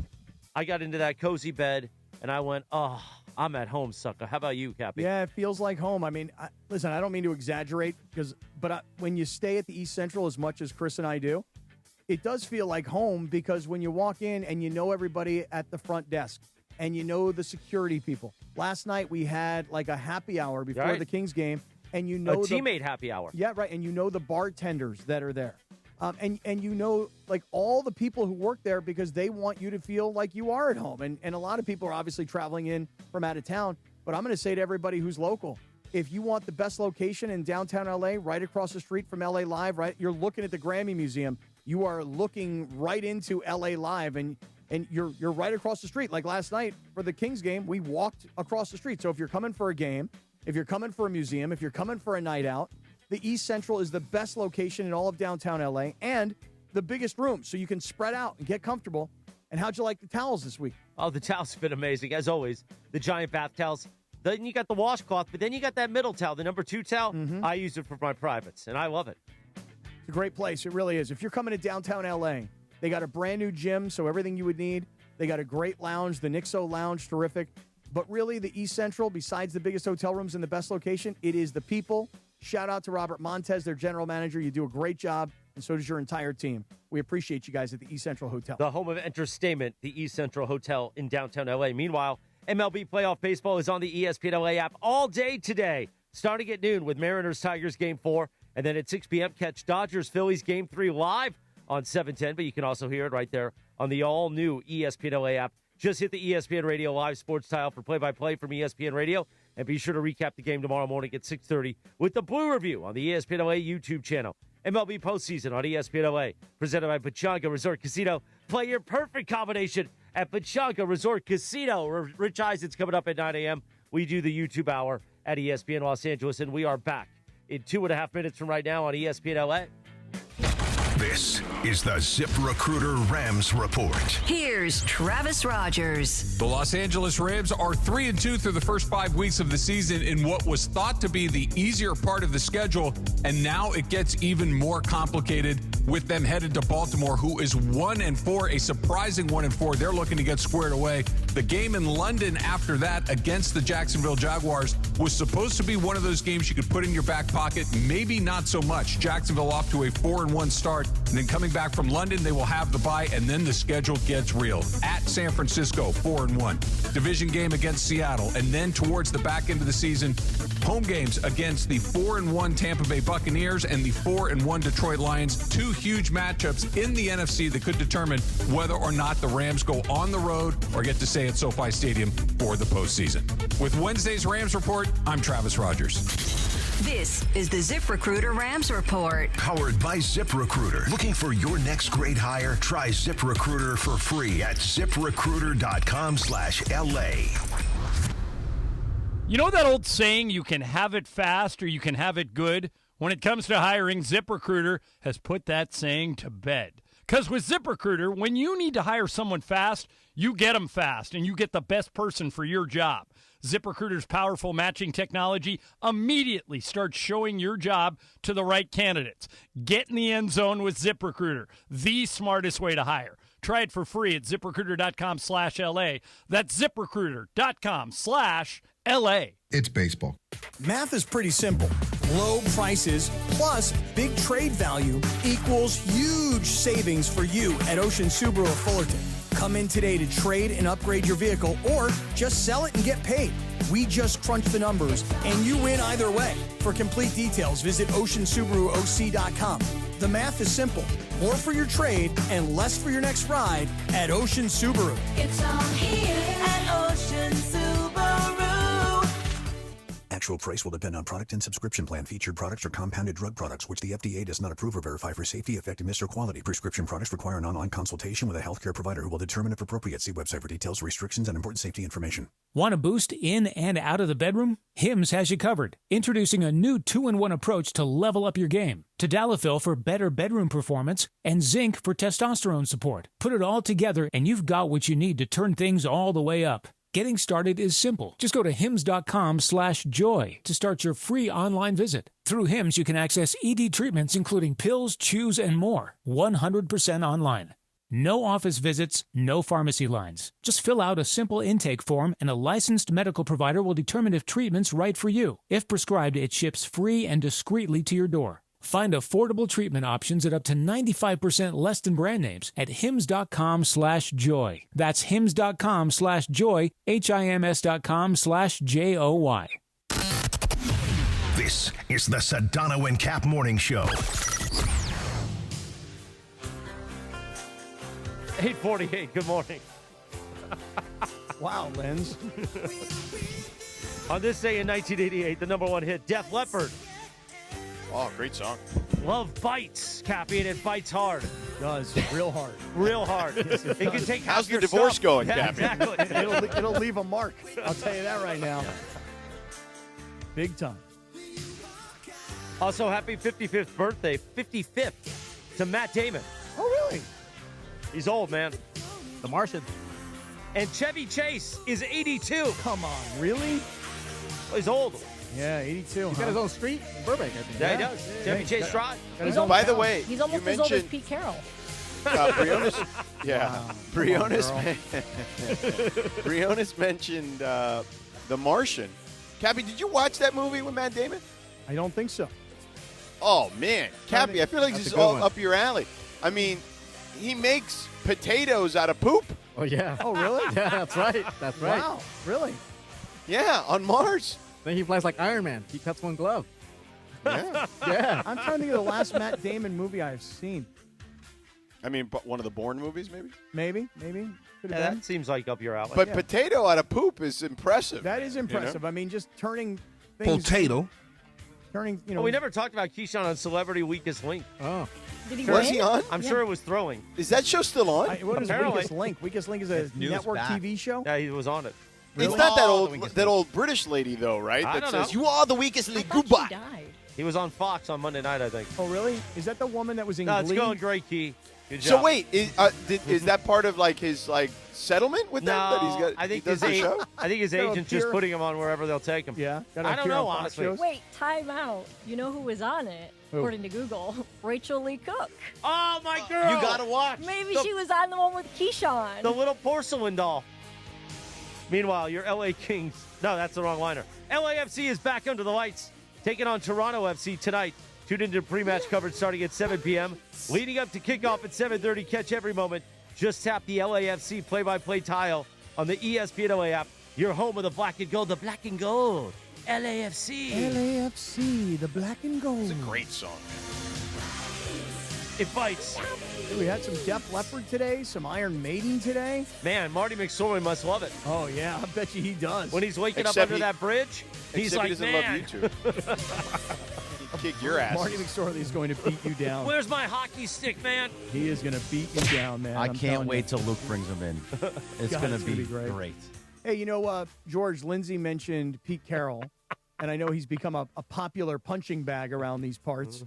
Speaker 14: I got into that cozy bed, and I went, oh, I'm at home, sucker. How about you, Cappy?
Speaker 16: Yeah, it feels like home. I mean, listen, I don't mean to exaggerate, but when you stay at the East Central as much as Chris and I do, it does feel like home because when you walk in and you know everybody at the front desk and you know the security people. Last night we had like a happy hour before the Kings game, and you know
Speaker 14: a teammate happy hour.
Speaker 16: Yeah, right, and you know the bartenders that are there. And you know, like, all the people who work there because they want you to feel like you are at home. And a lot of people are obviously traveling in from out of town. But I'm going to say to everybody who's local, if you want the best location in downtown L.A., right across the street from L.A. Live, right, you're looking at the Grammy Museum. You are looking right into L.A. Live, and you're right across the street. Like last night for the Kings game, we walked across the street. So if you're coming for a game, if you're coming for a museum, if you're coming for a night out, the East Central is the best location in all of downtown L.A. and the biggest room, so you can spread out and get comfortable. And how'd you like the towels this week?
Speaker 14: Oh, the towels have been amazing, as always. The giant bath towels. Then you got the washcloth, but then you got that middle towel, the number 2 towel. I use it for my privates, and I love it.
Speaker 16: It's a great place. It really is. If you're coming to downtown L.A., they got a brand new gym, so everything you would need. They got a great lounge, the Nixo Lounge, terrific. But really, the East Central, besides the biggest hotel rooms in the best location, it is the people. Shout out to Robert Montez, their general manager. You do a great job, and so does your entire team. We appreciate you guys at the East Central Hotel.
Speaker 14: The home of entertainment, the East Central Hotel in downtown L.A. Meanwhile, MLB Playoff Baseball is on the ESPN LA app all day today, starting at noon with Mariners-Tigers Game 4, and then at 6 p.m., catch Dodgers-Phillies Game 3 live on 710, but you can also hear it right there on the all-new ESPN LA app. Just hit the ESPN Radio Live sports tile for play-by-play from ESPN Radio, and be sure to recap the game tomorrow morning at 6:30 with the Blue Review on the ESPN LA YouTube channel. MLB postseason on ESPN LA, presented by Pechanga Resort Casino. Play your perfect combination at Pechanga Resort Casino. Rich Eisen's coming up at 9 a.m. We do the YouTube hour at ESPN Los Angeles, and we are back in 2.5 minutes from right now on ESPN LA.
Speaker 7: This is the ZipRecruiter Rams Report.
Speaker 6: Here's Travis Rogers.
Speaker 24: The Los Angeles Rams are 3-2 through the first 5 weeks of the season in what was thought to be the easier part of the schedule, and now it gets even more complicated with them headed to Baltimore, who is 1-4, a surprising 1-4. They're looking to get squared away. The game in London after that against the Jacksonville Jaguars was supposed to be one of those games you could put in your back pocket, maybe not so much. Jacksonville off to a 4-1 start, and then coming back from London, they will have the bye, and then the schedule gets real. At San Francisco, 4-1. Division game against Seattle, and then towards the back end of the season, home games against the 4-1 Tampa Bay Buccaneers and the 4-1 Detroit Lions. Two huge matchups in the NFC that could determine whether or not the Rams go on the road or get to stay at SoFi Stadium for the postseason. With Wednesday's Rams Report, I'm Travis Rogers.
Speaker 6: This is the ZipRecruiter Rams Report.
Speaker 7: Powered by ZipRecruiter. Looking for your next great hire? Try ZipRecruiter for free at ZipRecruiter.com/LA.
Speaker 3: You know that old saying, you can have it fast or you can have it good? When it comes to hiring, ZipRecruiter has put that saying to bed. Because with ZipRecruiter, when you need to hire someone fast, you get them fast and you get the best person for your job. ZipRecruiter's powerful matching technology immediately starts showing your job to the right candidates. Get in the end zone with ZipRecruiter, the smartest way to hire. Try it for free at ZipRecruiter.com/LA. That's ZipRecruiter.com/LA.
Speaker 1: It's baseball.
Speaker 2: Math is pretty simple. Low prices plus big trade value equals huge savings for you at Ocean Subaru of Fullerton. Come in today to trade and upgrade your vehicle or just sell it and get paid. We just crunch the numbers and you win either way. For complete details, visit OceanSubaruOC.com. The math is simple. More for your trade and less for your next ride at Ocean Subaru.
Speaker 4: It's all here at Ocean Subaru.
Speaker 13: Actual price will depend on product and subscription plan. Featured products are compounded drug products, which the FDA does not approve or verify for safety, effectiveness, or quality. Prescription products require an online consultation with a healthcare provider who will determine if appropriate. See website for details, restrictions, and important safety information.
Speaker 18: Want to boost in and out of the bedroom? Hims has you covered. Introducing a new 2-in-1 approach to level up your game. Tadalafil for better bedroom performance and zinc for testosterone support. Put it all together and you've got what you need to turn things all the way up. Getting started is simple. Just go to hims.com/joy to start your free online visit. Through Hims, you can access ED treatments including pills, chews, and more. 100% online. No office visits, no pharmacy lines. Just fill out a simple intake form and a licensed medical provider will determine if treatment's right for you. If prescribed, it ships free and discreetly to your door. Find affordable treatment options at up to 95% less than brand names at hims.com/joy. That's hims.com/joy, HIMS.com/JOY.
Speaker 7: This is the Sedano and Kap Morning Show.
Speaker 14: 8:48. Good morning.
Speaker 16: Wow, Lenz.
Speaker 14: On this day in 1988, the #1 hit, Def Leppard.
Speaker 15: Oh, great song.
Speaker 14: Love bites, Cappy, and it bites hard.
Speaker 16: It does, real hard.
Speaker 14: Real hard.
Speaker 16: Yes, it
Speaker 14: can
Speaker 16: does.
Speaker 14: take
Speaker 15: How's
Speaker 14: half
Speaker 15: the
Speaker 14: your
Speaker 15: divorce
Speaker 14: stuff.
Speaker 15: going,
Speaker 14: Yeah,
Speaker 15: Cappy?
Speaker 14: exactly.
Speaker 16: It'll leave a mark. I'll tell you that right now. Big time.
Speaker 14: Also, happy 55th birthday, 55th, to Matt Damon.
Speaker 16: Oh, really?
Speaker 14: He's old, man.
Speaker 21: The Martian.
Speaker 14: And Chevy Chase is 82.
Speaker 16: Come on, really?
Speaker 14: He's old.
Speaker 16: Yeah, 82.
Speaker 21: He's got his own street in Burbank, I think.
Speaker 14: Yeah, he does. Chevy Chase Drive.
Speaker 15: By the way,
Speaker 10: He's almost
Speaker 15: you
Speaker 10: as old as
Speaker 15: mentioned
Speaker 10: Pete Carroll.
Speaker 15: Briones. Yeah,
Speaker 16: Wow.
Speaker 15: Briones.
Speaker 16: Come on,
Speaker 15: Briones mentioned The Martian. Cappy, did you watch that movie with Matt Damon?
Speaker 16: I don't think so.
Speaker 15: Oh man, Cappy, I feel like
Speaker 21: That's
Speaker 15: this is
Speaker 21: a good
Speaker 15: all
Speaker 21: one.
Speaker 15: up your alley. I mean, he makes potatoes out of poop.
Speaker 21: Oh, yeah.
Speaker 16: Oh, really?
Speaker 21: Yeah, that's right. That's right.
Speaker 16: Wow, really?
Speaker 15: Yeah, on Mars.
Speaker 21: Then he flies like Iron Man. He cuts one glove.
Speaker 15: Yeah.
Speaker 21: Yeah.
Speaker 16: I'm trying to think of the last Matt Damon movie I've seen.
Speaker 15: I mean, but one of the Bourne movies, maybe.
Speaker 16: Maybe. Could
Speaker 14: Yeah,
Speaker 16: have been.
Speaker 14: that seems like up your alley.
Speaker 15: But potato out of poop is impressive.
Speaker 16: That is
Speaker 15: you know?
Speaker 16: impressive. I mean, just turning things.
Speaker 1: Potato.
Speaker 16: Turning,
Speaker 14: Well, we never talked about Keyshawn on Celebrity Weakest Link.
Speaker 21: Oh.
Speaker 10: Did he
Speaker 15: Was
Speaker 10: win?
Speaker 15: he on?
Speaker 14: I'm sure it was throwing.
Speaker 15: Is that show still on?
Speaker 16: What is
Speaker 14: Apparently.
Speaker 16: Weakest Link? Weakest Link is a
Speaker 23: news
Speaker 16: network
Speaker 23: back.
Speaker 16: TV show?
Speaker 14: Yeah, he was on it.
Speaker 15: It's
Speaker 23: Really?
Speaker 15: not that
Speaker 23: Oh,
Speaker 15: old
Speaker 23: the weakest
Speaker 15: that
Speaker 23: link.
Speaker 15: old British lady though, right?
Speaker 14: I
Speaker 15: That
Speaker 14: don't
Speaker 15: says
Speaker 14: know.
Speaker 15: you are the weakest link.
Speaker 10: I thought
Speaker 15: Goodbye.
Speaker 10: she died.
Speaker 14: He was on Fox on Monday night, I think.
Speaker 16: Oh, really? Is that the woman that was in
Speaker 14: No, it's
Speaker 16: Glee?
Speaker 14: going great, Key. Good
Speaker 15: So
Speaker 14: job.
Speaker 15: wait, is that part of like his like settlement with them? That he's
Speaker 14: No,
Speaker 15: got,
Speaker 14: I think
Speaker 15: he does the show?
Speaker 14: his
Speaker 16: Gotta
Speaker 14: agent's just
Speaker 16: appear-
Speaker 14: putting him on wherever they'll take him.
Speaker 16: Yeah. gotta
Speaker 14: I don't
Speaker 16: appear
Speaker 14: know,
Speaker 16: on Fox
Speaker 14: honestly.
Speaker 16: shows?
Speaker 10: Wait, time out. You know who was on it,
Speaker 16: Who?
Speaker 10: according to Google? Rachel Lee Cook.
Speaker 14: Oh, my girl.
Speaker 23: You gotta watch.
Speaker 10: Maybe
Speaker 14: The-
Speaker 10: she was on the one with Keyshawn.
Speaker 14: The little porcelain doll. Meanwhile, your LA Kings. No, that's the wrong liner. LAFC is back under the lights, taking on Toronto FC tonight. Tune into pre-match coverage starting at 7 p.m. Leading up to kickoff at 7:30. Catch every moment. Just tap the LAFC play-by-play tile on the ESPN LA app. Your home of the black and gold. The black and gold. LAFC.
Speaker 16: LAFC, the black and gold.
Speaker 15: It's a great song.
Speaker 14: It bites.
Speaker 16: We had some Def Leppard today, some Iron Maiden today.
Speaker 14: Man, Marty McSorley must love it.
Speaker 16: Oh, yeah, I bet you he does.
Speaker 14: When he's waking
Speaker 15: Except
Speaker 14: up under
Speaker 15: he-
Speaker 14: that bridge, he's
Speaker 15: Except
Speaker 14: like,
Speaker 15: he doesn't
Speaker 14: man.
Speaker 15: love you two. He'd kick your ass.
Speaker 16: Marty McSorley is going to beat you down.
Speaker 14: Where's my hockey stick, man?
Speaker 16: He is going to beat you down, man.
Speaker 23: I
Speaker 16: I'm
Speaker 23: can't
Speaker 16: telling
Speaker 23: wait
Speaker 16: you.
Speaker 23: till Luke brings him in. It's
Speaker 16: God,
Speaker 23: going
Speaker 16: it's
Speaker 23: to
Speaker 16: gonna
Speaker 23: be
Speaker 16: be great.
Speaker 23: great.
Speaker 16: Hey, you know, George, Lindsay mentioned Pete Carroll, and I know he's become a popular punching bag around these parts.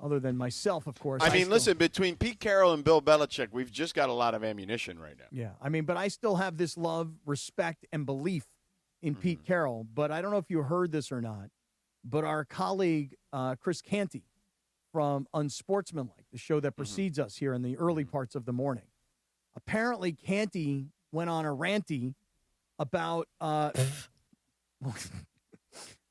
Speaker 16: Other than myself, of course.
Speaker 15: I mean,
Speaker 16: still-
Speaker 15: listen, between Pete Carroll and Bill Belichick, we've just got a lot of ammunition right now.
Speaker 16: Yeah, I mean, but I still have this love, respect, and belief in Pete
Speaker 15: Mm-hmm.
Speaker 16: Carroll. But I don't know if you heard this or not, but our colleague, Chris Canty from Unsportsmanlike, the show that
Speaker 15: Mm-hmm.
Speaker 16: precedes us here in the early parts of the morning, apparently Canty went on a ranty about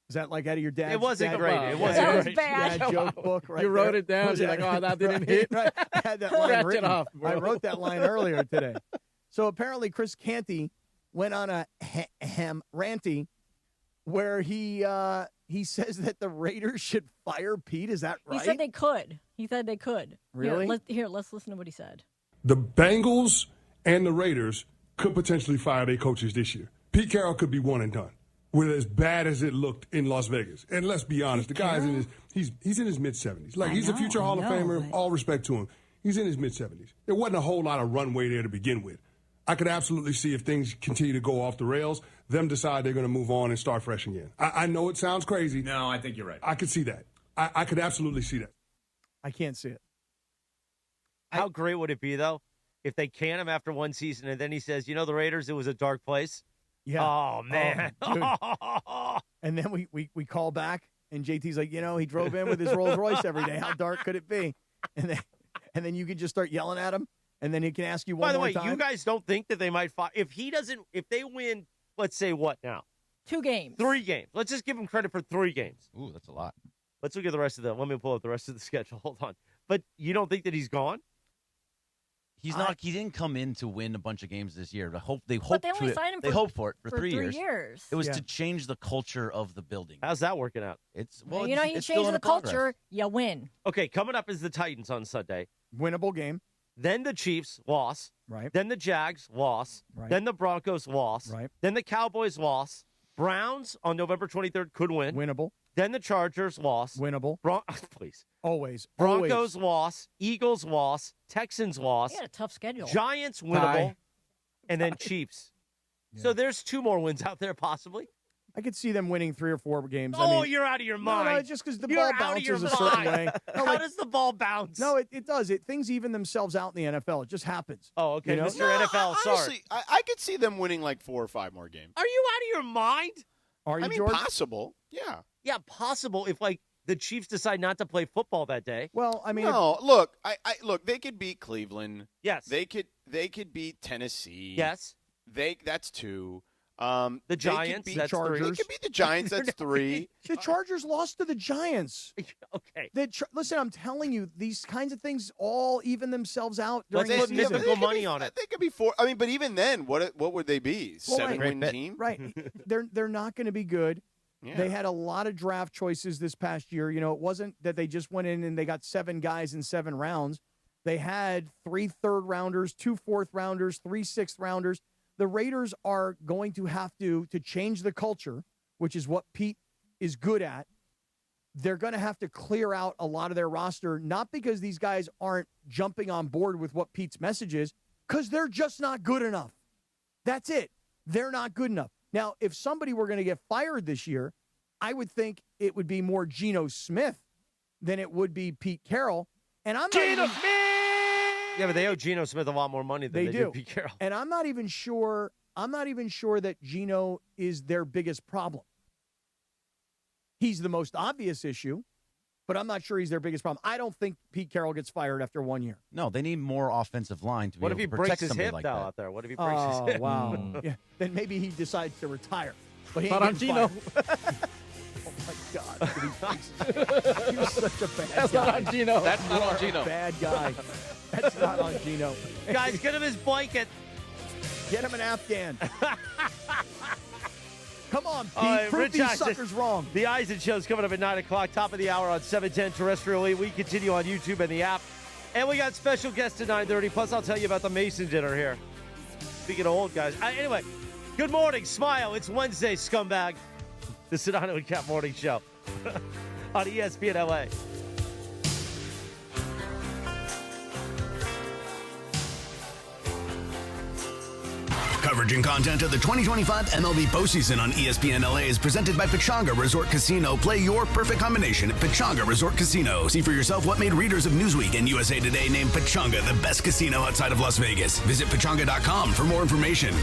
Speaker 16: is that like out of your dad's?
Speaker 14: It wasn't
Speaker 16: dad-
Speaker 14: great. It wasn't
Speaker 10: That was
Speaker 14: great.
Speaker 10: bad.
Speaker 16: Dad joke book, right?
Speaker 21: You wrote
Speaker 16: there.
Speaker 21: it down.
Speaker 16: Was
Speaker 21: You're like, oh, that didn't hit.
Speaker 16: Right. I had that line
Speaker 21: Scratch it
Speaker 16: written.
Speaker 21: off, bro.
Speaker 16: I wrote that line earlier today. So apparently, Chris Canty went on a ranty where he says that the Raiders should fire Pete. Is that right?
Speaker 10: He said they could. He said they could.
Speaker 16: Really?
Speaker 10: Let's listen to what he said.
Speaker 19: The Bengals and the Raiders could potentially fire their coaches this year. Pete Carroll could be one and done.
Speaker 5: with as bad as it looked in Las Vegas. And let's be honest, the guy's in his mid-70s. Like, he's a future Hall of Famer. All respect to him. He's in his mid-70s. There wasn't a whole lot of runway there to begin with. I could absolutely see if things continue to go off the rails, them decide they're going to move on and start fresh again. I know it sounds crazy.
Speaker 11: No, I think you're right.
Speaker 5: I could see that. I could absolutely see that.
Speaker 16: I can't see it.
Speaker 14: How great would it be, though, if they can him after one season and then he says, you know, the Raiders, it was a dark place?
Speaker 16: Yeah.
Speaker 14: Oh, man.
Speaker 16: And then we call back, and JT's like, you know, he drove in with his Rolls Royce every day. How dark could it be? And then you can just start yelling at him, and then he can ask you one more time.
Speaker 14: By the way, you guys don't think that they might fight? If they win, let's say what now?
Speaker 10: 2 games.
Speaker 14: 3 games. Let's just give him credit for 3 games.
Speaker 23: Ooh, that's a lot.
Speaker 14: Let's look at the rest of let me pull up the rest of the schedule. Hold on. But you don't think that he's gone?
Speaker 23: He's not. He didn't come in to win a bunch of games this year.
Speaker 10: They only signed him
Speaker 23: for 3 years.
Speaker 10: 3 years.
Speaker 23: It was to change the culture of the building.
Speaker 14: How's that working out?
Speaker 23: It's
Speaker 10: you know, he changed the culture. You win.
Speaker 14: Okay, coming up is the Titans on Sunday.
Speaker 16: Winnable game.
Speaker 14: Then the Chiefs, loss.
Speaker 16: Right.
Speaker 14: Then the Jags, loss.
Speaker 16: Right.
Speaker 14: Then the Broncos, loss.
Speaker 16: Right.
Speaker 14: Then the Cowboys, loss. Browns on November 23rd could win.
Speaker 16: Winnable.
Speaker 14: Then the Chargers, loss.
Speaker 16: Winnable.
Speaker 14: Please.
Speaker 16: Always.
Speaker 14: Broncos, loss. Eagles, loss. Texans, loss.
Speaker 10: He had a tough schedule.
Speaker 14: Giants, winnable. And then Chiefs. Yeah. So there's 2 more wins out there, possibly.
Speaker 16: I could see them winning 3 or 4 games.
Speaker 14: Oh, you're out of your mind.
Speaker 16: No, just because the ball bounces a certain way. No,
Speaker 14: How does the ball bounce?
Speaker 16: No, it does. Things even themselves out in the NFL. It just happens.
Speaker 14: Oh, okay,
Speaker 16: you know?
Speaker 14: Mr. NFL, sorry.
Speaker 15: Honestly, I could see them winning like 4 or 5 more games.
Speaker 14: Are you out of your mind?
Speaker 16: Are you,
Speaker 15: I mean,
Speaker 16: George?
Speaker 15: possible. Yeah.
Speaker 14: Yeah, possible if, like, the Chiefs decide not to play football that day.
Speaker 16: Well, I mean,
Speaker 15: no. Look, look. They could beat Cleveland.
Speaker 14: Yes.
Speaker 15: They could beat Tennessee.
Speaker 14: Yes.
Speaker 15: That's 2.
Speaker 14: The Giants, that's
Speaker 16: Chargers.
Speaker 14: 3.
Speaker 15: They could beat the Giants. That's 3.
Speaker 16: The Chargers lost to the Giants.
Speaker 14: Okay.
Speaker 16: Listen, I'm telling you, these kinds of things all even themselves out during
Speaker 14: Let's
Speaker 16: the
Speaker 14: put
Speaker 16: season.
Speaker 14: mythical money on it.
Speaker 15: They could be 4. I mean, but even then, what would they be? 7-win team?
Speaker 16: Right. They're not going to be good.
Speaker 15: Yeah.
Speaker 16: They had a lot of draft choices this past year. You know, it wasn't that they just went in and they got 7 guys in 7 rounds. They had 3 third-rounders, 2 fourth-rounders, 3 sixth-rounders. The Raiders are going to have to change the culture, which is what Pete is good at. They're going to have to clear out a lot of their roster, not because these guys aren't jumping on board with what Pete's message is, because they're just not good enough. That's it. They're not good enough. Now, if somebody were going to get fired this year, I would think it would be more Geno Smith than it would be Pete Carroll. And I'm
Speaker 14: Geno Smith! Yeah, but they owe Geno Smith a lot more money than they do Pete Carroll.
Speaker 16: And I'm not even sure that Geno is their biggest problem. He's the most obvious issue, but I'm not sure he's their biggest problem. I don't think Pete Carroll gets fired after 1 year.
Speaker 23: No, they need more offensive line to be
Speaker 14: What
Speaker 23: able
Speaker 14: if he
Speaker 23: to protect
Speaker 14: breaks his
Speaker 23: somebody
Speaker 14: hip
Speaker 23: like
Speaker 14: though
Speaker 23: that.
Speaker 14: out there? What if he breaks his hip?
Speaker 16: Oh, wow. Yeah, then maybe he decides to retire. But he
Speaker 21: Not
Speaker 16: ain't
Speaker 21: on
Speaker 16: getting
Speaker 21: Geno.
Speaker 16: fired. Oh, my God. He breaks his hip. You're such a bad
Speaker 21: That's
Speaker 16: guy.
Speaker 21: not on Geno.
Speaker 11: That's not
Speaker 16: You
Speaker 11: on
Speaker 16: are
Speaker 11: Geno.
Speaker 16: a bad guy. That's not on Geno.
Speaker 14: Guys, get him his blanket.
Speaker 16: Get him an Afghan. Come on, Pete.
Speaker 14: All right,
Speaker 16: Prove
Speaker 14: Rich
Speaker 16: these
Speaker 14: Eisen.
Speaker 16: suckers wrong.
Speaker 14: The Eisen Show's coming up at 9 o'clock, top of the hour on 710 Terrestrially. We continue on YouTube and the app. And we got special guests at 9:30. Plus, I'll tell you about the Mason dinner here. Speaking of old guys. Anyway, good morning. Smile. It's Wednesday, scumbag. The Sedano and Kap Morning Show on ESPN LA.
Speaker 7: Coverage and content of the 2025 MLB postseason on ESPN LA is presented by Pechanga Resort Casino. Play your perfect combination at Pechanga Resort Casino. See for yourself what made readers of Newsweek and USA Today name Pechanga the best casino outside of Las Vegas. Visit Pechanga.com for more information.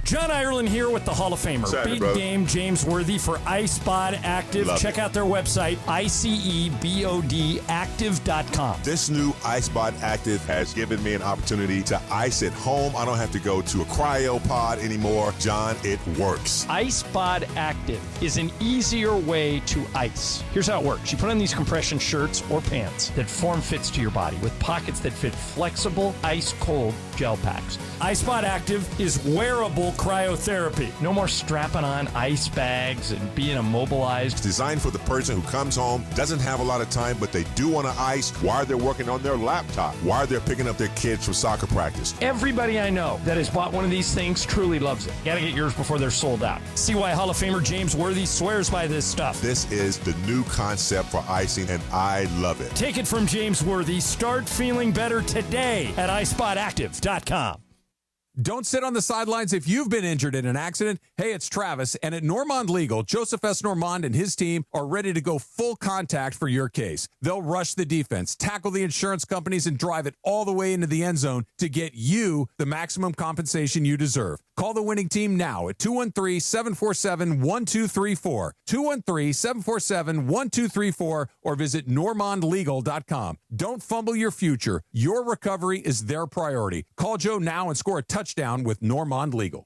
Speaker 19: John Ireland here with the Hall of Famer, Big Game James Worthy for iSpot Active. Check out their website, ICEBODactive.com.
Speaker 22: This new iSpot Active has given me an opportunity to ice at home. I don't have to go to a cryo pod anymore. John, it works.
Speaker 19: iSpot Active is an easier way to ice. Here's how it works. You put on these compression shirts or pants that form fits to your body with pockets that fit flexible, ice-cold gel packs. iSpot Active is wearable Cryotherapy. No more strapping on ice bags and being immobilized.
Speaker 22: It's designed for the person who comes home, doesn't have a lot of time, but they do want to ice while they're working on their laptop, while they're picking up their kids from soccer practice.
Speaker 19: Everybody I know that has bought one of these things truly loves it. Gotta get yours before they're sold out. See why Hall of Famer James Worthy swears by this stuff.
Speaker 22: This is the new concept for icing, and I love it.
Speaker 19: Take it from James Worthy. Start feeling better today at iSpotActive.com.
Speaker 24: Don't sit on the sidelines if you've been injured in an accident. Hey, it's Travis, and at Normand Legal, Joseph S. Normand and his team are ready to go full contact for your case. They'll rush the defense, tackle the insurance companies, and drive it all the way into the end zone to get you the maximum compensation you deserve. Call the winning team now at 213-747-1234, 213-747-1234, or visit normandlegal.com. Don't fumble your future. Your recovery is their priority. Call Joe now and score a touchdown with Normand Legal.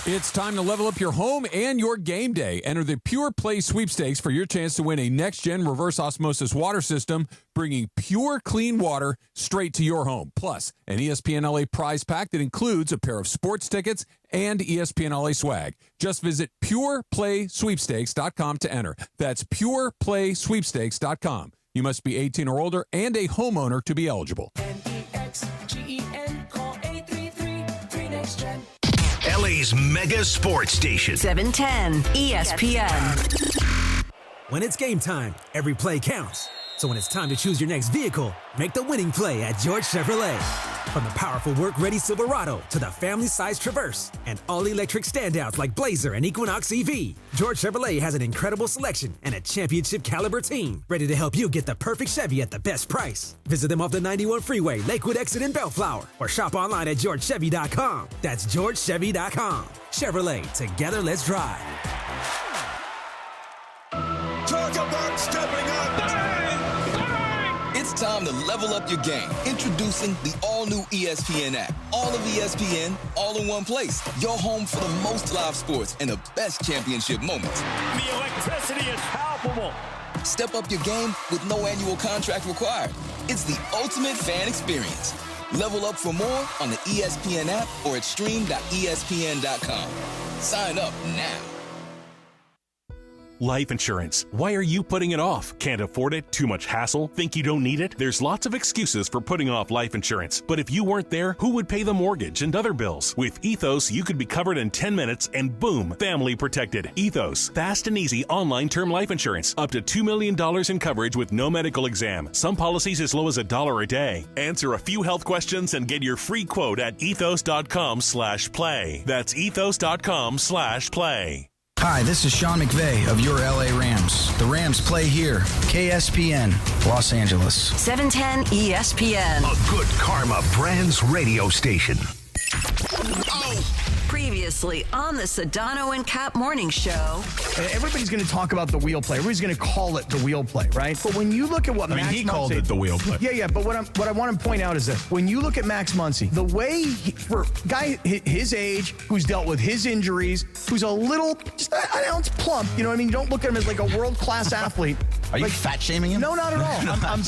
Speaker 24: It's time to level up your home and your game day. Enter the Pure Play Sweepstakes for your chance to win a NextGen reverse osmosis water system, bringing pure, clean water straight to your home. Plus, an ESPN LA prize pack that includes a pair of sports tickets and ESPN LA swag. Just visit pureplaysweepstakes.com to enter. That's pureplaysweepstakes.com. You must be 18 or older and a homeowner to be eligible.
Speaker 4: NextGen, call 833-3NextGen.
Speaker 7: LA's mega sports station.
Speaker 6: 710 ESPN.
Speaker 8: When it's game time, every play counts. So when it's time to choose your next vehicle, make the winning play at George Chevrolet. From the powerful work-ready Silverado to the family-sized Traverse and all-electric standouts like Blazer and Equinox EV, George Chevrolet has an incredible selection and a championship-caliber team ready to help you get the perfect Chevy at the best price. Visit them off the 91 Freeway, Lakewood Exit in Bellflower, or shop online at georgechevy.com. That's georgechevy.com. Chevrolet, together let's drive.
Speaker 11: Talk about stepping up. It's time to level up your game. Introducing the all-new ESPN app. All of ESPN, all in one place. Your home for the most live sports and the best championship moments.
Speaker 3: The electricity is palpable.
Speaker 11: Step up your game with no annual contract required. It's the ultimate fan experience. Level up for more on the ESPN app or at stream.espn.com. Sign up now.
Speaker 17: Life insurance. Why are you putting it off? Can't afford it? Too much hassle? Think you don't need it? There's lots of excuses for putting off life insurance. But if you weren't there, who would pay the mortgage and other bills? With Ethos, you could be covered in 10 minutes and boom, family protected. Ethos. Fast and easy online term life insurance. Up to $2 million in coverage with no medical exam. Some policies as low as $1 a day. Answer a few health questions and get your free quote at ethos.com/play. That's ethos.com/play.
Speaker 20: Hi, this is Sean McVay of your LA Rams. The Rams play here. KSPN, Los Angeles.
Speaker 6: 710 ESPN.
Speaker 7: A good karma brands radio station.
Speaker 6: Previously on the Sedano and Kap Morning Show.
Speaker 16: Everybody's going to talk about the wheel play. Everybody's going to call it the wheel play, right? But when you look at what Max
Speaker 24: he
Speaker 16: Muncy,
Speaker 24: called it the wheel play.
Speaker 16: Yeah. But what I want to point out is this: when you look at Max Muncy, the way for a guy his age, who's dealt with his injuries, who's a little just an ounce plump, you know what I mean? You don't look at him as like a world-class athlete.
Speaker 23: Are you fat shaming him?
Speaker 16: No, not at all.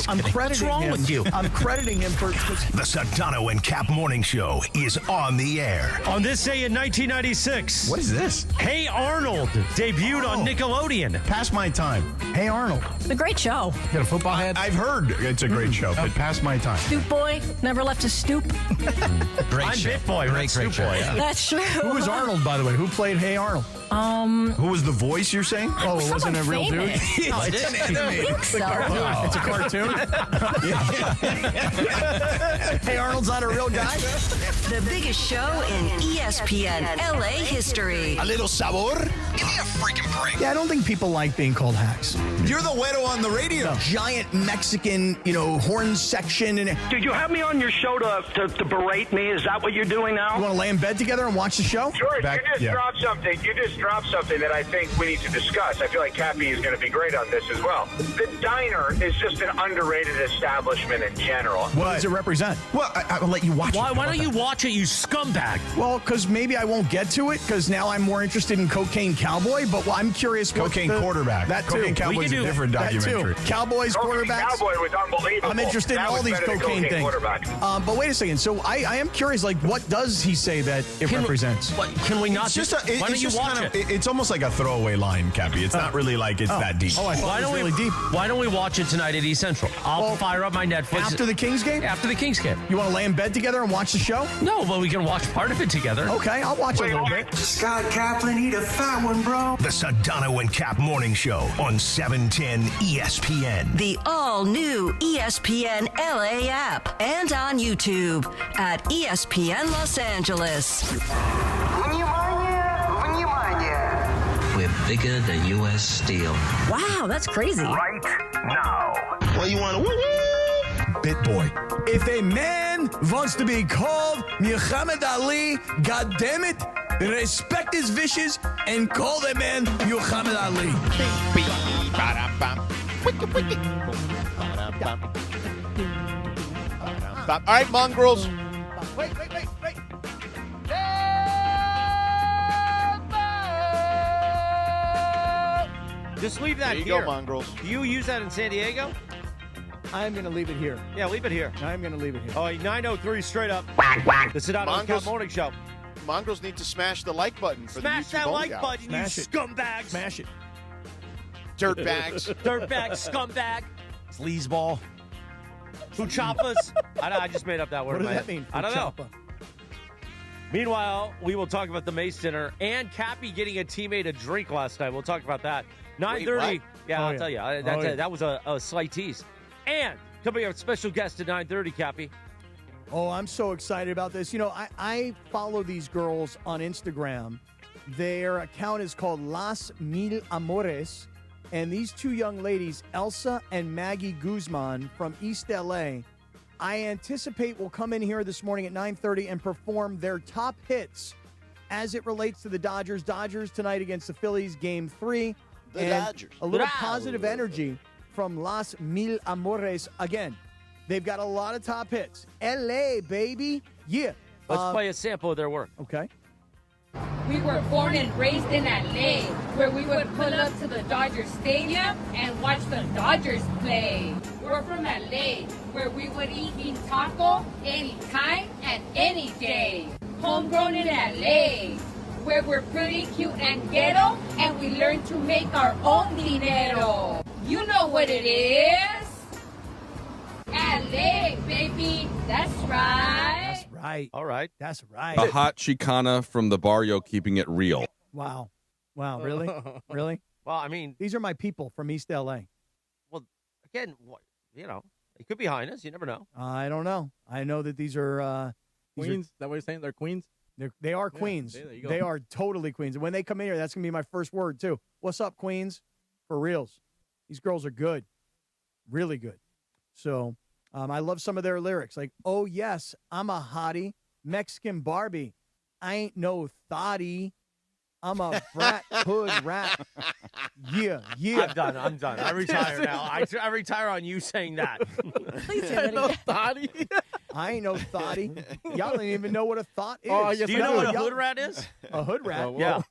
Speaker 16: I'm crediting him.
Speaker 23: What's wrong with you?
Speaker 16: I'm crediting him for.
Speaker 7: The Sedano and Kap Morning Show is on the air.
Speaker 19: On this day in 1996.
Speaker 23: What is this?
Speaker 19: Hey Arnold debuted on Nickelodeon.
Speaker 23: Past my time.
Speaker 16: Hey Arnold.
Speaker 10: It's a great show.
Speaker 23: Got a football head? I've heard it's a great show, but past my time.
Speaker 10: Stoop boy, never left his stoop.
Speaker 23: Great
Speaker 19: I'm
Speaker 23: show.
Speaker 19: Bit Boy,
Speaker 23: Great show. Yeah.
Speaker 10: That's true.
Speaker 16: Who was Arnold, by the way? Who played Hey Arnold?
Speaker 23: Who was the voice you're saying?
Speaker 16: Oh, it wasn't a real dude?
Speaker 10: No,
Speaker 23: It's an animated.
Speaker 16: It's a cartoon? Hey Arnold's not a real guy?
Speaker 6: The biggest show in ESPN LA history.
Speaker 11: A little sabor? Give me a freaking break.
Speaker 16: Yeah, I don't think people like being called hacks.
Speaker 11: You're the güero on the radio.
Speaker 16: Giant Mexican, horn section. And
Speaker 3: Did you have me on your show to berate me? Is that what you're doing now?
Speaker 16: you want to lay in bed together and watch the show?
Speaker 25: George, you just dropped something that I think we need to discuss. I feel like Cappy is going to be great on this as well.
Speaker 2: no. The diner is just an underrated establishment in general.
Speaker 16: What does it represent?
Speaker 9: Well, I'll let you watch it.
Speaker 12: Why don't you watch it, you scumbag?
Speaker 16: Well, because maybe I won't get to it because now I'm more interested in Cocaine Cowboy, but I'm curious.
Speaker 9: Cocaine Quarterback.
Speaker 16: That too.
Speaker 9: Cocaine Cowboy is a different documentary.
Speaker 16: Cowboys, quarterbacks.
Speaker 2: Cowboy was unbelievable.
Speaker 16: I'm interested in all these cocaine things. But wait a second. So I am curious, like, what does he say that it represents?
Speaker 12: Can we not
Speaker 9: It's just
Speaker 12: why don't you watch it?
Speaker 9: It's almost like a throwaway line, Cappy. It's not really like it's that deep.
Speaker 16: I thought it was really deep.
Speaker 12: Why don't we watch it tonight at East Central? I'll fire up my Netflix.
Speaker 16: After the Kings game?
Speaker 12: After the Kings game.
Speaker 16: You want to lay in bed together and watch the show?
Speaker 12: No, but we can watch part of it together.
Speaker 16: Okay, I'll watch it a little bit.
Speaker 9: Scott Kaplan, eat a fat one, bro.
Speaker 7: The Sedano and Kap Morning Show on 710 ESPN.
Speaker 6: The all-new ESPN LA app and on YouTube at ESPN Los Angeles.
Speaker 13: We're bigger than U.S. Steel.
Speaker 10: Wow, that's crazy.
Speaker 2: Right now.
Speaker 9: Well, you want to Bit Boy.
Speaker 16: If a man wants to be called Muhammad Ali, goddammit, respect his wishes and call the man Muhammad Ali.
Speaker 15: All right, mongrels.
Speaker 16: Wait.
Speaker 14: Just leave that
Speaker 15: There you
Speaker 14: here.
Speaker 15: go, mongrels.
Speaker 14: Do you use that in San Diego?
Speaker 16: I'm going to leave it here.
Speaker 14: Yeah, leave it here.
Speaker 16: I'm going to leave it here.
Speaker 14: Oh, 9:03 straight up. The Sedano Kap Morning Show.
Speaker 15: Mongrels need to smash the like button for
Speaker 14: Smash
Speaker 15: the YouTube
Speaker 14: that
Speaker 15: only
Speaker 14: like
Speaker 15: hour.
Speaker 14: button, you scumbags.
Speaker 16: Smash it.
Speaker 15: Dirtbags.
Speaker 14: Dirtbag, scumbag,
Speaker 23: Sleazeball.
Speaker 14: Fuchapas. I just made up that word.
Speaker 16: What
Speaker 14: in
Speaker 16: does
Speaker 14: my
Speaker 16: that
Speaker 14: head.
Speaker 16: mean?
Speaker 14: I don't know.
Speaker 16: Fuchapa?
Speaker 14: Meanwhile, we will talk about the Mace dinner and Cappy getting a teammate a drink last night. We'll talk about that. 9:30. Yeah, I'll tell you. That was a slight tease. And coming up, special guest at 9:30, Cappy.
Speaker 16: Oh, I'm so excited about this. You know, I follow these girls on Instagram. Their account is called Las Mil Amores. And these two young ladies, Elsa and Maggie Guzman from East LA, I anticipate will come in here this morning at 9:30 and perform their top hits as it relates to the Dodgers. Dodgers tonight against the Phillies, Game 3.
Speaker 15: The
Speaker 16: and
Speaker 15: Dodgers.
Speaker 16: A little positive energy from Las Mil Amores. Again, they've got a lot of top hits. LA, baby. Yeah.
Speaker 14: Let's play a sample of their work.
Speaker 16: Okay.
Speaker 25: We were born and raised in LA, where we would pull up to the Dodgers Stadium and watch the Dodgers play. We're from LA, where we would eat meat taco anytime and any day. Homegrown in LA, where we're pretty cute and ghetto, and we learn to make our own dinero. You know what it is. LA, baby. That's right.
Speaker 16: That's right.
Speaker 14: All right.
Speaker 16: That's right.
Speaker 26: A hot Chicana from the barrio, keeping it real.
Speaker 16: Wow. Really? Really?
Speaker 14: Well, I mean,
Speaker 16: these are my people from East LA.
Speaker 14: Well, again, it could be Highness. You never know.
Speaker 16: I don't know. I know that these are
Speaker 21: Queens? Is that what you're saying? They're queens?
Speaker 16: They are queens.
Speaker 21: There you go.
Speaker 16: They are totally queens. And when they come in here, that's going to be my first word, too. What's up, queens? For reals. These girls are good. Really good. So I love some of their lyrics. Like, oh, yes, I'm a hottie. Mexican Barbie. I ain't no thotty. I'm a frat hood rat. Yeah.
Speaker 14: I'm done. I retire now. I retire on you saying that.
Speaker 10: Please say that again.
Speaker 16: Thotty. I ain't no thotty. Y'all don't even know what a thought is.
Speaker 14: Oh, do you know what a hood rat is?
Speaker 16: A hood rat?
Speaker 14: Yeah.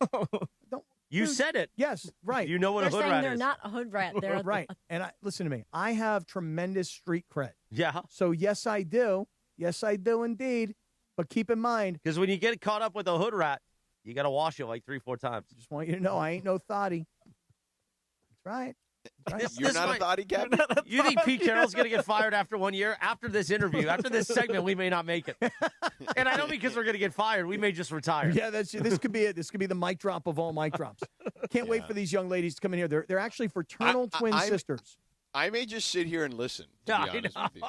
Speaker 14: You said it.
Speaker 16: Yes, right.
Speaker 14: You know what
Speaker 10: They're
Speaker 14: a hood
Speaker 10: saying
Speaker 14: rat
Speaker 10: they're
Speaker 14: is.
Speaker 10: not a hood rat. They're
Speaker 16: right. And listen to me. I have tremendous street cred.
Speaker 14: Yeah.
Speaker 16: So, yes, I do. Yes, I do indeed. But keep in mind.
Speaker 14: Because when you get caught up with a hood rat, you got to wash it like 3-4 times.
Speaker 16: Just want you to know I ain't no thotty. That's right.
Speaker 15: You're not a thotty, Captain?
Speaker 14: You think Pete Carroll's going to get fired after 1 year? After this interview, after this segment, we may not make it. And I know because we're going to get fired, we may just retire.
Speaker 16: Yeah, this could be it. This could be the mic drop of all mic drops. Can't wait for these young ladies to come in here. They're actually fraternal twin sisters.
Speaker 15: I may just sit here and listen. To
Speaker 14: Yeah,
Speaker 15: be honest with you.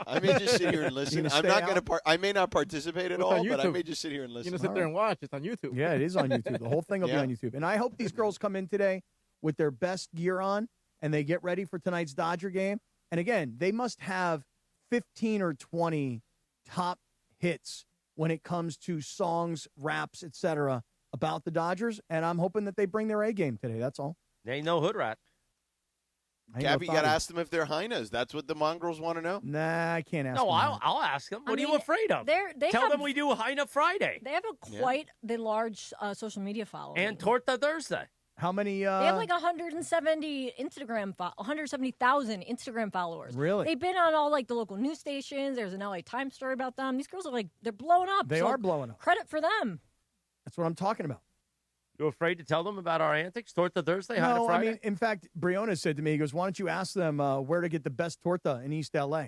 Speaker 15: I may just sit here and listen. I'm not going to. I may not participate at all, but I may just sit here and listen.
Speaker 21: You're going to sit there and watch. It's on YouTube.
Speaker 16: Yeah, it is on YouTube. The whole thing will be on YouTube. And I hope these girls come in today with their best gear on and they get ready for tonight's Dodger game. And again, they must have 15 or 20 top hits when it comes to songs, raps, etc. about the Dodgers. And I'm hoping that they bring their A game today. That's all.
Speaker 14: There ain't no hood rat.
Speaker 15: Gabby, you got to ask them if they're hyenas. That's what the mongrels want to know.
Speaker 16: Nah, I can't ask
Speaker 14: No,
Speaker 16: them.
Speaker 14: I'll ask them. What are you afraid of? Tell them we do Hyena Friday.
Speaker 10: They have quite the large social media following.
Speaker 14: And Torta Thursday.
Speaker 16: How many?
Speaker 10: They have like 170,000 Instagram followers.
Speaker 16: Really?
Speaker 10: They've been on all like the local news stations. There's an LA Times story about them. These girls are like, they're blowing up.
Speaker 16: They are blowing up.
Speaker 10: Credit for them.
Speaker 16: That's what I'm talking about.
Speaker 14: You afraid to tell them about our antics? Torta Thursday, Hyena
Speaker 16: No,
Speaker 14: Friday?
Speaker 16: I mean, in fact, Briona said to me, he goes, why don't you ask them where to get the best torta in East LA?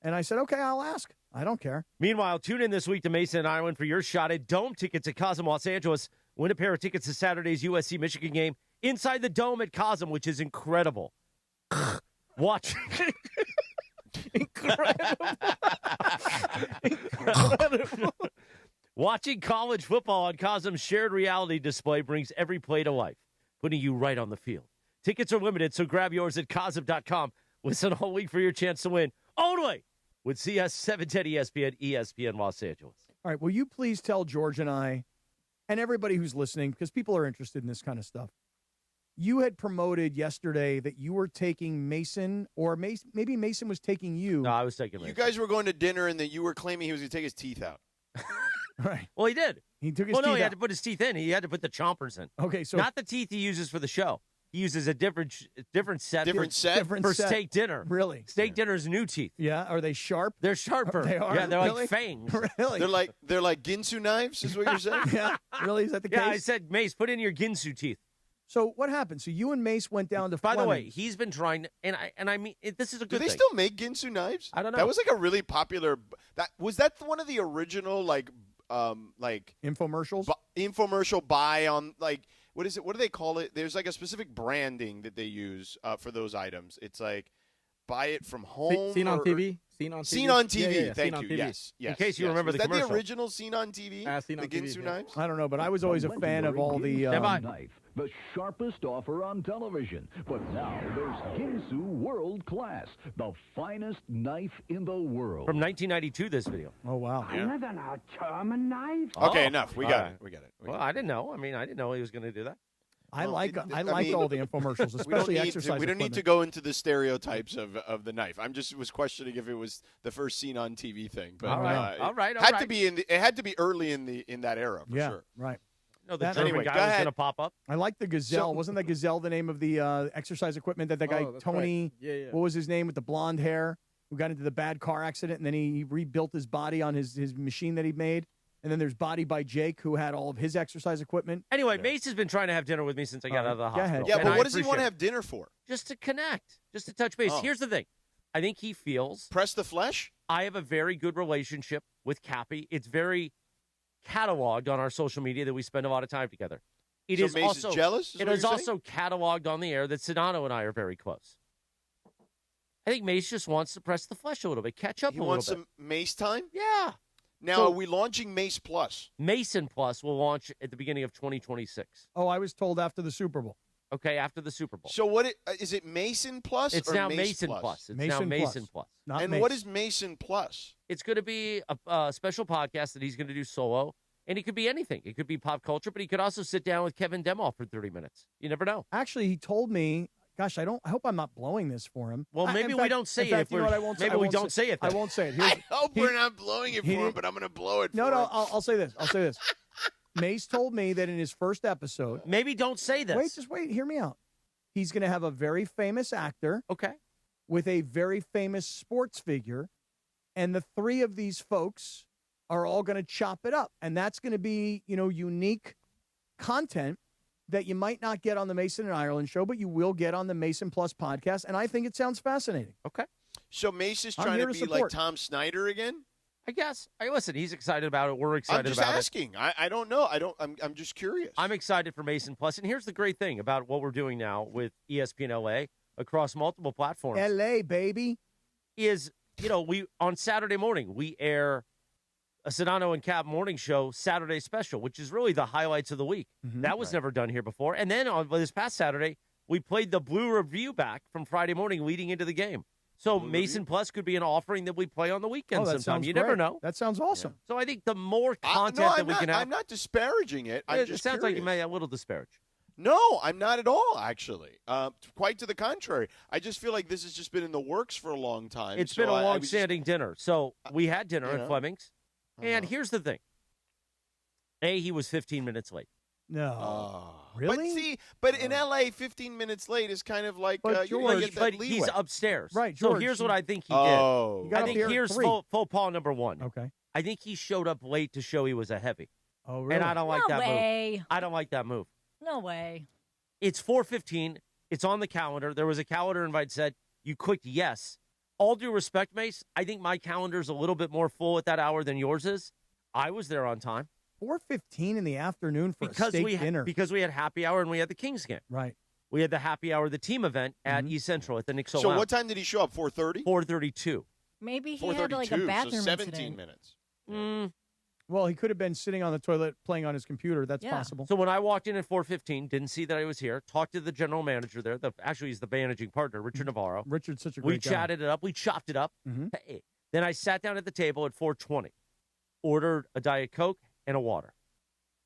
Speaker 16: And I said, okay, I'll ask. I don't care.
Speaker 14: Meanwhile, tune in this week to Mason and Ireland for your shot at Dome tickets at Cosm Los Angeles. Win a pair of tickets to Saturday's USC Michigan game inside the Dome at Cosm, which is incredible. Watch. Incredible. Watching college football on Cosm's shared reality display brings every play to life, putting you right on the field. Tickets are limited, so grab yours at Cosm.com. Listen all week for your chance to win. Only with CS 710 ESPN, ESPN Los Angeles.
Speaker 16: All right, will you please tell George and I, and everybody who's listening, because people are interested in this kind of stuff, you had promoted yesterday that you were taking Mason, or maybe Mason was taking you.
Speaker 14: No, I was taking Mason.
Speaker 15: You guys were going to dinner, and that you were claiming he was going to take his teeth out.
Speaker 16: Right.
Speaker 14: Well, he did.
Speaker 16: He took his
Speaker 14: teeth out. Well, no, he had
Speaker 16: out.
Speaker 14: to put his teeth in. He had to put the chompers in.
Speaker 16: Okay, so
Speaker 14: not the teeth he uses for the show. He uses a different set for steak dinner.
Speaker 16: Really?
Speaker 14: Steak dinner's new teeth.
Speaker 16: Yeah. Are they sharp?
Speaker 14: They're sharper.
Speaker 16: They are?
Speaker 14: Yeah, they're
Speaker 16: Really?
Speaker 14: like fangs.
Speaker 16: Really?
Speaker 15: They're like Ginsu knives, is what you're saying?
Speaker 16: Yeah. Really? Is that the case?
Speaker 14: Yeah, I said, Mace, put in your Ginsu teeth.
Speaker 16: So what happened? So you and Mace went down to
Speaker 14: By the way,
Speaker 16: Fleming's.
Speaker 14: he's been trying, and I mean, this is a good
Speaker 15: Do they
Speaker 14: thing.
Speaker 15: still make Ginsu knives?
Speaker 14: I don't know.
Speaker 15: That was like a really popular. Was that one of the original like
Speaker 16: infomercials?
Speaker 15: Infomercial buy on like what is it? What do they call it? There's like a specific branding that they use for those items. It's like buy it from home.
Speaker 21: Seen on TV. Seen on TV.
Speaker 15: Seen on TV.
Speaker 21: Yeah,
Speaker 15: Thank
Speaker 21: Seen on
Speaker 15: you.
Speaker 21: TV.
Speaker 15: Yes.
Speaker 14: In case you remember
Speaker 15: was
Speaker 14: the
Speaker 15: that
Speaker 14: commercial.
Speaker 15: the original Seen on TV?
Speaker 21: Seen on
Speaker 15: the
Speaker 21: TV,
Speaker 15: Ginsu
Speaker 21: yeah.
Speaker 15: knives.
Speaker 16: I don't know, but I was always a fan of all the.
Speaker 1: Knife, the sharpest offer on television. But now there's Ginsu World Class, the finest knife in the world.
Speaker 14: From 1992, this video.
Speaker 16: Oh, wow.
Speaker 1: Finer than our German knives.
Speaker 15: Okay, enough. We got it. We got it.
Speaker 14: Well, I didn't know. I mean, I didn't know he was going to do that.
Speaker 16: I like all the infomercials, especially exercise.
Speaker 15: We don't need to go into the stereotypes of the knife. I'm just was questioning if it was the first Seen on TV thing. But
Speaker 14: all right.
Speaker 15: It had to be it had to be early in that era for sure.
Speaker 16: Right.
Speaker 14: No, the German guy was going to pop up.
Speaker 16: I like the Gazelle. Wasn't that Gazelle the name of the exercise equipment that guy Tony?
Speaker 21: Right. Yeah.
Speaker 16: What was his name with the blonde hair? Who got into the bad car accident and then he rebuilt his body on his machine that he made. And then there's Body by Jake, who had all of his exercise equipment.
Speaker 14: Anyway, Mace has been trying to have dinner with me since I got out of the hospital.
Speaker 16: ahead.
Speaker 15: Yeah,
Speaker 14: and
Speaker 15: but
Speaker 14: I
Speaker 15: what does he want to
Speaker 14: appreciate
Speaker 15: have dinner for?
Speaker 14: Just to connect, just to touch base.
Speaker 15: Oh.
Speaker 14: Here's the thing. I think he feels
Speaker 15: Press the flesh?
Speaker 14: I have a very good relationship with Cappy. It's very cataloged on our social media that we spend a lot of time together. It
Speaker 15: So
Speaker 14: is
Speaker 15: Mace
Speaker 14: also
Speaker 15: is jealous? Is
Speaker 14: it
Speaker 15: what
Speaker 14: is
Speaker 15: you're
Speaker 14: also cataloged on the air that Sedano and I are very close. I think Mace just wants to press the flesh a little bit, catch up
Speaker 15: He
Speaker 14: a
Speaker 15: wants
Speaker 14: little bit.
Speaker 15: some Mace time?
Speaker 14: Yeah.
Speaker 15: Now,
Speaker 14: So-
Speaker 15: are we launching Mace Plus?
Speaker 14: Mason Plus will launch at the beginning of 2026.
Speaker 16: Oh, I was told after the Super Bowl.
Speaker 14: Okay, after the Super Bowl.
Speaker 15: So is it Mason Plus
Speaker 14: It's
Speaker 15: or
Speaker 14: now
Speaker 15: Mace
Speaker 14: Mason
Speaker 15: Plus?
Speaker 14: Plus. It's now Mason Plus.
Speaker 16: Not
Speaker 15: And
Speaker 16: Mace.
Speaker 15: what is Mason Plus?
Speaker 14: It's going to be a special podcast that he's going to do solo, and it could be anything. It could be pop culture, but he could also sit down with Kevin Demoff for 30 minutes. You never know.
Speaker 16: Actually, he told me. Gosh, I hope I'm not blowing this for him.
Speaker 14: Well, maybe
Speaker 16: In
Speaker 14: we
Speaker 16: fact-
Speaker 14: don't say
Speaker 16: in
Speaker 14: it
Speaker 16: fact,
Speaker 14: if
Speaker 16: you know
Speaker 14: we're-
Speaker 16: what, I won't
Speaker 14: maybe
Speaker 16: I
Speaker 14: we
Speaker 16: won't
Speaker 14: don't say it
Speaker 16: I
Speaker 14: then.
Speaker 16: won't say it.
Speaker 15: I hope we're not blowing it for him, but I'm going to blow it
Speaker 16: No,
Speaker 15: for
Speaker 16: no,
Speaker 15: him.
Speaker 16: I'll say this. I'll say this. Mace told me that in his first episode.
Speaker 14: Maybe don't say this.
Speaker 16: Wait, just wait. Hear me out. He's going to have a very famous actor.
Speaker 14: Okay.
Speaker 16: With a very famous sports figure. And the three of these folks are all going to chop it up. And that's going to be, unique content that you might not get on the Mason and Ireland show, but you will get on the Mason Plus podcast. And I think it sounds fascinating.
Speaker 14: Okay.
Speaker 15: So Mace is
Speaker 16: I'm
Speaker 15: trying
Speaker 16: here
Speaker 15: to
Speaker 16: to
Speaker 15: be like
Speaker 16: support.
Speaker 15: Tom Snyder again?
Speaker 14: I guess. Listen, he's excited about it. We're excited
Speaker 15: I'm just
Speaker 14: about it.
Speaker 15: asking. I don't know. I'm just curious.
Speaker 14: I'm excited for Mason Plus. And here's the great thing about what we're doing now with ESPN LA across multiple platforms.
Speaker 16: LA, baby.
Speaker 14: Is, we on Saturday morning, we air a Sedano and Kap morning show Saturday special, which is really the highlights of the week. That was never done here before. And then on this past Saturday, we played the Blue Review back from Friday morning leading into the game. So Mason Plus could be an offering that we play on the weekend
Speaker 16: that
Speaker 14: sometime.
Speaker 16: sounds
Speaker 14: You
Speaker 16: great.
Speaker 14: never know.
Speaker 16: That sounds awesome.
Speaker 14: Yeah. So I think the more content that we can have.
Speaker 15: I'm not disparaging it. I'm
Speaker 14: It
Speaker 15: just
Speaker 14: sounds
Speaker 15: curious.
Speaker 14: like you may a little disparage.
Speaker 15: No, I'm not at all, actually. Quite to the contrary. I just feel like this has just been in the works for a long time.
Speaker 14: It's been a long-standing dinner. So we had dinner at Fleming's, and here's the thing. He was 15 minutes late.
Speaker 16: No. Really?
Speaker 15: But in L.A., 15 minutes late is kind of like
Speaker 14: he's upstairs.
Speaker 16: Right, George.
Speaker 14: So here's what I think he did.
Speaker 15: Oh.
Speaker 14: I think here's faux pas number one.
Speaker 16: Okay.
Speaker 14: I think he showed up late to show he was a heavy.
Speaker 16: Oh, really?
Speaker 14: And I don't like
Speaker 10: No
Speaker 14: that
Speaker 10: way.
Speaker 14: move. I don't like that move.
Speaker 10: No way.
Speaker 14: It's 4:15. It's on the calendar. There was a calendar invite said you clicked yes. All due respect, Mace, I think my calendar's a little bit more full at that hour than yours is. I was there on time.
Speaker 16: 4:15 in the afternoon for a steak dinner.
Speaker 14: Because we had happy hour and we had the Kings game.
Speaker 16: Right.
Speaker 14: We had the happy hour, the team event at East Central at the Knicks.
Speaker 15: So what time did he show up? 4:30?
Speaker 14: 4:32.
Speaker 10: Maybe he had like a bathroom
Speaker 15: so 17
Speaker 10: incident.
Speaker 15: minutes.
Speaker 16: Well, he could have been sitting on the toilet playing on his computer. That's possible.
Speaker 14: So when I walked in at 4:15, didn't see that I was here, talked to the general manager there. Actually, he's the managing partner, Richard Navarro.
Speaker 16: Richard's such a great guy.
Speaker 14: We chatted it up. We chopped it up. Hey. Then I sat down at the table at 4:20, ordered a Diet Coke and a water.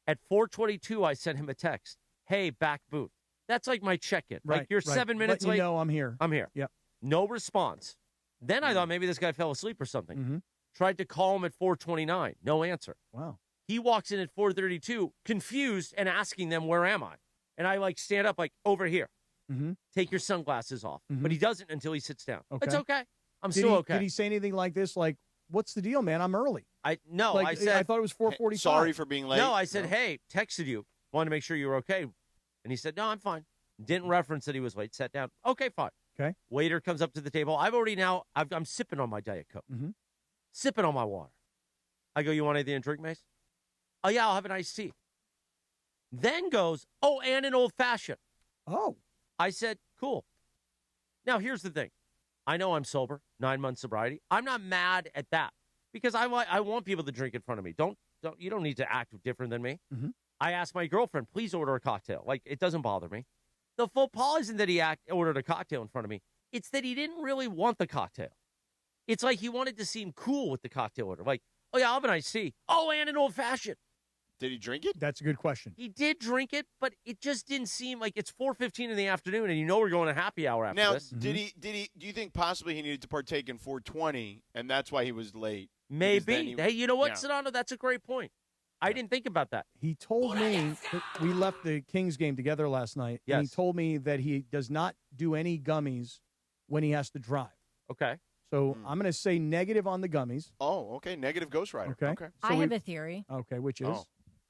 Speaker 14: At 4:22, I sent him a text. Hey, back booth. That's like my check-in.
Speaker 16: Right,
Speaker 14: like you're 7 minutes
Speaker 16: Let
Speaker 14: late.
Speaker 16: you know I'm here.
Speaker 14: I'm here.
Speaker 16: Yep.
Speaker 14: No response. Then I thought maybe this guy fell asleep or something. Tried to call him at 4:29. No answer.
Speaker 16: Wow.
Speaker 14: He walks in at 4:32, confused and asking them, where am I? And I stand up over here. Take your sunglasses off. But he doesn't until he sits down.
Speaker 16: Okay.
Speaker 14: It's okay. I'm
Speaker 16: Did
Speaker 14: still
Speaker 16: he,
Speaker 14: okay.
Speaker 16: Did he say anything like this? Like, what's the deal, man? I'm early.
Speaker 14: I
Speaker 16: I thought it was 4:45.
Speaker 15: Sorry for being late.
Speaker 14: No, I said, hey, texted you. Wanted to make sure you were okay. And he said, no, I'm fine. Didn't reference that he was late. Sat down. Okay, fine.
Speaker 16: Okay.
Speaker 14: Waiter comes up to the table. I'm sipping on my Diet Coke. Sipping on my water. I go, you want anything to drink, Mace? Oh, yeah, I'll have an iced tea. Then goes, oh, and an old fashioned.
Speaker 16: Oh.
Speaker 14: I said, cool. Now, here's the thing. I know I'm sober, 9 months sobriety. I'm not mad at that because I want people to drink in front of me. You don't need to act different than me. I asked my girlfriend, please order a cocktail. Like, it doesn't bother me. The faux pas isn't that he ordered a cocktail in front of me. It's that he didn't really want the cocktail. It's like he wanted to seem cool with the cocktail order. Like, oh, yeah, I'll have an iced tea. Oh, and an old fashioned.
Speaker 15: Did he drink it?
Speaker 16: That's a good question.
Speaker 14: He did drink it, but it just didn't seem like it's 4:15 in the afternoon, and you know we're going to happy hour after this.
Speaker 15: Now, did he? Do you think possibly he needed to partake in 4:20, and that's why he was late?
Speaker 14: Maybe. Hey, you know what, Sedano? That's a great point. I didn't think about that.
Speaker 16: He told me that we left the Kings game together last night, and he told me that he does not do any gummies when he has to drive.
Speaker 14: Okay.
Speaker 16: So I'm going to say negative on the gummies.
Speaker 15: Oh, okay. Negative Ghost Rider.
Speaker 16: Okay.
Speaker 10: I have a theory.
Speaker 16: Okay, which is?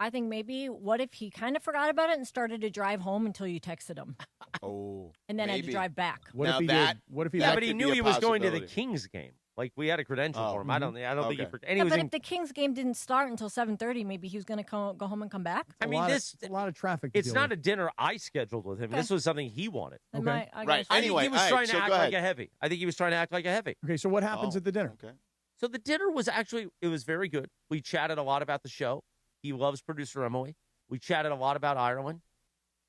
Speaker 10: I think maybe what if he kind of forgot about it and started to drive home until you texted him?
Speaker 15: Oh.
Speaker 10: And then had to drive back.
Speaker 16: What if he did? What if he?
Speaker 14: Yeah, but he knew he was going to the Kings game. Like, we had a credential for him. I don't think he. And he was
Speaker 10: but
Speaker 14: in,
Speaker 10: if the Kings game didn't start until 7:30, maybe he was going to go home and come back.
Speaker 14: I mean,
Speaker 16: it's a lot of traffic.
Speaker 14: It's not a dinner I scheduled with him.
Speaker 10: Okay.
Speaker 14: This was something he wanted.
Speaker 16: Okay.
Speaker 15: Right. Anyway,
Speaker 14: I think he was trying to act like a heavy. I think he was trying to act like a heavy.
Speaker 16: Okay, so what happens at the dinner?
Speaker 15: Okay.
Speaker 14: So the dinner was it was very good. We chatted a lot about the show. He loves producer Emily. We chatted a lot about Ireland.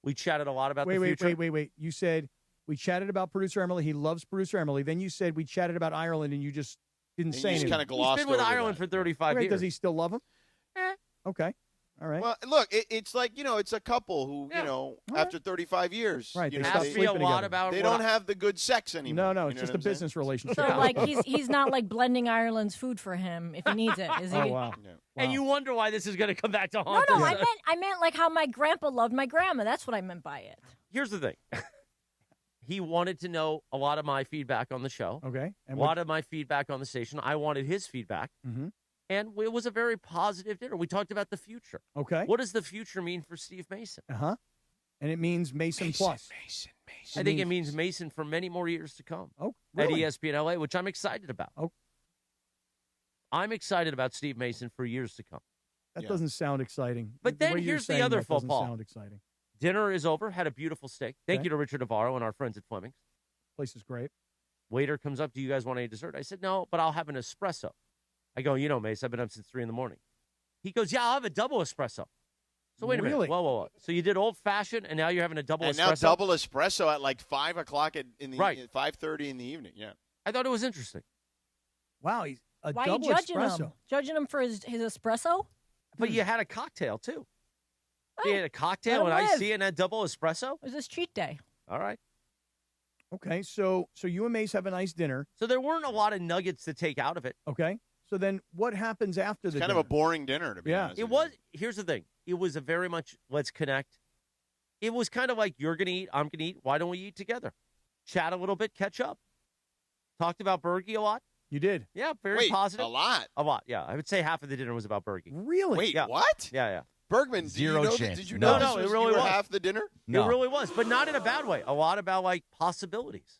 Speaker 14: We chatted a lot about the future.
Speaker 16: Wait. You said we chatted about producer Emily. He loves producer Emily. Then you said we chatted about Ireland, and you just didn't say anything.
Speaker 15: Kind of glossed
Speaker 14: He's been with
Speaker 15: over
Speaker 14: Ireland for 35 years.
Speaker 16: Does he still love him? Okay. All right.
Speaker 15: Well, look, it's like, it's a couple who, after 35 years,
Speaker 16: Right,
Speaker 15: they
Speaker 16: they
Speaker 14: asked me a lot about.
Speaker 15: They don't have the good sex anymore.
Speaker 16: No, it's just a business relationship.
Speaker 10: So like he's not like blending Ireland's food for him if he needs it, is he?
Speaker 16: Oh wow.
Speaker 14: And you wonder why this is going to come back to haunt
Speaker 10: No,
Speaker 14: us.
Speaker 10: I meant like how my grandpa loved my grandma. That's what I meant by it.
Speaker 14: Here's the thing. He wanted to know a lot of my feedback on the show.
Speaker 16: Okay.
Speaker 14: And a lot of my feedback on the station. I wanted his feedback.
Speaker 16: Mm-hmm.
Speaker 14: And it was a very positive dinner. We talked about the future.
Speaker 16: Okay.
Speaker 14: What does the future mean for Steve Mason?
Speaker 16: Uh-huh. And it means Mason plus.
Speaker 14: I think it means Mason for many more years to come.
Speaker 16: Oh, really?
Speaker 14: At ESPN LA, which I'm excited about.
Speaker 16: Oh.
Speaker 14: I'm excited about Steve Mason for years to come.
Speaker 16: That doesn't sound exciting.
Speaker 14: But then here's the other faux pas.
Speaker 16: Sound exciting.
Speaker 14: Dinner is over. Had a beautiful steak. Thank you to Richard Navarro and our friends at Fleming's.
Speaker 16: Place is great.
Speaker 14: Waiter comes up. Do you guys want any dessert? I said, no, but I'll have an espresso. I go, Mace, I've been up since 3 a.m. He goes, yeah, I'll have a double espresso. So wait a minute. Whoa. So you did old-fashioned, and now you're having a double espresso?
Speaker 15: And now double espresso at like 5 o'clock in the 5:30 in the evening, yeah.
Speaker 14: I thought it was interesting.
Speaker 16: Wow, he's a
Speaker 10: Why
Speaker 16: double
Speaker 10: are you judging
Speaker 16: espresso.
Speaker 10: him? Judging him for his espresso?
Speaker 14: But you had a cocktail, too. He had a cocktail and iced tea and a double espresso?
Speaker 10: It was his cheat day.
Speaker 14: All right.
Speaker 16: Okay, so you and Mace have a nice dinner.
Speaker 14: So there weren't a lot of nuggets to take out of it.
Speaker 16: Okay. So then what happens after the
Speaker 15: kind
Speaker 16: dinner?
Speaker 15: of a boring dinner, to be honest.
Speaker 14: It was. Here's the thing. It was a very much let's connect. It was kind of like you're going to eat, I'm going to eat. Why don't we eat together? Chat a little bit, catch up. Talked about Bergie a lot.
Speaker 16: You did?
Speaker 14: Yeah, very positive.
Speaker 15: A lot?
Speaker 14: A lot, yeah. I would say half of the dinner was about Bergie.
Speaker 16: Really?
Speaker 15: Wait,
Speaker 14: yeah.
Speaker 15: what?
Speaker 14: Yeah.
Speaker 15: Bergman,
Speaker 23: Zero chance.
Speaker 15: Did you know
Speaker 14: No,
Speaker 15: this
Speaker 14: it really
Speaker 15: you were
Speaker 14: was.
Speaker 15: half the dinner?
Speaker 23: No.
Speaker 14: It really was, but not in a bad way. A lot about, like, possibilities.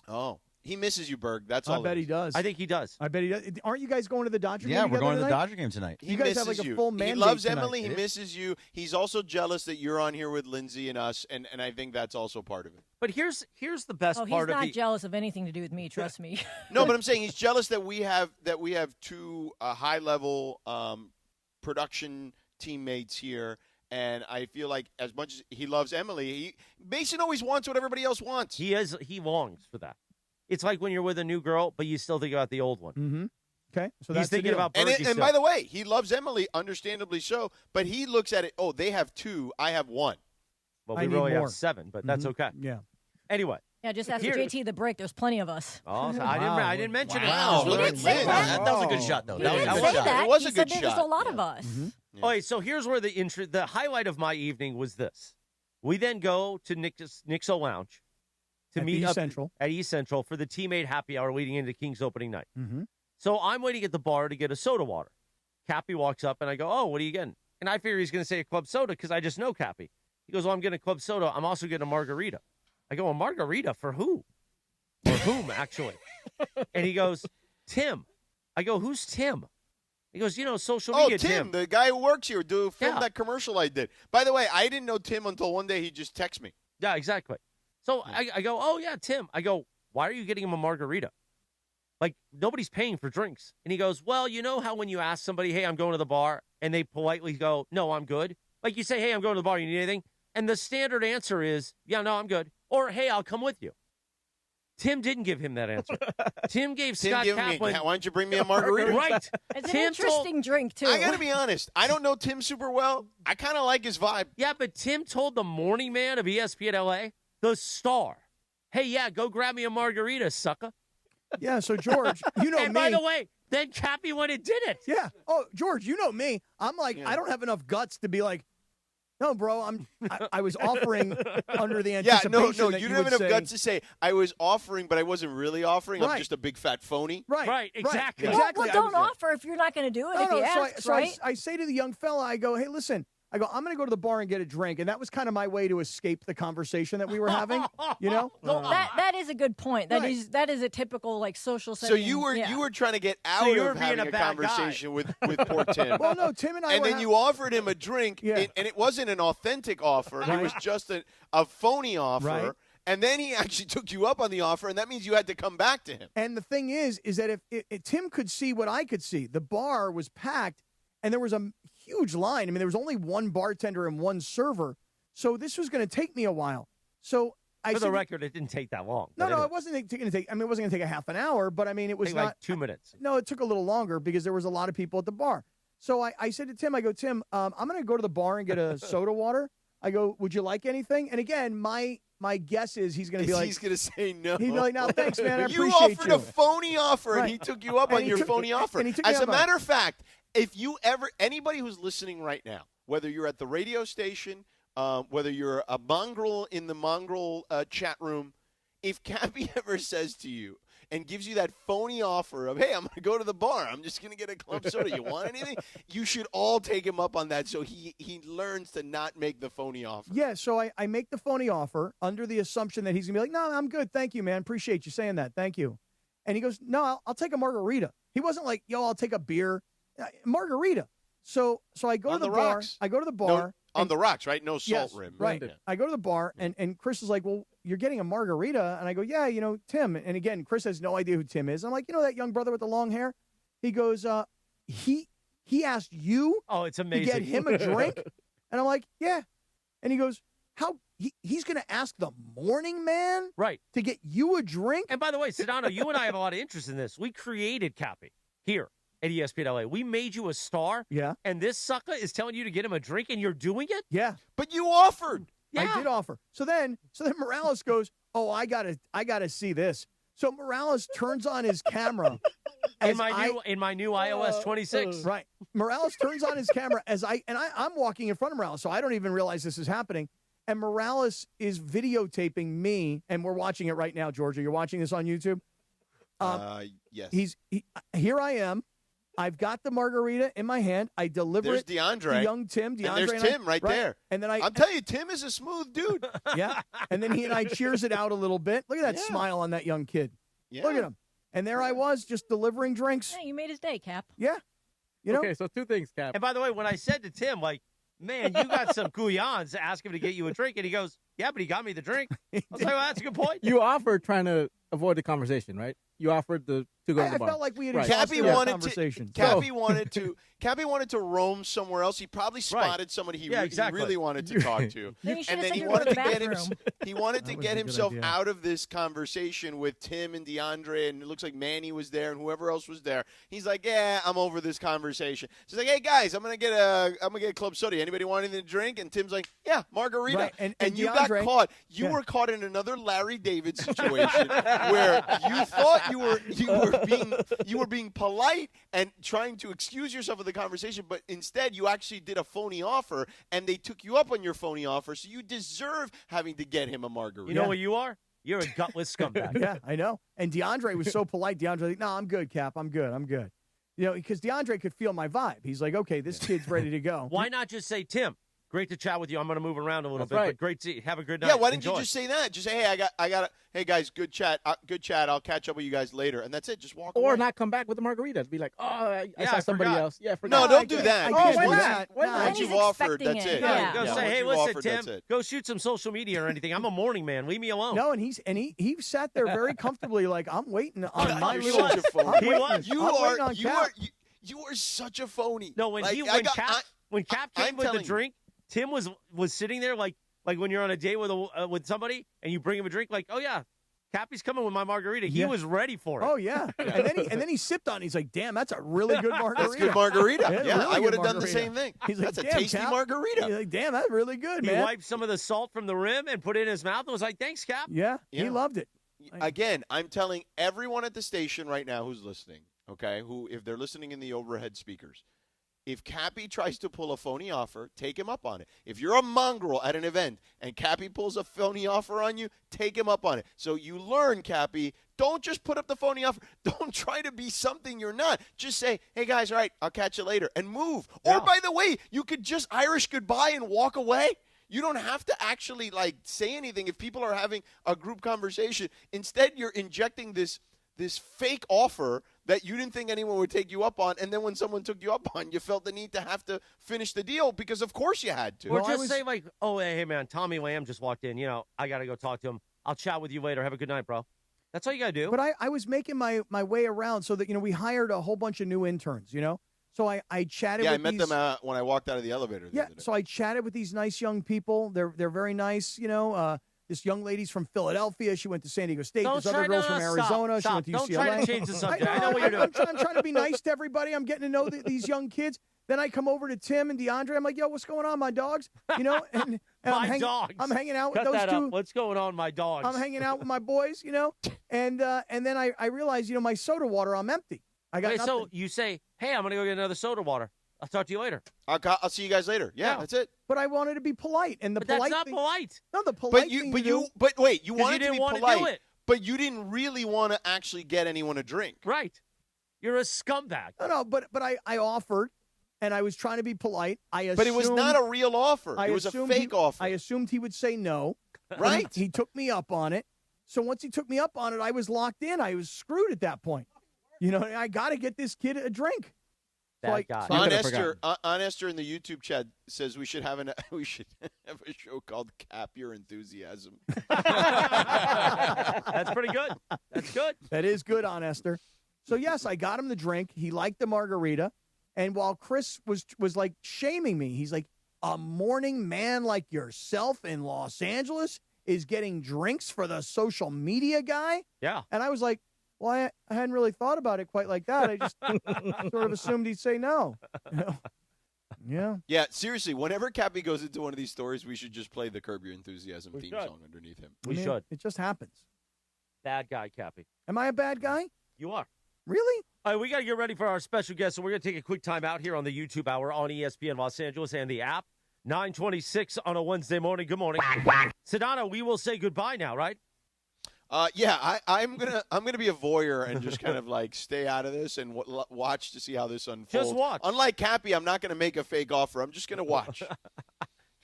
Speaker 15: Oh. He misses you, Berg. That's all.
Speaker 16: I bet he does.
Speaker 14: I think he does.
Speaker 16: I bet he does. Aren't you guys going to the Dodger game?
Speaker 23: Yeah, we're
Speaker 16: together
Speaker 23: going to the
Speaker 16: tonight?
Speaker 23: Dodger game tonight.
Speaker 15: He
Speaker 16: You guys
Speaker 15: misses
Speaker 16: have like a
Speaker 15: you.
Speaker 16: full
Speaker 15: He
Speaker 16: mandate
Speaker 15: loves
Speaker 16: tonight.
Speaker 15: Emily. He misses you. He's also jealous that you're on here with Lindsay and us, and I think that's also part of it.
Speaker 14: But here's the best
Speaker 10: Oh, he's
Speaker 14: part of
Speaker 10: not
Speaker 14: the
Speaker 10: jealous of anything to do with me. Trust me.
Speaker 15: No, but I'm saying he's jealous that we have two high level production teammates here, and I feel like as much as he loves Emily, Mason always wants what everybody else wants.
Speaker 14: He longs for that. It's like when you're with a new girl, but you still think about the old one.
Speaker 16: Mm-hmm. Okay, so
Speaker 14: he's
Speaker 16: that's the
Speaker 14: thinking
Speaker 16: deal.
Speaker 14: about
Speaker 15: And,
Speaker 14: Bergie
Speaker 15: and by the way, he loves Emily, understandably so, but he looks at it, oh, they have two, I have one.
Speaker 14: Well,
Speaker 16: I
Speaker 14: we
Speaker 16: need
Speaker 14: really
Speaker 16: more.
Speaker 14: have 7, but that's okay.
Speaker 16: Yeah.
Speaker 14: Anyway.
Speaker 10: Yeah, just after
Speaker 14: Here-
Speaker 10: JT the break, there's plenty of us.
Speaker 14: Oh, so I didn't mention
Speaker 15: Wow,
Speaker 14: it.
Speaker 15: look at
Speaker 10: didn't say
Speaker 15: Lynn.
Speaker 10: that.
Speaker 23: That was a good shot, though.
Speaker 10: He
Speaker 23: That was
Speaker 10: didn't
Speaker 23: a
Speaker 10: say
Speaker 23: good shot.
Speaker 10: that.
Speaker 15: It was
Speaker 10: he
Speaker 15: a
Speaker 10: said
Speaker 15: good
Speaker 10: there's
Speaker 15: shot.
Speaker 10: a lot of us.
Speaker 14: All right, so here's where the highlight of my evening was this. We then go to Nick's Lounge to
Speaker 16: At
Speaker 14: meet
Speaker 16: East
Speaker 14: up
Speaker 16: Central.
Speaker 14: at East Central for the teammate happy hour leading into King's opening night.
Speaker 16: Mm-hmm.
Speaker 14: So I'm waiting at the bar to get a soda water. Cappy walks up, and I go, oh, what are you getting? And I figure he's going to say a club soda because I just know Cappy. He goes, well, I'm getting a club soda. I'm also getting a margarita. I go, a margarita for who? Or whom, actually? And he goes, Tim. I go, who's Tim? He goes, social
Speaker 15: Oh,
Speaker 14: media
Speaker 15: Tim, the guy who works here, filmed that commercial I did. By the way, I didn't know Tim until one day he just texted me.
Speaker 14: Yeah, exactly. So I go, oh, yeah, Tim. I go, why are you getting him a margarita? Like, nobody's paying for drinks. And he goes, well, you know how when you ask somebody, hey, I'm going to the bar, and they politely go, no, I'm good? Like you say, hey, I'm going to the bar, you need anything? And the standard answer is, yeah, no, I'm good. Or, hey, I'll come with you. Tim didn't give him that answer. Tim gave Scott Kaplan.
Speaker 15: Why don't you bring me a margarita?
Speaker 14: Right.
Speaker 10: It's an interesting drink, too.
Speaker 15: I got to be honest. I don't know Tim super well. I kind of like his vibe.
Speaker 14: Yeah, but Tim told the morning man of ESPN LA, the star, hey, yeah, go grab me a margarita, sucker.
Speaker 16: Yeah, so George, you know
Speaker 14: and
Speaker 16: me.
Speaker 14: by the way, then Cappy went and did it.
Speaker 16: Yeah. Oh, George, you know me. I'm like, I don't have enough guts to be like, no, bro, I was offering under the anticipation
Speaker 15: no,
Speaker 16: that
Speaker 15: you
Speaker 16: you
Speaker 15: don't have
Speaker 16: would
Speaker 15: enough
Speaker 16: say,
Speaker 15: guts to say, I was offering, but I wasn't really offering. I'm
Speaker 16: Right.
Speaker 15: just a big fat phony.
Speaker 16: Right.
Speaker 14: Exactly.
Speaker 16: Exactly.
Speaker 10: Well, don't offer if you're not going to do it. If he asks, right?
Speaker 16: I say to the young fella, I go, hey, listen, I'm going to go to the bar and get a drink. And that was kind of my way to escape the conversation that we were having, you know?
Speaker 10: Well, that is a good point. That
Speaker 16: Right.
Speaker 10: that is a typical like social
Speaker 15: So
Speaker 10: setting.
Speaker 15: you were trying to get out
Speaker 14: you were
Speaker 15: of
Speaker 14: being
Speaker 15: having
Speaker 14: a
Speaker 15: a
Speaker 14: bad
Speaker 15: conversation with poor Tim.
Speaker 16: Well, no, Tim and I
Speaker 15: and
Speaker 16: were
Speaker 15: then you offered him a drink, and it wasn't an authentic offer. It was just a phony offer.
Speaker 16: Right.
Speaker 15: And then he actually took you up on the offer, and that means you had to come back to him.
Speaker 16: And the thing is that if Tim could see what I could see, the bar was packed, and there was a huge line. I mean, there was only one bartender and one server, so this was going to take me a while. So
Speaker 14: For the record, it didn't take that long.
Speaker 16: No,
Speaker 14: but anyway.
Speaker 16: it wasn't going to take. I mean, it wasn't going to take a half an hour, but I mean, it was
Speaker 14: Take
Speaker 16: not
Speaker 14: like 2 minutes.
Speaker 16: No, it took a little longer because there was a lot of people at the bar. So I said to Tim, I go, Tim, I'm going to go to the bar and get a soda water. I go, would you like anything? And again, my guess is he's going to be like,
Speaker 15: he's going to say no.
Speaker 16: He'd be like, no, thanks, man. I
Speaker 15: You
Speaker 16: appreciate
Speaker 15: offered a phony offer, and he took you up
Speaker 16: And
Speaker 15: on
Speaker 16: he
Speaker 15: your
Speaker 16: took-
Speaker 15: phony offer.
Speaker 16: and he took me
Speaker 15: As a
Speaker 16: up on it.
Speaker 15: matter of fact, if you anybody who's listening right now, whether you're at the radio station, whether you're a mongrel in the mongrel chat room, if Cappy ever says to you and gives you that phony offer of, hey, I'm going to go to the bar, I'm just going to get a club soda, you want anything? You should all take him up on that so he learns to not make the phony offer.
Speaker 16: Yeah, so I make the phony offer under the assumption that he's going to be like, no, I'm good. Thank you, man. Appreciate you saying that. Thank you. And he goes, no, I'll take a margarita. He wasn't like, yo, I'll take a beer. Margarita. So I go
Speaker 15: On
Speaker 16: to the
Speaker 15: the
Speaker 16: bar.
Speaker 15: rocks.
Speaker 16: I go to the
Speaker 15: No,
Speaker 16: bar.
Speaker 15: on the rocks, right? No salt
Speaker 16: Yes,
Speaker 15: rim.
Speaker 16: Right.
Speaker 15: Yeah.
Speaker 16: I go to the bar, and Chris is like, well, you're getting a margarita. And I go, yeah, Tim. And again, Chris has no idea who Tim is. I'm like, that young brother with the long hair? He goes, he asked you
Speaker 14: it's
Speaker 16: to
Speaker 14: amazing.
Speaker 16: get him a drink? And I'm like, yeah. And he goes, how? He's going to ask the morning man to get you a drink?
Speaker 14: And by the way, Sedano, you and I have a lot of interest in this. We created Cappy here. at ESPN LA. We made you a star.
Speaker 16: Yeah.
Speaker 14: And this sucker is telling you to get him a drink, and you're doing it?
Speaker 16: Yeah.
Speaker 15: But you offered.
Speaker 16: I did offer. So then Morales goes, "Oh, I gotta see this." So Morales turns on his camera.
Speaker 14: In my new iOS 26.
Speaker 16: Right. Morales turns on his camera I'm walking in front of Morales, so I don't even realize this is happening. And Morales is videotaping me, and we're watching it right now, Georgia. You're watching this on YouTube?
Speaker 15: Yes.
Speaker 16: Here I am. I've got the margarita in my hand. I deliver
Speaker 15: There's
Speaker 16: it
Speaker 15: DeAndre.
Speaker 16: to young Tim.
Speaker 15: And there's Tim right there.
Speaker 16: And then
Speaker 15: I'm telling you, Tim is a smooth dude.
Speaker 16: Yeah. And then he and I cheers it out a little bit. Look at that smile on that young kid.
Speaker 15: Yeah.
Speaker 16: Look at him. And there I was, just delivering drinks.
Speaker 10: Yeah, you made his day, Cap.
Speaker 16: Yeah. You know?
Speaker 21: Okay, so 2 things, Cap.
Speaker 14: And by the way, when I said to Tim, like, man, you got some couillons to ask him to get you a drink, and he goes, yeah, but he got me the drink. I was like, well, that's a good point.
Speaker 21: You offered trying to avoid the conversation, right? You offered to go to the bar.
Speaker 16: I felt like we had
Speaker 15: Cappy
Speaker 16: exhausted our
Speaker 15: wanted
Speaker 16: conversation.
Speaker 15: Cappy wanted to roam somewhere else. He probably spotted somebody he really wanted to talk to.
Speaker 10: Then
Speaker 15: And then he
Speaker 10: to
Speaker 15: wanted
Speaker 10: the
Speaker 15: to get
Speaker 10: bathroom.
Speaker 15: he wanted to
Speaker 16: That was
Speaker 15: get
Speaker 16: a good
Speaker 15: himself
Speaker 16: idea.
Speaker 15: out of this conversation with Tim and DeAndre, and it looks like Manny was there and whoever else was there. He's like, yeah, I'm over this conversation. So he's like, hey guys, I'm gonna get a club soda. Anybody want anything to drink? And Tim's like, yeah, margarita.
Speaker 16: Right, and
Speaker 15: you got
Speaker 16: DeAndre-
Speaker 15: caught. You
Speaker 16: Yeah.
Speaker 15: were caught in another Larry David situation where you thought you were being polite and trying to excuse yourself of the conversation, but instead you actually did a phony offer, and they took you up on your phony offer, so you deserve having to get him a margarita.
Speaker 14: You know what you are? You're a gutless scumbag.
Speaker 16: Yeah, I know. And DeAndre was so polite. DeAndre, like, no, I'm good, Cap. I'm good. You know, because DeAndre could feel my vibe. He's like, okay, this kid's ready to go.
Speaker 14: Why not just say, Tim, great to chat with you. I'm going to move around a little
Speaker 21: That's
Speaker 14: bit,
Speaker 21: right.
Speaker 14: but great to have a good night.
Speaker 15: Yeah, why didn't
Speaker 14: Enjoy.
Speaker 15: you just say that? Just say, hey, I got hey guys, good chat. I'll catch up with you guys later, and that's it. Just walk
Speaker 21: Or
Speaker 15: away.
Speaker 21: not come back with the margarita. Be like, oh, I saw
Speaker 14: I
Speaker 21: somebody
Speaker 14: forgot.
Speaker 21: else. Yeah, I
Speaker 15: No,
Speaker 21: forgot.
Speaker 15: don't do that.
Speaker 21: Oh, why
Speaker 15: Once-
Speaker 21: not? Why not?
Speaker 15: Once
Speaker 10: He's
Speaker 15: you've offered,
Speaker 10: expecting
Speaker 15: that's
Speaker 10: it.
Speaker 15: it.
Speaker 10: Yeah.
Speaker 14: Go
Speaker 15: Yeah,
Speaker 14: say,
Speaker 15: once
Speaker 14: hey,
Speaker 15: you've
Speaker 14: listen,
Speaker 15: offered,
Speaker 14: Tim,
Speaker 15: that's it.
Speaker 14: go shoot some social media or anything. I'm a morning man. Leave me alone.
Speaker 16: No, and he sat there very comfortably, like I'm waiting on my
Speaker 15: You're
Speaker 16: little.
Speaker 15: such a phony.
Speaker 16: I'm
Speaker 14: He
Speaker 16: waiting-
Speaker 14: was.
Speaker 15: You
Speaker 16: I'm
Speaker 15: are
Speaker 16: waiting on
Speaker 15: you
Speaker 16: Cap.
Speaker 15: are you are such a phony.
Speaker 14: No, when
Speaker 15: Like,
Speaker 14: when Cap
Speaker 15: I'm
Speaker 14: came with the
Speaker 15: telling you.
Speaker 14: drink, Tim was sitting there like when you're on a date with somebody and you bring him a drink, like, oh yeah, Cappy's coming with my margarita. He
Speaker 16: Yeah.
Speaker 14: was ready for it.
Speaker 16: Oh yeah, and then he sipped on it. He's like, damn, that's a really good margarita.
Speaker 15: That's good margarita.
Speaker 16: Yeah,
Speaker 15: Yeah,
Speaker 16: really
Speaker 15: I would
Speaker 16: good
Speaker 15: have done the
Speaker 16: margarita.
Speaker 15: same thing.
Speaker 16: He's like,
Speaker 15: That's a
Speaker 16: damn,
Speaker 15: tasty
Speaker 16: Cap.
Speaker 15: margarita.
Speaker 16: He's like, damn, that's really good,
Speaker 14: He
Speaker 16: man.
Speaker 14: wiped some of the salt from the rim and put it in his mouth and was like, thanks, Cap.
Speaker 16: Yeah, he
Speaker 15: Yeah.
Speaker 16: loved it.
Speaker 15: Again, I'm telling everyone at the station right now who's listening, okay, who if they're listening in the overhead speakers, if Cappy tries to pull a phony offer, take him up on it. If you're a mongrel at an event and Cappy pulls a phony offer on you, take him up on it. So you learn, Cappy, don't just put up the phony offer. Don't try to be something you're not. Just say, hey, guys, all right, I'll catch you later, and move.
Speaker 14: Yeah.
Speaker 15: Or, by the way, you could just Irish goodbye and walk away. You don't have to actually, say anything if people are having a group conversation. Instead, you're injecting this fake offer that you didn't think anyone would take you up on, and then when someone took you up on, you felt the need to have to finish the deal because, of course, you had to.
Speaker 14: Or just say like, oh, hey, man, Tommy Lamb just walked in. You know, I got to go talk to him. I'll chat with you later. Have a good night, bro. That's all you got to do.
Speaker 16: But I was making my way around so that, we hired a whole bunch of new interns, So I chatted
Speaker 15: Yeah,
Speaker 16: with
Speaker 15: I met
Speaker 16: these,
Speaker 15: them when I walked out of the elevator. The
Speaker 16: Yeah,
Speaker 15: other day.
Speaker 16: so I chatted with these nice young people. They're very nice, This young lady's from Philadelphia. She went to San Diego State.
Speaker 14: Don't
Speaker 16: This other
Speaker 14: try-
Speaker 16: girl's
Speaker 14: no,
Speaker 16: from
Speaker 14: no,
Speaker 16: Arizona.
Speaker 14: stop.
Speaker 16: She went to
Speaker 14: Don't
Speaker 16: UCLA.
Speaker 14: try to change the subject. I know what you're doing.
Speaker 16: I'm trying to be nice to everybody. I'm getting to know these young kids. Then I come over to Tim and DeAndre. I'm like, yo, what's going on, my dogs? And
Speaker 14: My dogs.
Speaker 16: I'm hanging out with
Speaker 14: Cut
Speaker 16: those
Speaker 14: that
Speaker 16: two.
Speaker 14: up. What's going on, my dogs?
Speaker 16: I'm hanging out with my boys, and then I realized, my soda water, I'm empty. I got
Speaker 14: Okay,
Speaker 16: nothing.
Speaker 14: so you say, hey, I'm going to go get another soda water. I'll talk to you later.
Speaker 15: I'll see you guys later. Yeah, that's it.
Speaker 16: But I wanted to be polite, and the
Speaker 14: But
Speaker 16: polite
Speaker 14: that's not
Speaker 16: thing,
Speaker 14: polite.
Speaker 16: No, the polite thing to do-
Speaker 15: But wait, you
Speaker 14: 'Cause
Speaker 15: wanted
Speaker 14: you
Speaker 15: to
Speaker 14: didn't
Speaker 15: be
Speaker 14: want to
Speaker 15: polite,
Speaker 14: do it.
Speaker 15: but you didn't really want to actually get anyone a drink.
Speaker 14: Right. You're a scumbag.
Speaker 16: No, but I offered, and I was trying to be polite.
Speaker 15: But it was not a real offer. It was a fake offer.
Speaker 16: I assumed he would say no.
Speaker 15: Right.
Speaker 16: He took me up on it. So once he took me up on it, I was locked in. I was screwed at that point. I got to get this kid a drink.
Speaker 14: That guy.
Speaker 15: On Esther in the YouTube chat says we should have a show called Cap Your Enthusiasm.
Speaker 14: That's pretty good. That's good.
Speaker 16: That is good, on Esther. So yes, I got him the drink. He liked the margarita, and while Chris was like shaming me, he's like, a morning man like yourself in Los Angeles is getting drinks for the social media guy.
Speaker 14: Yeah.
Speaker 16: And I was like, Well, I hadn't really thought about it quite like that. I just sort of assumed he'd say no. Yeah.
Speaker 15: Yeah, seriously, whenever Cappy goes into one of these stories, we should just play the Curb Your Enthusiasm theme song underneath him.
Speaker 14: We should.
Speaker 16: It just happens.
Speaker 14: Bad guy, Cappy.
Speaker 16: Am I a bad guy?
Speaker 14: You are.
Speaker 16: Really?
Speaker 14: All right, we got to get ready for our special guest, so we're going to take a quick time out here on the YouTube Hour on ESPN Los Angeles and the app. 9:26 on a Wednesday morning. Good morning. Sedano, we will say goodbye now, right?
Speaker 15: Yeah, I'm gonna be a voyeur and just kind of like stay out of this and watch to see how this unfolds.
Speaker 14: Just watch.
Speaker 15: Unlike Cappy, I'm not gonna make a fake offer. I'm just gonna watch.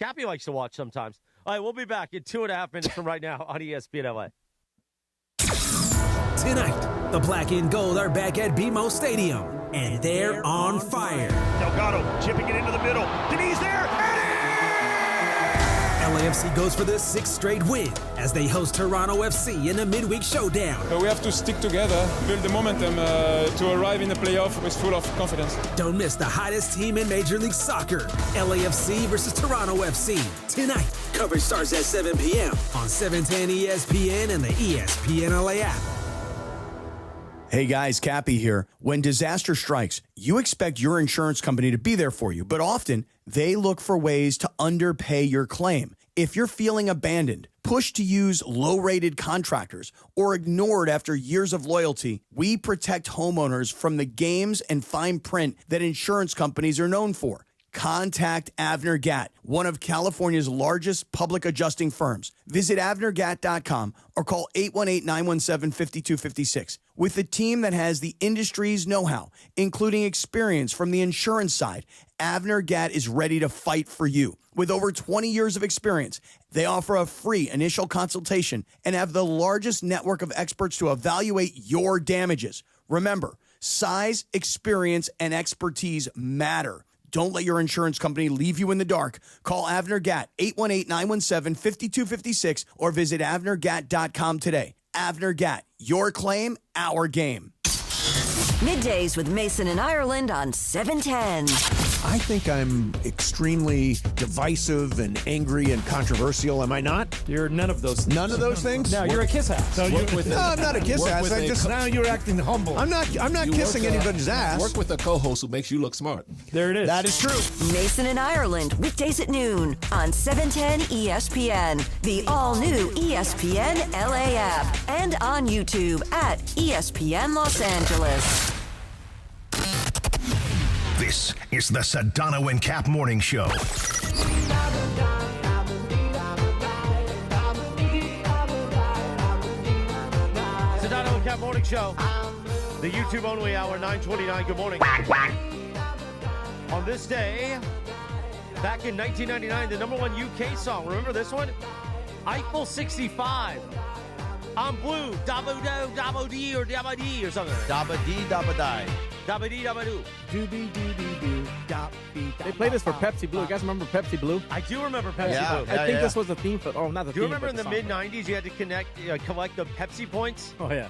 Speaker 14: Cappy likes to watch sometimes. All right, we'll be back in 2.5 minutes from right now on ESPN LA.
Speaker 4: Tonight, the Black and Gold are back at BMO Stadium, and they're on fire.
Speaker 5: Delgado chipping it into the middle. Denise there.
Speaker 4: LAFC goes for the 6th straight win as they host Toronto FC in a midweek showdown.
Speaker 8: We have to stick together, build the momentum to arrive in the playoff with full of confidence.
Speaker 4: Don't miss the hottest team in Major League Soccer, LAFC versus Toronto FC. Tonight, coverage starts at 7 p.m. on 710 ESPN and the ESPN LA app.
Speaker 16: Hey guys, Cappy here. When disaster strikes, you expect your insurance company to be there for you, but often they look for ways to underpay your claim. If you're feeling abandoned, pushed to use low-rated contractors, or ignored after years of loyalty, we protect homeowners from the games and fine print that insurance companies are known for. Contact Avner Gatt, one of California's largest public adjusting firms. Visit avnergatt.com or call 818-917-5256. With a team that has the industry's know-how, including experience from the insurance side, Avner Gatt is ready to fight for you. With over 20 years of experience, they offer a free initial consultation and have the largest network of experts to evaluate your damages. Remember, size, experience, and expertise matter. Don't let your insurance company leave you in the dark. Call Avner Gatt, 818-917-5256, or visit avnergatt.com today. Avner Gatt, your claim, our game.
Speaker 6: Middays with Mason and Ireland on 710.
Speaker 5: I think I'm extremely divisive and angry and controversial. Am I not?
Speaker 21: You're none of those things.
Speaker 5: None of those things?
Speaker 21: No, you're a kiss ass.
Speaker 5: No, I'm not a kiss ass. I just
Speaker 21: now you're acting humble.
Speaker 5: I'm not kissing anybody's ass.
Speaker 17: Work with a co-host who makes you look smart.
Speaker 21: There it is.
Speaker 16: That is true.
Speaker 6: Mason and Ireland, weekdays at noon on 710 ESPN, the all-new ESPN LA app, and on YouTube at ESPN Los Angeles.
Speaker 18: This is the Sedano and Kap Morning Show.
Speaker 14: Sedano and Kap Morning Show. The YouTube only hour, 9:29. Good morning. On this day, back in 1999, the number one UK song. Remember this one? Eiffel 65. I'm blue. Dabba-do, dabba-dee, or dabba-dee, or something.
Speaker 23: Dabba-dee, dabba-die.
Speaker 14: Dabba-dee, dabba-doo.
Speaker 16: Doobie-doobie-doo, dop-dee,
Speaker 21: They played this for Pepsi Blue. You guys remember Pepsi Blue?
Speaker 14: I do remember Pepsi Blue.
Speaker 21: I think this was the theme for. Oh, not the
Speaker 14: do you
Speaker 21: theme.
Speaker 14: remember in the
Speaker 21: song.
Speaker 14: mid-90s you had to collect the Pepsi points?
Speaker 21: Oh, yeah.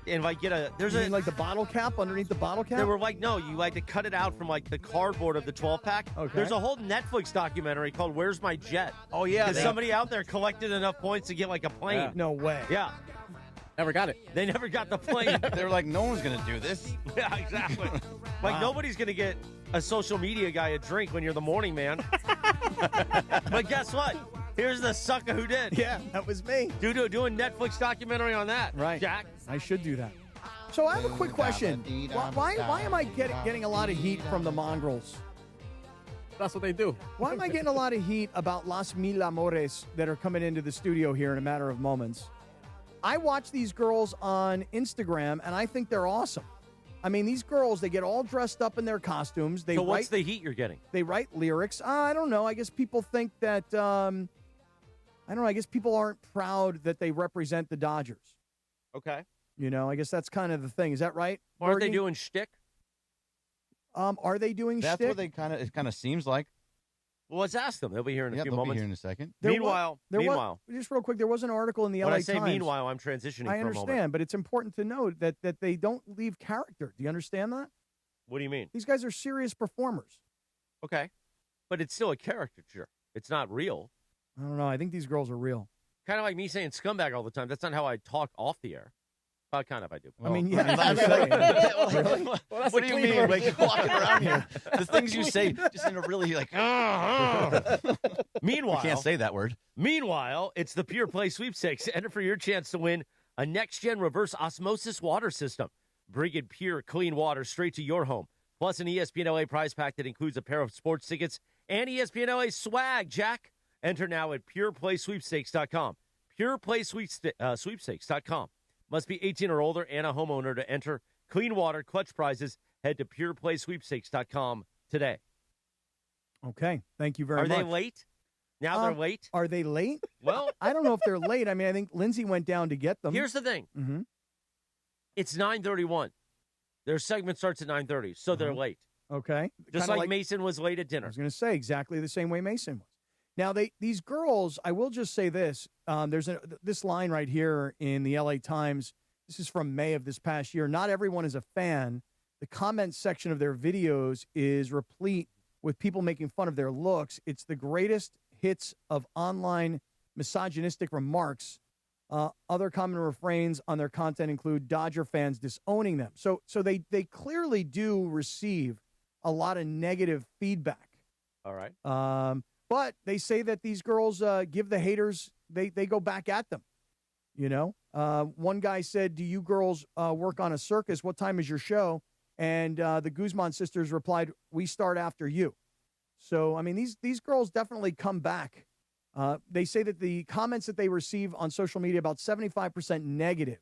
Speaker 14: And like get a
Speaker 16: You mean like the bottle cap underneath the bottle cap?
Speaker 14: They were like, no, you had to cut it out from like the cardboard of the 12-pack.
Speaker 16: Okay.
Speaker 14: There's a whole Netflix documentary called "Where's My Jet?"
Speaker 21: Oh yeah,
Speaker 14: because somebody out there collected enough points to get like a plane.
Speaker 21: Yeah.
Speaker 16: No way.
Speaker 14: Yeah.
Speaker 21: Never got it.
Speaker 14: They never got the plane.
Speaker 23: They were like, no one's going to do this.
Speaker 14: Yeah, exactly. Like, nobody's going to get a social media guy a drink when you're the morning man. But guess what? Here's the sucker who did.
Speaker 16: Yeah, that was me.
Speaker 14: Doing Netflix documentary on that.
Speaker 16: Right.
Speaker 14: Jack.
Speaker 16: I should do that. So I have a quick question. Why am I getting a lot of heat from the mongrels?
Speaker 21: That's what they do.
Speaker 16: Why am I getting a lot of heat about Las Mil Amores that are coming into the studio here in a matter of moments? I watch these girls on Instagram, and I think they're awesome. I mean, these girls, they get all dressed up in their costumes.
Speaker 14: So what's the heat you're getting?
Speaker 16: They write lyrics. I don't know. I guess people think that, I don't know. I guess people aren't proud that they represent the Dodgers.
Speaker 14: Okay.
Speaker 16: You know, I guess that's kind of the thing. Is that right?
Speaker 14: Aren't they doing shtick?
Speaker 16: Are they doing shtick?
Speaker 23: That's what it kind of seems like.
Speaker 14: Well, let's ask them. They'll be here in a few
Speaker 23: they'll
Speaker 14: moments.
Speaker 23: Be here in a second.
Speaker 14: Meanwhile,
Speaker 16: just real quick, there was an article in the LA Times.
Speaker 14: When I say meanwhile, I'm transitioning
Speaker 16: I
Speaker 14: for a moment.
Speaker 16: understand, but it's important to note that they don't leave character. Do you understand that?
Speaker 14: What do you mean?
Speaker 16: These guys are serious performers.
Speaker 14: Okay. But it's still a caricature. It's not real.
Speaker 16: I don't know. I think these girls are real.
Speaker 14: Kind of like me saying scumbag all the time. That's not how I talk off the air. If Kind of, I do.
Speaker 16: I mean, yeah. Really?
Speaker 23: What do you mean? Like walking around here, the things you say just in a really like.
Speaker 14: Meanwhile,
Speaker 23: I can't say that word.
Speaker 14: Meanwhile, it's the Pure Play Sweepstakes. Enter for your chance to win a NextGen reverse osmosis water system. Bring in pure, clean water straight to your home. Plus an ESPN LA prize pack that includes a pair of sports tickets and ESPN LA swag, Jack. Enter now at pureplaysweepstakes.com. Pureplaysweepstakes.com. Must be 18 or older and a homeowner to enter. Clean water, clutch prizes. Head to pureplaysweepstakes.com today.
Speaker 16: Okay. Thank you very much.
Speaker 14: Are they late? Now they're late?
Speaker 16: Are they late?
Speaker 14: Well,
Speaker 16: I don't know if they're late. I mean, I think Lindsay went down to get them.
Speaker 14: Here's the thing.
Speaker 16: Mm-hmm.
Speaker 14: It's 9:31. Their segment starts at 9:30, so they're late.
Speaker 16: Okay.
Speaker 14: Just
Speaker 16: Kinda
Speaker 14: like Mason was late at dinner.
Speaker 16: I was going to say exactly the same way Mason was. Now, these girls, I will just say this. There's this line right here in the LA Times. This is from May of this past year. Not everyone is a fan. The comment section of their videos is replete with people making fun of their looks. It's the greatest hits of online misogynistic remarks. Other common refrains on their content include Dodger fans disowning them. So they clearly do receive a lot of negative feedback.
Speaker 14: All right.
Speaker 16: But they say that these girls give the haters, they go back at them. You know, one guy said, "Do you girls work on a circus? What time is your show?" And the Guzman sisters replied, "We start after you." So, I mean, these girls definitely come back. They say that the comments that they receive on social media, about 75% negative.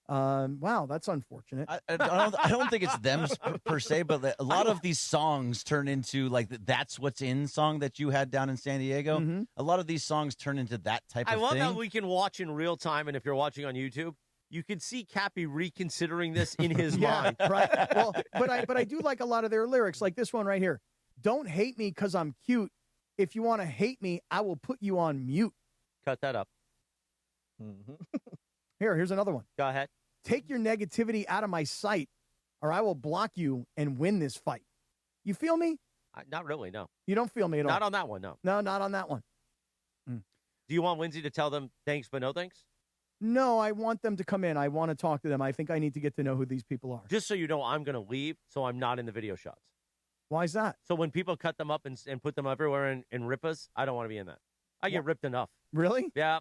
Speaker 16: Wow, that's unfortunate.
Speaker 23: I don't think it's them per se, but a lot of these songs turn into like That's What's In song that you had down in San Diego.
Speaker 16: Mm-hmm.
Speaker 23: A lot of these songs turn into that type of
Speaker 14: I love
Speaker 23: thing.
Speaker 14: how we can watch in real time, and if you're watching on YouTube, you can see Cappy reconsidering this in his mind.
Speaker 16: Right. Well, but I do like a lot of their lyrics, like this one right here. Don't hate me because I'm cute. If you want to hate me, I will put you on mute.
Speaker 14: Cut that up.
Speaker 16: Mm-hmm. Here's another one.
Speaker 14: Go ahead.
Speaker 16: Take your negativity out of my sight, or I will block you and win this fight. You feel me?
Speaker 14: Not really, no.
Speaker 16: You don't feel me at all?
Speaker 14: Not on that one, no.
Speaker 16: No, not on that one.
Speaker 14: Do you want Lindsay to tell them thanks but no thanks?
Speaker 16: No, I want them to come in. I want to talk to them. I think I need to get to know who these people are.
Speaker 14: Just so you know, I'm going to leave, so I'm not in the video shots.
Speaker 16: Why is that?
Speaker 14: So when people cut them up and put them everywhere and rip us, I don't want to be in that. I get ripped enough.
Speaker 16: Really?
Speaker 14: Yeah.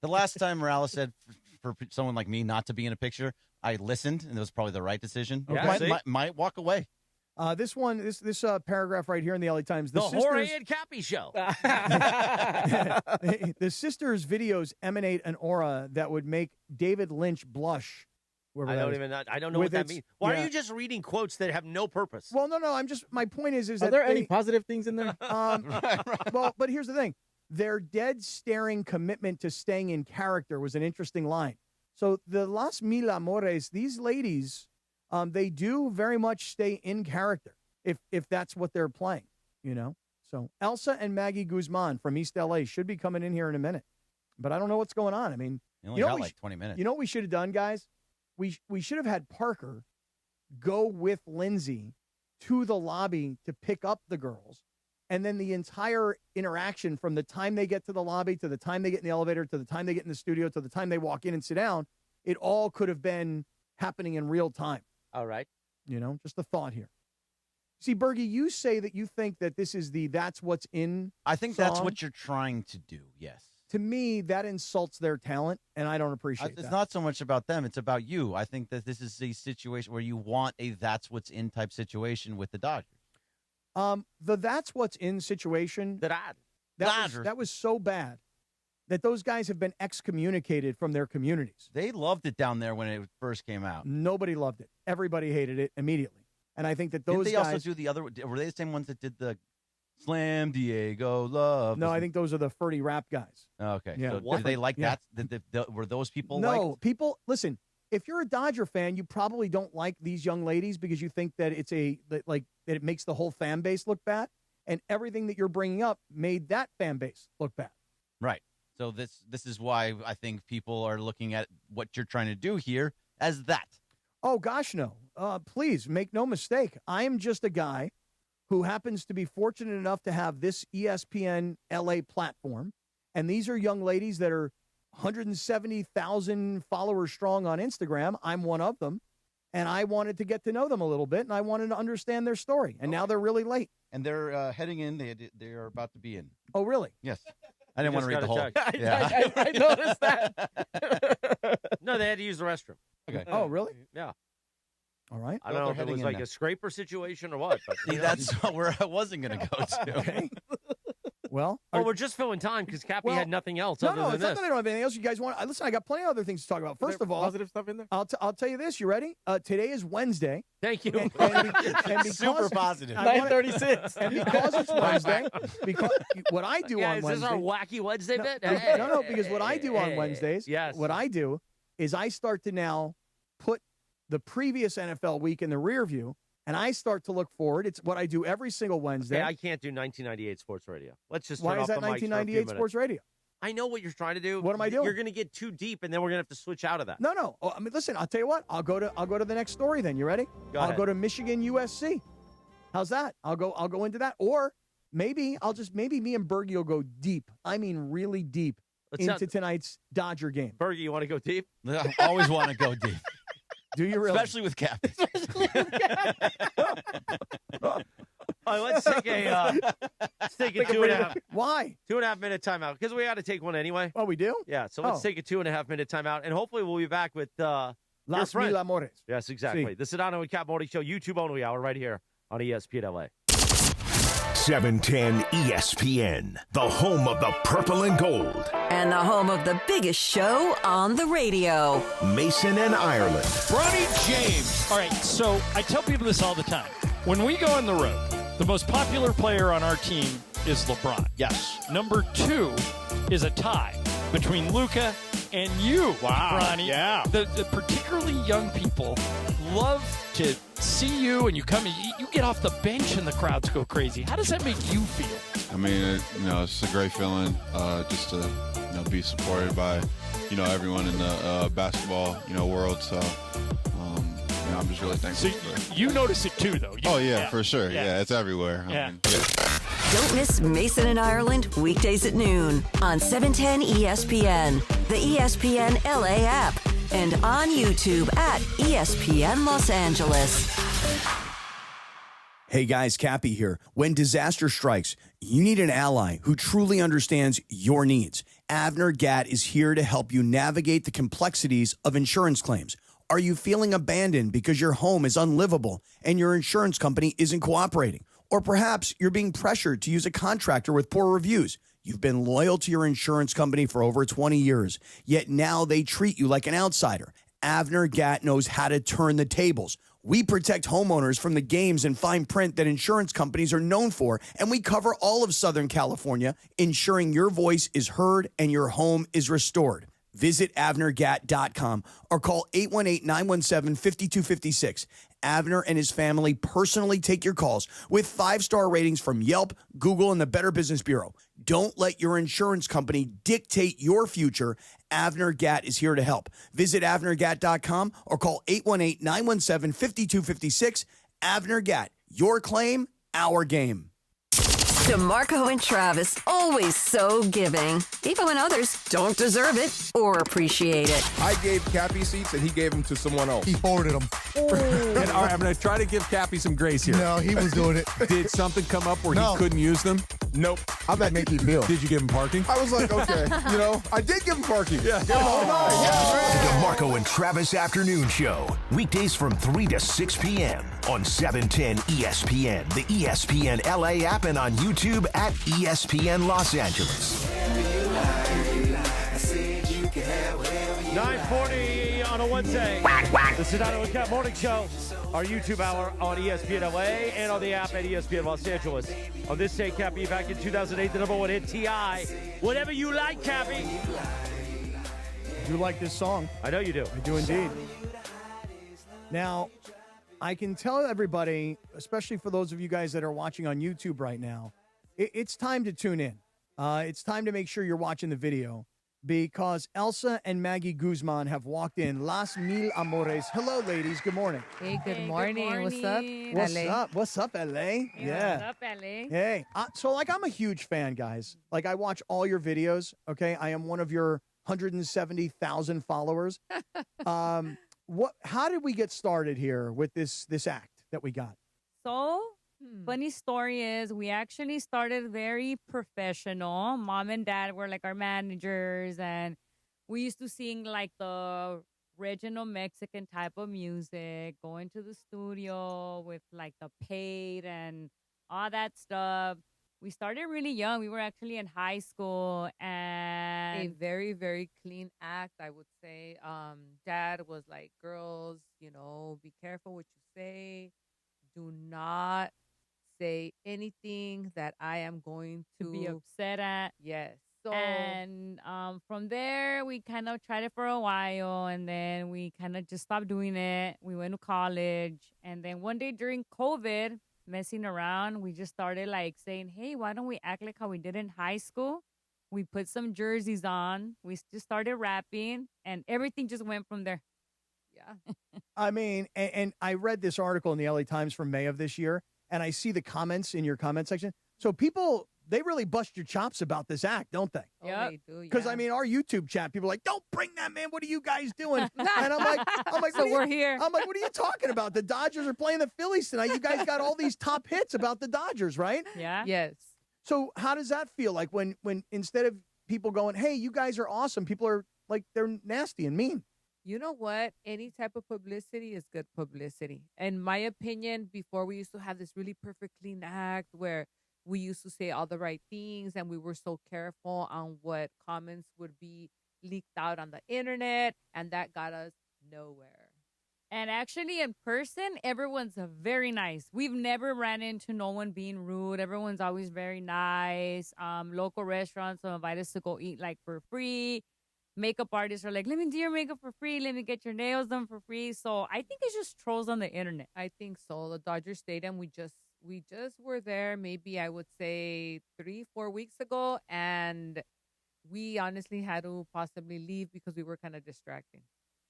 Speaker 23: The last time Morales said for someone like me not to be in a picture, I listened, and it was probably the right decision.
Speaker 14: Yeah,
Speaker 23: might walk away.
Speaker 16: This paragraph right here in the LA Times.
Speaker 14: The Jorge and Cappy show.
Speaker 16: The sisters' videos emanate an aura that would make David Lynch blush.
Speaker 14: I don't know what that means. Why are you just reading quotes that have no purpose?
Speaker 16: Well, no. My point is
Speaker 21: Are
Speaker 16: that
Speaker 21: there any positive things in there?
Speaker 16: Well, but here's the thing. Their dead staring commitment to staying in character was an interesting line. So the Las Mil Amores, these ladies, they do very much stay in character if that's what they're playing, you know. So Elsa and Maggie Guzman from East LA should be coming in here in a minute, but I don't know what's going on. I mean,
Speaker 23: you only got like 20 minutes.
Speaker 16: You know what we should have done, guys? We should have had Parker go with Lindsay to the lobby to pick up the girls. And then the entire interaction from the time they get to the lobby to the time they get in the elevator to the time they get in the studio to the time they walk in and sit down, it all could have been happening in real time.
Speaker 14: All right.
Speaker 16: You know, just a thought here. See, Bergie, you say that you think that this is That's What's In
Speaker 23: I think
Speaker 16: song.
Speaker 23: That's what you're trying to do, yes.
Speaker 16: To me, that insults their talent, and I don't appreciate that.
Speaker 23: It's not so much about them. It's about you. I think that this is a situation where you want a That's What's In type situation with the Dodgers.
Speaker 16: The That's What's In situation, that was so bad that those guys have been excommunicated from their communities.
Speaker 23: They loved it down there when it first came out.
Speaker 16: Nobody loved it. Everybody hated it immediately. And I think that those
Speaker 23: Didn't they
Speaker 16: guys...
Speaker 23: also do the other... Were they the same ones that did the Slam Diego Love?
Speaker 16: No, I think those are the Ferdy rap guys.
Speaker 23: Oh, okay.
Speaker 16: Yeah.
Speaker 23: So did they like that? Were those people liked?
Speaker 16: No, people... Listen, if you're a Dodger fan, you probably don't like these young ladies because you think that that it makes the whole fan base look bad. And everything that you're bringing up made that fan base look bad.
Speaker 23: Right. So this is why I think people are looking at what you're trying to do here as that.
Speaker 16: Oh, gosh, no. Please, make no mistake. I am just a guy who happens to be fortunate enough to have this ESPN LA platform. And these are young ladies that are 170,000 followers strong on Instagram. I'm one of them. And I wanted to get to know them a little bit, and I wanted to understand their story. And now they're really late.
Speaker 23: And they're heading in. They are about to be in.
Speaker 16: Oh, really?
Speaker 23: Yes. I didn't want to read the whole.
Speaker 14: I
Speaker 23: noticed that.
Speaker 14: No, they had to use the restroom.
Speaker 23: Okay.
Speaker 16: Oh, really?
Speaker 14: Yeah.
Speaker 16: All right.
Speaker 14: I don't know if it was like a scraper situation or what. But,
Speaker 23: that's where I wasn't going to go to.
Speaker 16: Okay. Well,
Speaker 14: we're just filling time because Cappy had nothing else
Speaker 16: No,
Speaker 14: other
Speaker 16: no,
Speaker 14: than
Speaker 16: it's
Speaker 14: this.
Speaker 16: not that I don't have anything else. You guys want? Listen, I got plenty of other things to talk about. First of all,
Speaker 21: positive stuff in there.
Speaker 16: I'll tell you this. You ready? Today is Wednesday.
Speaker 14: Thank you.
Speaker 16: And because,
Speaker 23: super positive.
Speaker 21: 9:36.
Speaker 16: And because it's Wednesday, because what I do on
Speaker 14: Is
Speaker 16: Wednesday.
Speaker 14: this our wacky Wednesday bit?
Speaker 16: No, because what I do on Wednesdays.
Speaker 14: Yes.
Speaker 16: What I do is I start to now put the previous NFL week in the rear view. And I start to look forward. It's what I do every single Wednesday.
Speaker 14: Okay, I can't do 1998 sports radio. Let's just
Speaker 16: Why
Speaker 14: turn
Speaker 16: is
Speaker 14: off
Speaker 16: that
Speaker 14: the mics for a few
Speaker 16: 1998 sports
Speaker 14: minutes.
Speaker 16: radio?
Speaker 14: I know what you're trying to do.
Speaker 16: What am I doing?
Speaker 14: You're going to get too deep, and then we're going to have to switch out of that.
Speaker 16: No. Oh, I mean, listen. I'll tell you what. I'll go to the next story. Then you ready? I'll go to Michigan USC. How's that? I'll go into that. Or maybe me and Bergie will go deep. I mean, really deep into tonight's Dodger game.
Speaker 14: Bergie, you want to go deep?
Speaker 23: I always want to go deep.
Speaker 16: Do you really?
Speaker 23: Especially with Cappy.
Speaker 14: All right, let's take a 2.5.
Speaker 16: Why?
Speaker 14: 2.5 minute timeout because we had to take one anyway.
Speaker 16: Oh, we do?
Speaker 14: Yeah. So let's take a 2.5 minute timeout, and hopefully we'll be back with
Speaker 16: Las Mil Amores.
Speaker 14: Yes, exactly. The Sedano and Kap Morning Show YouTube only hour right here on ESPN LA.
Speaker 18: 710 ESPN, the home of the purple and gold.
Speaker 6: And the home of the biggest show on the radio.
Speaker 18: Mason and Ireland.
Speaker 3: Bronny James. All right, so I tell people this all the time. When we go on the road, the most popular player on our team is LeBron.
Speaker 21: Yes.
Speaker 3: Number 2 is a tie between Luka and you, Bronny.
Speaker 21: Yeah.
Speaker 3: The particularly young people love to see you, and you come, you get off the bench, and the crowds go crazy. How does that make you feel?
Speaker 11: I mean, it's a great feeling just to be supported by everyone in the basketball world. So I'm just really thankful.
Speaker 3: So you notice it too, though.
Speaker 11: For sure. Yeah, it's everywhere.
Speaker 3: Yeah.
Speaker 11: I mean, yeah.
Speaker 6: Don't miss Mason and Ireland weekdays at noon on 710 ESPN, the ESPN LA app, and on YouTube at ESPN Los Angeles.
Speaker 5: Hey guys, Cappy here. When disaster strikes, you need an ally who truly understands your needs. Avner Gatt is here to help you navigate the complexities of insurance claims. Are you feeling abandoned because your home is unlivable and your insurance company isn't cooperating? Or perhaps you're being pressured to use a contractor with poor reviews. You've been loyal to your insurance company for over 20 years, yet now they treat you like an outsider. Avner Gatt knows how to turn the tables. We protect homeowners from the games and fine print that insurance companies are known for, and we cover all of Southern California, ensuring your voice is heard and your home is restored. Visit AvnerGatt.com or call 818-917-5256. Avner and his family personally take your calls with 5-star ratings from Yelp, Google, and the Better Business Bureau. Don't let your insurance company dictate your future. Avner Gatt is here to help. Visit AvnerGatt.com or call 818-917-5256. Avner Gatt, your claim, our game.
Speaker 6: DeMarco and Travis, always so giving, even when others don't deserve it or appreciate it.
Speaker 17: I gave Cappy seats and he gave them to someone else.
Speaker 19: He forwarded them.
Speaker 21: And all right, I'm going to try to give Cappy some grace here.
Speaker 19: No, he was doing it.
Speaker 21: Did something come up where he couldn't use them?
Speaker 17: Nope.
Speaker 19: How'd that make you feel?
Speaker 21: Did you give him parking?
Speaker 17: I was like, okay, I did give him parking.
Speaker 21: Yeah.
Speaker 18: The DeMarco and Travis Afternoon Show. Weekdays from 3 to 6 p.m. on 710 ESPN, the ESPN LA app, and on YouTube at ESPN Los Angeles.
Speaker 14: 9:40 on a Wednesday. The Sedano and Kap Morning Show. Our YouTube hour on ESPN LA and on the app at ESPN Los Angeles. On this day, Cappy, back in 2008, the #1 hit, T.I. Whatever you like, Cappy.
Speaker 16: I do like this song.
Speaker 14: I know you do.
Speaker 16: I do indeed. Now, I can tell everybody, especially for those of you guys that are watching on YouTube right now, it's time to tune in. It's time to make sure you're watching the video because Elsa and Maggie Guzman have walked in. Las Mil Amores. Hello, ladies. Good morning.
Speaker 20: Hey, good morning. What's up?
Speaker 16: What's
Speaker 20: LA?
Speaker 16: up? What's up, LA?
Speaker 20: Yeah. What's up, LA?
Speaker 16: Hey, so I'm a huge fan, guys. I watch all your videos, okay? I am one of your 170,000 followers. How did we get started here with this act that we got?
Speaker 20: So, funny story is we actually started very professional. Mom and dad were like our managers, and we used to sing like the regional Mexican type of music, going to the studio with like the paid and all that stuff. We started really young. We were actually in high school, and
Speaker 7: a very, very clean act, I would say. Dad was like, girls, be careful what you say. Do not say anything that I am going
Speaker 20: to be upset at.
Speaker 7: Yes.
Speaker 20: So, and from there, we kind of tried it for a while, and then we kind of just stopped doing it. We went to college, and then one day during COVID, messing around, we just started like saying, hey, why don't we act like how we did in high school? We put some jerseys on. We just started rapping, and everything just went from there.
Speaker 7: Yeah.
Speaker 16: I mean, and I read this article in the LA Times from May of this year, and I see the comments in your comment section. So people, they really bust your chops about this act, don't they?
Speaker 7: Yeah, they do.
Speaker 16: Because I mean, our YouTube chat, people are like, "Don't bring that, man. What are you guys doing?" And I'm like,
Speaker 20: so we're here.
Speaker 16: I'm like, "What are you talking about? The Dodgers are playing the Phillies tonight. You guys got all these top hits about the Dodgers, right?"
Speaker 20: Yeah.
Speaker 7: Yes.
Speaker 16: So how does that feel? Like when instead of people going, "Hey, you guys are awesome," people are like, they're nasty and mean.
Speaker 7: You know what? Any type of publicity is good publicity. In my opinion, before we used to have this really perfect clean act where we used to say all the right things and we were so careful on what comments would be leaked out on the internet, and that got us nowhere.
Speaker 20: And actually, in person, everyone's very nice. We've never ran into no one being rude. Everyone's always very nice. Local restaurants will invite us to go eat like for free. Makeup artists are like, let me do your makeup for free. Let me get your nails done for free. So I think it's just trolls on the internet.
Speaker 7: I think so. The Dodger Stadium, we just were there maybe, I would say, 3-4 weeks ago. And we honestly had to possibly leave because we were kind of distracting.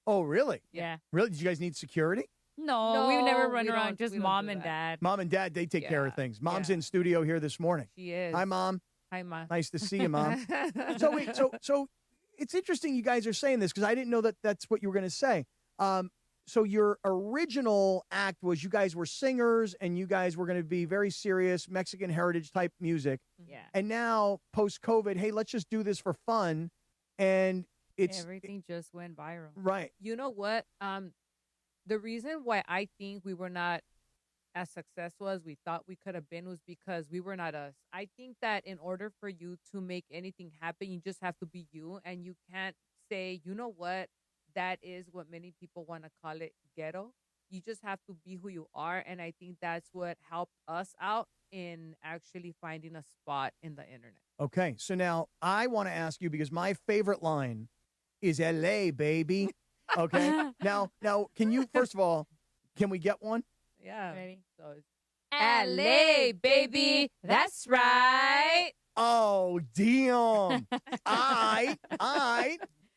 Speaker 16: Oh, really?
Speaker 20: Yeah.
Speaker 16: Really? Did you guys need security?
Speaker 20: No, we've never run around. Just mom and dad.
Speaker 16: Mom and dad, they take care of things. Mom's in studio here this morning.
Speaker 7: She is.
Speaker 16: Hi, Mom.
Speaker 7: Hi, Mom.
Speaker 16: Nice to see you, Mom. So wait, so it's interesting you guys are saying this because I didn't know that that's what you were going to say. So your original act was you guys were singers and you guys were going to be very serious Mexican heritage type music.
Speaker 20: Yeah.
Speaker 16: And now post-COVID, hey, let's just do this for fun. And
Speaker 20: everything just went viral.
Speaker 16: Right.
Speaker 7: You know what? The reason why I think we were not as successful as we thought we could have been was because we were not us. I think that in order for you to make anything happen, you just have to be you, and you can't say, you know what, that is what many people want to call it, ghetto. You just have to be who you are, and I think that's what helped us out in actually finding a spot in the internet.
Speaker 16: Okay, so now I want to ask you because my favorite line is LA, baby. Okay, now can you, first of all, can we get one?
Speaker 7: Yeah.
Speaker 20: Ready?
Speaker 7: So it's
Speaker 20: LA, baby. That's right.
Speaker 16: Oh, damn. I.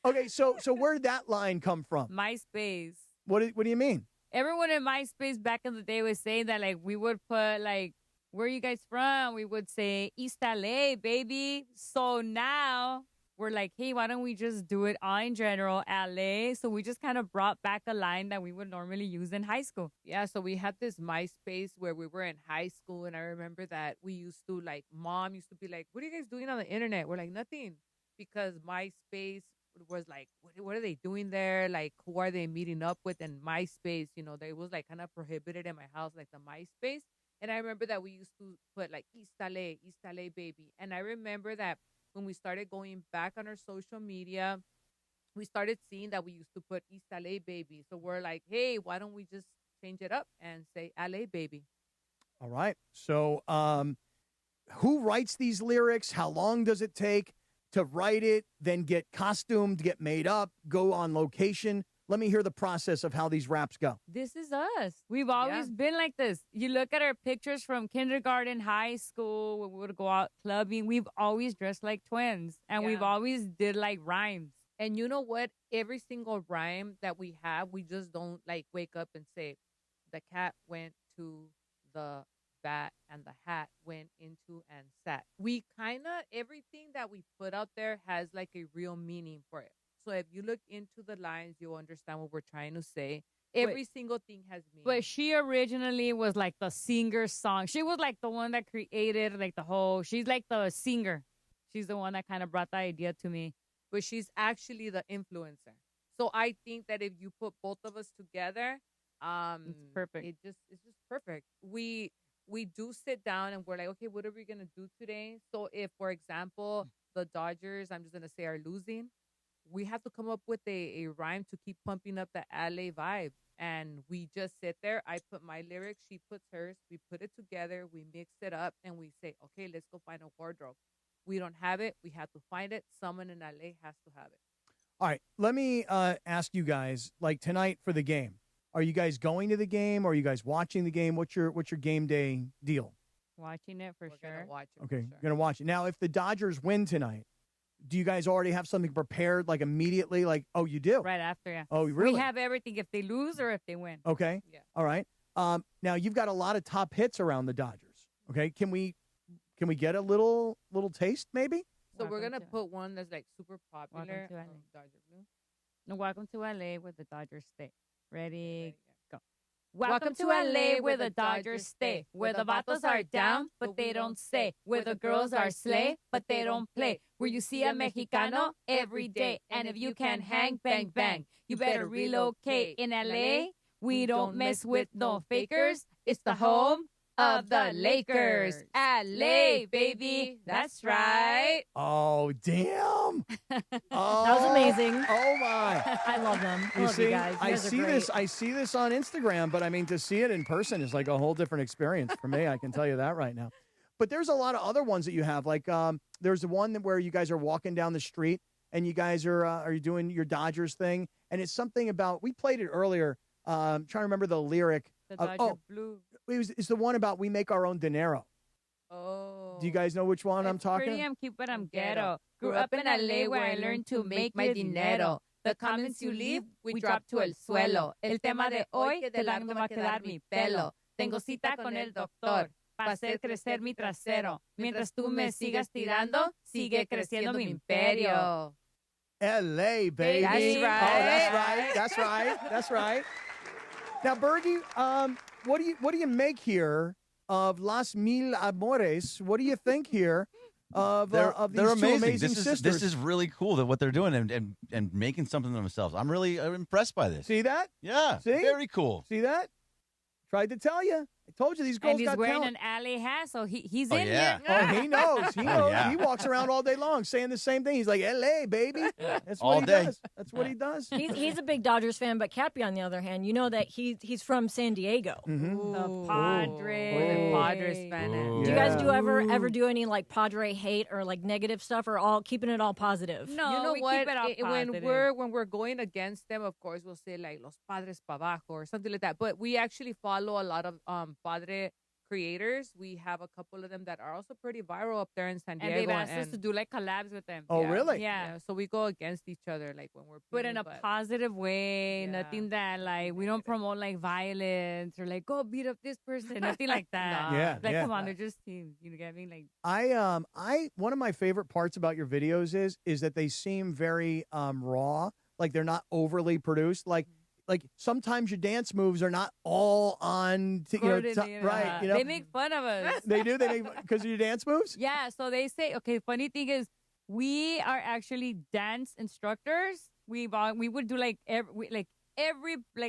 Speaker 16: Okay, so where did that line come from?
Speaker 20: MySpace.
Speaker 16: What do you mean?
Speaker 20: Everyone in MySpace back in the day was saying that, like, we would put, like, where are you guys from? We would say East LA, baby. So now we're like, hey, why don't we just do it all in general, LA? So we just kind of brought back a line that we would normally use in high school.
Speaker 7: Yeah, so we had this MySpace where we were in high school, and I remember that we used to, like, Mom used to be like, what are you guys doing on the internet? We're like, nothing, because MySpace was like, what are they doing there? Like, who are they meeting up with? And MySpace, they was like kind of prohibited in my house, like the MySpace. And I remember that we used to put like East LA, baby. And I remember that when we started going back on our social media, we started seeing that we used to put East LA, baby. So we're like, hey, why don't we just change it up and say LA, baby?
Speaker 16: All right. So who writes these lyrics? How long does it take to write it, then get costumed, get made up, go on location? Let me hear the process of how these raps go.
Speaker 20: This is us. We've always been like this. You look at our pictures from kindergarten, high school, when we would go out clubbing. We've always dressed like twins, and we've always did like rhymes.
Speaker 7: And you know what? Every single rhyme that we have, we just don't like wake up and say, the cat went to the bat and the hat went into and sat. We kind of, everything that we put out there has like a real meaning for it. So if you look into the lines, you'll understand what we're trying to say. Every single thing has meaning.
Speaker 20: But she originally was like the singer song. She was like the one that created like the whole, she's like the singer. She's the one that kind of brought the idea to me.
Speaker 7: But she's actually the influencer. So I think that if you put both of us together,
Speaker 20: it's perfect.
Speaker 7: It's just perfect. We do sit down and we're like, okay, what are we gonna do today? So if, for example, the Dodgers, I'm just gonna say, are losing, we have to come up with a rhyme to keep pumping up the LA vibe. And we just sit there. I put my lyrics, she puts hers. We put it together. We mix it up, and we say, okay, let's go find a wardrobe. We don't have it. We have to find it. Someone in LA has to have it.
Speaker 16: All right, let me ask you guys, like tonight for the game, are you guys going to the game? Or are you guys watching the game? What's your game day deal?
Speaker 20: Watching it for sure.
Speaker 7: Watch it
Speaker 16: Okay, gonna watch it. Now, if the Dodgers win tonight, do you guys already have something prepared, like immediately? Like, oh, you do?
Speaker 20: Right after, yeah.
Speaker 16: Oh, really?
Speaker 20: We have everything if they lose or if they win.
Speaker 16: Okay.
Speaker 20: Yeah.
Speaker 16: All right. Now you've got a lot of top hits around the Dodgers. Okay. Can we get a little taste, maybe?
Speaker 7: So we're gonna put one that's like super popular.
Speaker 20: Welcome to LA.
Speaker 7: Dodger Blue.
Speaker 20: No, welcome to LA where the Dodgers stay. Ready, go. Welcome to LA where the Dodgers stay. Where the vatos are down, but they don't stay. Where the girls are slay, but they don't play. Where you see a Mexicano every day. And if you can hang, bang, bang. You better relocate. In LA, we don't mess with no fakers. It's the home of the Lakers. LA, baby. That's right.
Speaker 16: Oh, damn.
Speaker 10: That was amazing.
Speaker 16: Oh, my.
Speaker 10: I love them. I love
Speaker 16: see,
Speaker 10: you guys. You guys are great.
Speaker 16: I see this on Instagram, but I mean, to see it in person is like a whole different experience for me. I can tell you that right now. But there's a lot of other ones that you have. Like there's the one where you guys are walking down the street and you guys are you doing your Dodgers thing. And it's something about, we played it earlier. I'm trying to remember the lyric.
Speaker 20: The Dodger Blue.
Speaker 16: It's the one about we make our own dinero.
Speaker 7: Oh.
Speaker 16: Do you guys know which one I'm talking?
Speaker 20: Pretty, I'm cute, but I'm ghetto. Grew up in LA where I learned to make my dinero. The comments you leave, we drop to el suelo. El tema de hoy, de largo me va a quedar mi pelo. Tengo cita con el doctor para hacer crecer mi trasero. Mientras tú me sigas tirando, sigue creciendo mi imperio.
Speaker 16: LA, baby.
Speaker 20: That's right.
Speaker 16: Oh, that's right. That's right. Now, Bergie, what do you make here of Las Mil Amores? What do you think here of these
Speaker 23: they're
Speaker 16: two amazing
Speaker 23: sisters? This is really cool that what they're doing and making something of themselves. I'm really impressed by this.
Speaker 16: See that?
Speaker 23: Yeah.
Speaker 16: See?
Speaker 23: Very cool.
Speaker 16: See that? Tried to tell you. I told you these girls
Speaker 20: And he's
Speaker 16: got
Speaker 20: wearing
Speaker 16: talent.
Speaker 20: an LA hat, so he's
Speaker 23: Oh,
Speaker 20: in
Speaker 23: yeah.
Speaker 20: here.
Speaker 16: Oh, he knows. He knows.
Speaker 23: Yeah.
Speaker 16: He walks around all day long saying the same thing. He's like, LA, baby. That's
Speaker 23: All
Speaker 16: what he
Speaker 23: day.
Speaker 16: does. That's what he does.
Speaker 10: He's a big Dodgers fan, but Cappy, on the other hand, you know that he's from San Diego.
Speaker 20: The Padres.
Speaker 7: The Padres fan.
Speaker 10: Do you guys ever do any like Padre hate or like negative stuff, or all keeping it all positive?
Speaker 20: No,
Speaker 7: You know
Speaker 20: we
Speaker 7: what?
Speaker 20: keep it all positive.
Speaker 7: When we're going against them, of course, we'll say like Los Padres pa abajo or something like that. But we actually follow a lot of Padre creators. We have a couple of them that are also pretty viral up there in San Diego.
Speaker 20: And they've asked us to do like collabs with them.
Speaker 16: Oh, really?
Speaker 20: Yeah.
Speaker 7: So we go against each other like when we're
Speaker 20: But
Speaker 7: playing,
Speaker 20: in a positive way, nothing that like we don't promote like violence or like go beat up this person, nothing like that.
Speaker 16: Yeah,
Speaker 20: like
Speaker 16: yeah.
Speaker 20: come on, they're just teams. You get me? Like
Speaker 16: I one of my favorite parts about your videos is that they seem very raw, like they're not overly produced. Like sometimes your dance moves are not all on, right? You know,
Speaker 20: they make fun of us.
Speaker 16: They do. They make because of your dance moves.
Speaker 20: Yeah. So they say, okay. Funny thing is, we are actually dance instructors. We would do like every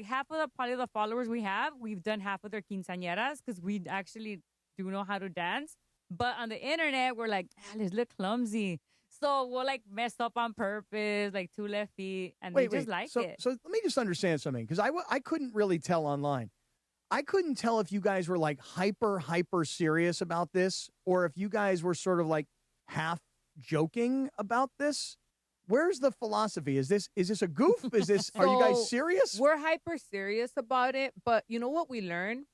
Speaker 20: half of probably the followers we have, we've done half of their quinceañeras because we actually do know how to dance. But on the internet, we're like, let's look clumsy. So we'll like mess up on purpose, like 2 left feet, and they just like it.
Speaker 16: So let me just understand something, because I couldn't really tell online. I couldn't tell if you guys were like hyper serious about this, or if you guys were sort of like half joking about this. Where's the philosophy? Is this a goof? Are you guys serious?
Speaker 7: We're hyper serious about it, but you know what we learned?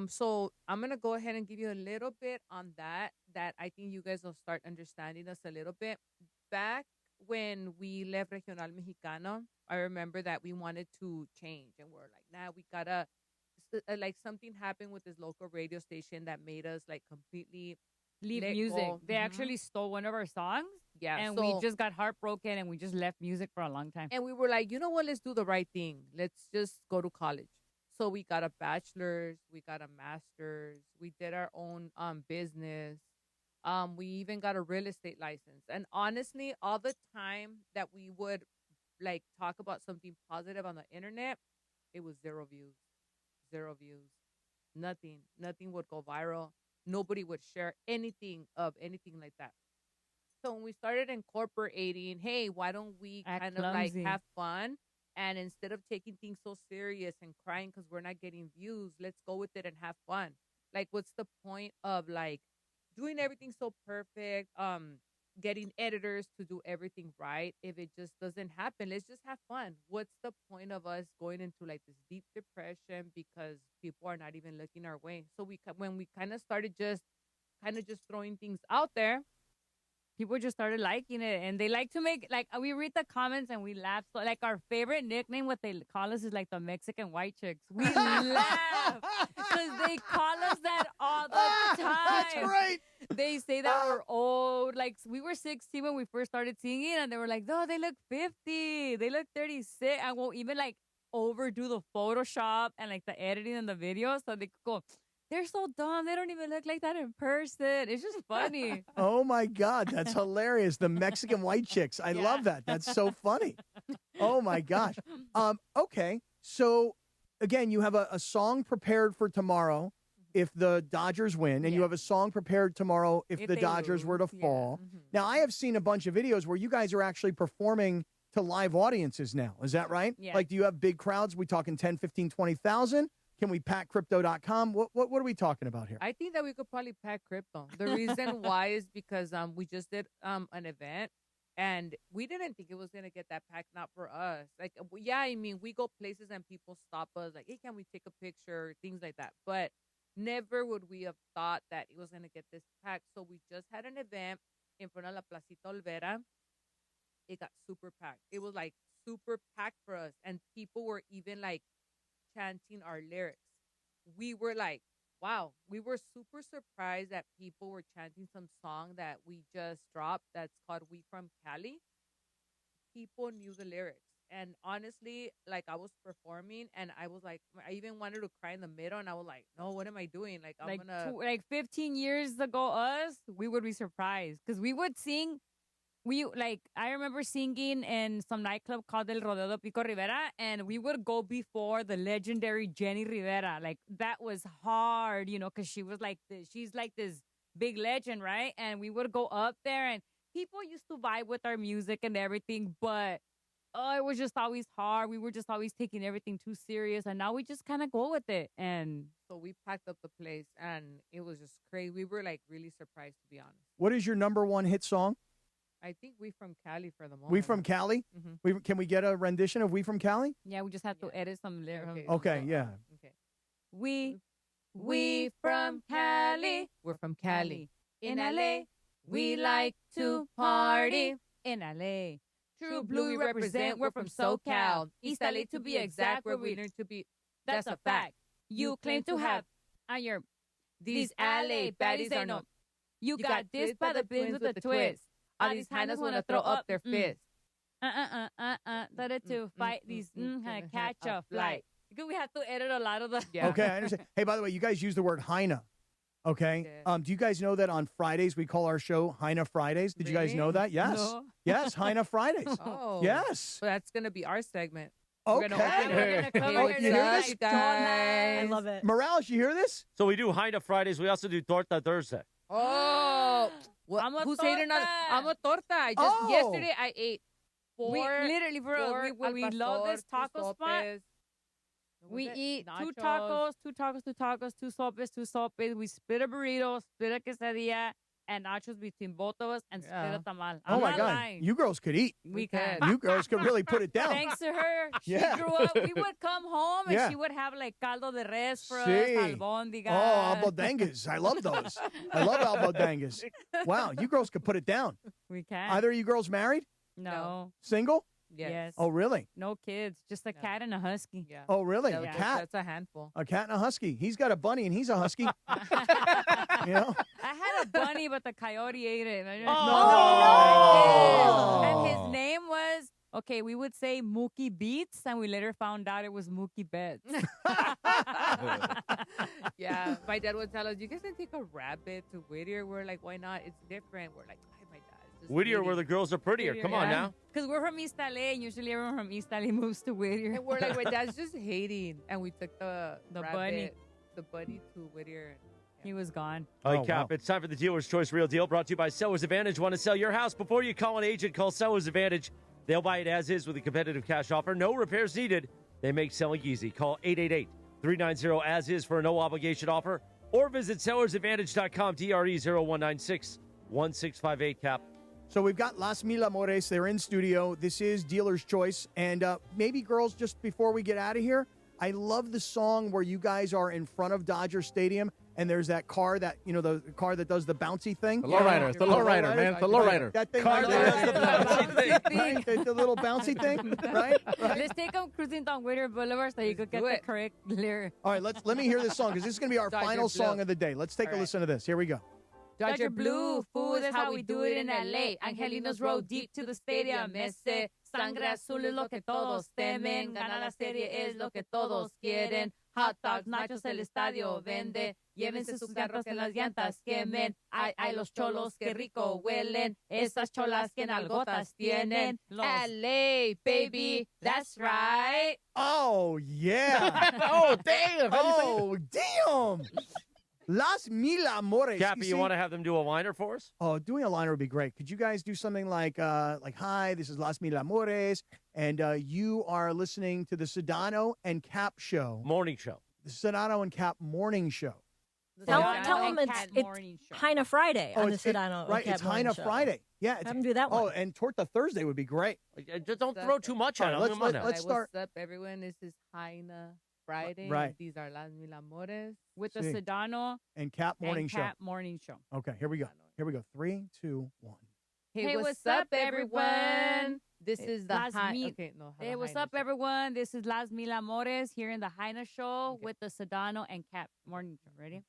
Speaker 7: So I'm going to go ahead and give you a little bit on that I think you guys will start understanding us a little bit. Back when we left Regional Mexicano, I remember that we wanted to change and we're like, nah, we got to like something happened with this local radio station that made us like completely
Speaker 20: leave
Speaker 7: let
Speaker 20: music.
Speaker 7: go.
Speaker 20: They actually stole one of our songs.
Speaker 7: Yeah,
Speaker 20: and
Speaker 7: so-
Speaker 20: we just got heartbroken and we just left music for a long time.
Speaker 7: And we were like, you know what? Let's do the right thing. Let's just go to college. So we got a bachelor's, we got a master's, we did our own business. We even got a real estate license. And honestly, all the time that we would like talk about something positive on the internet, it was 0 views. 0 views. Nothing would go viral. Nobody would share anything of anything like that. So when we started incorporating, hey, why don't we
Speaker 20: Act
Speaker 7: kind of like
Speaker 20: clumsy.
Speaker 7: have fun? And instead of taking things so serious and crying because we're not getting views, let's go with it and have fun. Like, what's the point of like doing everything so perfect, getting editors to do everything right if it just doesn't happen? Let's just have fun. What's the point of us going into like this deep depression because people are not even looking our way? So when we kind of started just throwing things out there,
Speaker 20: people just started liking it, and they like to make like we read the comments and we laugh. So like our favorite nickname, what they call us, is like the Mexican white chicks. We laugh because they call us that all the time.
Speaker 16: That's great.
Speaker 20: They say that we're old. Like we were 16 when we first started singing, and they were like, "No, they look 50. They look 36." I won't even like overdo the Photoshop and like the editing and the videos, so they could go, they're so dumb. They don't even look like that in person. It's just funny.
Speaker 16: Oh my God, that's hilarious. The Mexican white chicks. I love that. That's so funny. Oh my gosh. Okay. So again, you have a song prepared for tomorrow if the Dodgers win, and you have a song prepared tomorrow if the
Speaker 20: they
Speaker 16: Dodgers were to fall. Now, I have seen a bunch of videos where you guys are actually performing to live audiences now. Is that right?
Speaker 20: Yeah.
Speaker 16: Like, do you have big crowds? We talking 10, 15, 20,000? Can we pack crypto.com? What are we talking about here?
Speaker 7: I think that we could probably pack crypto. The reason why is because we just did an event, and we didn't think it was gonna get that packed. Not for us. Like, yeah, I mean, we go places and people stop us, like, hey, can we take a picture? Things like that. But never would we have thought that it was gonna get this packed. So we just had an event in front of La Placita Olvera. It got super packed. It was like super packed for us, and people were even like chanting our lyrics. We were like, wow, we were super surprised that people were chanting some song that we just dropped that's called We From Cali. People knew the lyrics. And honestly, like, I was performing and I was like, I even wanted to cry in the middle, and I was like, no, what am I doing? Like, I'm gonna
Speaker 20: like 15 years ago, we would be surprised because we would sing. I remember singing in some nightclub called El Rodeo de Pico Rivera, and we would go before the legendary Jenny Rivera. Like, that was hard, because she was like she's like this big legend, right? And we would go up there, and people used to vibe with our music and everything, but it was just always hard. We were just always taking everything too serious, and now we just kind of go with it. And
Speaker 7: so we packed up the place, and it was just crazy. We were like really surprised, to be honest.
Speaker 16: What is your number one hit song?
Speaker 7: I think We From Cali for the moment.
Speaker 16: We From Cali?
Speaker 7: Mhm.
Speaker 16: Can we get a rendition of We From Cali?
Speaker 20: yeah, we just have to edit some lyrics.
Speaker 16: Okay, yeah.
Speaker 7: Okay.
Speaker 20: We from Cali.
Speaker 7: We're from Cali.
Speaker 20: In LA, we like to party. In LA, True Blue we represent. We're from SoCal. East LA to be exact, where we
Speaker 7: learn to be.
Speaker 20: That's a fact. You claim to have on your these LA baddies are no. You got this by the bins with the twist.
Speaker 7: All these hyenas want to throw up their fists.
Speaker 20: That to fight these catch a flight. Because we have to edit a lot of the.
Speaker 16: Okay, I understand. Hey, by the way, you guys use the word hyena. Okay. Do you guys know that on Fridays we call our show Hyena Fridays? Did you guys know that? Yes.
Speaker 7: No.
Speaker 16: Yes, Hyena Fridays.
Speaker 7: Oh.
Speaker 16: Yes.
Speaker 7: So that's going to be our segment.
Speaker 16: Okay.
Speaker 7: We're gonna open
Speaker 16: Oh, you hear this?
Speaker 7: guys.
Speaker 10: I love it.
Speaker 16: Morales, you hear this?
Speaker 14: So we do Hyena Fridays. We also do Torta Thursday.
Speaker 7: Oh. Well,
Speaker 20: I'm a
Speaker 7: who's hating on?
Speaker 20: torta.
Speaker 7: I'm a torta. Yesterday I ate four.
Speaker 20: We literally, for real, we love this taco spot. We eat two tacos, two sopes. We split a burrito, split a quesadilla, and nachos between both of us, and split a tamal.
Speaker 16: Oh, my God.
Speaker 20: Lying.
Speaker 16: You girls could eat.
Speaker 20: We can.
Speaker 16: You girls could really put it down.
Speaker 20: Thanks to her. She
Speaker 16: Yeah.
Speaker 20: grew up. We would come home, and
Speaker 16: Yeah.
Speaker 20: she would have, like, caldo de res for
Speaker 16: Sí.
Speaker 20: us, albóndigas.
Speaker 16: Oh, albodangas. I love those. I love albodangas. Wow, you girls could put it down.
Speaker 20: We can.
Speaker 16: Either of you girls married?
Speaker 20: No.
Speaker 16: Single?
Speaker 20: Yes.
Speaker 16: Oh, really?
Speaker 20: No kids, just a cat and a husky.
Speaker 7: Yeah.
Speaker 16: Oh, really?
Speaker 7: Yeah,
Speaker 16: A cat?
Speaker 7: That's a handful.
Speaker 16: A cat and a husky. He's got a bunny and he's a husky. You know?
Speaker 20: I had a bunny, but the coyote ate it.
Speaker 16: Oh,
Speaker 20: And his name was, okay, we would say Mookie Beats, and we later found out it was Mookie Betts.
Speaker 7: Yeah, my dad would tell us, you guys can take a rabbit to Whittier. We're like, why not? It's different. We're like, why, my dad? It's just
Speaker 14: Whittier, where the girls are prettier. Come on now.
Speaker 20: Because we're from East LA, and usually everyone from East LA moves to Whittier.
Speaker 7: And we're like, my dad's just hating. And we took the
Speaker 20: bunny.
Speaker 7: the bunny to Whittier.
Speaker 20: He was gone.
Speaker 14: All right, Cap, it's time for the Dealer's Choice Real Deal, brought to you by Seller's Advantage. Want to sell your house? Before you call an agent, call Seller's Advantage. They'll buy it as is with a competitive cash offer. No repairs needed. They make selling easy. Call 888-390-AS-IS for a no-obligation offer, or visit sellersadvantage.com, DRE0196-1658, Cap.
Speaker 16: So we've got Las Mil Amores. They're in studio. This is Dealer's Choice. And maybe, girls, just before we get out of here, I love the song where you guys are in front of Dodger Stadium, and there's that car that, you know, the car that does the bouncy thing.
Speaker 21: The lowrider. It's the lowrider, man. It's the lowrider.
Speaker 16: That thing.
Speaker 21: Car
Speaker 16: right
Speaker 21: that
Speaker 16: there.
Speaker 21: does the bouncy
Speaker 16: Right? The little bouncy thing, right?
Speaker 20: Let's take him cruising down Whittier Boulevard so you could get the correct lyric.
Speaker 16: All right, let me hear this song, because this is going to be our
Speaker 20: Dodger
Speaker 16: final
Speaker 20: Blue.
Speaker 16: song of the day. Let's take a listen to this. Here we go.
Speaker 20: Dodger Blue, fool, that's how we do it in LA. Angelinos roll deep to the stadium. Ese sangre azul es lo que todos temen. Ganar la serie es lo que todos quieren. Hot dogs, nachos, el estadio vende. Llévense sus carros que las llantas quemen. Ay, los cholos que rico huelen. Esas cholas que nalgotas tienen. LA, baby, that's right.
Speaker 16: Oh, yeah.
Speaker 21: Oh, damn.
Speaker 16: Oh, damn. Las Mil Amores.
Speaker 14: Cappy, you want to have them do a liner for us?
Speaker 16: Oh, doing a liner would be great. Could you guys do something like, hi, this is Las Mil Amores, and you are listening to the Sedano and Kap show.
Speaker 14: Morning show.
Speaker 16: The Sedano and Kap morning show.
Speaker 10: Tell them it's Heina Friday on the
Speaker 16: it's
Speaker 10: Sedano.
Speaker 16: Right, it's Heina Friday. Yeah.
Speaker 10: Have them do that one.
Speaker 16: Oh, and Torta Thursday would be great.
Speaker 14: Just don't throw too much on it.
Speaker 16: Let's start.
Speaker 7: What's up, everyone? This is Heina Friday.
Speaker 16: Right.
Speaker 7: These are Las Mil Amores.
Speaker 20: With the Sedano
Speaker 16: and Kap morning show.
Speaker 20: Morning show.
Speaker 16: Okay, here we go. 3, 2, 1.
Speaker 7: Hey, what's up, everyone? This is the
Speaker 20: Las
Speaker 7: Heina.
Speaker 20: Mil.
Speaker 7: Okay, no.
Speaker 20: Hey, what's up, everyone? This is Las Mil Amores here in the Heina show with the Sedano and Kap morning show. Ready?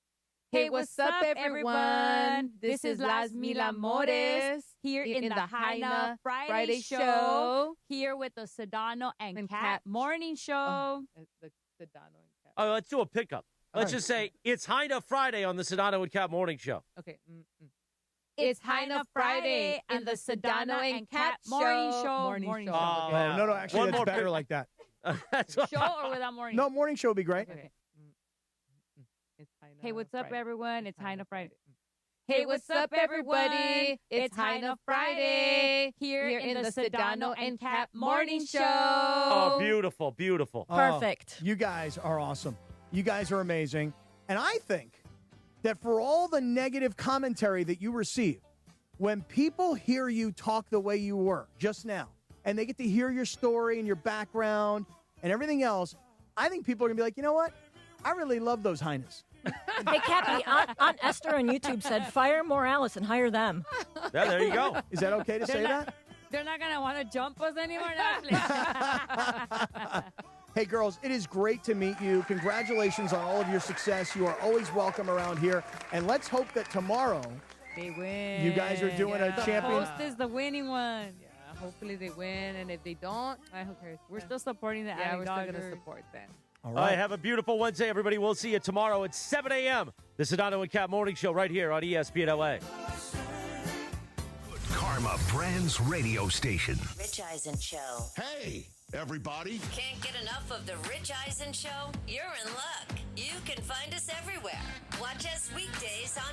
Speaker 7: Hey, what's up, everyone? This is Las Mil Amores
Speaker 20: here in the Heina Friday show. Here with the Sedano and Kap morning show.
Speaker 7: The Sedano and Kap.
Speaker 14: Oh, let's do a pickup. Let's just say it's Heina Friday on the Sedano and Kap morning show.
Speaker 7: Okay.
Speaker 20: It's Heina Friday and the Sedano and Kap morning show.
Speaker 7: Morning show.
Speaker 16: Oh, no, actually,
Speaker 14: One
Speaker 16: that's
Speaker 14: more
Speaker 16: better like that.
Speaker 20: Show or without morning?
Speaker 16: No, morning show would be great.
Speaker 20: Okay.
Speaker 7: It's Heina
Speaker 20: Hey, what's up,
Speaker 7: Friday.
Speaker 20: everyone? It's Heina Friday.
Speaker 7: Hey, what's up, everybody? It's Heina Friday here in the Sedano and Kap morning show.
Speaker 14: Oh, beautiful, beautiful.
Speaker 10: Perfect.
Speaker 16: You guys are awesome. You guys are amazing. And I think that for all the negative commentary that you receive, when people hear you talk the way you were just now, and they get to hear your story and your background and everything else, I think people are going to be like, you know what? I really love those Heinas.
Speaker 10: Hey, Cappy, Aunt Esther on YouTube said, fire Morales and hire them.
Speaker 14: Yeah, there you go.
Speaker 16: Is that okay to say that?
Speaker 20: They're not going to want to jump us anymore.
Speaker 16: Hey, girls, it is great to meet you. Congratulations on all of your success. You are always welcome around here. And let's hope that tomorrow
Speaker 20: they win.
Speaker 16: You guys are doing a champion.
Speaker 20: The post is the winning one.
Speaker 7: Yeah, hopefully they win. And if they don't, who cares?
Speaker 20: We're still supporting the
Speaker 7: Yeah, we're still
Speaker 20: Dodgers.
Speaker 7: going to support them.
Speaker 16: All
Speaker 14: right, have a beautiful Wednesday, everybody. We'll see you tomorrow at 7 a.m. The Sedano and Kap morning show right here on ESPN LA.
Speaker 18: Karma Brands radio station.
Speaker 6: Rich Eisen Show.
Speaker 18: Hey, everybody.
Speaker 6: Can't get enough of the Rich Eisen Show? You're in luck. You can find us everywhere. Watch us weekdays on